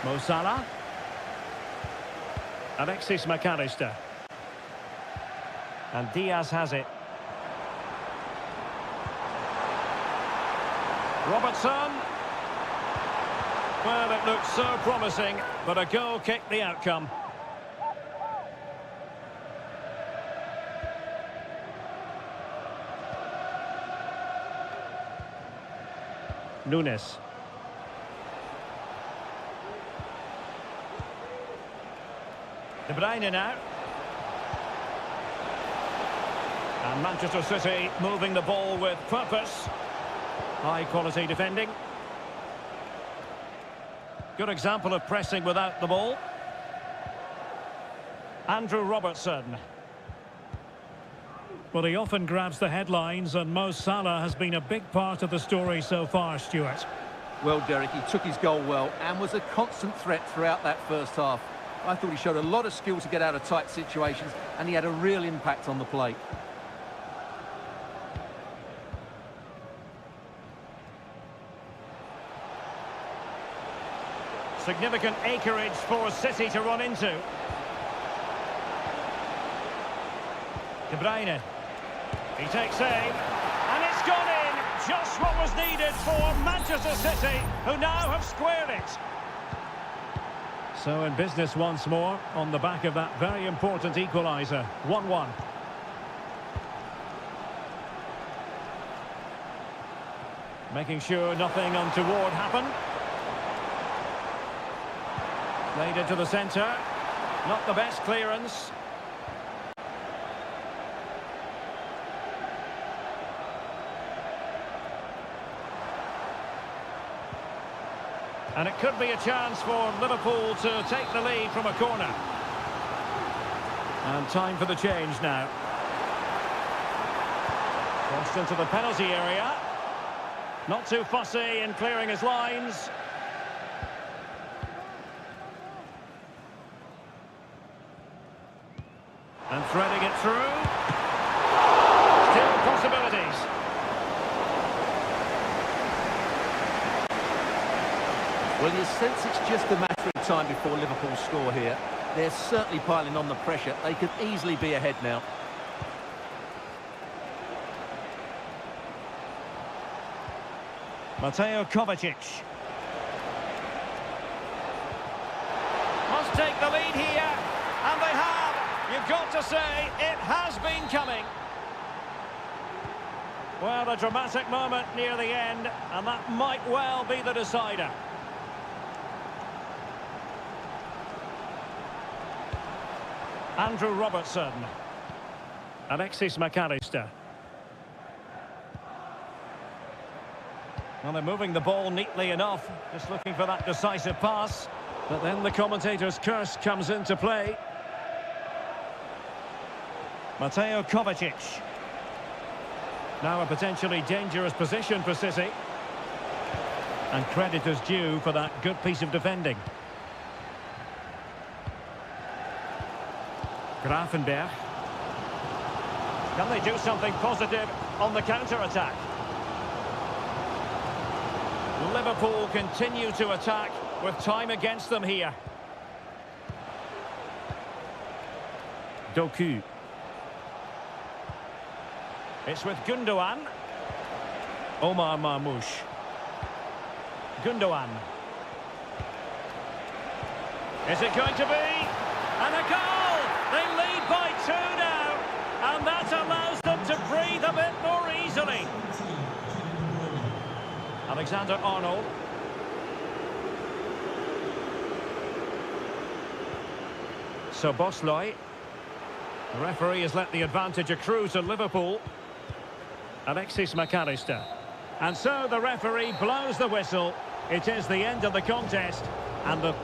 Mo Salah. Alexis McAllister. And Diaz has it. Robertson. Well, it looked so promising, but a goal kicked the outcome. Nunes. De Bruyne now. And Manchester City moving the ball with purpose. High quality defending. Good example of pressing without the ball. Andrew Robertson. Well, he often grabs the headlines, and Mo Salah has been a big part of the story so far, Stuart. Well, Derek, he took his goal well and was a constant threat throughout that first half. I thought he showed a lot of skill to get out of tight situations, and he had a real impact on the plate. Significant acreage for City to run into. De Bruyne. He takes aim, and it's gone in. Just what was needed for Manchester City, who now have squared it. So in business once more, on the back of that very important equaliser. 1-1. Making sure nothing untoward happened. Played into the centre. Not the best clearance. And it could be a chance for Liverpool to take the lead from a corner. And time for the change now. Crossed into the penalty area. Not too fussy in clearing his lines. And threading it through. Still possibilities. Well, you sense it's just a matter of time before Liverpool score here. They're certainly piling on the pressure. They could easily be ahead now. Mateo Kovacic. Must take the lead here. And they have. You've got to say, it has been coming. Well, a dramatic moment near the end, and that might well be the decider. Andrew Robertson. Alexis McAllister. Well, they're moving the ball neatly enough, just looking for that decisive pass. But then the commentator's curse comes into play. Mateo Kovacic. Now a potentially dangerous position for City. And credit is due for that good piece of defending. Grafenberg. Can they do something positive on the counter-attack? Liverpool continue to attack with time against them here. Doku. It's with Gundogan. Omar Marmoush. Gundogan. Is it going to be? And a goal! They lead by 2 now. And that allows them to breathe a bit more easily. Alexander-Arnold. Szoboszlai. The referee has let the advantage accrue to Liverpool. Alexis McAllister. And so the referee blows the whistle. It is the end of the contest. And the...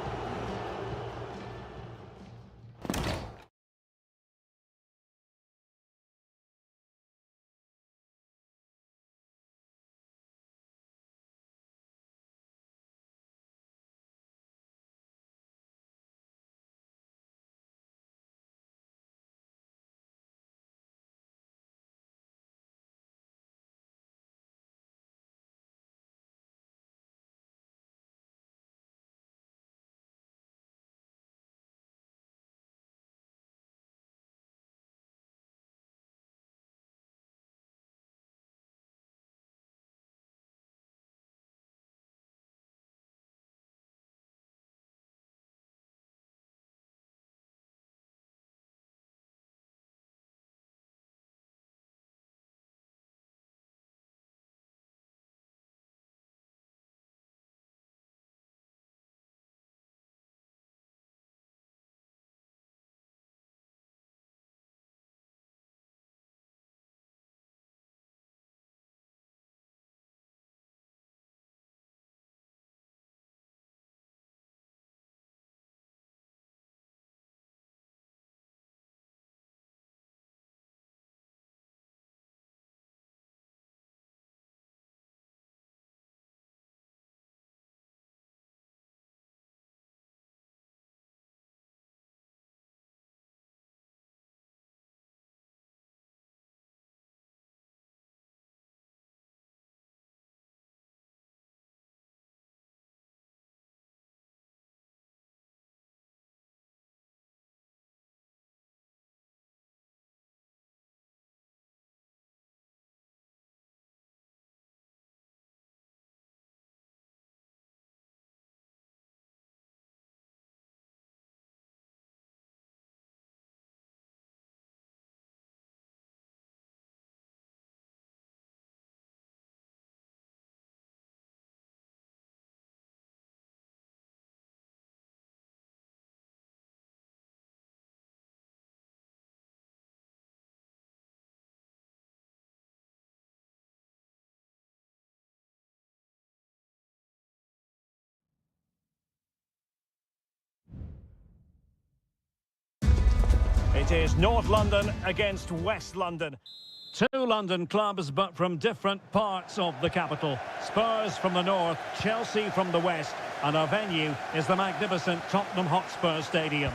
It is North London against West London. Two London clubs, but from different parts of the capital. Spurs from the north, Chelsea from the west, and our venue is the magnificent Tottenham Hotspur Stadium.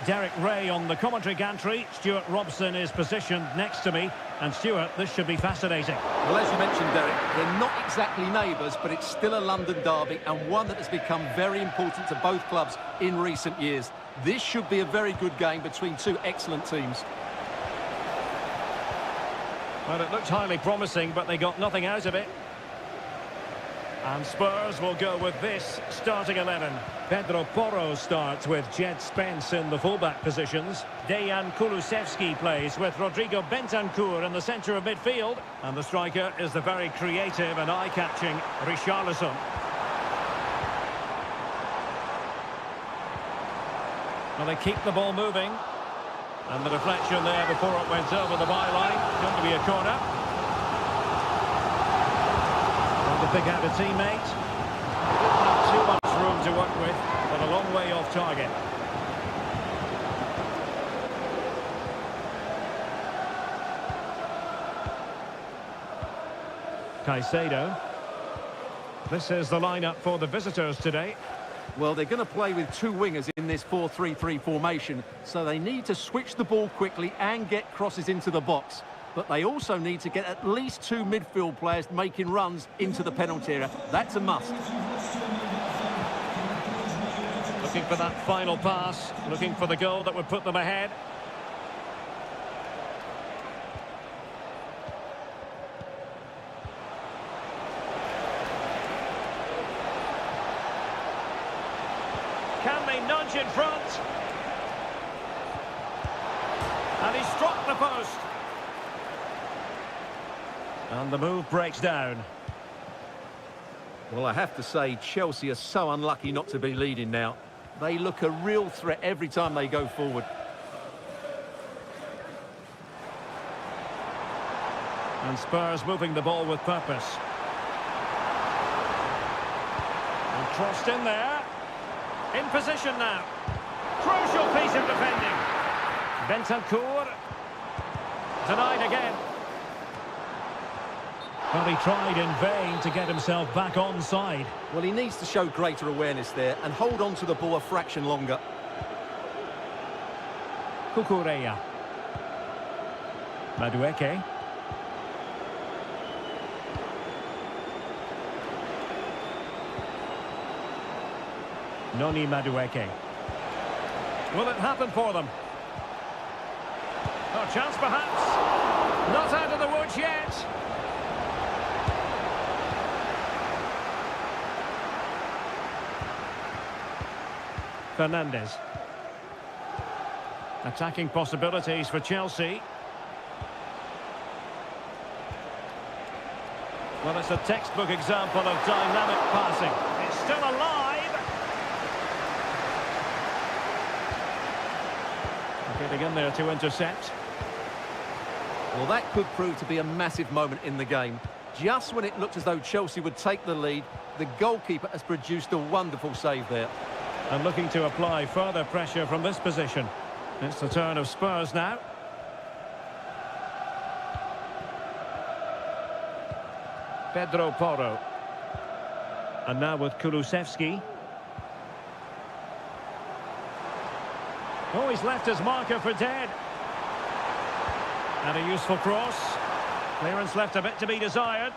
Derek Ray on the commentary gantry. Stuart Robson is positioned next to me. And Stuart, this should be fascinating. Well, as you mentioned, Derek, they're not exactly neighbours, but it's still a London derby and one that has become very important to both clubs in recent years. This should be a very good game between two excellent teams. Well, it looked highly promising, but they got nothing out of it. And Spurs will go with this starting 11. Pedro Porro starts with Jed Spence in the fullback positions. Dejan Kulusevski plays with Rodrigo Bentancur in the centre of midfield. And the striker is the very creative and eye-catching Richarlison. Well, they keep the ball moving. And the deflection there before it went over the byline. Going to be a corner. To pick out a teammate. Didn't have too much room to work with, but a long way off target. Caicedo. This is the lineup for the visitors today. Well, they're going to play with two wingers in this 4-3-3 formation, so they need to switch the ball quickly and get crosses into the box. But they also need to get at least two midfield players making runs into the penalty area. That's a must. Looking for that final pass, looking for the goal that would put them ahead. Can they nudge in front? And he struck the post. And the move breaks down. Well, I have to say, Chelsea are so unlucky not to be leading now. They look a real threat every time they go forward. And Spurs moving the ball with purpose. And crossed in there. In position now. Crucial piece of defending. Bentancur. Denied again. Well, he tried in vain to get himself back onside. Well, he needs to show greater awareness there and hold on to the ball a fraction longer. Cucurella. Madueke. Noni Madueke. Will it happen for them? Oh, chance perhaps. Not out of the woods yet. Fernandes. Attacking possibilities for Chelsea. Well, it's a textbook example of dynamic passing. It's still alive. Getting in there to intercept. Well, that could prove to be a massive moment in the game. Just when it looked as though Chelsea would take the lead, the goalkeeper has produced a wonderful save there. And looking to apply further pressure from this position. It's the turn of Spurs now. Pedro Porro. And now with Kulusevski. Oh, he's left his marker for dead. And a useful cross. Clearance left a bit to be desired.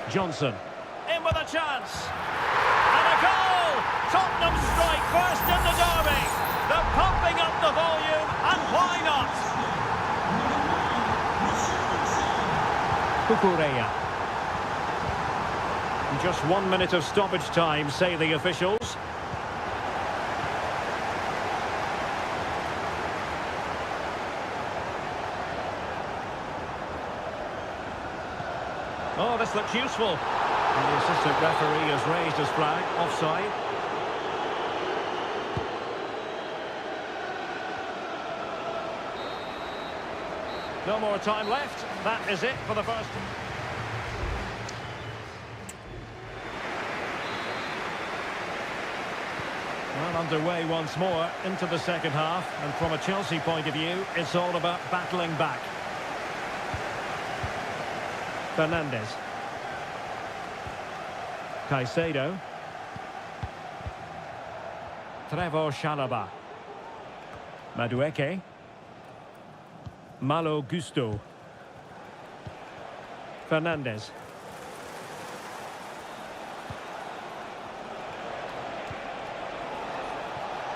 Johnson. In with a chance. And a goal! Tottenham strike first in the derby. They're pumping up the volume, and why not? Cucurella. Just 1 minute of stoppage time, say the officials. Oh, this looks useful. And the assistant referee has raised his flag, offside. No more time left. That is it for the first. Well, underway once more into the second half. And from a Chelsea point of view, it's all about battling back. Fernandes. Caicedo. Trevor Chalobah. Madueke. Malo Gusto. Fernandes.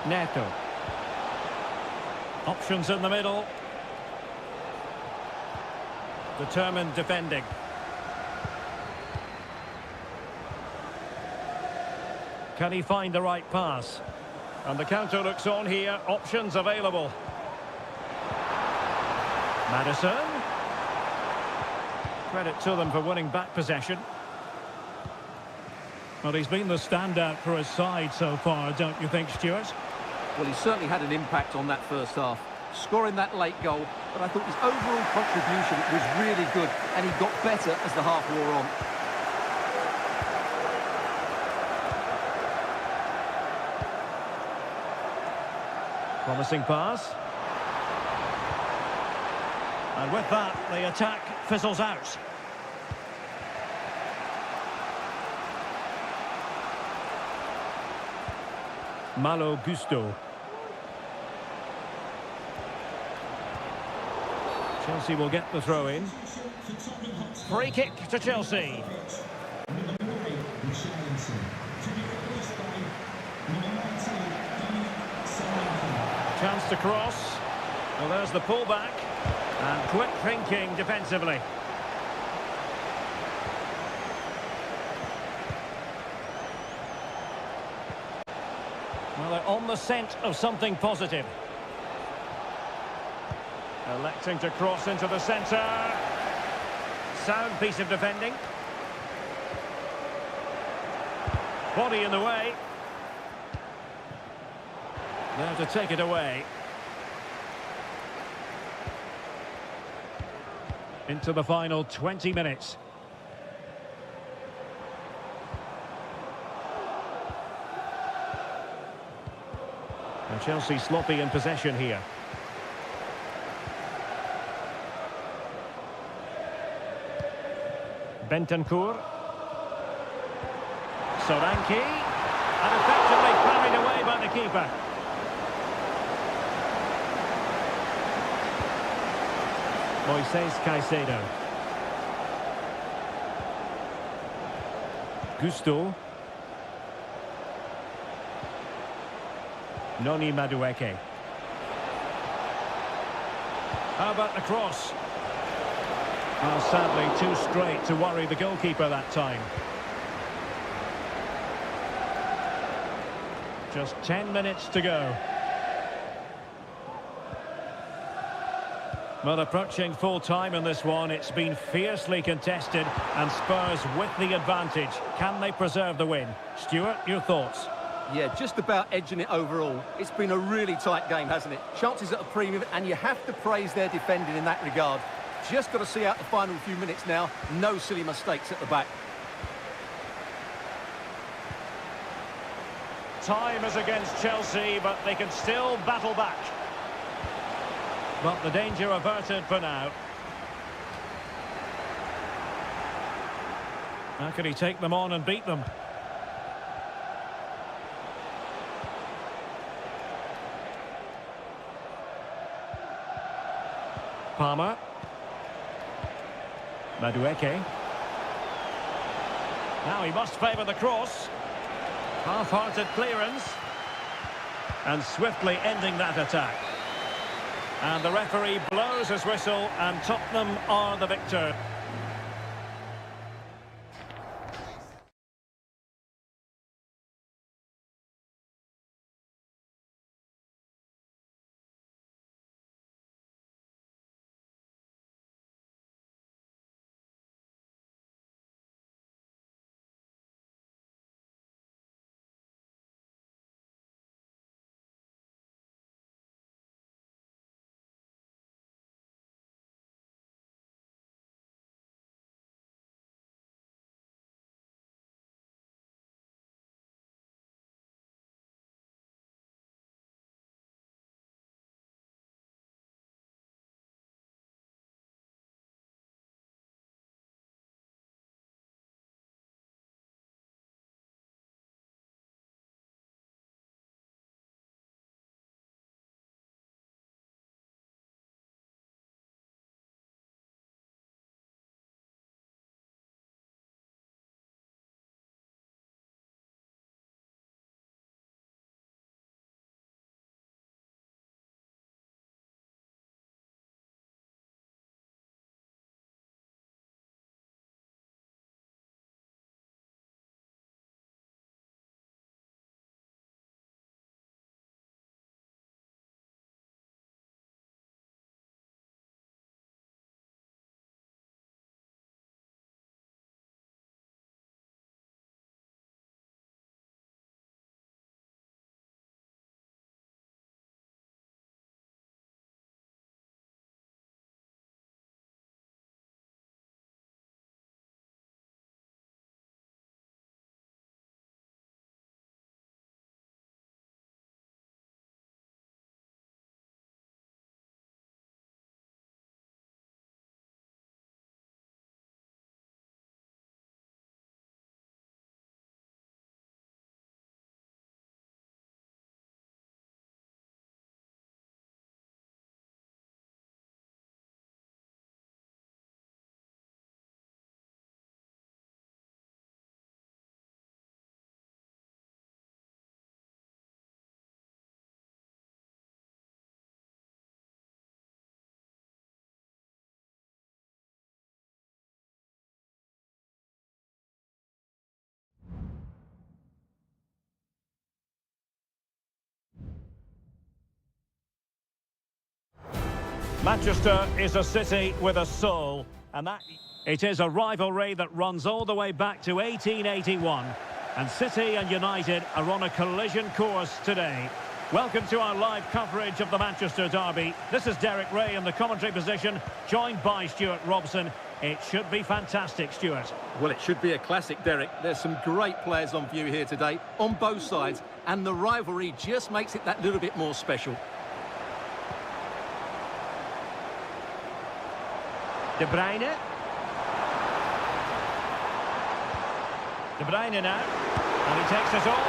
Neto. Options in the middle. Determined defending. Can he find the right pass? And the counter looks on here. Options available. Madison. Credit to them for winning back possession. Well, he's been the standout for his side so far, don't you think, Stuart? Well, he certainly had an impact on that first half, scoring that late goal, but I thought his overall contribution was really good, and he got better as the half wore on. Promising pass. And with that, the attack fizzles out. Malo Gusto. Chelsea will get the throw in. Free kick to Chelsea. Chance to cross. Well, there's the pullback. And quick thinking defensively. Well, they're on the scent of something positive. Electing to cross into the centre. Sound piece of defending. Body in the way. There to take it away. Into the final 20 minutes. And Chelsea sloppy in possession here. Bentancur. Solanke. And effectively carried away by the keeper. Moises Caicedo. Gusto. Noni Madueke. How about the cross? Well, sadly, too straight to worry the goalkeeper that time. Just 10 minutes to go. Well, approaching full time in this one, it's been fiercely contested and Spurs with the advantage. Can they preserve the win? Stuart, your thoughts? Yeah, just about edging it overall. It's been a really tight game, hasn't it? Chances at a premium, and you have to praise their defending in that regard. Just got to see out the final few minutes now. No silly mistakes at the back. Time is against Chelsea, but they can still battle back. But the danger averted for now. How can he take them on and beat them? Palmer. Madueke. Now he must favour the cross. Half-hearted clearance. And swiftly ending that attack. And the referee blows his whistle and Tottenham are the victor. Manchester is a city with a soul, and that it is a rivalry that runs all the way back to 1881. And City and United are on a collision course today. Welcome to our live coverage of the Manchester derby. This is Derek Ray in the commentary position, joined by Stuart Robson. It should be fantastic, Stuart. Well, it should be a classic, Derek. There's some great players on view here today, on both sides, and the rivalry just makes it that little bit more special. De Bruyne. De Bruyne now. And he takes it on.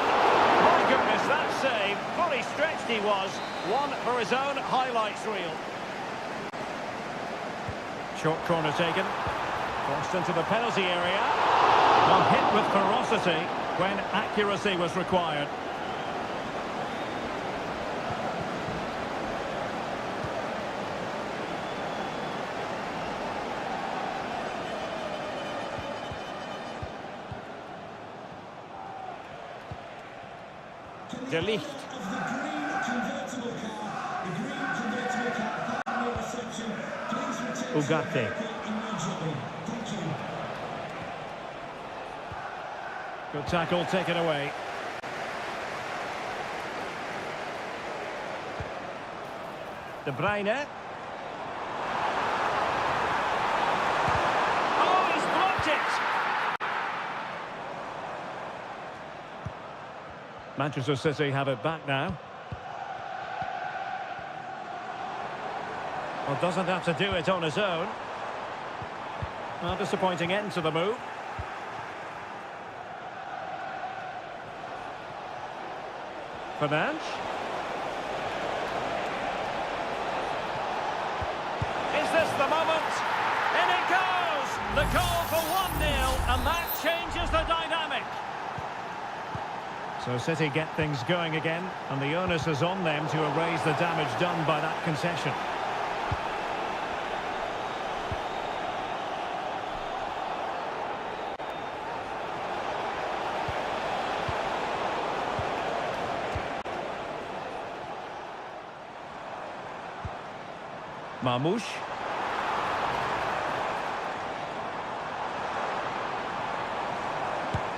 My goodness, that save. Fully stretched he was. One for his own highlights reel. Short corner taken. Crossed into the penalty area. Well, hit with ferocity when accuracy was required. De Ligt. Ugarte. Good tackle taken away. De Bruyne. Oh, he's blocked it! Manchester City have it back now. Well, doesn't have to do it on his own. Well, disappointing end to the move. Fernandes. Is this the moment? In it goes! The goal for 1-0, and that changes the dynamic. So City get things going again, and the onus is on them to erase the damage done by that concession. Marmoush.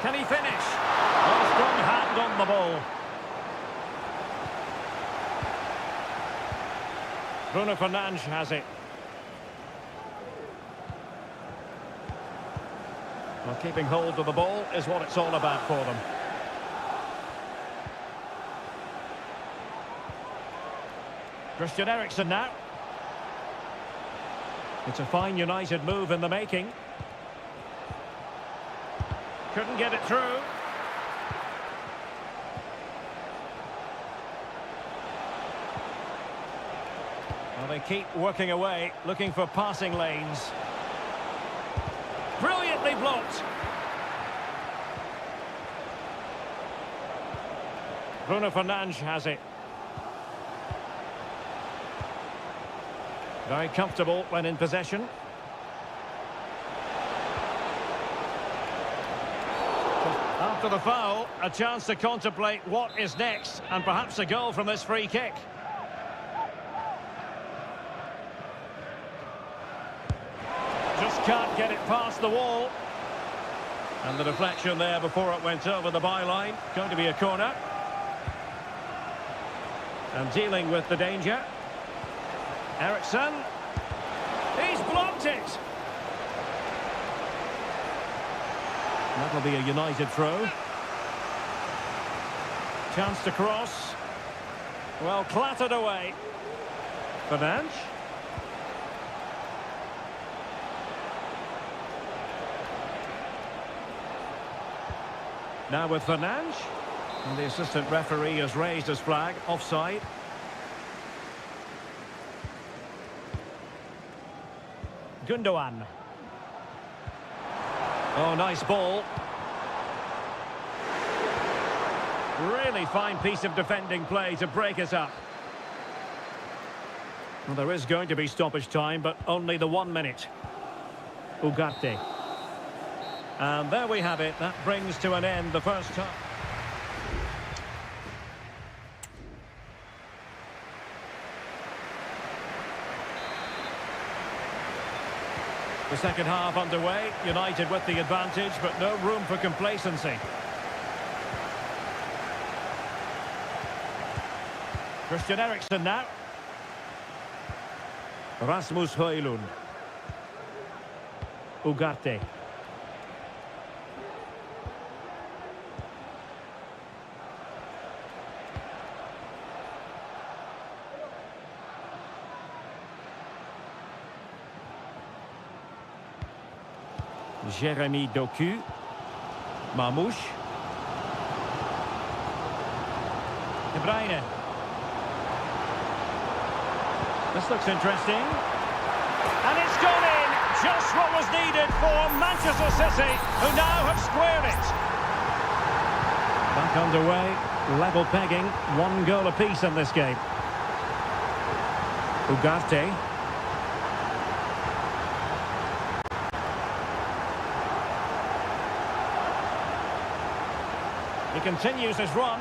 Can he finish? A strong hand on the ball. Bruno Fernandes has it. Well, keeping hold of the ball is what it's all about for them. Christian Eriksen now. It's a fine United move in the making. Couldn't get it through. Well, they keep working away, looking for passing lanes. Brilliantly blocked. Bruno Fernandes has it. Very comfortable when in possession. After the foul, a chance to contemplate what is next, and perhaps a goal from this free kick. Just can't get it past the wall. And the deflection there before it went over the byline. Going to be a corner. And dealing with the danger. Eriksen. He's blocked it. That'll be a United throw. Chance to cross. Well, clattered away. Fernandes. Now with Fernandes. And the assistant referee has raised his flag. Offside. Gundogan. Oh, nice ball. Really fine piece of defending play to break it up. Well, there is going to be stoppage time, but only the 1 minute. Ugarte. And there we have it. That brings to an end the first half. The second half underway. United with the advantage, but no room for complacency. Christian Eriksen now. Rasmus Højlund. Ugarte. Jeremy Doku. Mamouche. De Bruyne. This looks interesting. And it's gone in. Just what was needed for Manchester City, who now have squared it. Back underway. Level pegging. 1 goal apiece in this game. Ugarte. He continues his run.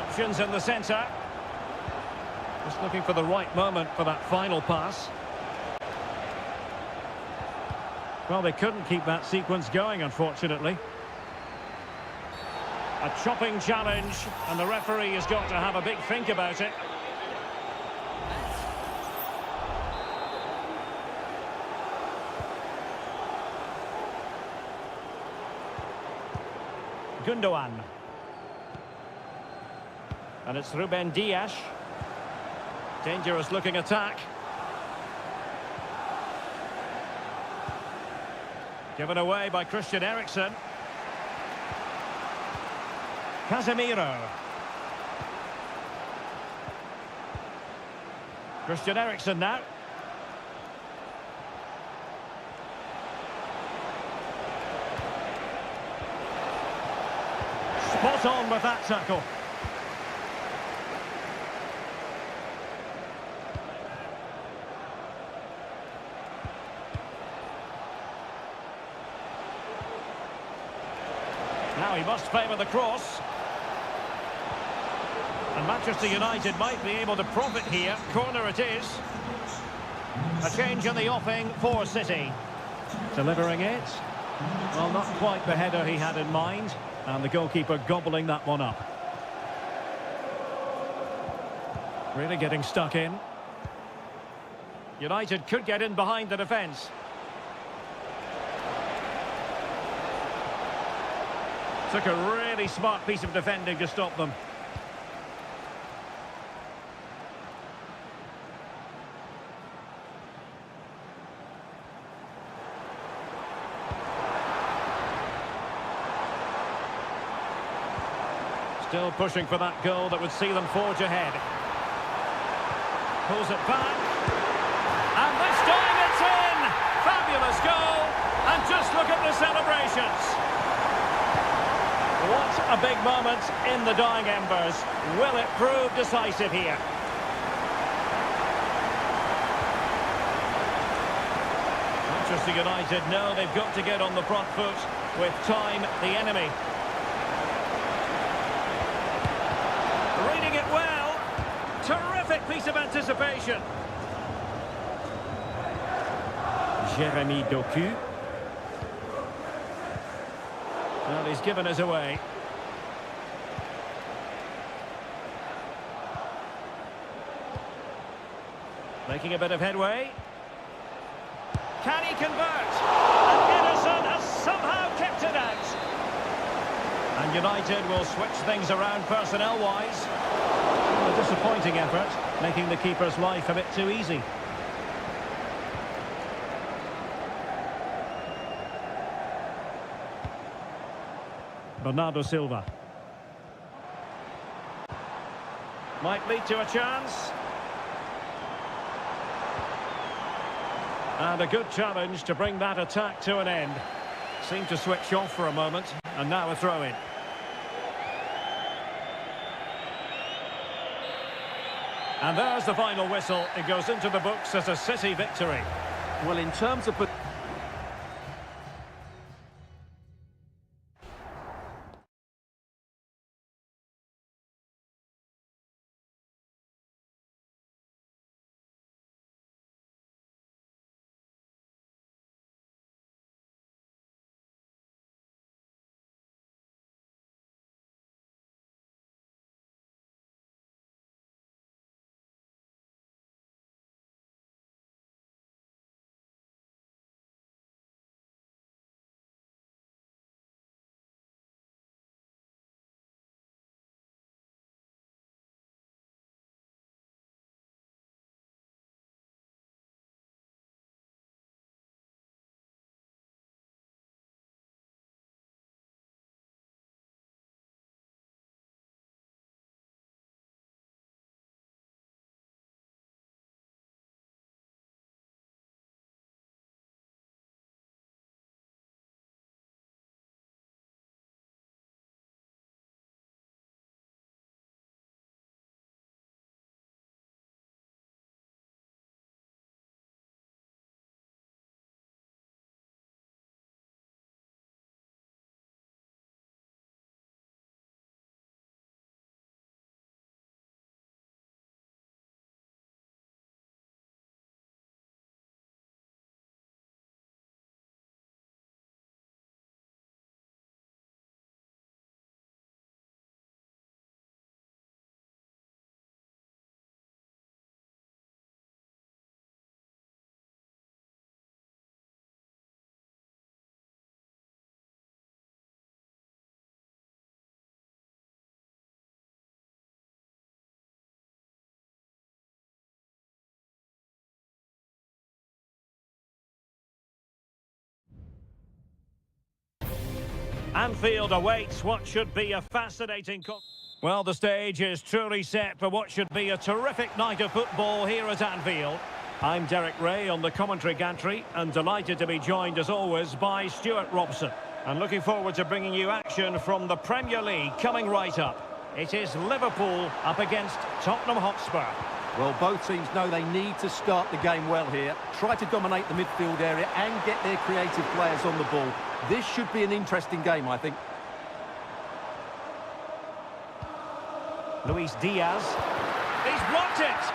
Options in the centre. Just looking for the right moment for that final pass. Well, they couldn't keep that sequence going, unfortunately. A chopping challenge, and the referee has got to have a big think about it. Gundogan. And it's Ruben Dias. Dangerous looking attack. Given away by Christian Eriksen. Casemiro. Christian Eriksen now. Spot on with that tackle. Now he must favour the cross. And Manchester United might be able to profit here. Corner it is. A change in the offing for City. Delivering it. Well, not quite the header he had in mind. And the goalkeeper gobbling that one up. Really getting stuck in. United could get in behind the defence. Took a really smart piece of defending to stop them. Still pushing for that goal that would see them forge ahead. Pulls it back. And this time it's in! Fabulous goal! And just look at the celebrations. What a big moment in the dying embers. Will it prove decisive here? Manchester United know they've got to get on the front foot with time the enemy. Reading it well. Terrific piece of anticipation. Jeremy Doku. Well, he's given us away. Making a bit of headway. Can he convert? And Ederson has somehow kept it out. And United will switch things around personnel-wise. A disappointing effort, making the keeper's life a bit too easy. Bernardo Silva. Might lead to a chance. And a good challenge to bring that attack to an end. Seemed to switch off for a moment, and now a throw-in. And there's the final whistle. It goes into the books as a City victory. Well, in terms of Anfield awaits what should be a fascinating... Well, the stage is truly set for what should be a terrific night of football here at Anfield. I'm Derek Ray on the commentary gantry and delighted to be joined as always by Stuart Robson. And looking forward to bringing you action from the Premier League coming right up. It is Liverpool up against Tottenham Hotspur. Well, both teams know they need to start the game well here. Try to dominate the midfield area and get their creative players on the ball. This should be an interesting game, I think. Luis Diaz. He's blocked it!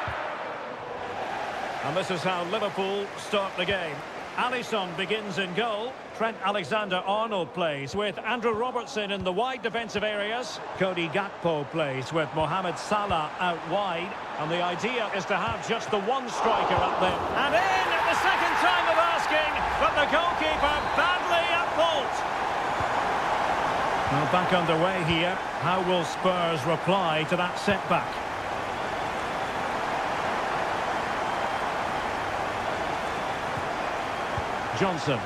And this is how Liverpool start the game. Alisson begins in goal. Trent Alexander-Arnold plays with Andrew Robertson in the wide defensive areas. Cody Gakpo plays with Mohamed Salah out wide. And the idea is to have just the one striker up there. And in at the second time of asking, but the goalkeeper badly at fault. Well, back underway here. How will Spurs reply to that setback? Johnson.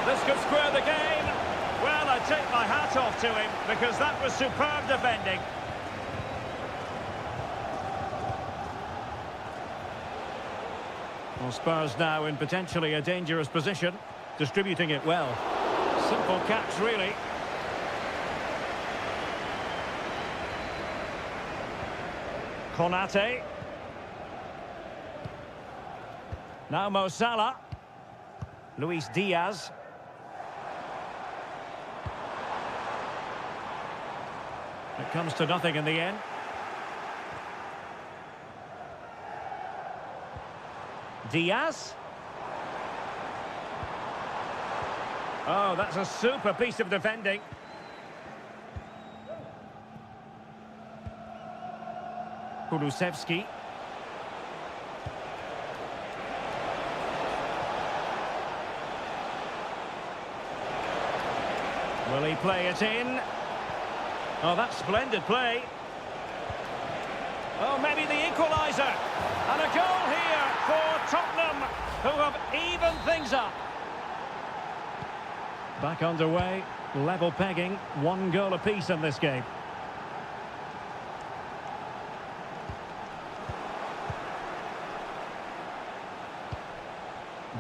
This could square the game. Well, I take my hat off to him because that was superb defending. Well, Spurs now in potentially a dangerous position, distributing it well. Simple catch, really. Konate. Now Mo Salah. Luis Diaz. It comes to nothing in the end. Diaz. Oh, that's a super piece of defending. Kulusevski. Will he play it in? Oh, that's splendid play. Oh, maybe the equaliser. And a goal here for Tottenham, who have evened things up. Back underway, level pegging, 1 goal apiece in this game.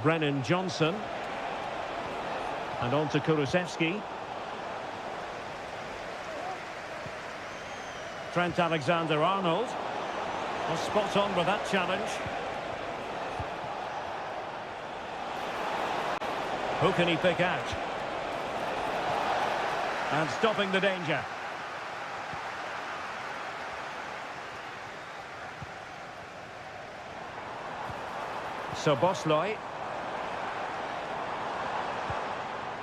Brennan Johnson. And on to Kulusevski. Trent Alexander-Arnold. Well, spot on with that challenge. Who can he pick out? And stopping the danger. So Bosley.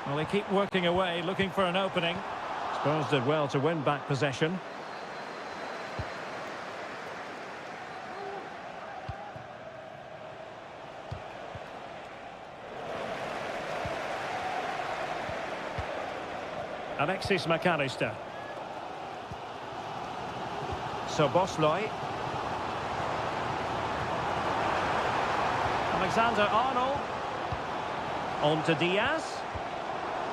Well, they keep working away, looking for an opening. Spurs did well to win back possession. Alexis McAllister. So Bosley. Alexander-Arnold. On to Diaz.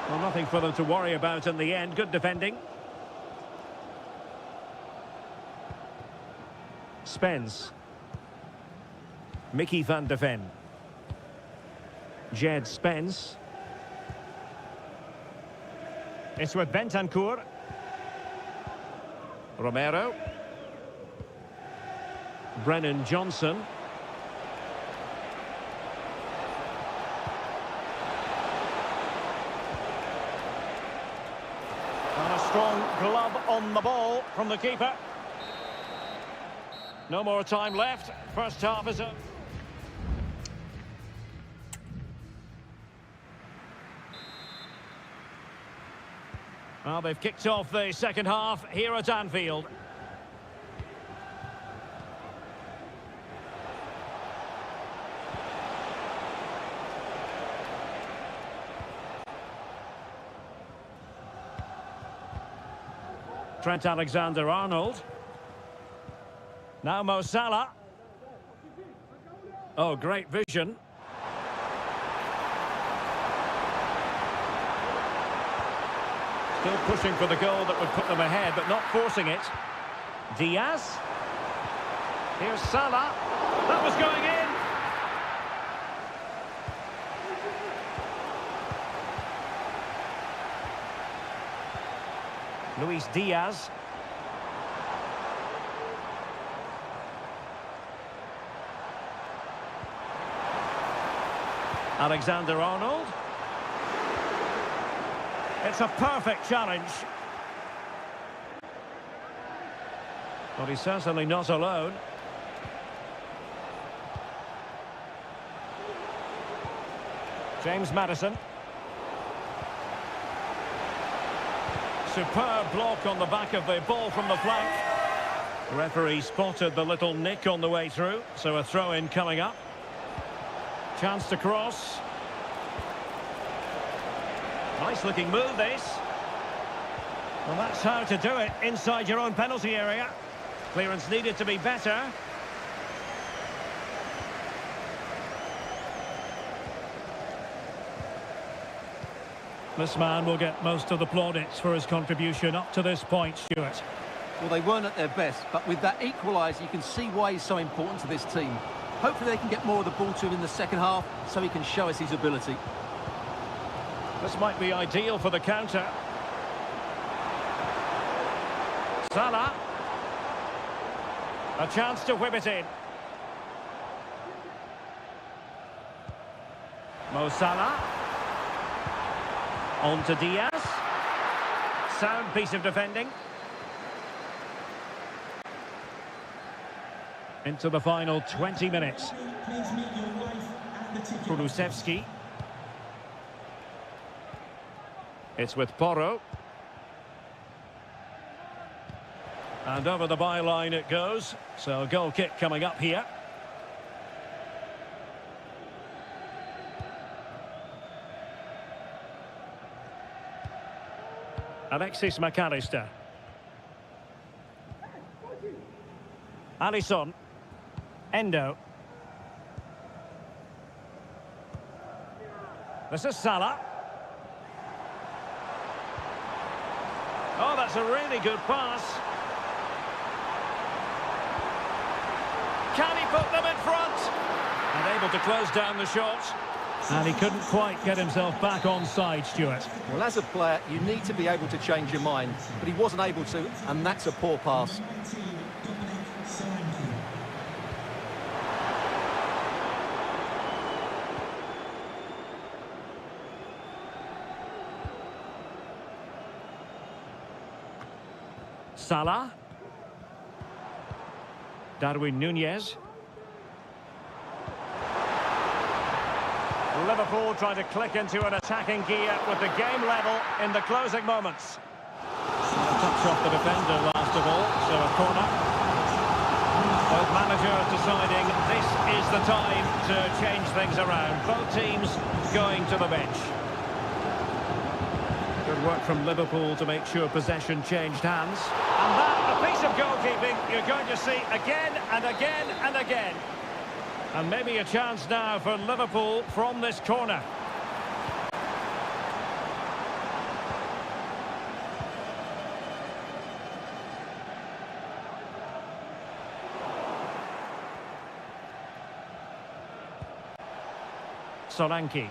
Well, nothing for them to worry about in the end. Good defending. Spence. Mickey van de Ven. Jed Spence. It's with Bentancur. Romero. Brennan Johnson. And a strong glove on the ball from the keeper. No more time left. First half is up. Well, they've kicked off the second half here at Anfield. Trent Alexander-Arnold. Now Mo Salah. Oh, great vision. Still pushing for the goal that would put them ahead, but not forcing it. Diaz. Here's Salah. That was going in. Luis Diaz. Alexander-Arnold. It's a perfect challenge. But he's certainly not alone. James Maddison. Superb block on the back of the ball from the flank. The referee spotted the little nick on the way through, so a throw-in coming up. Chance to cross. Nice looking move, this. Well, that's how to do it inside your own penalty area. Clearance needed to be better. This man will get most of the plaudits for his contribution up to this point, Stuart. Well, they weren't at their best, but with that equaliser, you can see why he's so important to this team. Hopefully they can get more of the ball to him in the second half so he can show us his ability. This might be ideal for the counter. Salah. A chance to whip it in. Mo Salah. On to Diaz. Sound piece of defending. Into the final 20 minutes. Please meet your wife at the ticket. Kulusevski. It's with Porro. And over the byline it goes. So a goal kick coming up here. Alexis McAllister. Alisson. Endo. This is Salah. Oh, that's a really good pass. Can he put them in front? And able to close down the shot. And he couldn't quite get himself back on side, Stuart. Well, as a player, you need to be able to change your mind, but he wasn't able to, and that's a poor pass. Salah. Darwin Núñez. Liverpool trying to click into an attacking gear with the game level in the closing moments. A touch off the defender last of all, so a corner. Both managers deciding this is the time to change things around. Both teams going to the bench. Good work from Liverpool to make sure possession changed hands. And that, a piece of goalkeeping you're going to see again and again and again. And maybe a chance now for Liverpool from this corner. Solanke.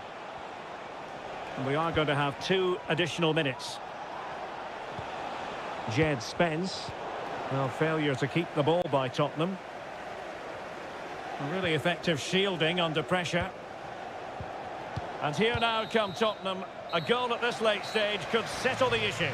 And we are going to have 2 additional minutes. Jed Spence. Well, failure to keep the ball by Tottenham. A really effective shielding under pressure. And here now come Tottenham. A goal at this late stage could settle the issue.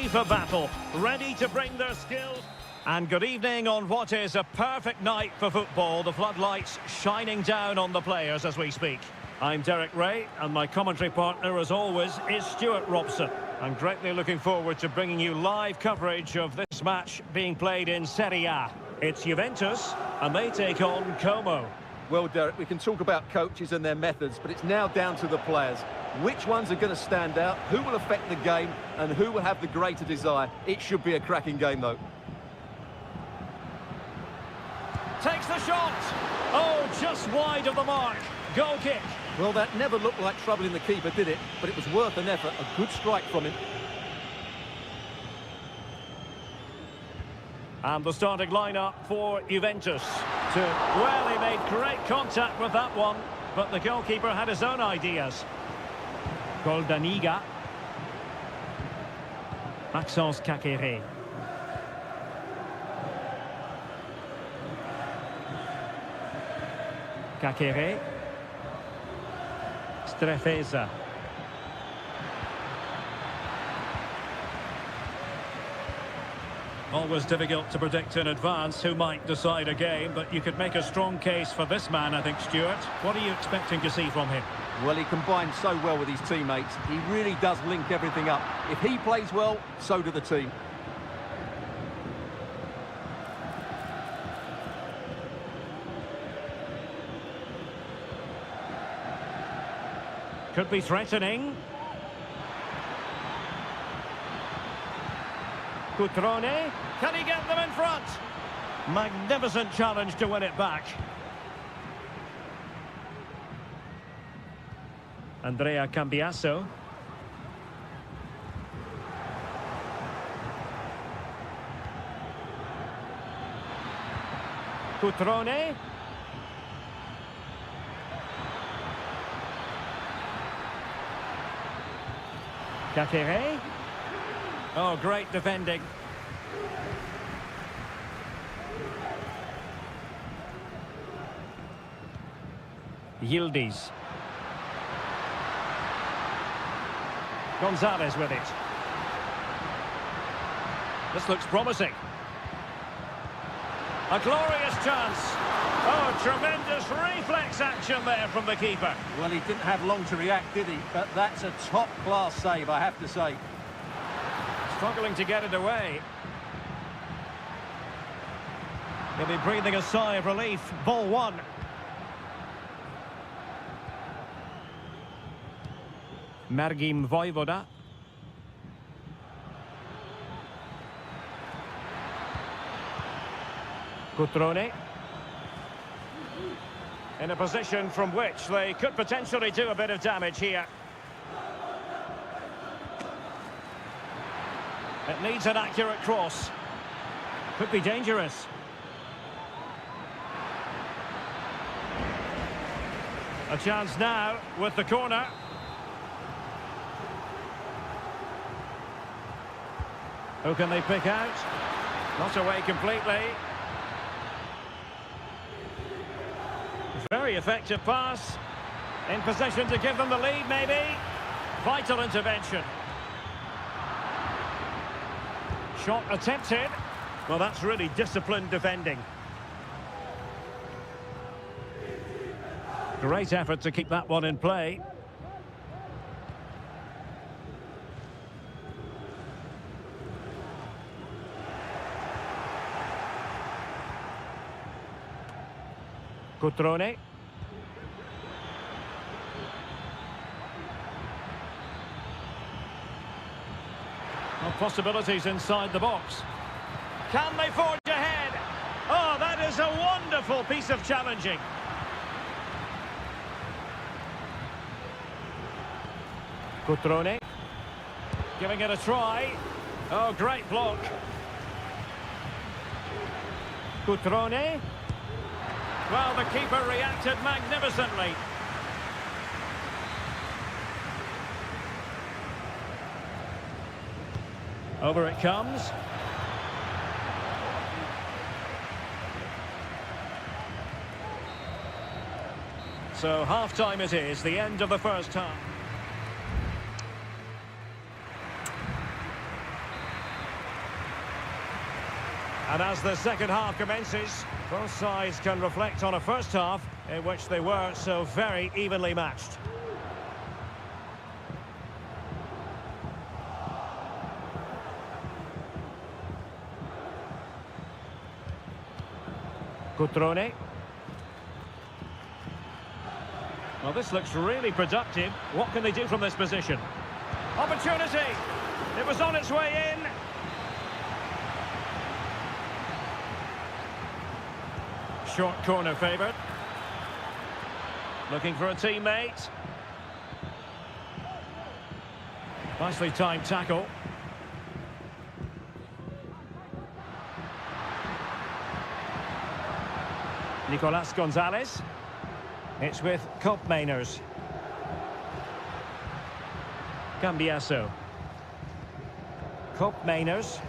FIFA battle, ready to bring their skills. And good evening on what is a perfect night for football. The floodlights shining down on the players as we speak. I'm Derek Ray, and my commentary partner, as always, is Stuart Robson. I'm greatly looking forward to bringing you live coverage of this match being played in Seria. It's Juventus, and they take on Como. Well, Derek, we can talk about coaches and their methods, but it's now down to the players. Which ones are going to stand out, who will affect the game, and who will have the greater desire? It should be a cracking game, though. Takes the shot! Oh, just wide of the mark. Goal kick. Well, that never looked like troubling the keeper, did it? But it was worth an effort. A good strike from him. And the starting lineup for Juventus. Well, he made great contact with that one, but the goalkeeper had his own ideas. Goldaniga. Maxence Kakere. Kakere. Strefeza. Always difficult to predict in advance who might decide a game, but you could make a strong case for this man, I think, Stuart. What are you expecting to see from him? Well, he combines so well with his teammates. He really does link everything up. If he plays well, so do the team. Could be threatening. Cutrone, can he get them in front? Magnificent challenge to win it back. Andrea Cambiasso. Cutrone. Kakere. Oh, great defending. Yildiz. Gonzalez with it. This looks promising. A glorious chance. Oh, tremendous reflex action there from the keeper. Well, he didn't have long to react, did he? But that's a top-class save, I have to say. Struggling to get it away. He'll be breathing a sigh of relief. Ball one. Margim Vojvoda. Cutrone. In a position from which they could potentially do a bit of damage here. It needs an accurate cross. Could be dangerous. A chance now with the corner. Who can they pick out? Not away completely. Very effective pass. In position to give them the lead, maybe. Vital intervention. Shot attempted. Well, that's really disciplined defending. Great effort to keep that one in play. Cutrone. Well, possibilities inside the box. Can they forge ahead? Oh, that is a wonderful piece of challenging. Cutrone. Giving it a try. Oh, great block. Cutrone. Well, the keeper reacted magnificently. Over it comes. So half-time it is, the end of the first half. And as the second half commences, both sides can reflect on a first half in which they were so very evenly matched. Cutrone. Well, this looks really productive. What can they do from this position? Opportunity! It was on its way in. Short corner favoured. Looking for a teammate. Nicely timed tackle. Nicolas Gonzalez. It's with Koopmeiners. Cambiasso. Koopmeiners.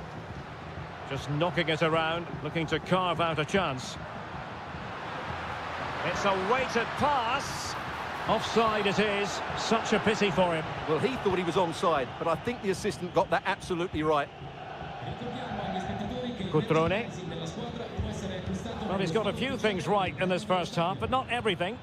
Just knocking it around, looking to carve out a chance. It's a weighted pass. Offside it is. Such a pity for him. Well, he thought he was onside, but I think the assistant got that absolutely right. Cutrone. Well, he's got a few things right in this first half, but not everything.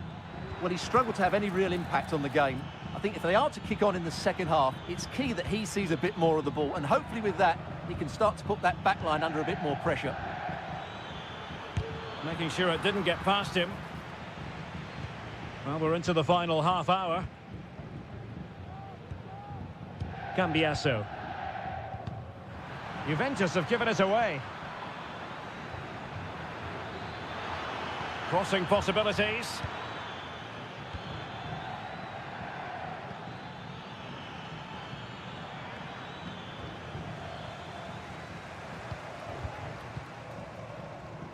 Well, he struggled to have any real impact on the game. I think if they are to kick on in the second half, it's key that he sees a bit more of the ball, and hopefully with that, he can start to put that back line under a bit more pressure. Making sure it didn't get past him. Well, we're into the final half hour. Cambiasso. Juventus have given it away. Crossing possibilities.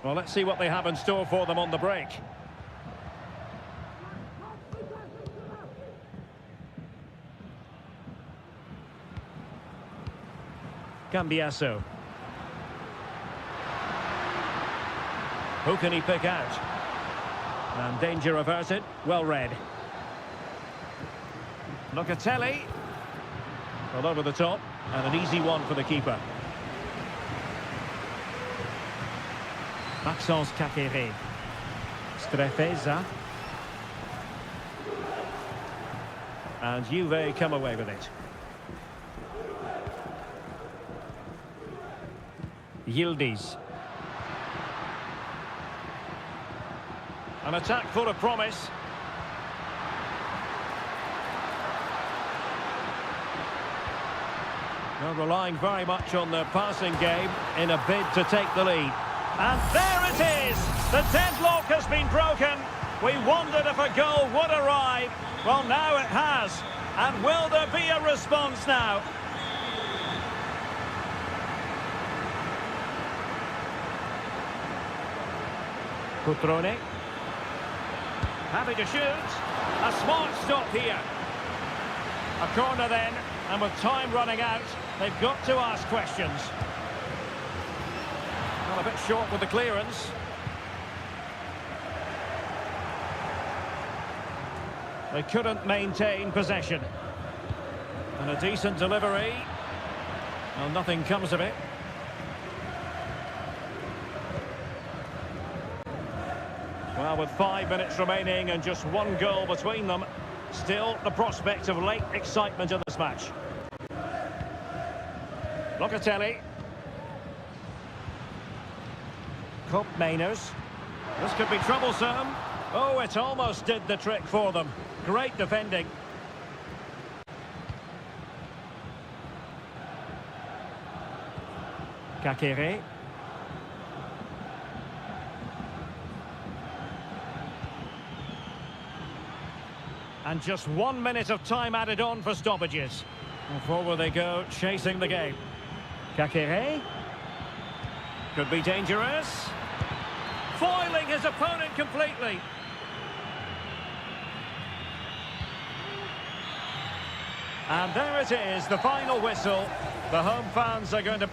Well, let's see what they have in store for them on the break. Cambiasso. Who can he pick out? And danger averted. Well read. Locatelli. Well, over the top. And an easy one for the keeper. Maxence Kakere. Strefeza. And Juve come away with it. Yildiz. An attack full of promise. Well, relying very much on the passing game in a bid to take the lead. And there it is! The deadlock has been broken. We wondered if a goal would arrive. Well, now it has. And will there be a response now? Cutrone. Happy to shoot. A smart stop here. A corner then, and with time running out, they've got to ask questions. Well, a bit short with the clearance. They couldn't maintain possession. And a decent delivery. Well, nothing comes of it. Well, with 5 minutes remaining and just one goal between them, still the prospect of late excitement in this match. Locatelli. Koopmeiners. This could be troublesome. Oh, it almost did the trick for them. Great defending. Kakere. And just 1 minute of time added on for stoppages. And forward they go, chasing the game. Kakere. Could be dangerous. Foiling his opponent completely. And there it is, the final whistle. The home fans are going to...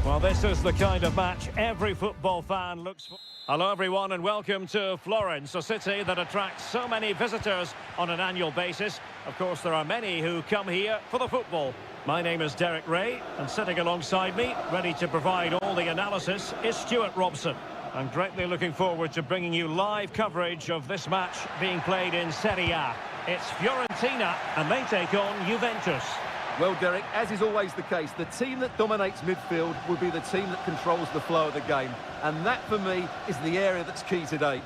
Well, this is the kind of match every football fan looks for. Hello, everyone, and welcome to Florence, a city that attracts so many visitors on an annual basis. Of course, there are many who come here for the football. My name is Derek Ray, and sitting alongside me, ready to provide all the analysis, is Stuart Robson. I'm greatly looking forward to bringing you live coverage of this match being played in Seria. It's Fiorentina, and they take on Juventus. Well, Derek, as is always the case, the team that dominates midfield will be the team that controls the flow of the game. And that, for me, is the area that's key today.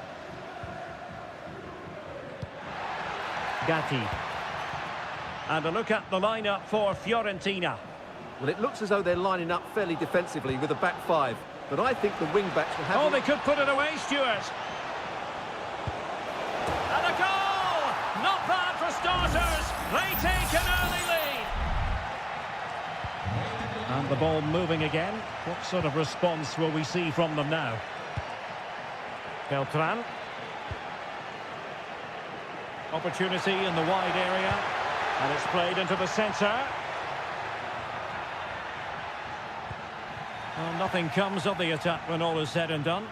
Gatti. And a look at the lineup for Fiorentina. Well, it looks as though they're lining up fairly defensively with a back five. But I think the wing-backs will have... Oh, they could put it away, Stuart. And a goal! Not bad for starters. They take an early lead. And the ball moving again. What sort of response will we see from them now? Beltran. Opportunity in the wide area. And it's played into the centre. Well, nothing comes of the attack when all is said and done.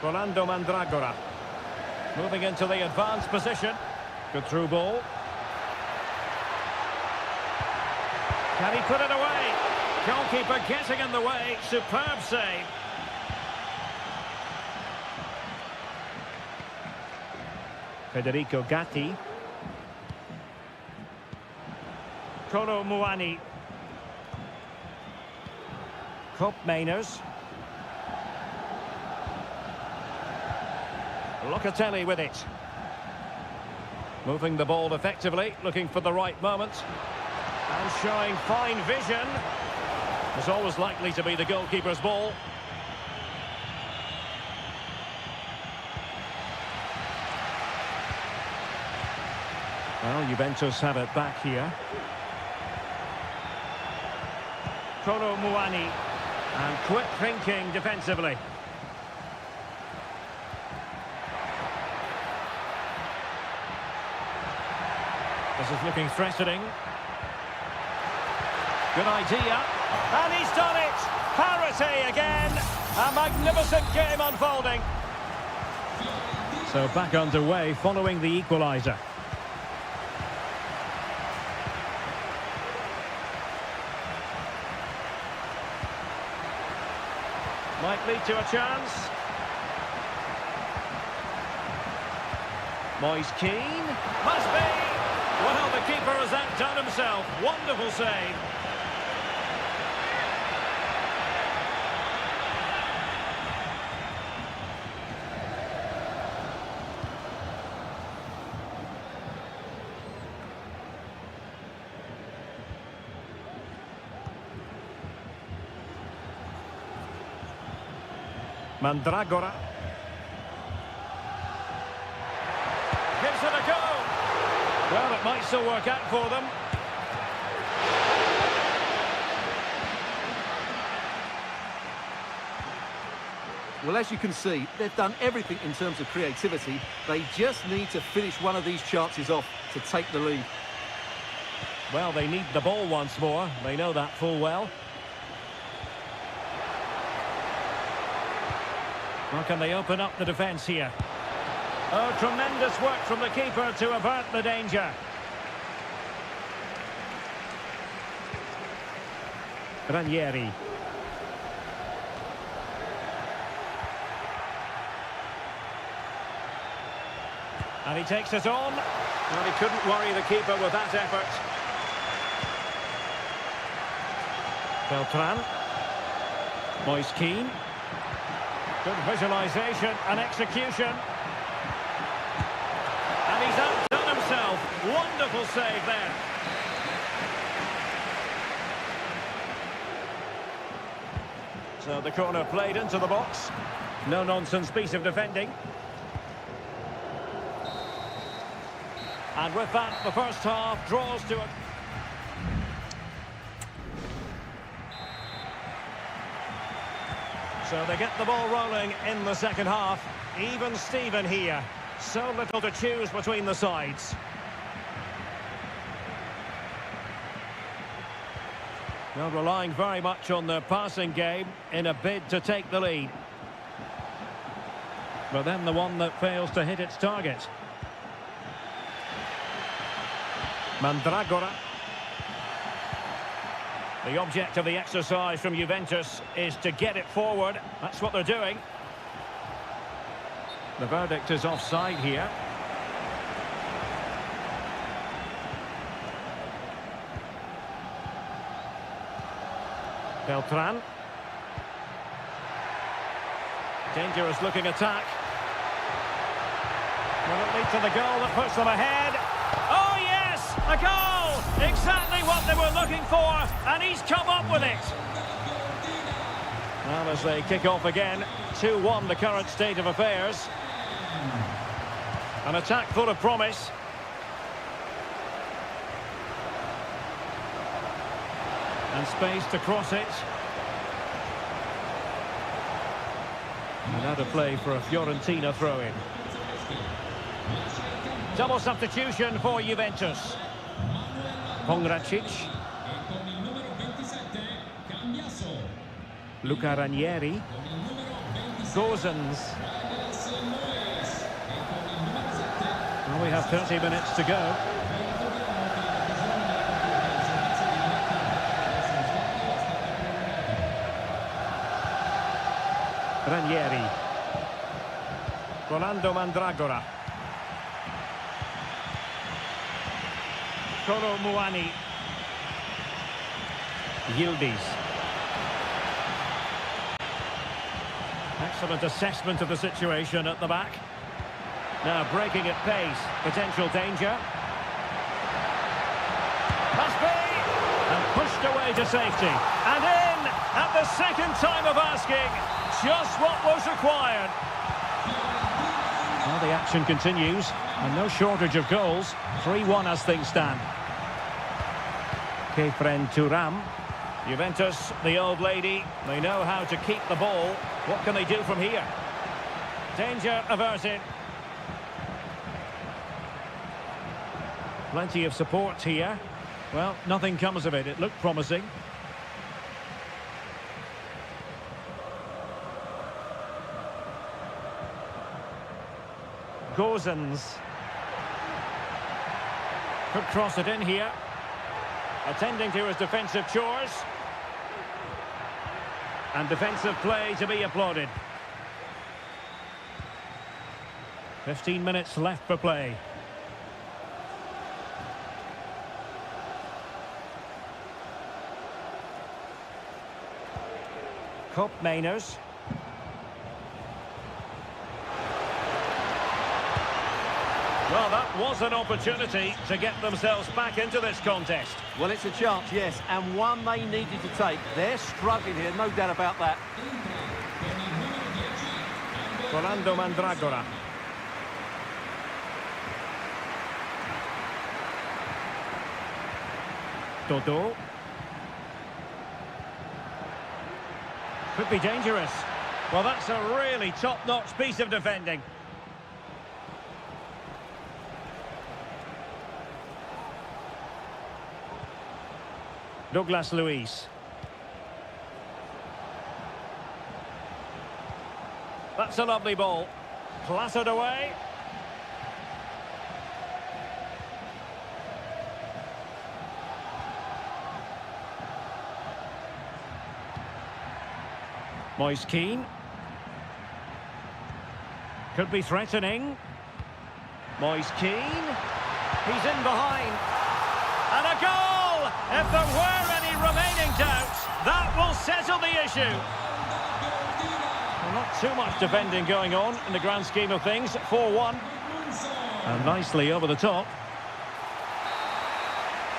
Rolando Mandragora. Moving into the advanced position. Good through ball. Can he put it away? Goalkeeper getting in the way. Superb save. Federico Gatti. Kolo Muani. Koopmeiners. Locatelli with it. Moving the ball effectively, looking for the right moment. And showing fine vision. It's always likely to be the goalkeeper's ball. Well, Juventus have it back here. Kolo Muani. And quick thinking defensively. This is looking threatening. Good idea. And he's done it! Parity again! A magnificent game unfolding. So back underway following the equaliser. Might lead to a chance. Moise Keane. Must be! Well, the keeper has outdone himself. Wonderful save. Mandragora. Gives it a go. Well, it might still work out for them. Well, as you can see, they've done everything in terms of creativity. They just need to finish one of these chances off to take the lead. Well, they need the ball once more. They know that full well. How can they open up the defence here? Oh, tremendous work from the keeper to avert the danger. Ranieri. And he takes it on. Well, he couldn't worry the keeper with that effort. Beltran. Moise Keane. Good visualisation and execution. And he's outdone himself. Wonderful save there. So the corner played into the box. No-nonsense piece of defending. And with that, the first half draws to a... So they get the ball rolling in the second half. Even Steven here. So little to choose between the sides. Well, relying very much on the passing game in a bid to take the lead. But then the one that fails to hit its target. Mandragora. The object of the exercise from Juventus is to get it forward. That's what they're doing. The verdict is offside here. Beltran. Dangerous looking attack. Will it lead to the goal that puts them ahead? Oh yes! A goal! Exactly what they were looking for, and he's come up with it. Well, as they kick off again, 2-1 the current state of affairs. An attack full of promise. And space to cross it. And out of play for a Fiorentina throw-in. Double substitution for Juventus. Pongracic. Luca Ranieri. Gozens. Well, we have 30 minutes to go. Ranieri. Rolando Mandragora. Kolo Muani. Yildiz. Excellent assessment of the situation at the back. Now breaking at pace. Potential danger. Must be! And pushed away to safety. And in at the second time of asking. Just what was required. Well, the action continues. And no shortage of goals. 3-1 as things stand. Kefren Turam. Juventus, the old lady, they know how to keep the ball. What can they do from here? Danger averted. Plenty of support here. Well, nothing comes of it. It looked promising. Gozens. Could cross it in here. Attending to his defensive chores. And defensive play to be applauded. 15 minutes left for play. Kopp Mainers. Well, that was an opportunity to get themselves back into this contest. Well, it's a chance, yes, and one they needed to take. They're struggling here, no doubt about that. Rolando Mandragora. Dodo. Could be dangerous. Well, that's a really top-notch piece of defending. Douglas Luiz. That's a lovely ball. Clattered away. Moise Keane. Could be threatening. Moise Keane. He's in behind. And a goal! If there were any remaining doubts, that will settle the issue. Well, not too much defending going on in the grand scheme of things. 4-1. And nicely over the top.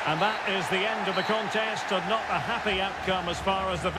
And that is the end of the contest, and not a happy outcome as far as the...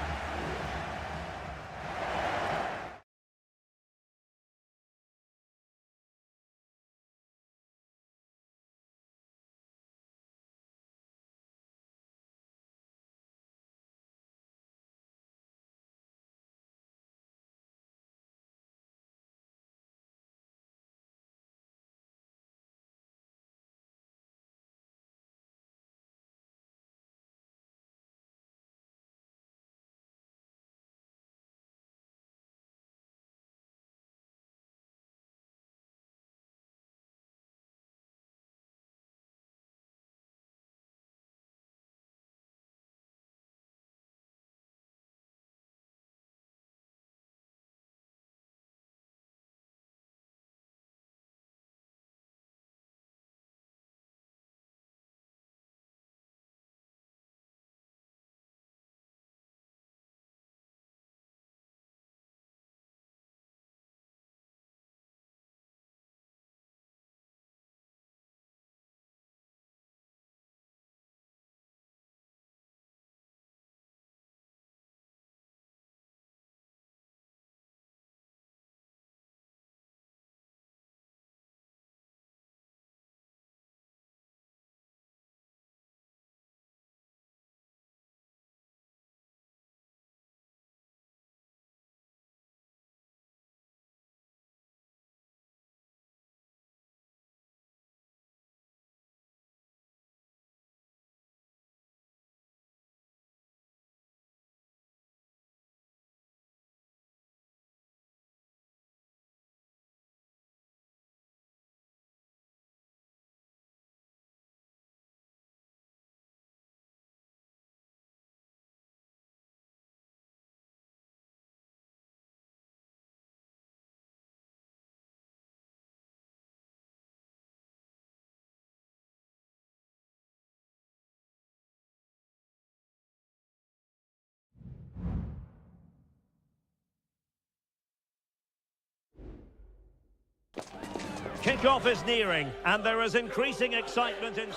Kick-off is nearing, and there is increasing excitement in...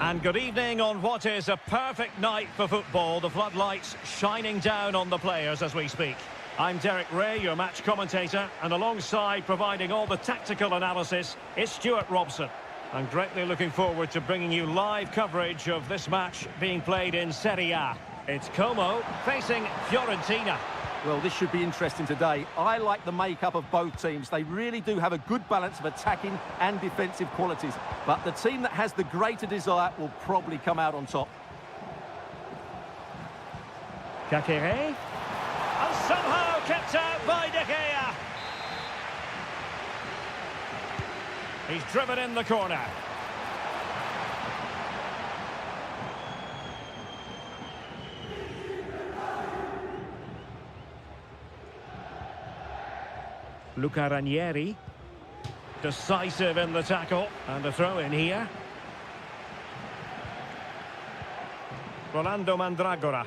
And good evening on what is a perfect night for football. The floodlights shining down on the players as we speak. I'm Derek Ray, your match commentator, and alongside providing all the tactical analysis is Stuart Robson. I'm greatly looking forward to bringing you live coverage of this match being played in Seria. It's Como facing Fiorentina. Well, this should be interesting today. I like the makeup of both teams. They really do have a good balance of attacking and defensive qualities. But the team that has the greater desire will probably come out on top. Kakere. And somehow kept out by De Gea. He's driven in the corner. Luca Ranieri, decisive in the tackle, and a throw in here. Rolando Mandragora.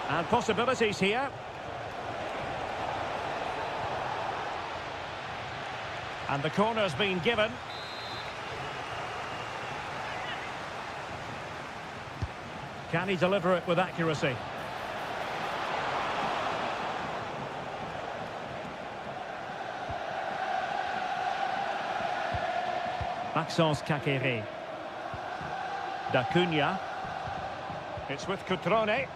And possibilities here. And the corner's been given. Can he deliver it with accuracy? Maxence Kakere. D'Acunha. It's with Cutrone.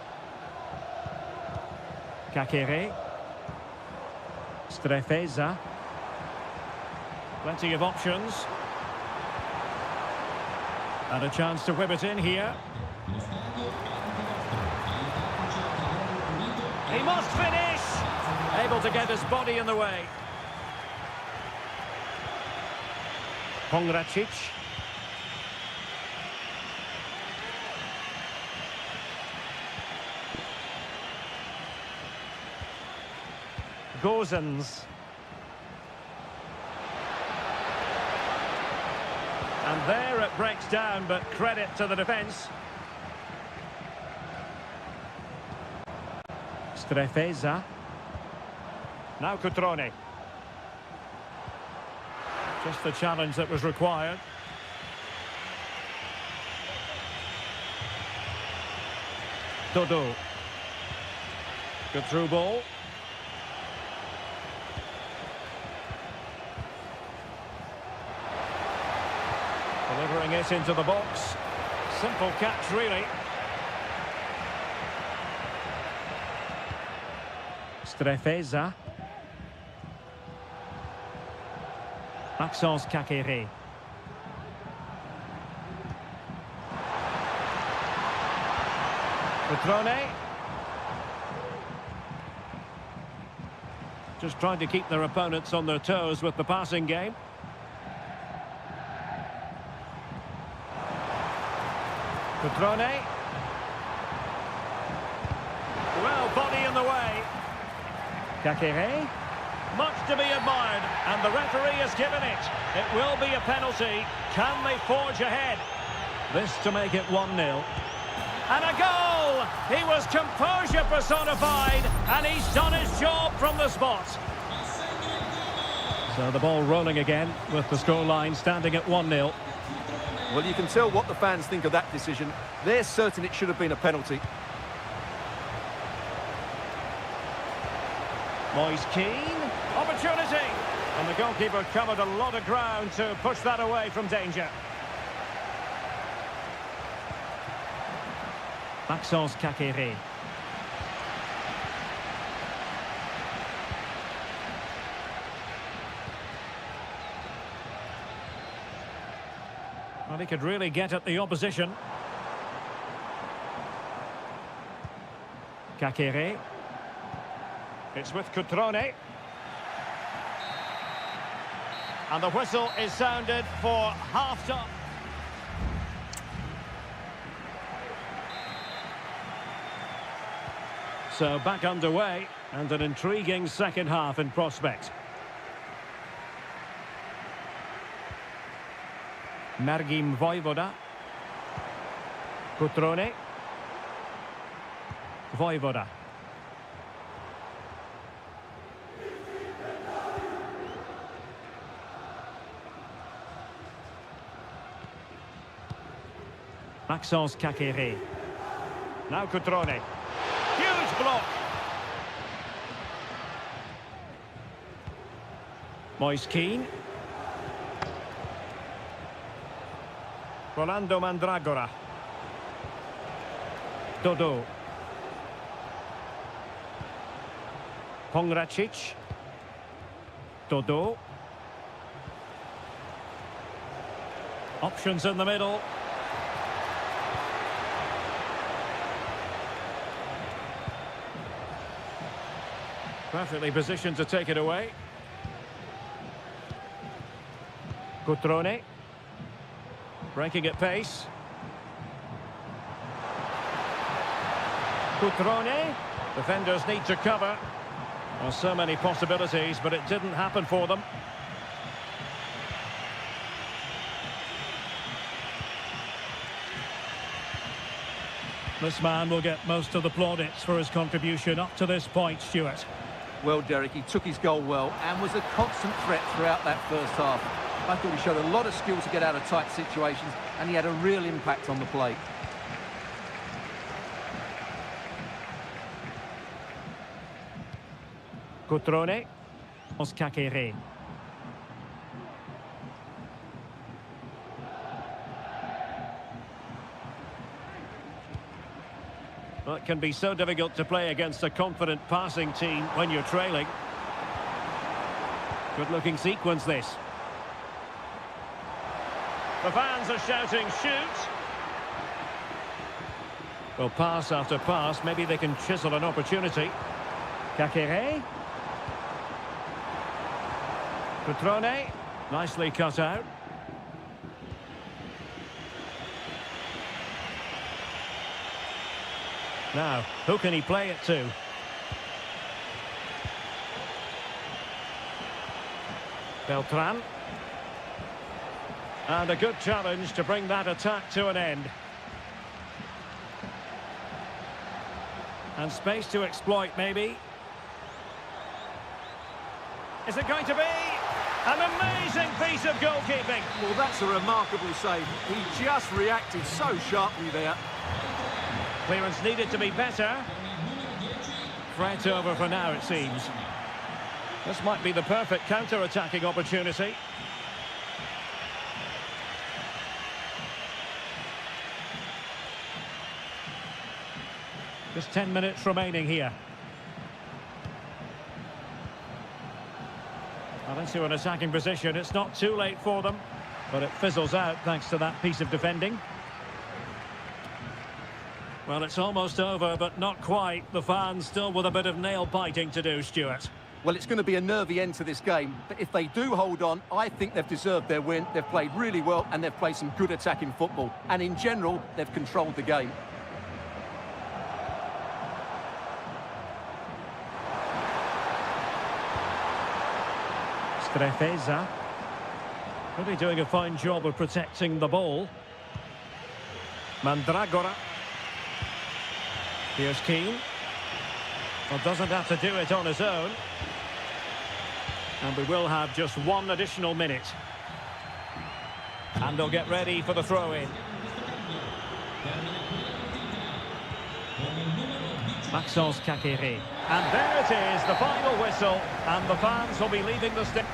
Kakere. Strefeza. Plenty of options. And a chance to whip it in here. He must finish! Able to get his body in the way. Pongracic. Gozens. And there it breaks down, but credit to the defence. Strefeza. Now Cutrone. Just the challenge that was required. Dodo. Good through ball. Delivering it into the box. Simple catch, really. Strefeza. Maxence Kakere. Cutrone. Just trying to keep their opponents on their toes with the passing game. Cutrone. Well, body in the way. Kakere. Much to be admired, and the referee has given it. It will be a penalty. Can they forge ahead? This to make it 1-0. And a goal! He was composure personified, and he's done his job from the spot. So the ball rolling again, with the scoreline standing at 1-0. Well, you can tell what the fans think of that decision. They're certain it should have been a penalty. Moise Keane, opportunity, and the goalkeeper covered a lot of ground to push that away from danger. Maxence Kakere. Well, he could really get at the opposition. Kakere. It's with Cutrone. And the whistle is sounded for half-time. So back underway, and an intriguing second half in prospect. Mergim Vojvoda. Cutrone. Voivoda. Maxence Kakere. Now Cutrone. Huge block. Moise Keane. Rolando Mandragora. Dodo. Pongracic. Dodo. Options in the middle. Perfectly positioned to take it away. Cutrone. Breaking at pace. Cutrone. Defenders need to cover. Well, so many possibilities, but it didn't happen for them. This man will get most of the plaudits for his contribution up to this point, Stuart. Well, Derek, he took his goal well and was a constant threat throughout that first half. I thought he showed a lot of skill to get out of tight situations, and he had a real impact on the play. Cutrone. Kakere. Well, it can be so difficult to play against a confident passing team when you're trailing. Good-looking sequence, this. The fans are shouting, shoot! Well, pass after pass, maybe they can chisel an opportunity. Kakere. Cutrone. Nicely cut out. Now, who can he play it to? Beltran. And a good challenge to bring that attack to an end. And space to exploit, maybe. Is it going to be? An amazing piece of goalkeeping. Well, that's a remarkable save. He just reacted so sharply there. Clearance needed to be better. Threat over for now, it seems. This might be the perfect counter-attacking opportunity. Just 10 minutes remaining here. Well, into an attacking position. It's not too late for them, but it fizzles out thanks to that piece of defending. Well, it's almost over, but not quite. The fans still with a bit of nail-biting to do, Stuart. Well, it's going to be a nervy end to this game, but if they do hold on, I think they've deserved their win. They've played really well, and they've played some good attacking football. And in general, they've controlled the game. Strefeza. Really doing a fine job of protecting the ball. Mandragora. Here's Keane. Well, doesn't have to do it on his own. And we will have just one additional minute. And they'll get ready for the throw-in. Maxence Kakere. And there it is, the final whistle. And the fans will be leaving the stage.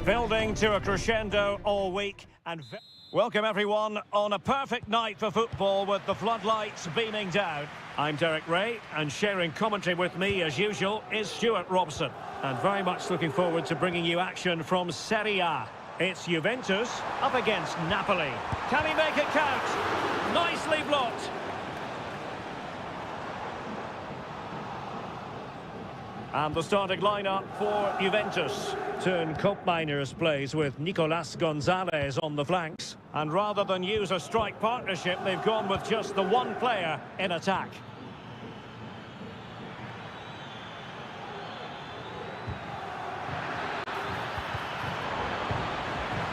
Building to a crescendo all week and welcome everyone on a perfect night for football with the floodlights beaming down. I'm Derek Ray and sharing commentary with me as usual is Stuart Robson. And very much looking forward to bringing you action from Seria. It's Juventus up against Napoli. Can he make it count? Nicely blocked. And the starting lineup for Juventus. Turn Koopmeiners plays with Nicolas Gonzalez on the flanks. And rather than use a strike partnership, they've gone with just the one player in attack.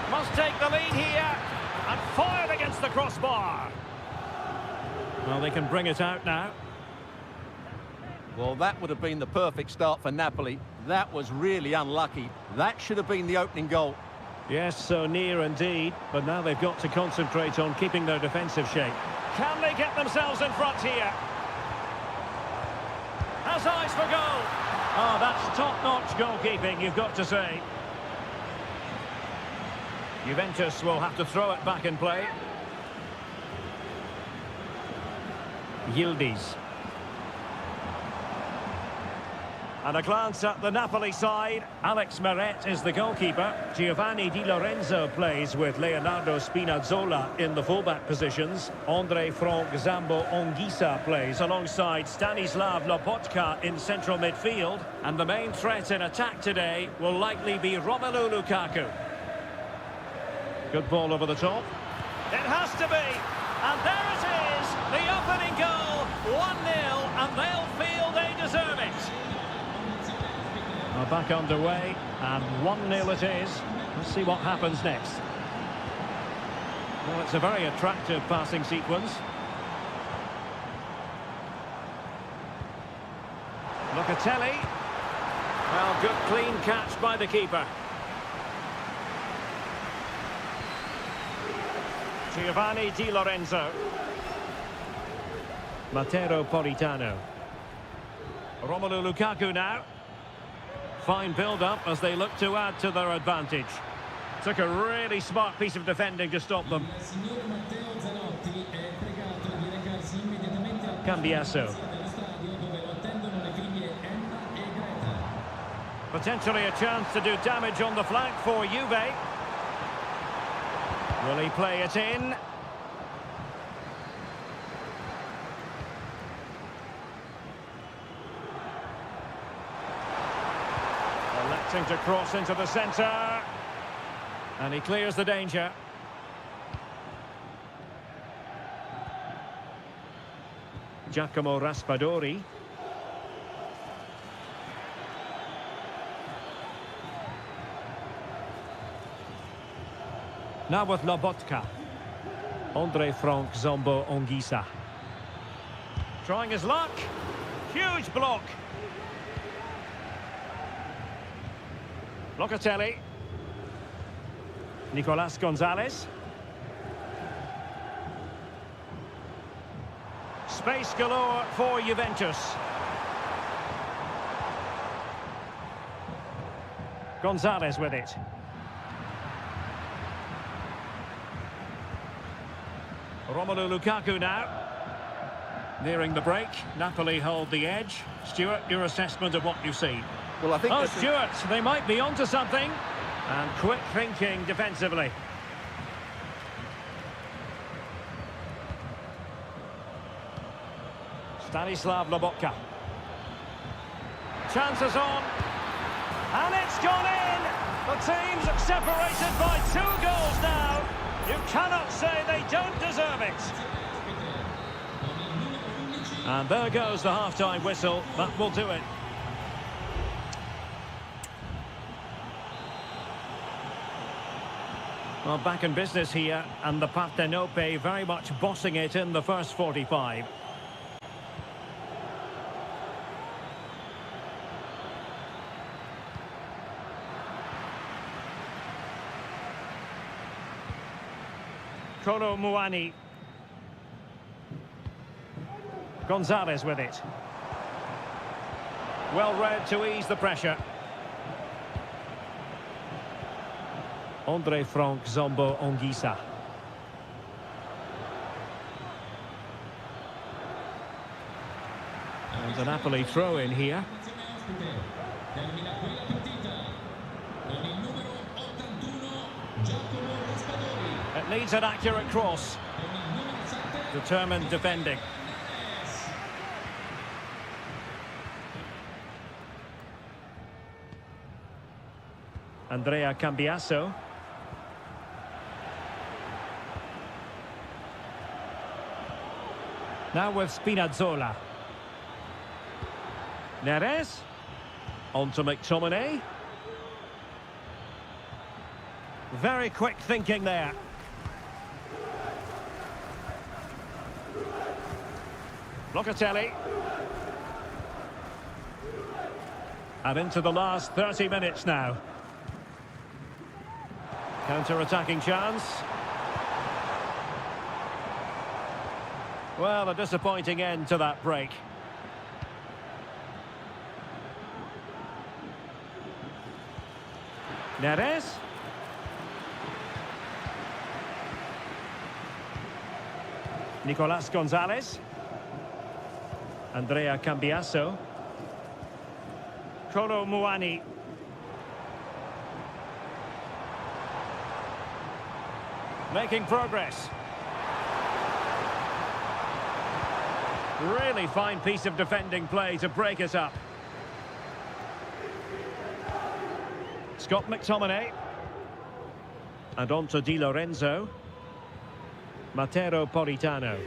Must take the lead here. And fired against the crossbar. Well, they can bring it out now. Well, that would have been the perfect start for Napoli. That was really unlucky. That should have been the opening goal. Yes, so near indeed. But now they've got to concentrate on keeping their defensive shape. Can they get themselves in front here? Has eyes for goal. Oh, that's top-notch goalkeeping, you've got to say. Juventus will have to throw it back in play. Yildiz. And a glance at the Napoli side. Alex Meret is the goalkeeper. Giovanni Di Lorenzo plays with Leonardo Spinazzola in the fullback positions. Andre Frank Zambo Anguissa plays alongside Stanislav Lobotka in central midfield. And the main threat in attack today will likely be Romelu Lukaku. Good ball over the top. It has to be. And there it is. The opening goal. 1-0. And they'll feel they deserve it. Back underway, and 1-0 it is. Let's see what happens next. Well, it's a very attractive passing sequence. Locatelli. Well, good clean catch by the keeper. Giovanni Di Lorenzo. Matteo Politano. Romelu Lukaku now. Fine build-up as they look to add to their advantage. Took a really smart piece of defending to stop them. Cambiasso. Potentially a chance to do damage on the flank for Juve. Will he play it in? To cross into the centre, and he clears the danger. Giacomo Raspadori. Now with Lobotka. Andre Frank Zambo Anguissa. Trying his luck. Huge block. Locatelli. Nicolas Gonzalez. Space galore for Juventus. Gonzalez with it. Romelu Lukaku now. Nearing the break. Napoli hold the edge. Stuart, your assessment of what you've seen? Well, I think Stuart, they might be onto something. And quick thinking defensively. Stanislav Lobotka. Chances on. And it's gone in. The team's separated by 2 goals now. You cannot say they don't deserve it. And there goes the half-time whistle. That will do it. Well, back in business here, and the Partenope very much bossing it in the first 45. Kolo Muani. Gonzalez with it. Well read to ease the pressure. Andre Frank Zombo Ongisa. And a Napoli throw in here. Termina qui la partita con il numero 81 Giacomo Raspadori. It needs an accurate cross. Con il numero 7 Determined defending. Andrea Cambiasso. Now with Spinazzola. Neres. On to McTominay. Very quick thinking there. Locatelli. And into the last 30 minutes now. Counter-attacking chance. Well, a disappointing end to that break. Neres. Nicolas Gonzalez. Andrea Cambiasso. Kolo Muani. Making progress. Really fine piece of defending play to break us up. Scott McTominay. And on to Di Lorenzo. Matteo Politano.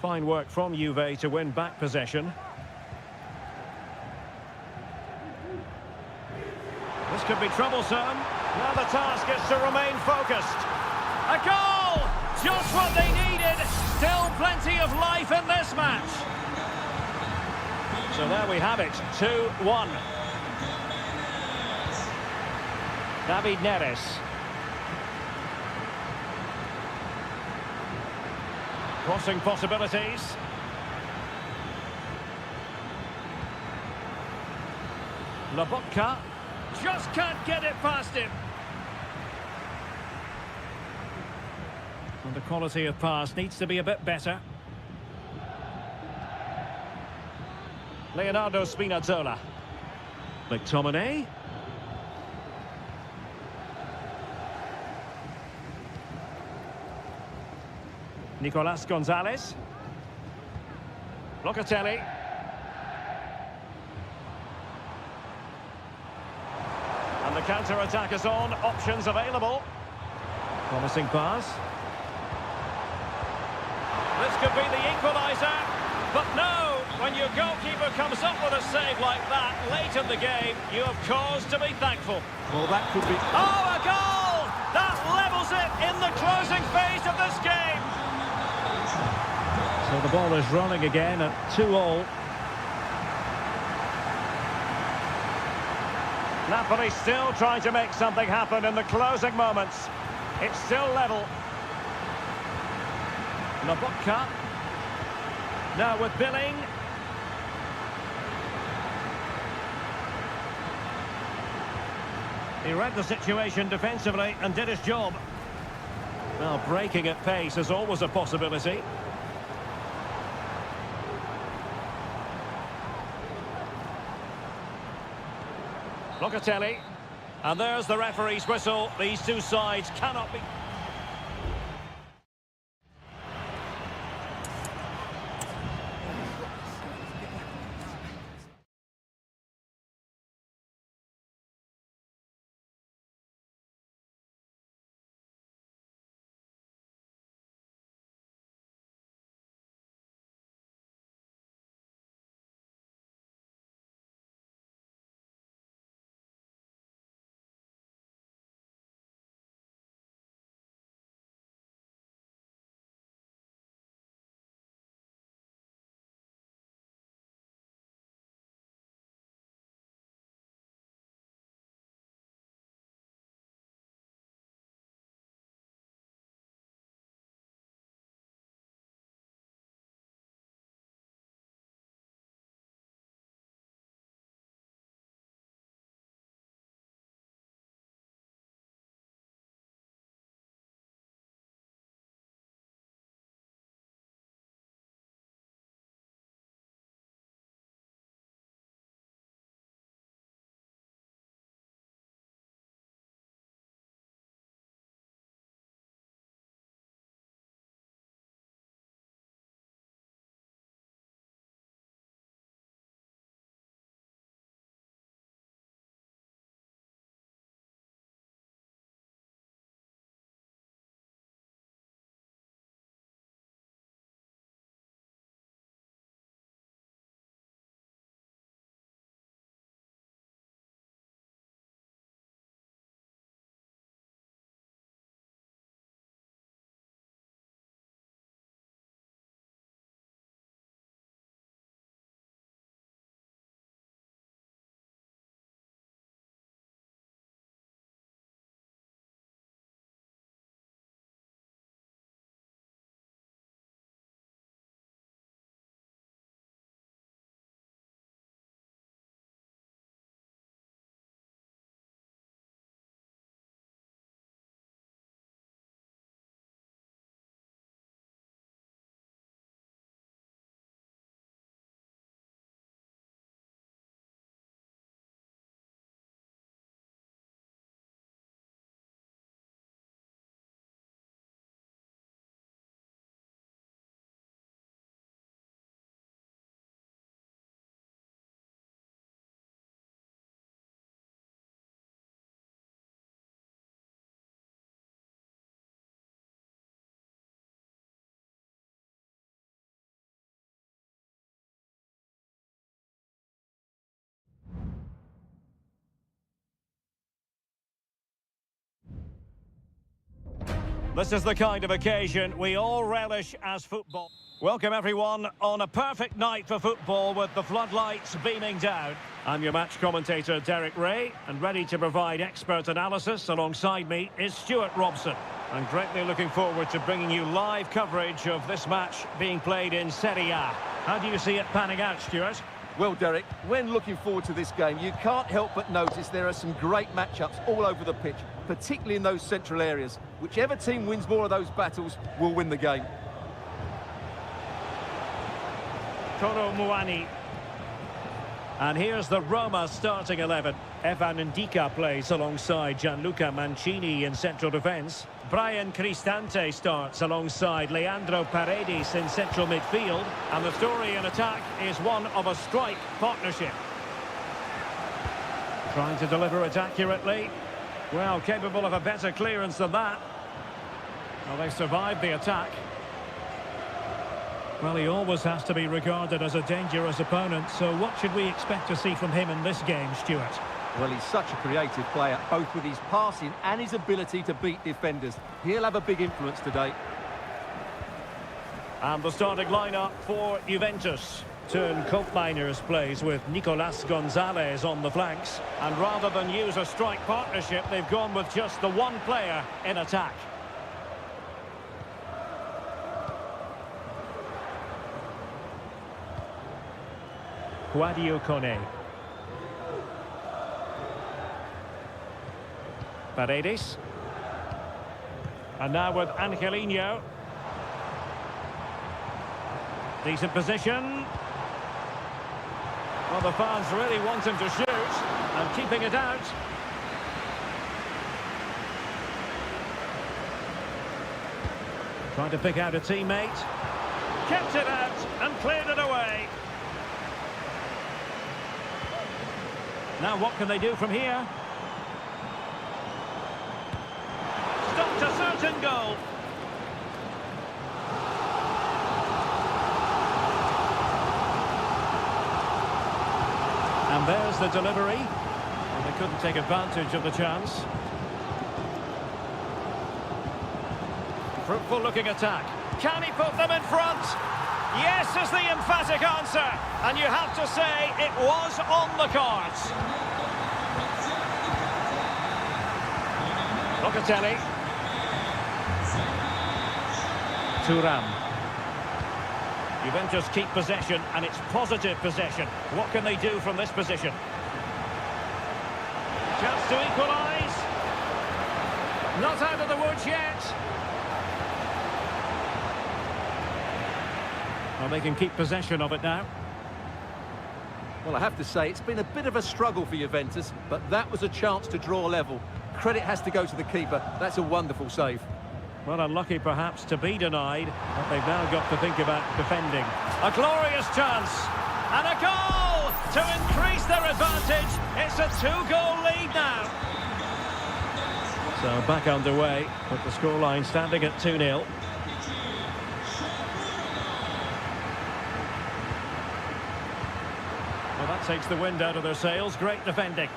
Fine work from Juve to win back possession. This could be troublesome. Now the task is to remain focused. A goal! Just what they needed. Still plenty of life in this match. So there we have it, 2-1. David Neres. Crossing possibilities. Lobotka just can't get it past him. And the quality of pass needs to be a bit better. Leonardo Spinazzola. McTominay. Nicolas Gonzalez. Locatelli. And the counter-attack is on. Options available. Promising pass. This could be the equaliser. But no, when your goalkeeper comes up with a save like that late in the game, you have cause to be thankful. Well, that could be... Oh, a goal! That levels it in the closing phase of this game. So the ball is rolling again at 2-2. Napoli still trying to make something happen in the closing moments. It's still level. Lobotka. Now with Billing. He read the situation defensively and did his job. Well, breaking at pace is always a possibility. Locatelli. And there's the referee's whistle. These two sides cannot be... This is the kind of occasion we all relish as football. Welcome everyone on a perfect night for football with the floodlights beaming down. I'm your match commentator Derek Ray, and ready to provide expert analysis alongside me is Stuart Robson. I'm greatly looking forward to bringing you live coverage of this match being played in Seria. How do you see it panning out, Stuart? Well, Derek, when looking forward to this game, you can't help but notice there are some great matchups all over the pitch, particularly in those central areas. Whichever team wins more of those battles will win the game. Toro Muani. And here's the Roma starting 11. Evan Ndika plays alongside Gianluca Mancini in central defence. Brian Cristante starts alongside Leandro Paredes in central midfield. And the story in attack is one of a strike partnership. Trying to deliver it accurately. Well, capable of a better clearance than that. Well, they survived the attack. Well, he always has to be regarded as a dangerous opponent, so what should we expect to see from him in this game, Stuart? Well, he's such a creative player, both with his passing and his ability to beat defenders. He'll have a big influence today. And the starting lineup for Juventus. Turn Koopmeiners plays with Nicolas Gonzalez on the flanks. And rather than use a strike partnership, they've gone with just the one player in attack. Guadio Kone. Paredes. And now with Angelino. Decent position. Well, the fans really want him to shoot. And keeping it out. Trying to pick out a teammate. Kept it out and cleared it away. Now what can they do from here? Stopped a certain goal. And there's the delivery. And they couldn't take advantage of the chance. Fruitful looking attack. Can he put them in front? Yes is the emphatic answer, and you have to say it was on the cards. Locatelli. Thuram. Juventus keep possession, and it's positive possession. What can they do from this position? Chance to equalise. Not out of the woods yet. Well, they can keep possession of it now. Well, I have to say, it's been a bit of a struggle for Juventus, but that was a chance to draw level. Credit has to go to the keeper. That's a wonderful save. Well, unlucky perhaps to be denied, but they've now got to think about defending. A glorious chance, and a goal to increase their advantage. It's a two-goal lead now. So back underway, with the scoreline standing at 2-0. Well, that takes the wind out of their sails. Great defending.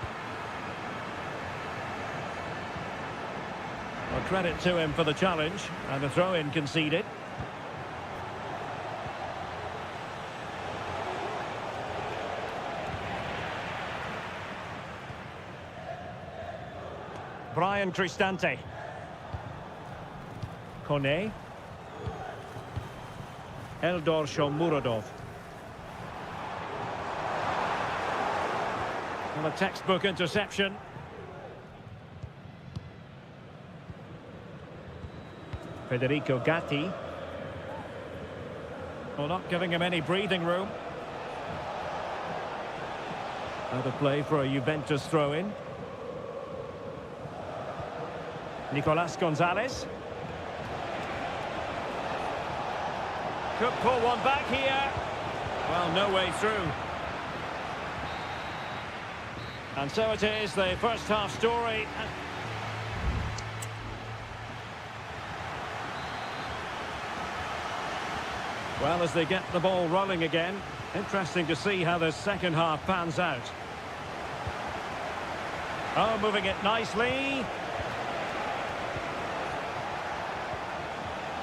Well, credit to him for the challenge, and the throw-in conceded. Brian Cristante. Kone. Eldor Shomurodov. And a textbook interception. Federico Gatti. Well, not giving him any breathing room. Another play for a Juventus throw-in. Nicolas Gonzalez. Could pull one back here. Well, no way through. And so it is, the first half story. Well, as they get the ball rolling again, interesting to see how the second half pans out. Oh, moving it nicely.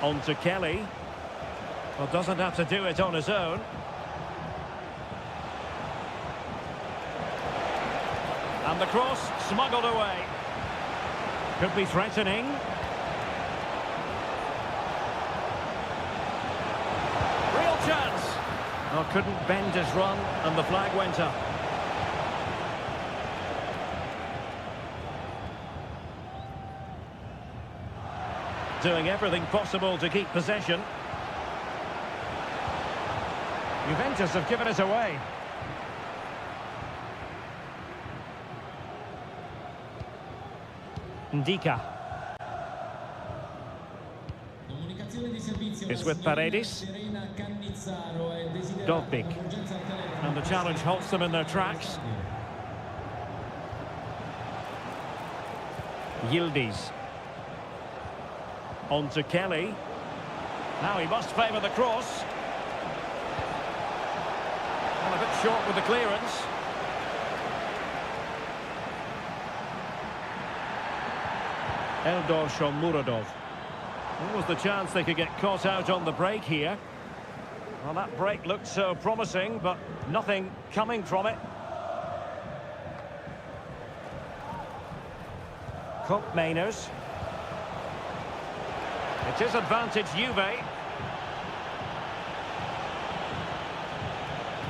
On to Kelly. Well, doesn't have to do it on his own. And the cross smuggled away. Could be threatening. Real chance. Oh, couldn't bend his run, and the flag went up. Doing everything possible to keep possession. Juventus have given it away. Ndika. It's with Paredes. Dovbik. And the challenge halts them in their tracks. Yildiz. On to Kelly. Now he must favour the cross. And a bit short with the clearance. Eldor Shomurodov. What was the chance they could get caught out on the break here? Well, that break looked so promising, but nothing coming from it. Cup Mainers. It is advantage Juve.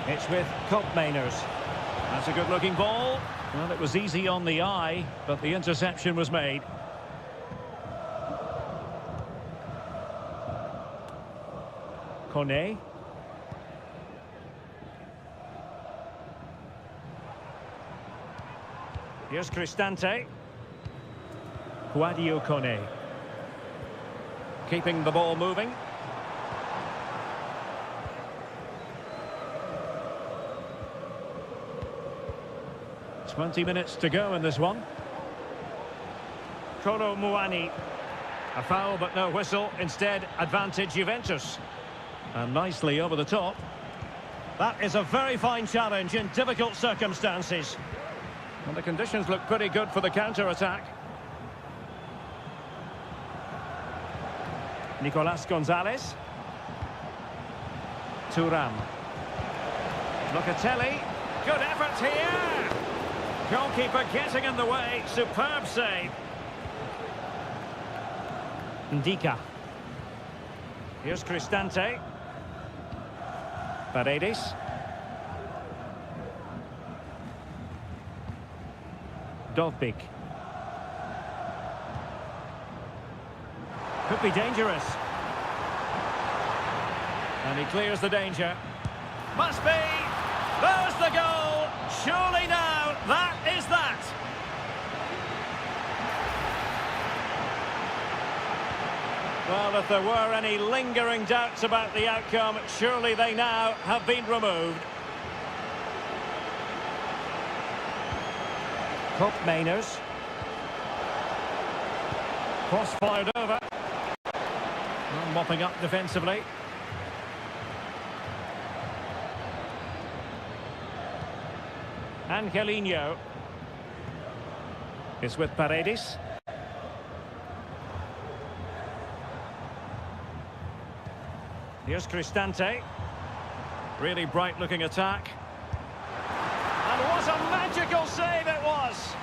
It's with Cup Mainers. That's a good-looking ball. Well, it was easy on the eye, but the interception was made. Kone. Here's Cristante. Guadio Kone. Keeping the ball moving. "20 minutes to go in this one. Kolo Muani. A foul but no whistle. Instead, advantage Juventus. And nicely over the top. That is a very fine challenge in difficult circumstances. And the conditions look pretty good for the counter-attack. Nicolas Gonzalez. Thuram. Locatelli. Good effort here. Goalkeeper getting in the way. Superb save. Ndika. Here's Cristante. Paredes. Dovbik. Could be dangerous. And he clears the danger. Must be. There's the goal. Surely now, that is that. Well, if there were any lingering doubts about the outcome, surely they now have been removed. Cup Mainers. Cross fired over. Well, mopping up defensively. Angelino. It's with Paredes. Here's Cristante. Really bright-looking attack. And what a magical save it was!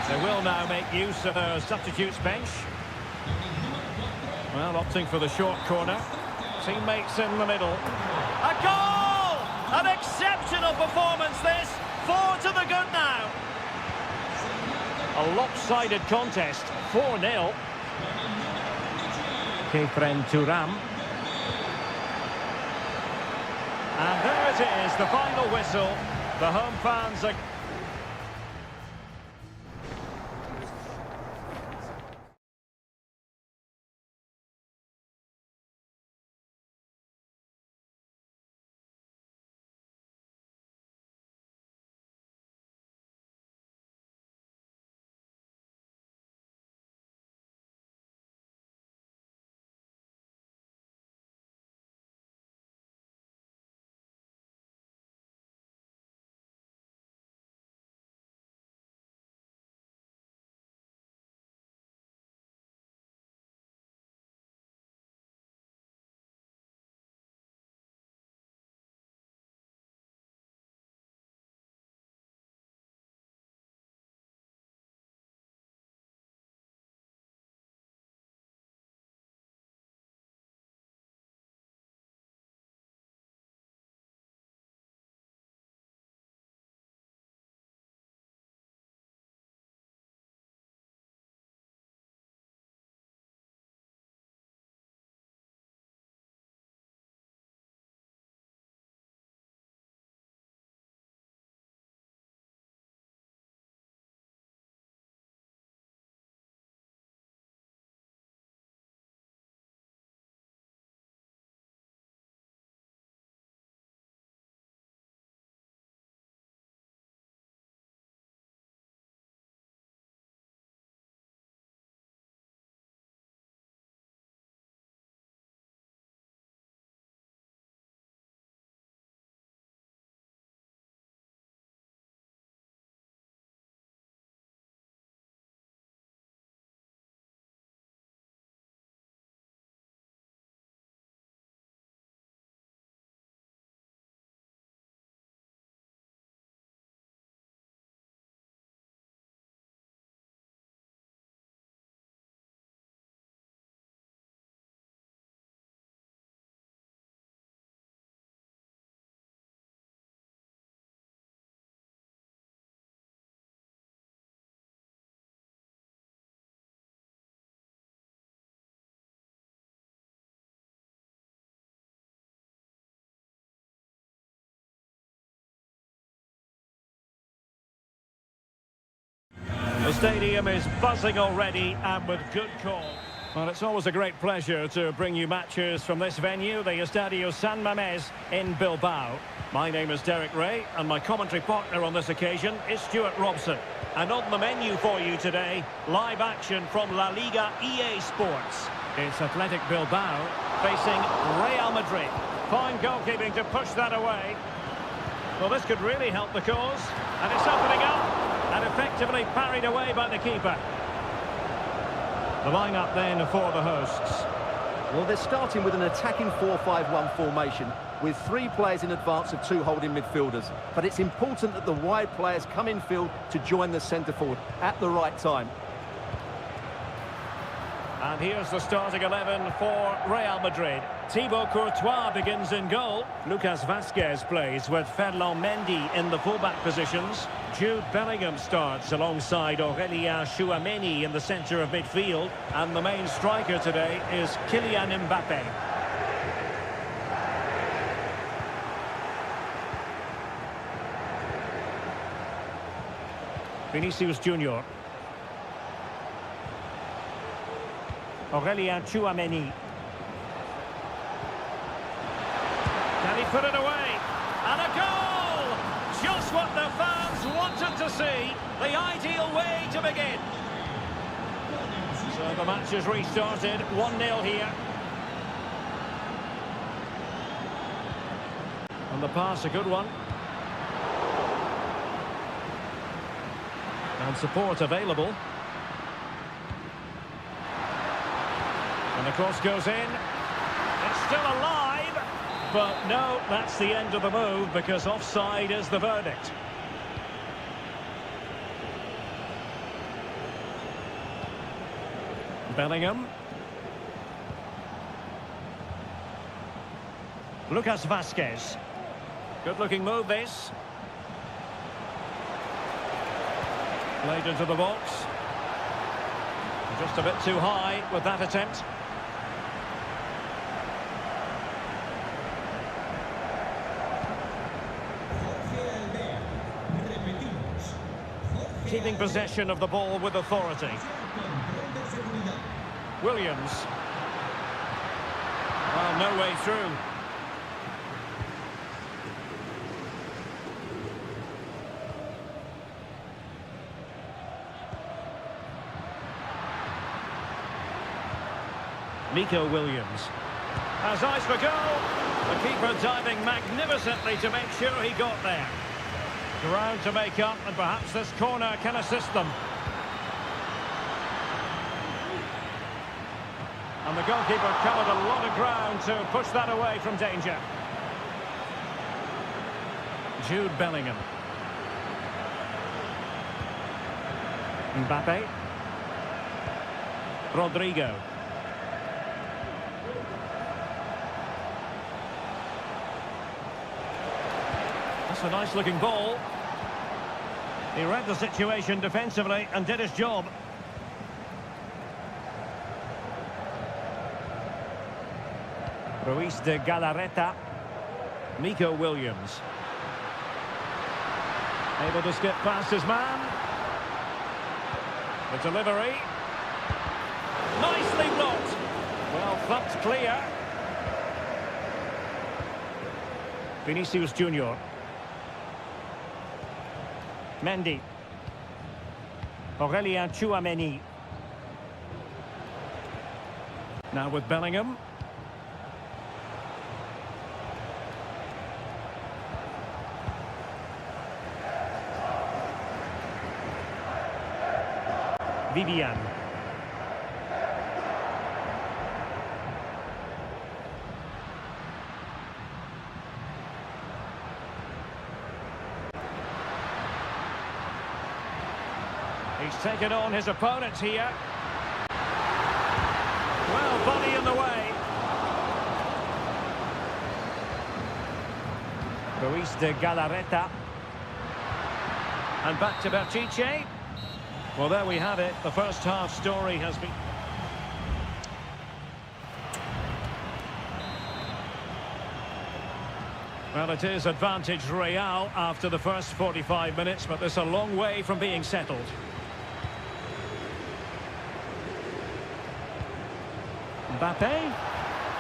They will now make use of their substitutes bench. Well, opting for the short corner. Teammates in the middle. A goal! An exceptional performance, this. 4 to the good now. A lopsided contest. 4-0. Kefren Thuram. And there it is, the final whistle. The home fans are The stadium is buzzing already and with good call. Well, it's always a great pleasure to bring you matches from this venue, the Estadio San Mamés in Bilbao. My name is Derek Ray, and my commentary partner on this occasion is Stuart Robson. And on the menu for you today, live action from La Liga EA Sports. It's Athletic Bilbao facing Real Madrid. Fine goalkeeping to push that away. Well, this could really help the cause. And it's opening up and effectively parried away by the keeper. The line-up then for the hosts. Well, they're starting with an attacking 4-5-1 formation with 3 players in advance of 2 holding midfielders. But it's important that the wide players come in field to join the centre forward at the right time. And here's the starting 11 for Real Madrid. Thibaut Courtois begins in goal. Lucas Vazquez plays with Ferland Mendy in the fullback positions. Jude Bellingham starts alongside Aurélien Tchouameni in the centre of midfield. And the main striker today is Kylian Mbappé. Vinicius Junior. Aurélien Tchouameni. Can he put it away? And a goal! Just what the fans wanted to see. The ideal way to begin. So the match is restarted. 1-0 here. And the pass, a good one. And support available. And the cross goes in. It's still alive. But no, that's the end of the move because offside is the verdict. Bellingham. Lucas Vazquez. Good-looking move, this. Played into the box. Just a bit too high with that attempt. Keeping possession of the ball with authority. Williams. Well, no way through. Nico Williams has eyes for goal. The keeper diving magnificently to make sure he got there. Ground to make up, and perhaps this corner can assist them. And the goalkeeper covered a lot of ground to push that away from danger. Jude Bellingham. Mbappé. Rodrigo. That's a nice-looking ball. He read the situation defensively and did his job. Ruiz de Galarreta. Nico Williams. Able to skip past his man. The delivery. Nicely blocked. Well, thumped clear. Vinicius Junior. Mendy. Aurélien Tchouameni. Now with Bellingham. Vivian. He's taken on his opponents here. Well, body in the way. Ruiz de Galarreta. And back to Berchiche. Well, there we have it. The first half story has been... Well, it is advantage Real after the first 45 minutes, but there's a long way from being settled. Mbappe.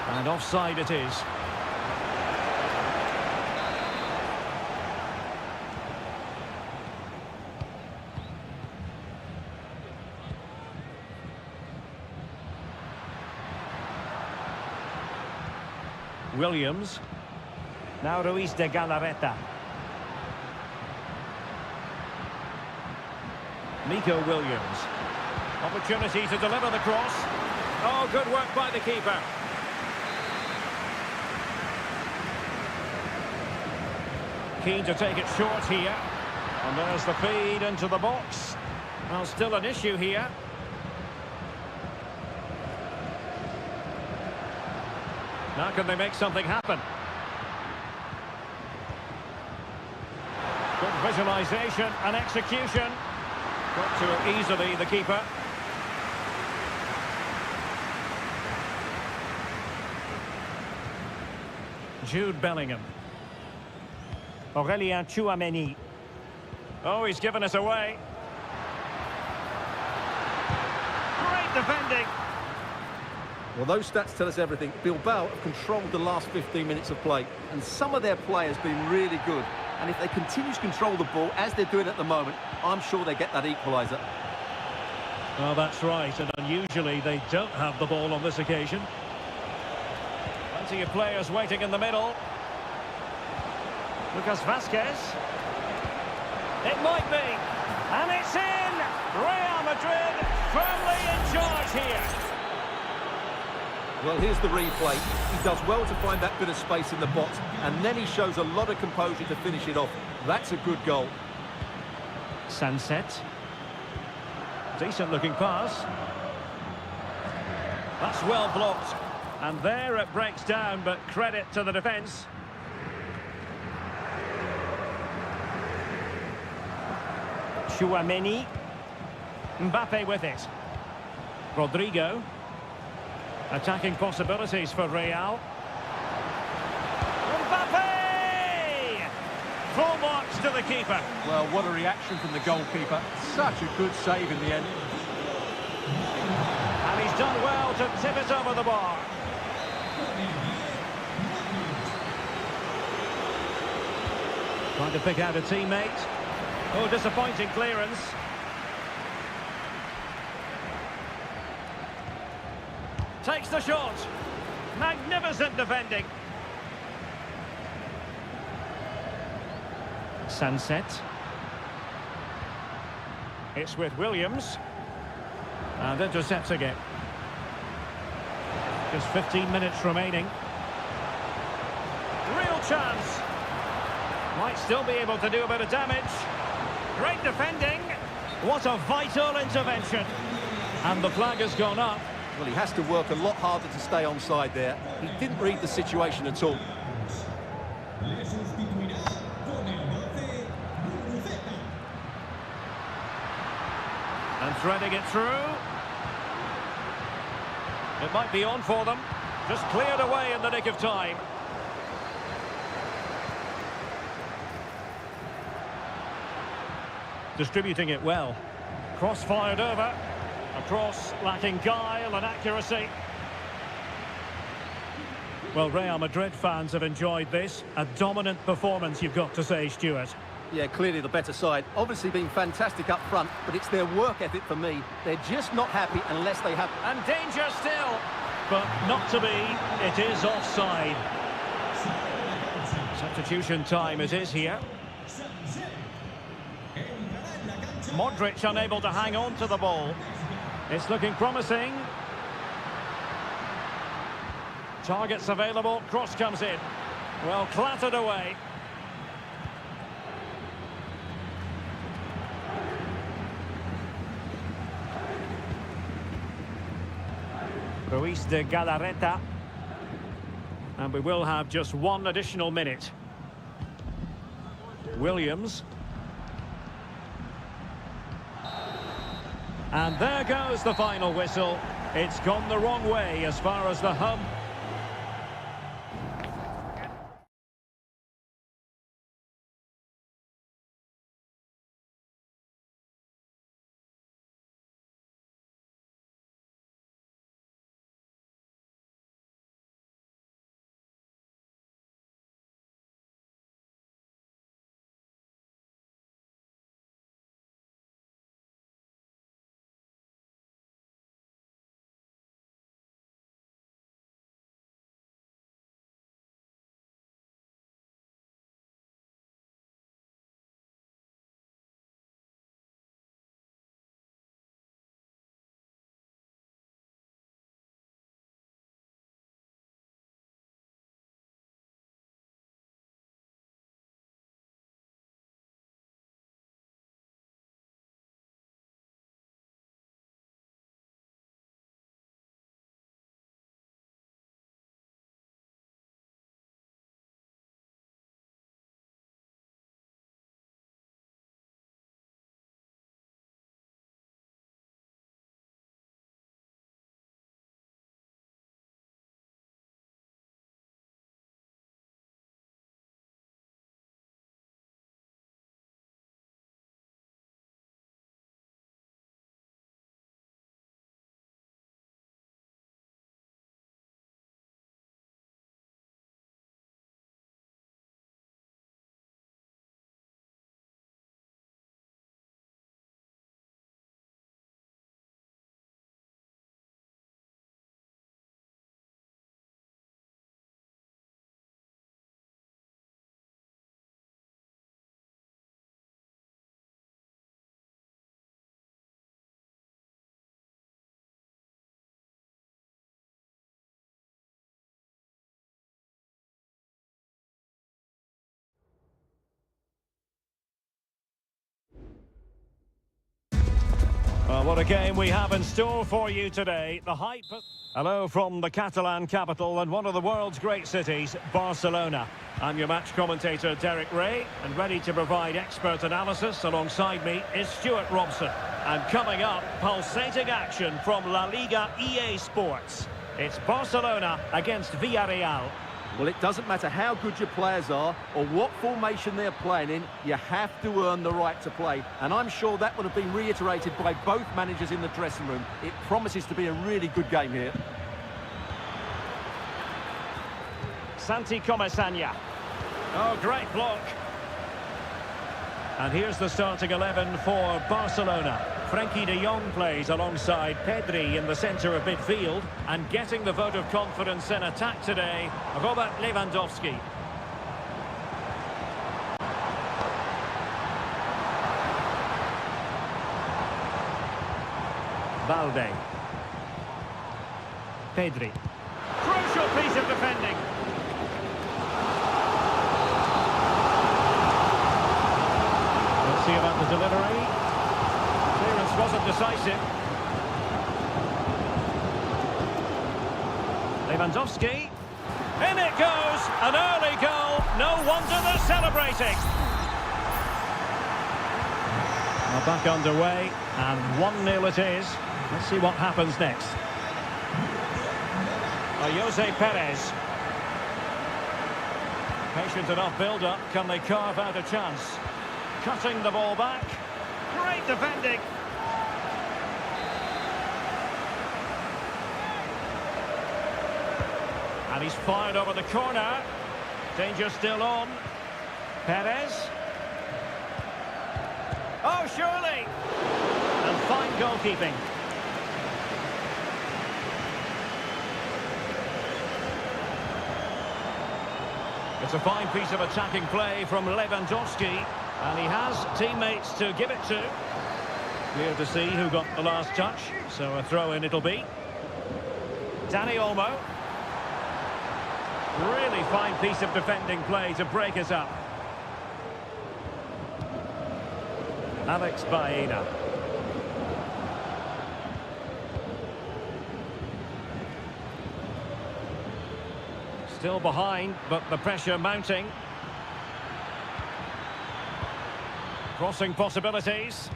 And offside it is. Williams. Now Ruiz de Galarreta. Nico Williams. Opportunity to deliver the cross. Oh, good work by the keeper. Keen to take it short here. And there's the feed into the box. Well, still an issue here. Now can they make something happen? Good visualisation and execution. Got to it easily, the keeper. Jude Bellingham. Aurelien Tchouameni. Oh, he's given us away. Great defending. Well, those stats tell us everything. Bilbao have controlled the last 15 minutes of play, and some of their players have been really good. And if they continue to control the ball, as they're doing at the moment, I'm sure they get that equaliser. Well, that's right, and unusually they don't have the ball on this occasion. Plenty of players waiting in the middle. Lucas Vasquez. It might be. And it's in! Real Madrid firmly in charge here. Well, here's the replay. He does well to find that bit of space in the box, and then he shows a lot of composure to finish it off. That's a good goal. Sunset. Decent looking pass. That's well blocked. And there it breaks down, but credit to the defence. Tchouameni. Mbappe with it. Rodrigo. Attacking possibilities for Real. Mbappe! Full marks to the keeper. Well, what a reaction from the goalkeeper. Such a good save in the end. And he's done well to tip it over the bar. Trying to pick out a teammate. Oh, disappointing clearance. Takes the shot. Magnificent defending. Sunset. It's with Williams. And intercepting it. Just 15 minutes remaining. Real chance. Might still be able to do a bit of damage. Great defending. What a vital intervention. And the flag has gone up. Well, he has to work a lot harder to stay onside there. He didn't read the situation at all. And threading it through. It might be on for them. Just cleared away in the nick of time. Distributing it well. Cross fired over. A cross lacking guile and accuracy. Well, Real Madrid fans have enjoyed this. A dominant performance, you've got to say, Stuart. Yeah, clearly the better side. Obviously been fantastic up front, but it's their work ethic for me. They're just not happy unless they have... And danger still, but not to be. It is offside. Substitution time it is here. Modric unable to hang on to the ball. It's looking promising. Targets available, cross comes in. Well, clattered away. Ruiz de Galarreta. And we will have just one additional minute. Williams. And there goes the final whistle. It's gone the wrong way as far as the hum what a game we have in store for you today. The hype... Hello from the Catalan capital and one of the world's great cities, Barcelona. I'm your match commentator, Derek Ray, and ready to provide expert analysis alongside me is Stuart Robson. And coming up, pulsating action from La Liga EA Sports. It's Barcelona against Villarreal. Well, it doesn't matter how good your players are or what formation they're playing in, you have to earn the right to play. And I'm sure that would have been reiterated by both managers in the dressing room. It promises to be a really good game here. Santi Comesaña. Oh, great block. And here's the starting 11 for Barcelona. Frenkie de Jong plays alongside Pedri in the centre of midfield, and getting the vote of confidence in attack today, Robert Lewandowski. Valde. Pedri. Crucial piece of defending. Let's see about the delivery. Clearance wasn't decisive. Lewandowski. In it goes! An early goal. No wonder they're celebrating. Now back underway, and 1-0 it is. Let's see what happens next. Jose Perez. Patient enough build-up. Can they carve out a chance? Cutting the ball back. Great defending. And he's fired over the corner. Danger still on. Perez. Oh, surely. And fine goalkeeping. It's a fine piece of attacking play from Lewandowski. And he has teammates to give it to. Clear to see who got the last touch. So a throw-in it'll be. Dani Olmo. Really fine piece of defending play to break us up. Alex Baena. Still behind, but the pressure mounting. Crossing possibilities.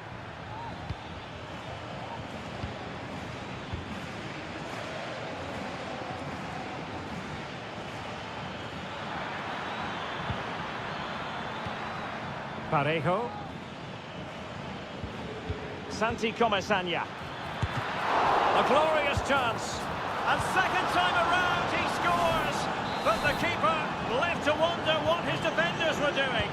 Parejo. Santi Comesaña. A glorious chance. And second time around he scores. But the keeper left to wonder what his defenders were doing.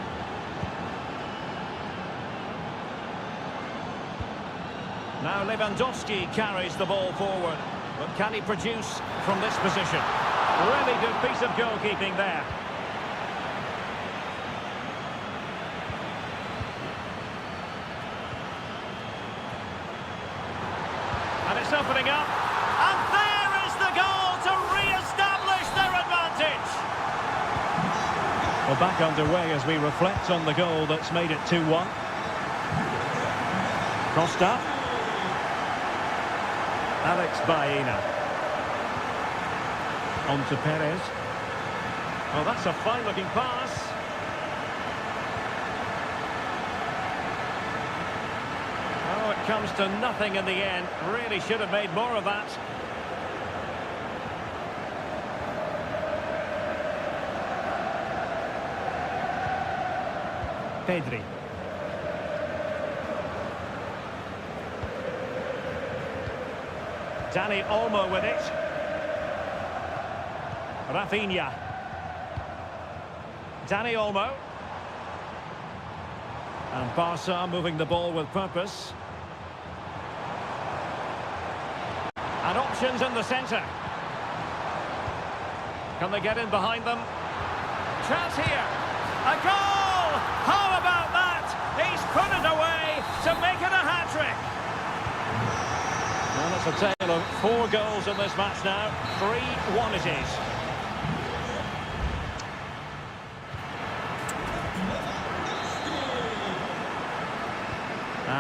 Now Lewandowski carries the ball forward. But can he produce from this position? Really good piece of goalkeeping there. And it's opening up. And there is the goal to re-establish their advantage. Well, back underway as we reflect on the goal that's made it 2-1. Crossed up. Alex Baena. On to Perez. Well, that's a fine-looking pass. Oh, it comes to nothing in the end. Really should have made more of that. Pedri. Dani Olmo with it. Rafinha. Dani Olmo. And Barca moving the ball with purpose. And options in the centre. Can they get in behind them? Chance here. A goal! How about that? He's put it away to make it a hat-trick. Well, it's a tale of 4 goals in this match now. 3-1 it is.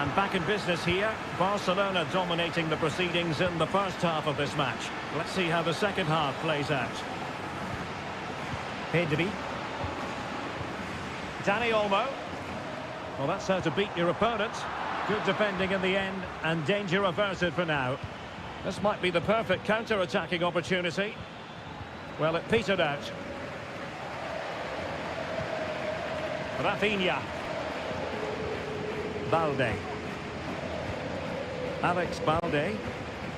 And back in business here. Barcelona dominating the proceedings in the first half of this match. Let's see how the second half plays out. Pedri. Dani Olmo. Well, that's how to beat your opponent. Good defending in the end, and danger averted for now. This might be the perfect counter-attacking opportunity. Well, it petered out. Rafinha. Balde. Alex Balde.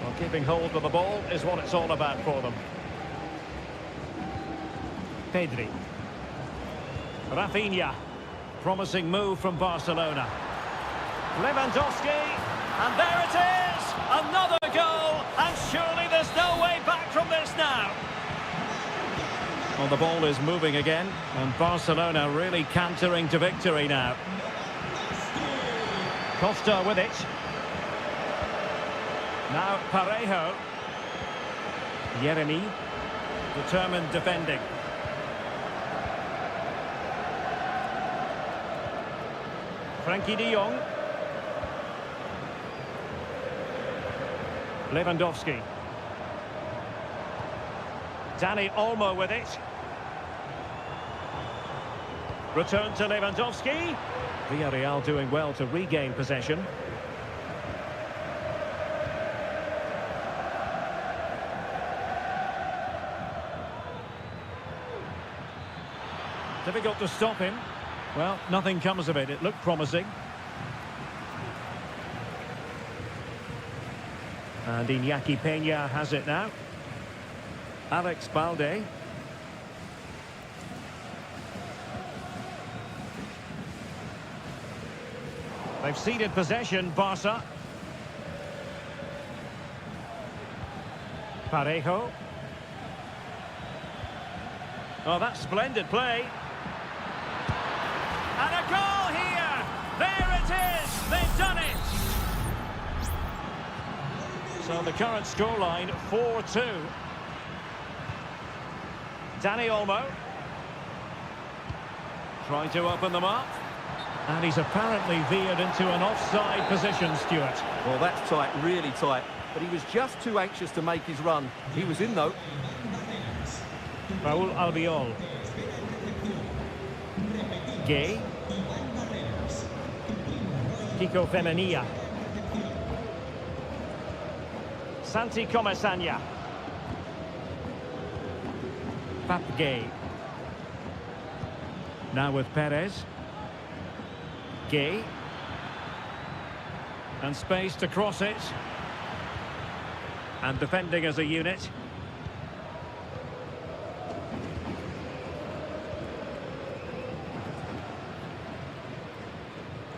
Well, keeping hold of the ball is what it's all about for them. Pedri. Rafinha. Promising move from Barcelona. Lewandowski. And there it is! Another goal! And surely there's no way back from this now. Well, the ball is moving again, and Barcelona really cantering to victory now. Costa with it. Now Parejo. Yeremy. Determined defending. Frankie de Jong. Lewandowski. Dani Olmo with it. Return to Lewandowski. Villarreal doing well to regain possession. Difficult to stop him. Well, nothing comes of it. It looked promising. And Iñaki Peña has it now. Alex Balde. They've ceded possession, Barca. Parejo. Oh, that's splendid play. And a goal here! There it is! They've done it! So the current scoreline, 4-2. Dani Olmo. Trying to open them up. And he's apparently veered into an offside position, Stuart. Well, that's tight, really tight. But he was just too anxious to make his run. He was in, though. Raúl Albiol. Gay. Kiko Femenia. Santi Comesaña. Pap Gay. Now with Perez. Gay. And space to cross it. And defending as a unit.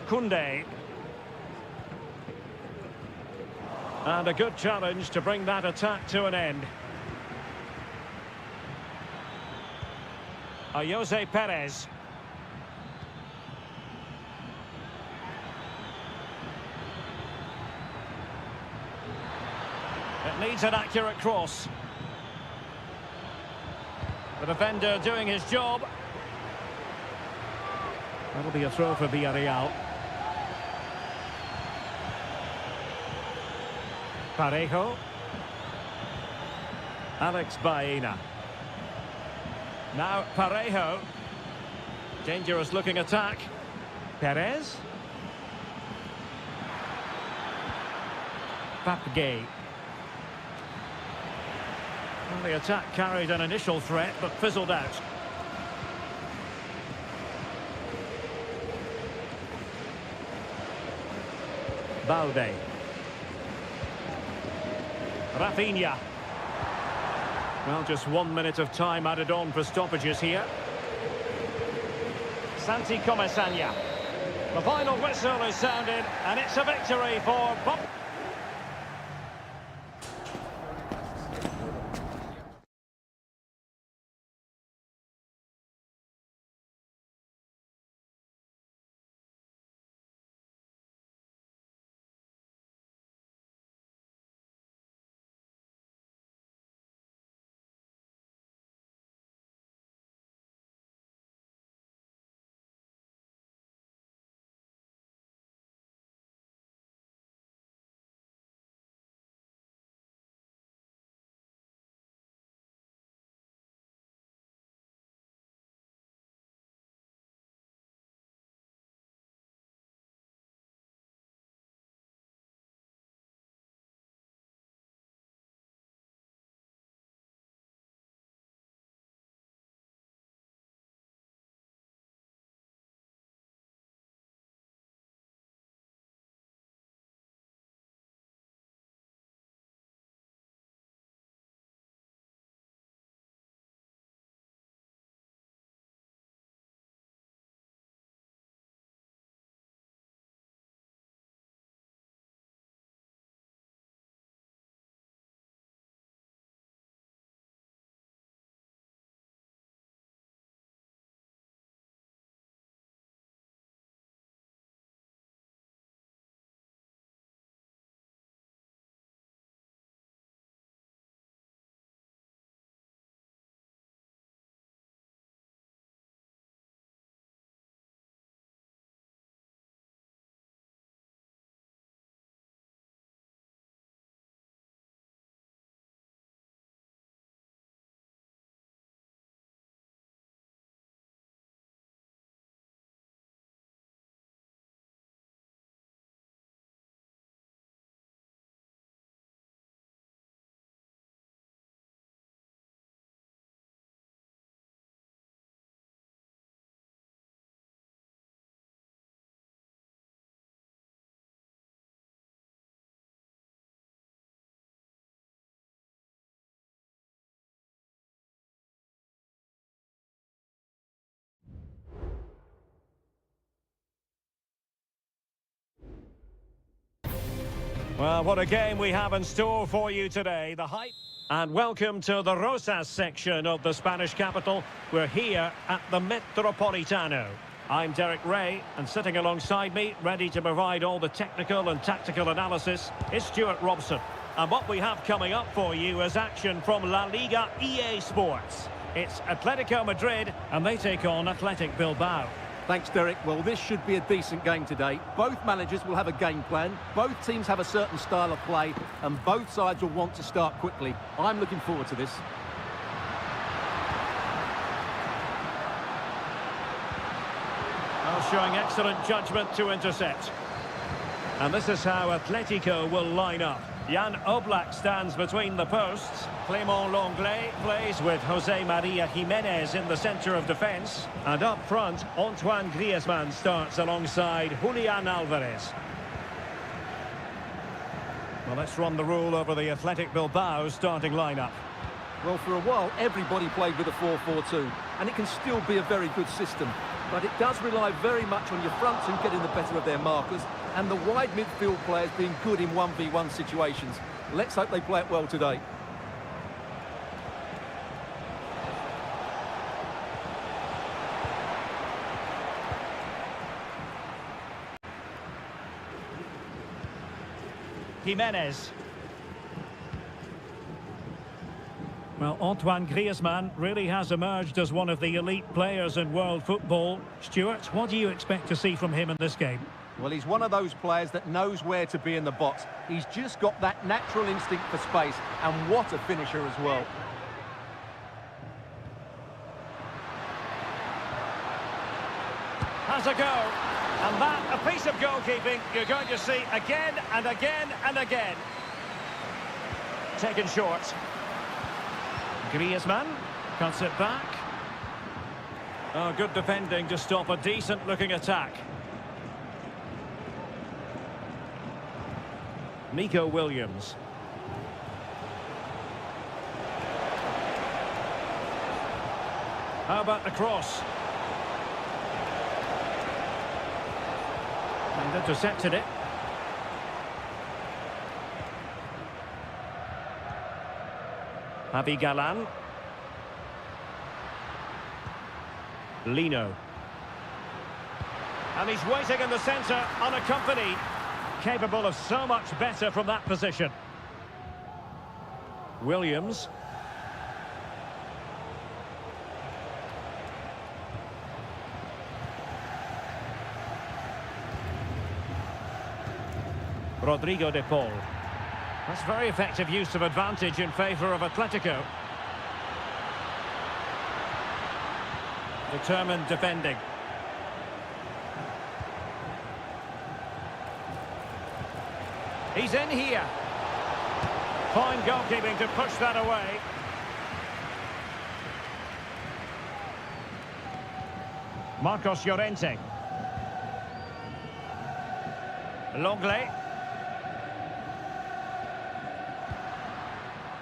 Koundé. And a good challenge to bring that attack to an end. Jose Perez. It needs an accurate cross. The defender doing his job. That'll be a throw for Villarreal. Parejo. Alex Baena. Now Parejo. Dangerous looking attack. Perez. Papgay. Well, the attack carried an initial threat but fizzled out. Balde. Rafinha. Well, just 1 minute of time added on for stoppages here. Santi Comesaña. The final whistle is sounded, and it's a victory for... Well, what a game we have in store for you today. The hype. And welcome to the Rosas section of the Spanish capital. We're here at the Metropolitano. I'm Derek Ray, and sitting alongside me, ready to provide all the technical and tactical analysis, is Stuart Robson. And what we have coming up for you is action from La Liga EA Sports. It's Atletico Madrid, and they take on Athletic Bilbao. Thanks, Derek. Well, this should be a decent game today. Both managers will have a game plan. Both teams have a certain style of play, and both sides will want to start quickly. I'm looking forward to this. Well, showing excellent judgment to intercept. And this is how Atletico will line up. Jan Oblak stands between the posts. Clément Lenglet plays with José María Jiménez in the centre of defence. And up front, Antoine Griezmann starts alongside Julián Álvarez. Well, let's run the rule over the Athletic Bilbao starting lineup. Well, for a while, everybody played with a 4-4-2, and it can still be a very good system. But it does rely very much on your front two getting the better of their markers and the wide midfield players being good in 1v1 situations. Let's hope they play it well today. Jiménez. Well, Antoine Griezmann really has emerged as one of the elite players in world football. Stuart, what do you expect to see from him in this game? Well, he's one of those players that knows where to be in the box. He's just got that natural instinct for space, and what a finisher as well. Has a go. And that, a piece of goalkeeping you're going to see again and again and again. Taken short. Griezmann cuts it back. Oh, good defending to stop a decent-looking attack. Nico Williams. How about the cross? And intercepted it. Javi Galán. Lino. And he's waiting in the centre, unaccompanied. Capable of so much better from that position. Williams. Rodrigo de Paul. That's very effective use of advantage in favour of Atletico. Determined defending. He's in here. Fine goalkeeping to push that away. Marcos Llorente. Lenglet.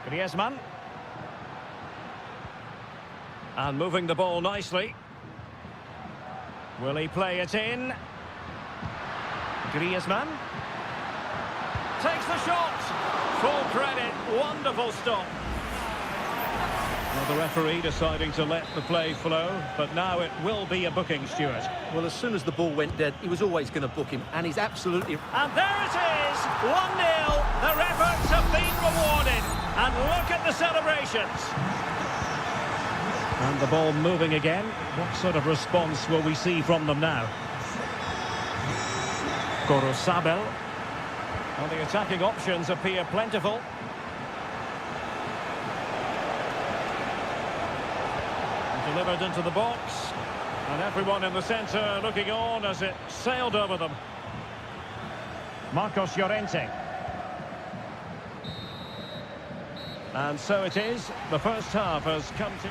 Griezmann. And moving the ball nicely. Will he play it in? Griezmann. Takes the shot. Full credit. Wonderful stop. Well, the referee deciding to let the play flow, but now it will be a booking, Stuart. Well, as soon as the ball went dead, he was always going to book him, and he's absolutely... And there it is! 1-0. Their efforts have been rewarded. And look at the celebrations. And the ball moving again. What sort of response will we see from them now? Gorosabel. Well, the attacking options appear plentiful. And delivered into the box. And everyone in the centre looking on as it sailed over them. Marcos Llorente. And so it is. The first half has come to...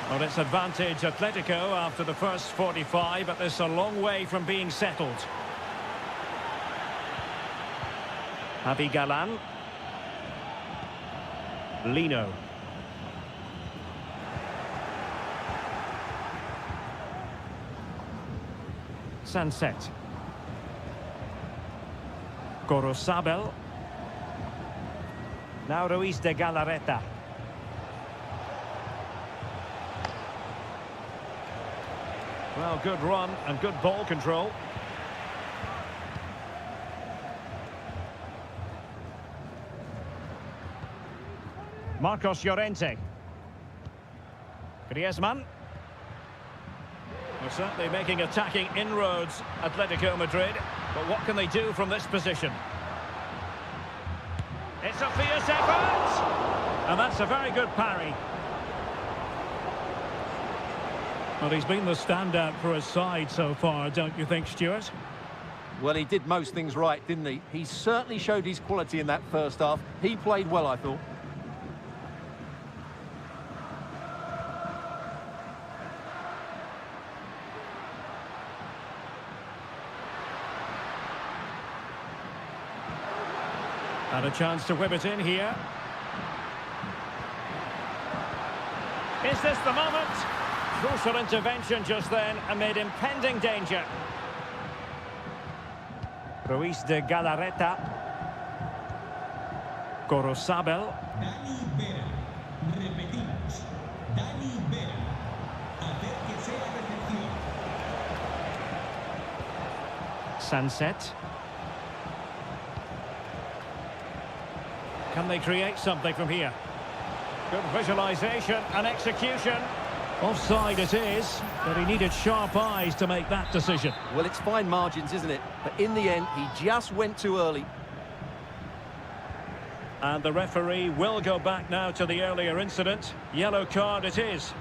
Well, it's advantage Atletico after the first 45, but this a long way from being settled. Javi Galán. Lino. Sunset. Corosabel. Now Ruiz de Galarreta. Well, good run and good ball control. Marcos Llorente. Griezmann. They're certainly making attacking inroads, Atletico Madrid. But what can they do from this position? It's a fierce effort! And that's a very good parry. Well, he's been the standout for his side so far, don't you think, Stuart? Well, he did most things right, didn't he? He certainly showed his quality in that first half. He played well, I thought. And a chance to whip it in here. Is this the moment? Crucial intervention just then amid impending danger. Ruiz de Galarreta. Corosabel. Dani Vera. Repetimos. Dani Vera. Acérquese a recepción. Sunset. Can they create something from here? Good visualization and execution. Offside it is, but he needed sharp eyes to make that decision. Well, it's fine margins, isn't it? But in the end, he just went too early. And the referee will go back now to the earlier incident. Yellow card it is.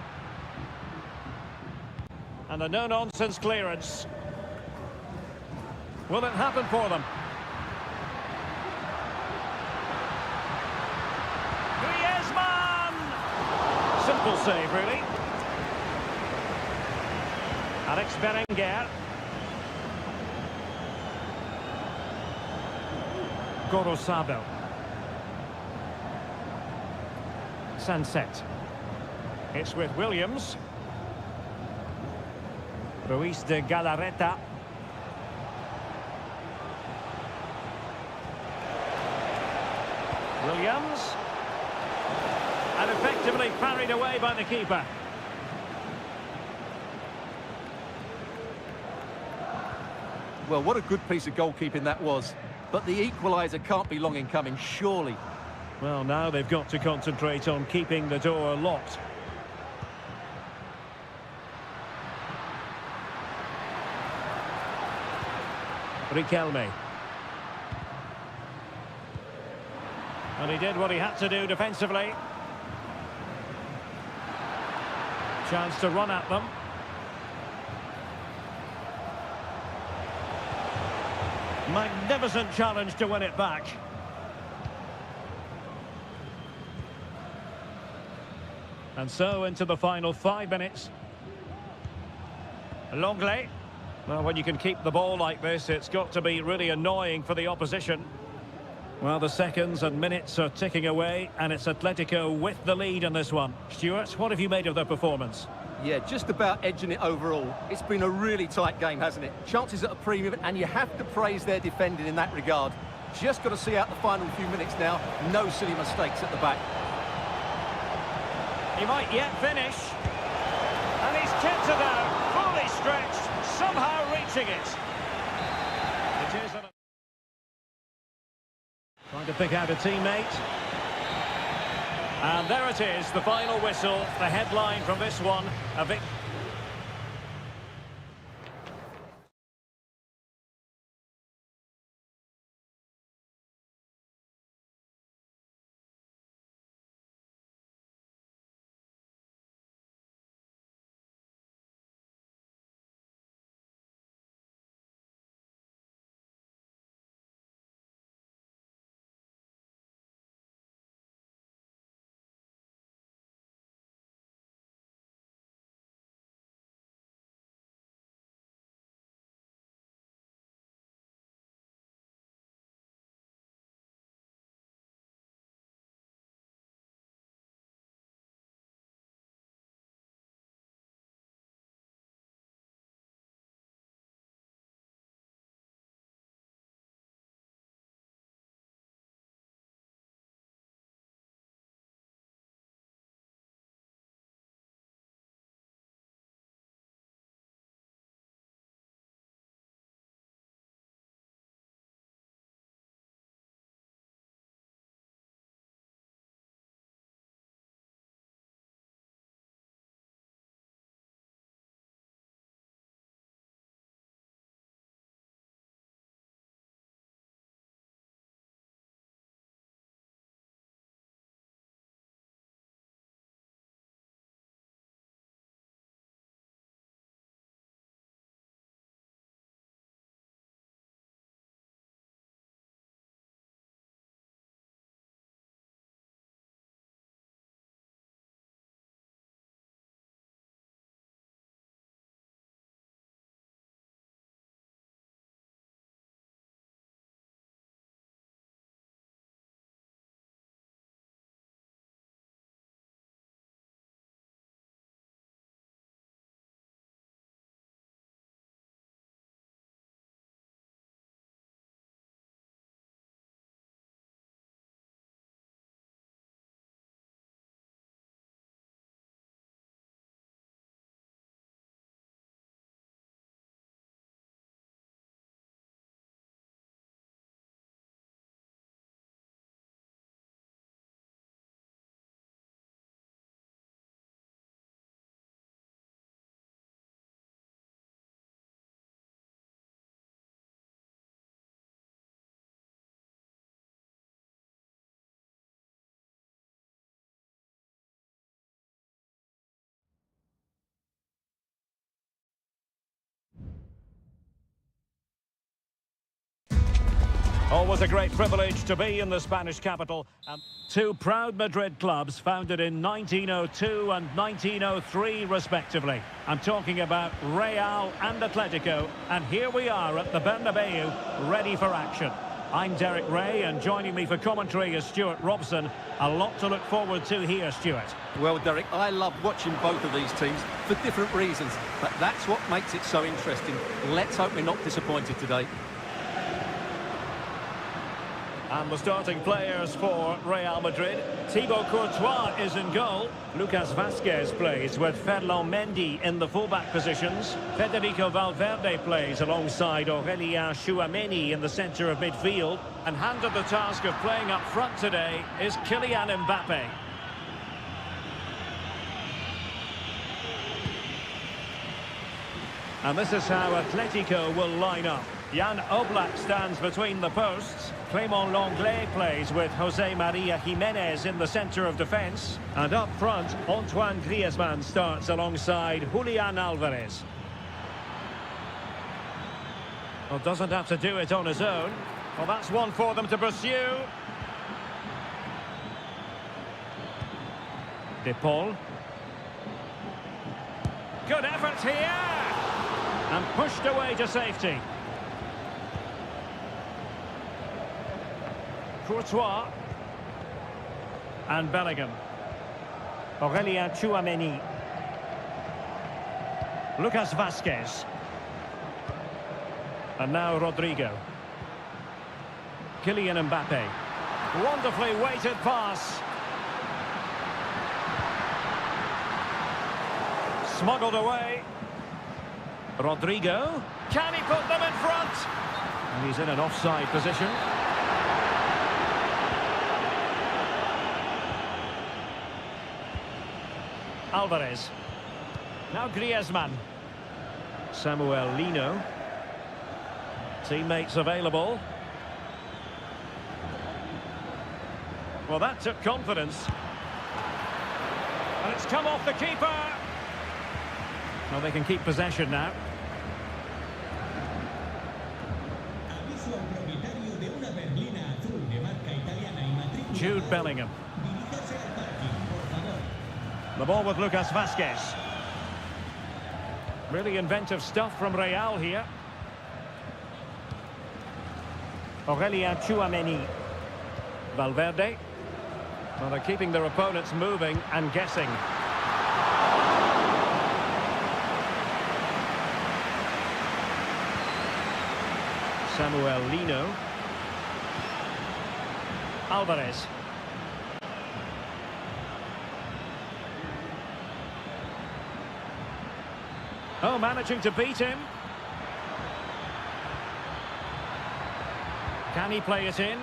And a no-nonsense clearance. Will it happen for them? Simple save, really. Alex Berenguer. Corosabel. Sunset. It's with Williams. Ruiz de Galarreta. Williams. And effectively parried away by the keeper. Well, what a good piece of goalkeeping that was. But the equaliser can't be long in coming, surely. Well, now they've got to concentrate on keeping the door locked. Riquelme. And he did what he had to do defensively. Chance to run at them. Magnificent challenge to win it back. And so into the final 5 minutes. Longley. Well, when you can keep the ball like this, it's got to be really annoying for the opposition. Well, the seconds and minutes are ticking away, and it's Atletico with the lead in this one. Stuart, what have you made of their performance? Yeah, just about edging it overall. It's been a really tight game, hasn't it? Chances at a premium, and you have to praise their defending in that regard. Just got to see out the final few minutes now. No silly mistakes at the back. He might yet finish. And he's kept it out, fully stretched, somehow reaching it. It is trying to pick out a teammate. And there it is, the final whistle, the headline from this one, a victory. Always a great privilege to be in the Spanish capital. Two proud Madrid clubs founded in 1902 and 1903 respectively. I'm talking about Real and Atletico, and here we are at the Bernabeu, ready for action. I'm Derek Ray, and joining me for commentary is Stuart Robson. A lot to look forward to here, Stuart. Well, Derek, I love watching both of these teams for different reasons, but that's what makes it so interesting. Let's hope we're not disappointed today. And the starting players for Real Madrid. Thibaut Courtois is in goal. Lucas Vazquez plays with Ferland Mendy in the fullback positions. Federico Valverde plays alongside Aurélien Tchouameni in the centre of midfield. And handed the task of playing up front today is Kylian Mbappe. And this is how Atletico will line up. Jan Oblak stands between the posts. Clément Lenglet plays with José María Jiménez in the centre of defence. And up front, Antoine Griezmann starts alongside Julián Álvarez. Well, doesn't have to do it on his own. Well, that's one for them to pursue. De Paul. Good effort here! And pushed away to safety. Courtois and Bellingham. Aurélien Tchouameni. Lucas Vazquez. And now Rodrigo. Kylian Mbappe. Wonderfully weighted pass. Smuggled away. Rodrigo. Can he put them in front? And he's in an offside position. Álvarez. Now Griezmann. Samuel Lino. Teammates available. Well, that took confidence. And it's come off the keeper. Well, they can keep possession now. Aviso al propietario de una berlina azul de marca italiana y matrícula. Jude Bellingham. Diríjase al parking, por favor. The ball with Lucas Vazquez. Really inventive stuff from Real here. Aurélien Tchouameni. Valverde. Well, they're keeping their opponents moving and guessing. Samuel Lino. Álvarez. Oh, managing to beat him. Can he play it in?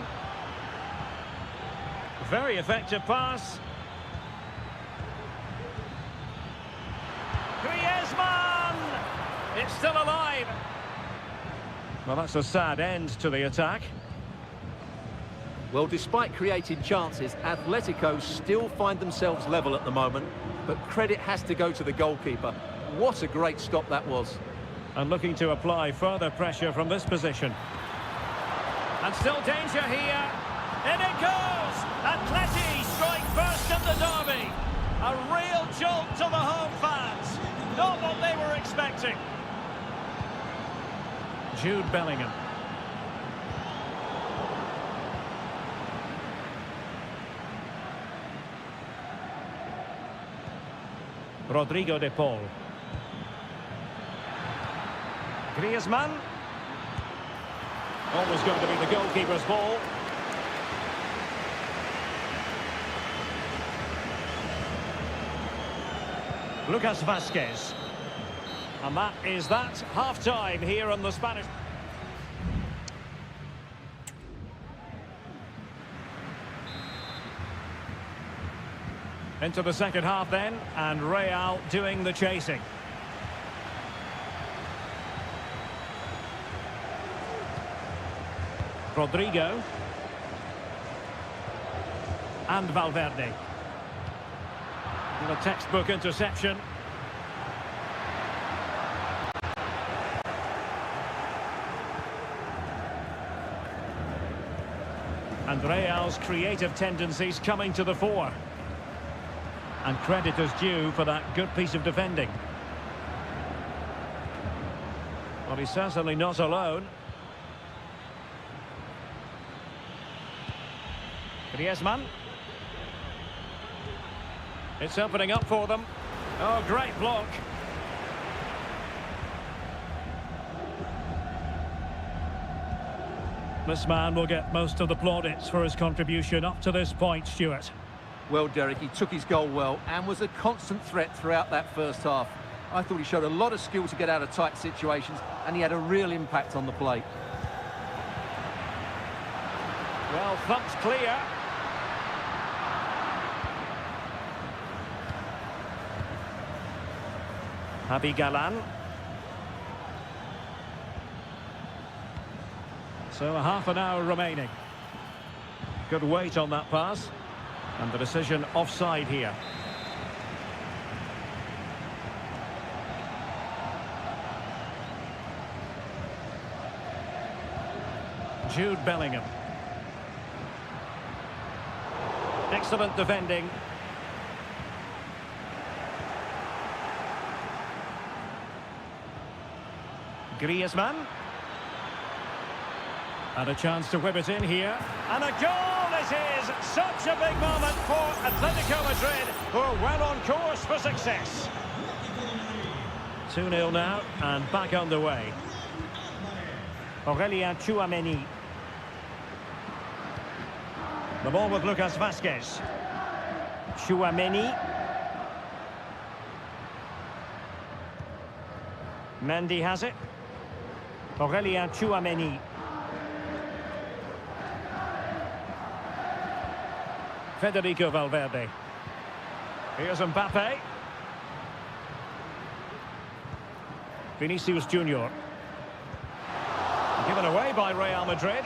Very effective pass. Griezmann! It's still alive. Well, that's a sad end to the attack. Well, despite creating chances, Atletico still find themselves level at the moment, but credit has to go to the goalkeeper. What a great stop that was. And looking to apply further pressure from this position. And still danger here. In it goes! Atleti strike first in the derby. A real jolt to the home fans. Not what they were expecting. Jude Bellingham. Rodrigo de Paul. Griezmann. Always going to be the goalkeeper's ball. Lucas Vazquez. And that is that. Half-time here on the Spanish. Into the second half then, and Real doing the chasing. Rodrigo. And Valverde. And a textbook interception. And Real's creative tendencies coming to the fore. And credit is due for that good piece of defending. Well, he's certainly not alone. Griezmann. It's opening up for them. Oh, great block. This man will get most of the plaudits for his contribution up to this point, Stuart. Well, Derek, he took his goal well and was a constant threat throughout that first half. I thought he showed a lot of skill to get out of tight situations, and he had a real impact on the plate. Well, thumped clear. Javi Galan. So a half an hour remaining. Good weight on that pass. And the decision offside here. Jude Bellingham. Excellent defending. Griezmann. And a chance to whip it in here. And a goal it is! Such a big moment for Atletico Madrid, who are well on course for success. 2-0 now, and back on the way. Aurelien Tchouameni. The ball with Lucas Vazquez. Tchouameni. Mendy has it. Aurelien Tchouameni. Federico Valverde. Here's Mbappe. Vinicius Junior. Given away by Real Madrid.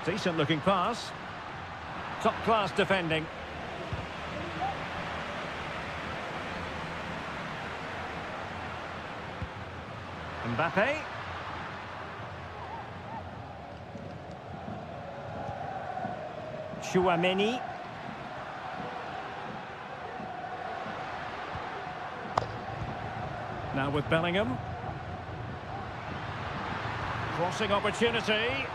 Decent looking pass. Top class defending. Mbappe. Tchouameni. Now with Bellingham. Crossing opportunity.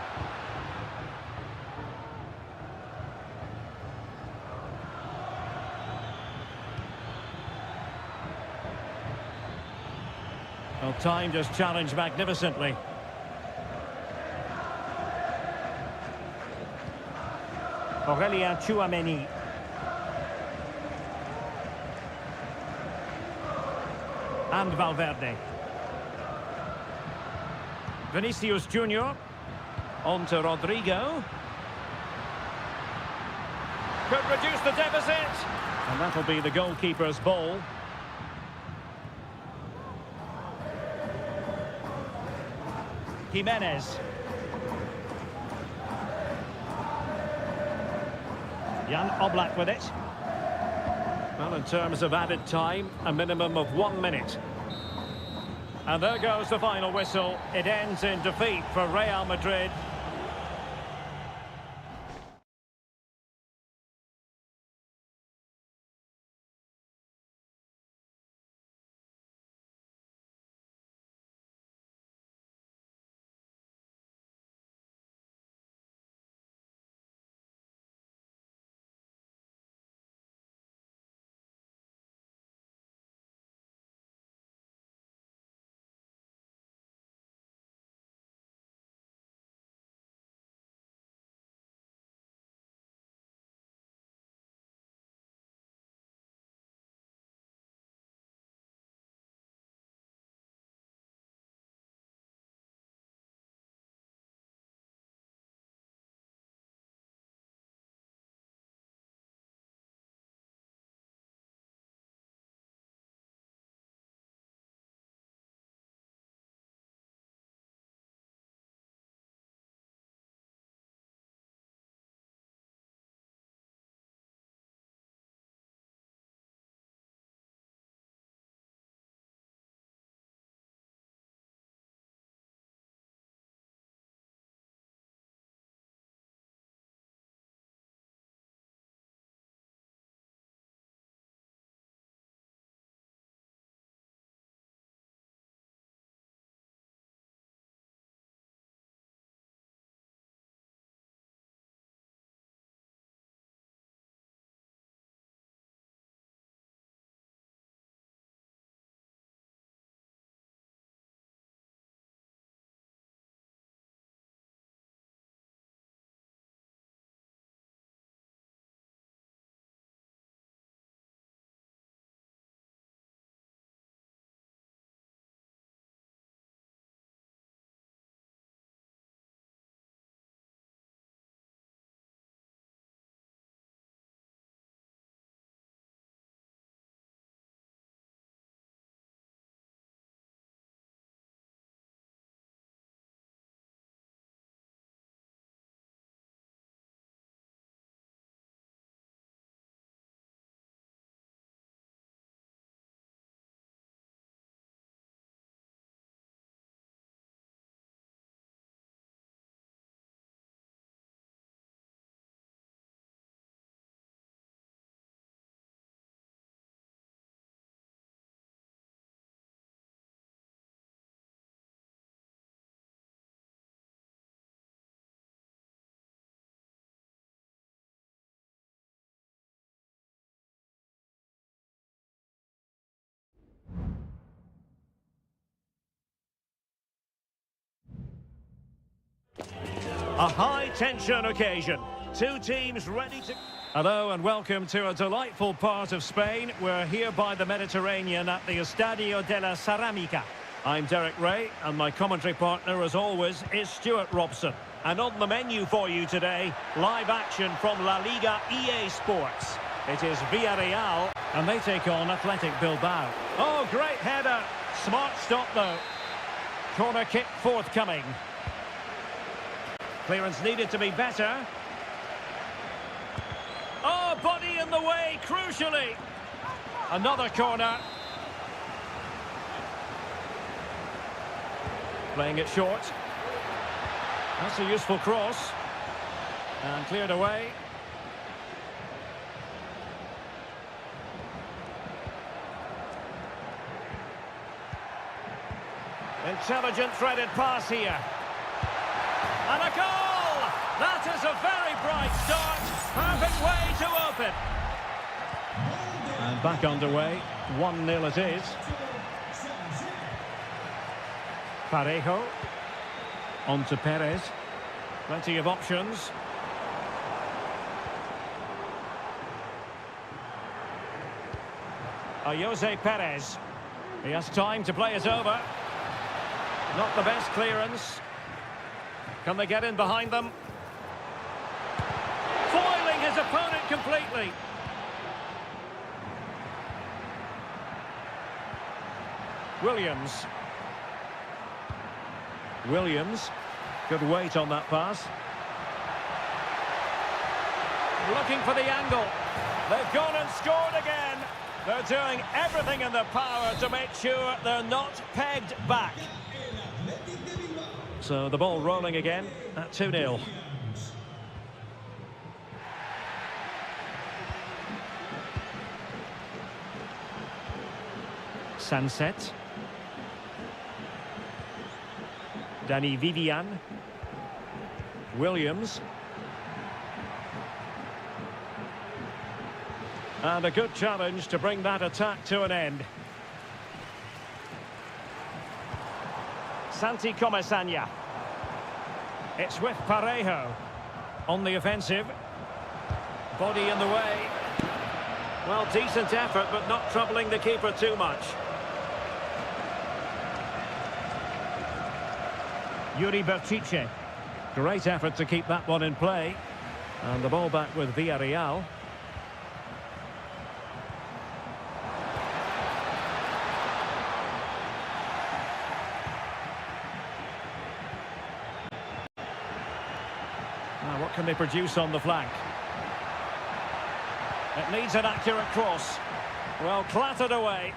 Well, timed his challenge magnificently. Aurelien Tchouameni. And Valverde. Vinicius Junior. On to Rodrigo. Could reduce the deficit. And that'll be the goalkeeper's ball. Jimenez. Jan Oblak with it. Well, in terms of added time, a minimum of 1 minute. And there goes the final whistle. It ends in defeat for Real Madrid. A high-tension occasion. Two teams ready to... Hello and welcome to a delightful part of Spain. We're here by the Mediterranean at the Estadio de la Ceramica. I'm Derek Ray, and my commentary partner, as always, is Stuart Robson. And on the menu for you today, live action from La Liga EA Sports. It is Villarreal, and they take on Athletic Bilbao. Oh, great header. Smart stop, though. Corner kick forthcoming. Clearance needed to be better. Oh, body in the way, crucially. Another corner. Playing it short. That's a useful cross. And cleared away. Intelligent threaded pass here. And a goal! That is a very bright start. Perfect way to open. And back underway. 1-0 it is. Parejo. On to Perez. Plenty of options. Jose Perez. He has time to play it over. Not the best clearance. Can they get in behind them? Foiling his opponent completely. Williams. Good weight on that pass. Looking for the angle. They've gone and scored again. They're doing everything in their power to make sure they're not pegged back. So the ball rolling again at 2-0. Sunset. Danny Vivian. Williams. And a good challenge to bring that attack to an end. Santi Comesaña. It's with Parejo. On the offensive. Body in the way. Well, decent effort, but not troubling the keeper too much. Yuri Berchiche. Great effort to keep that one in play. And the ball back with Villarreal. Now, what can they produce on the flank? It needs an accurate cross. Well, clattered away.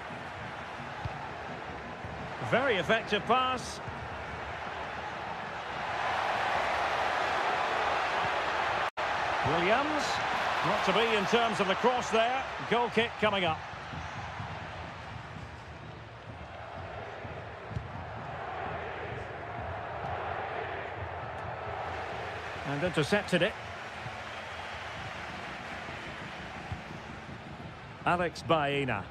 Very effective pass. Williams, not to be in terms of the cross there. Goal kick coming up. And intercepted it. Alex Baena.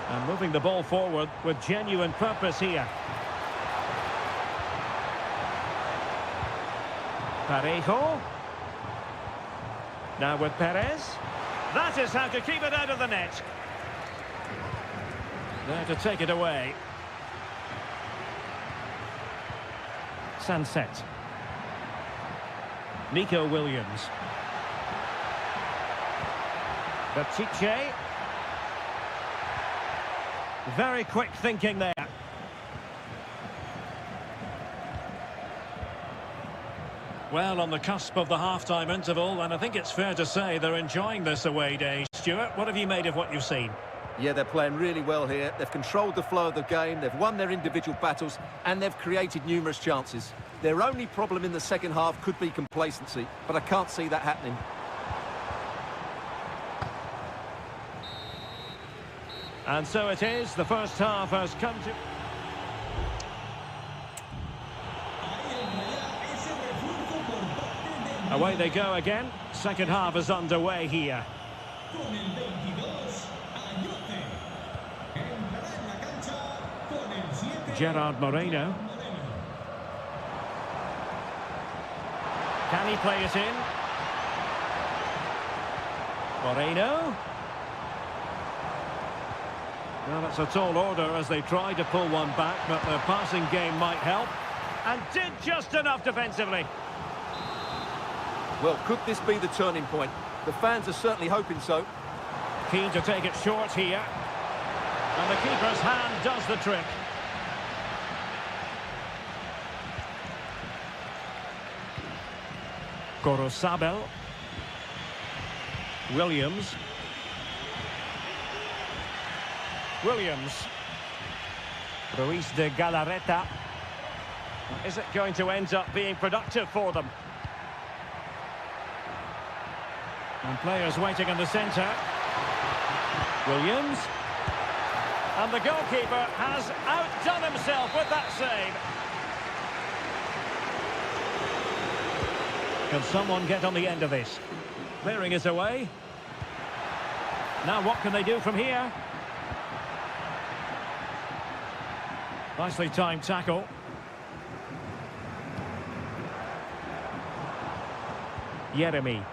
And moving the ball forward with genuine purpose here. Parejo. Now with Perez. That is how to keep it out of the net. There to take it away. Sunset. Nico Williams. Berchiche. Very quick thinking there. Well, on the cusp of the half-time interval, and I think it's fair to say they're enjoying this away day. Stuart, what have you made of what you've seen? Yeah, they're playing really well here. They've controlled the flow of the game, they've won their individual battles, and they've created numerous chances. Their only problem in the second half could be complacency, but I can't see that happening. And so it is, the first half has come to... Away they go again. Second half is underway here. Gerard Moreno. Can he play it in? Moreno. Well, it's a tall order as they try to pull one back, but the passing game might help. And did just enough defensively. Well, could this be the turning point? The fans are certainly hoping so. Keen to take it short here. And the keeper's hand does the trick. Gorosabel. Williams. Ruiz de Galarreta. Is it going to end up being productive for them? And players waiting in the centre. Williams. And the goalkeeper has outdone himself with that save. Can someone get on the end of this? Clearing is away. Now what can they do from here? Nicely timed tackle. Yeremy.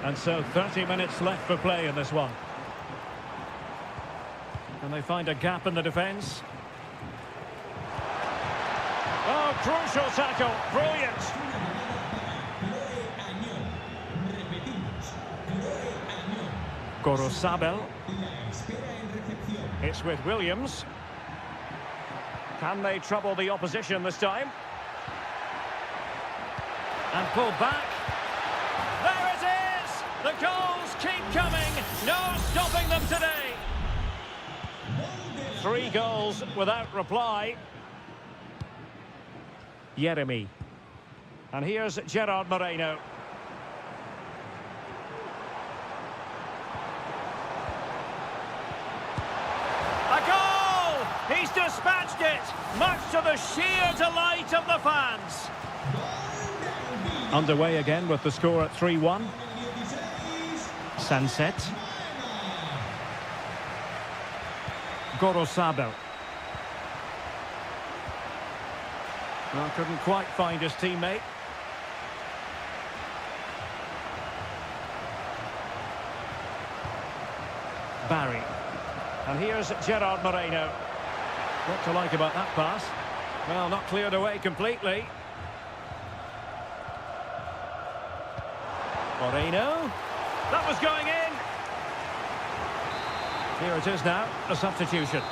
And so 30 minutes left for play in this one. Can they find a gap in the defence? Oh, crucial tackle. Brilliant. Gorosabel. It's with Williams. Can they trouble the opposition this time? And pull back. There it is! The goals keep coming. No stopping them today. 3 goals without reply. Yeremy. And here's Gerard Moreno. A goal! He's dispatched it, much to the sheer delight of the fans. Underway again with the score at 3-1. Sunset. Gorosabel. Well, couldn't quite find his teammate. Barry. And here's Gerard Moreno. What to like about that pass? Well, not cleared away completely. Moreno. That was going in. Here it is now, a substitution.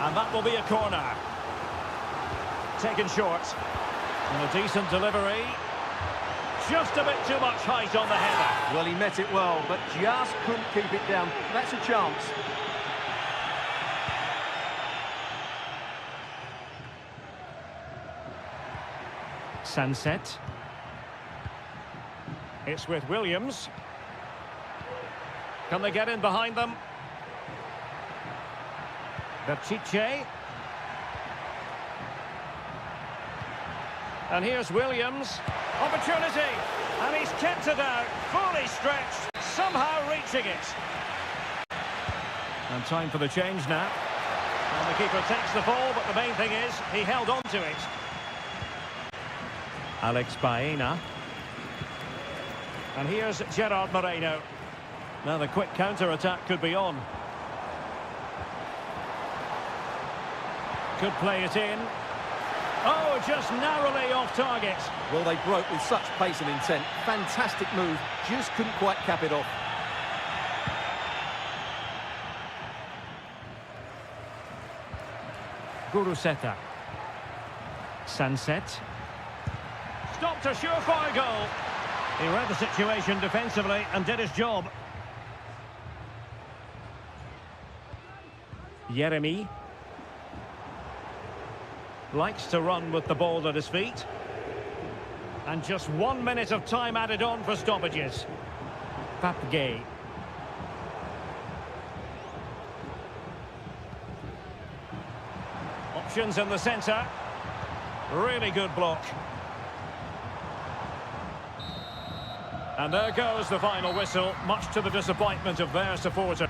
And that will be a corner. Taken short. And a decent delivery. Just a bit too much height on the header. Well, he met it well, but just couldn't keep it down. That's a chance. Sunset. It's with Williams. Can they get in behind them? Pishit. And here's Williams. Opportunity. And he's kept it out. Fully stretched. Somehow reaching it. And time for the change now. And the keeper takes the ball, but the main thing is he held on to it. Alex Baena. And here's Gerard Moreno. Now the quick counter-attack could be on. Could play it in. Oh, just narrowly off target. Well, they broke with such pace and intent. Fantastic move. Just couldn't quite cap it off. Guruseta. Sunset. Stopped a surefire goal. He read the situation defensively and did his job. Yeremy. Likes to run with the ball at his feet. And just 1 minute of time added on for stoppages. Papgay. Options in the centre. Really good block. And there goes the final whistle, much to the disappointment of their supporter.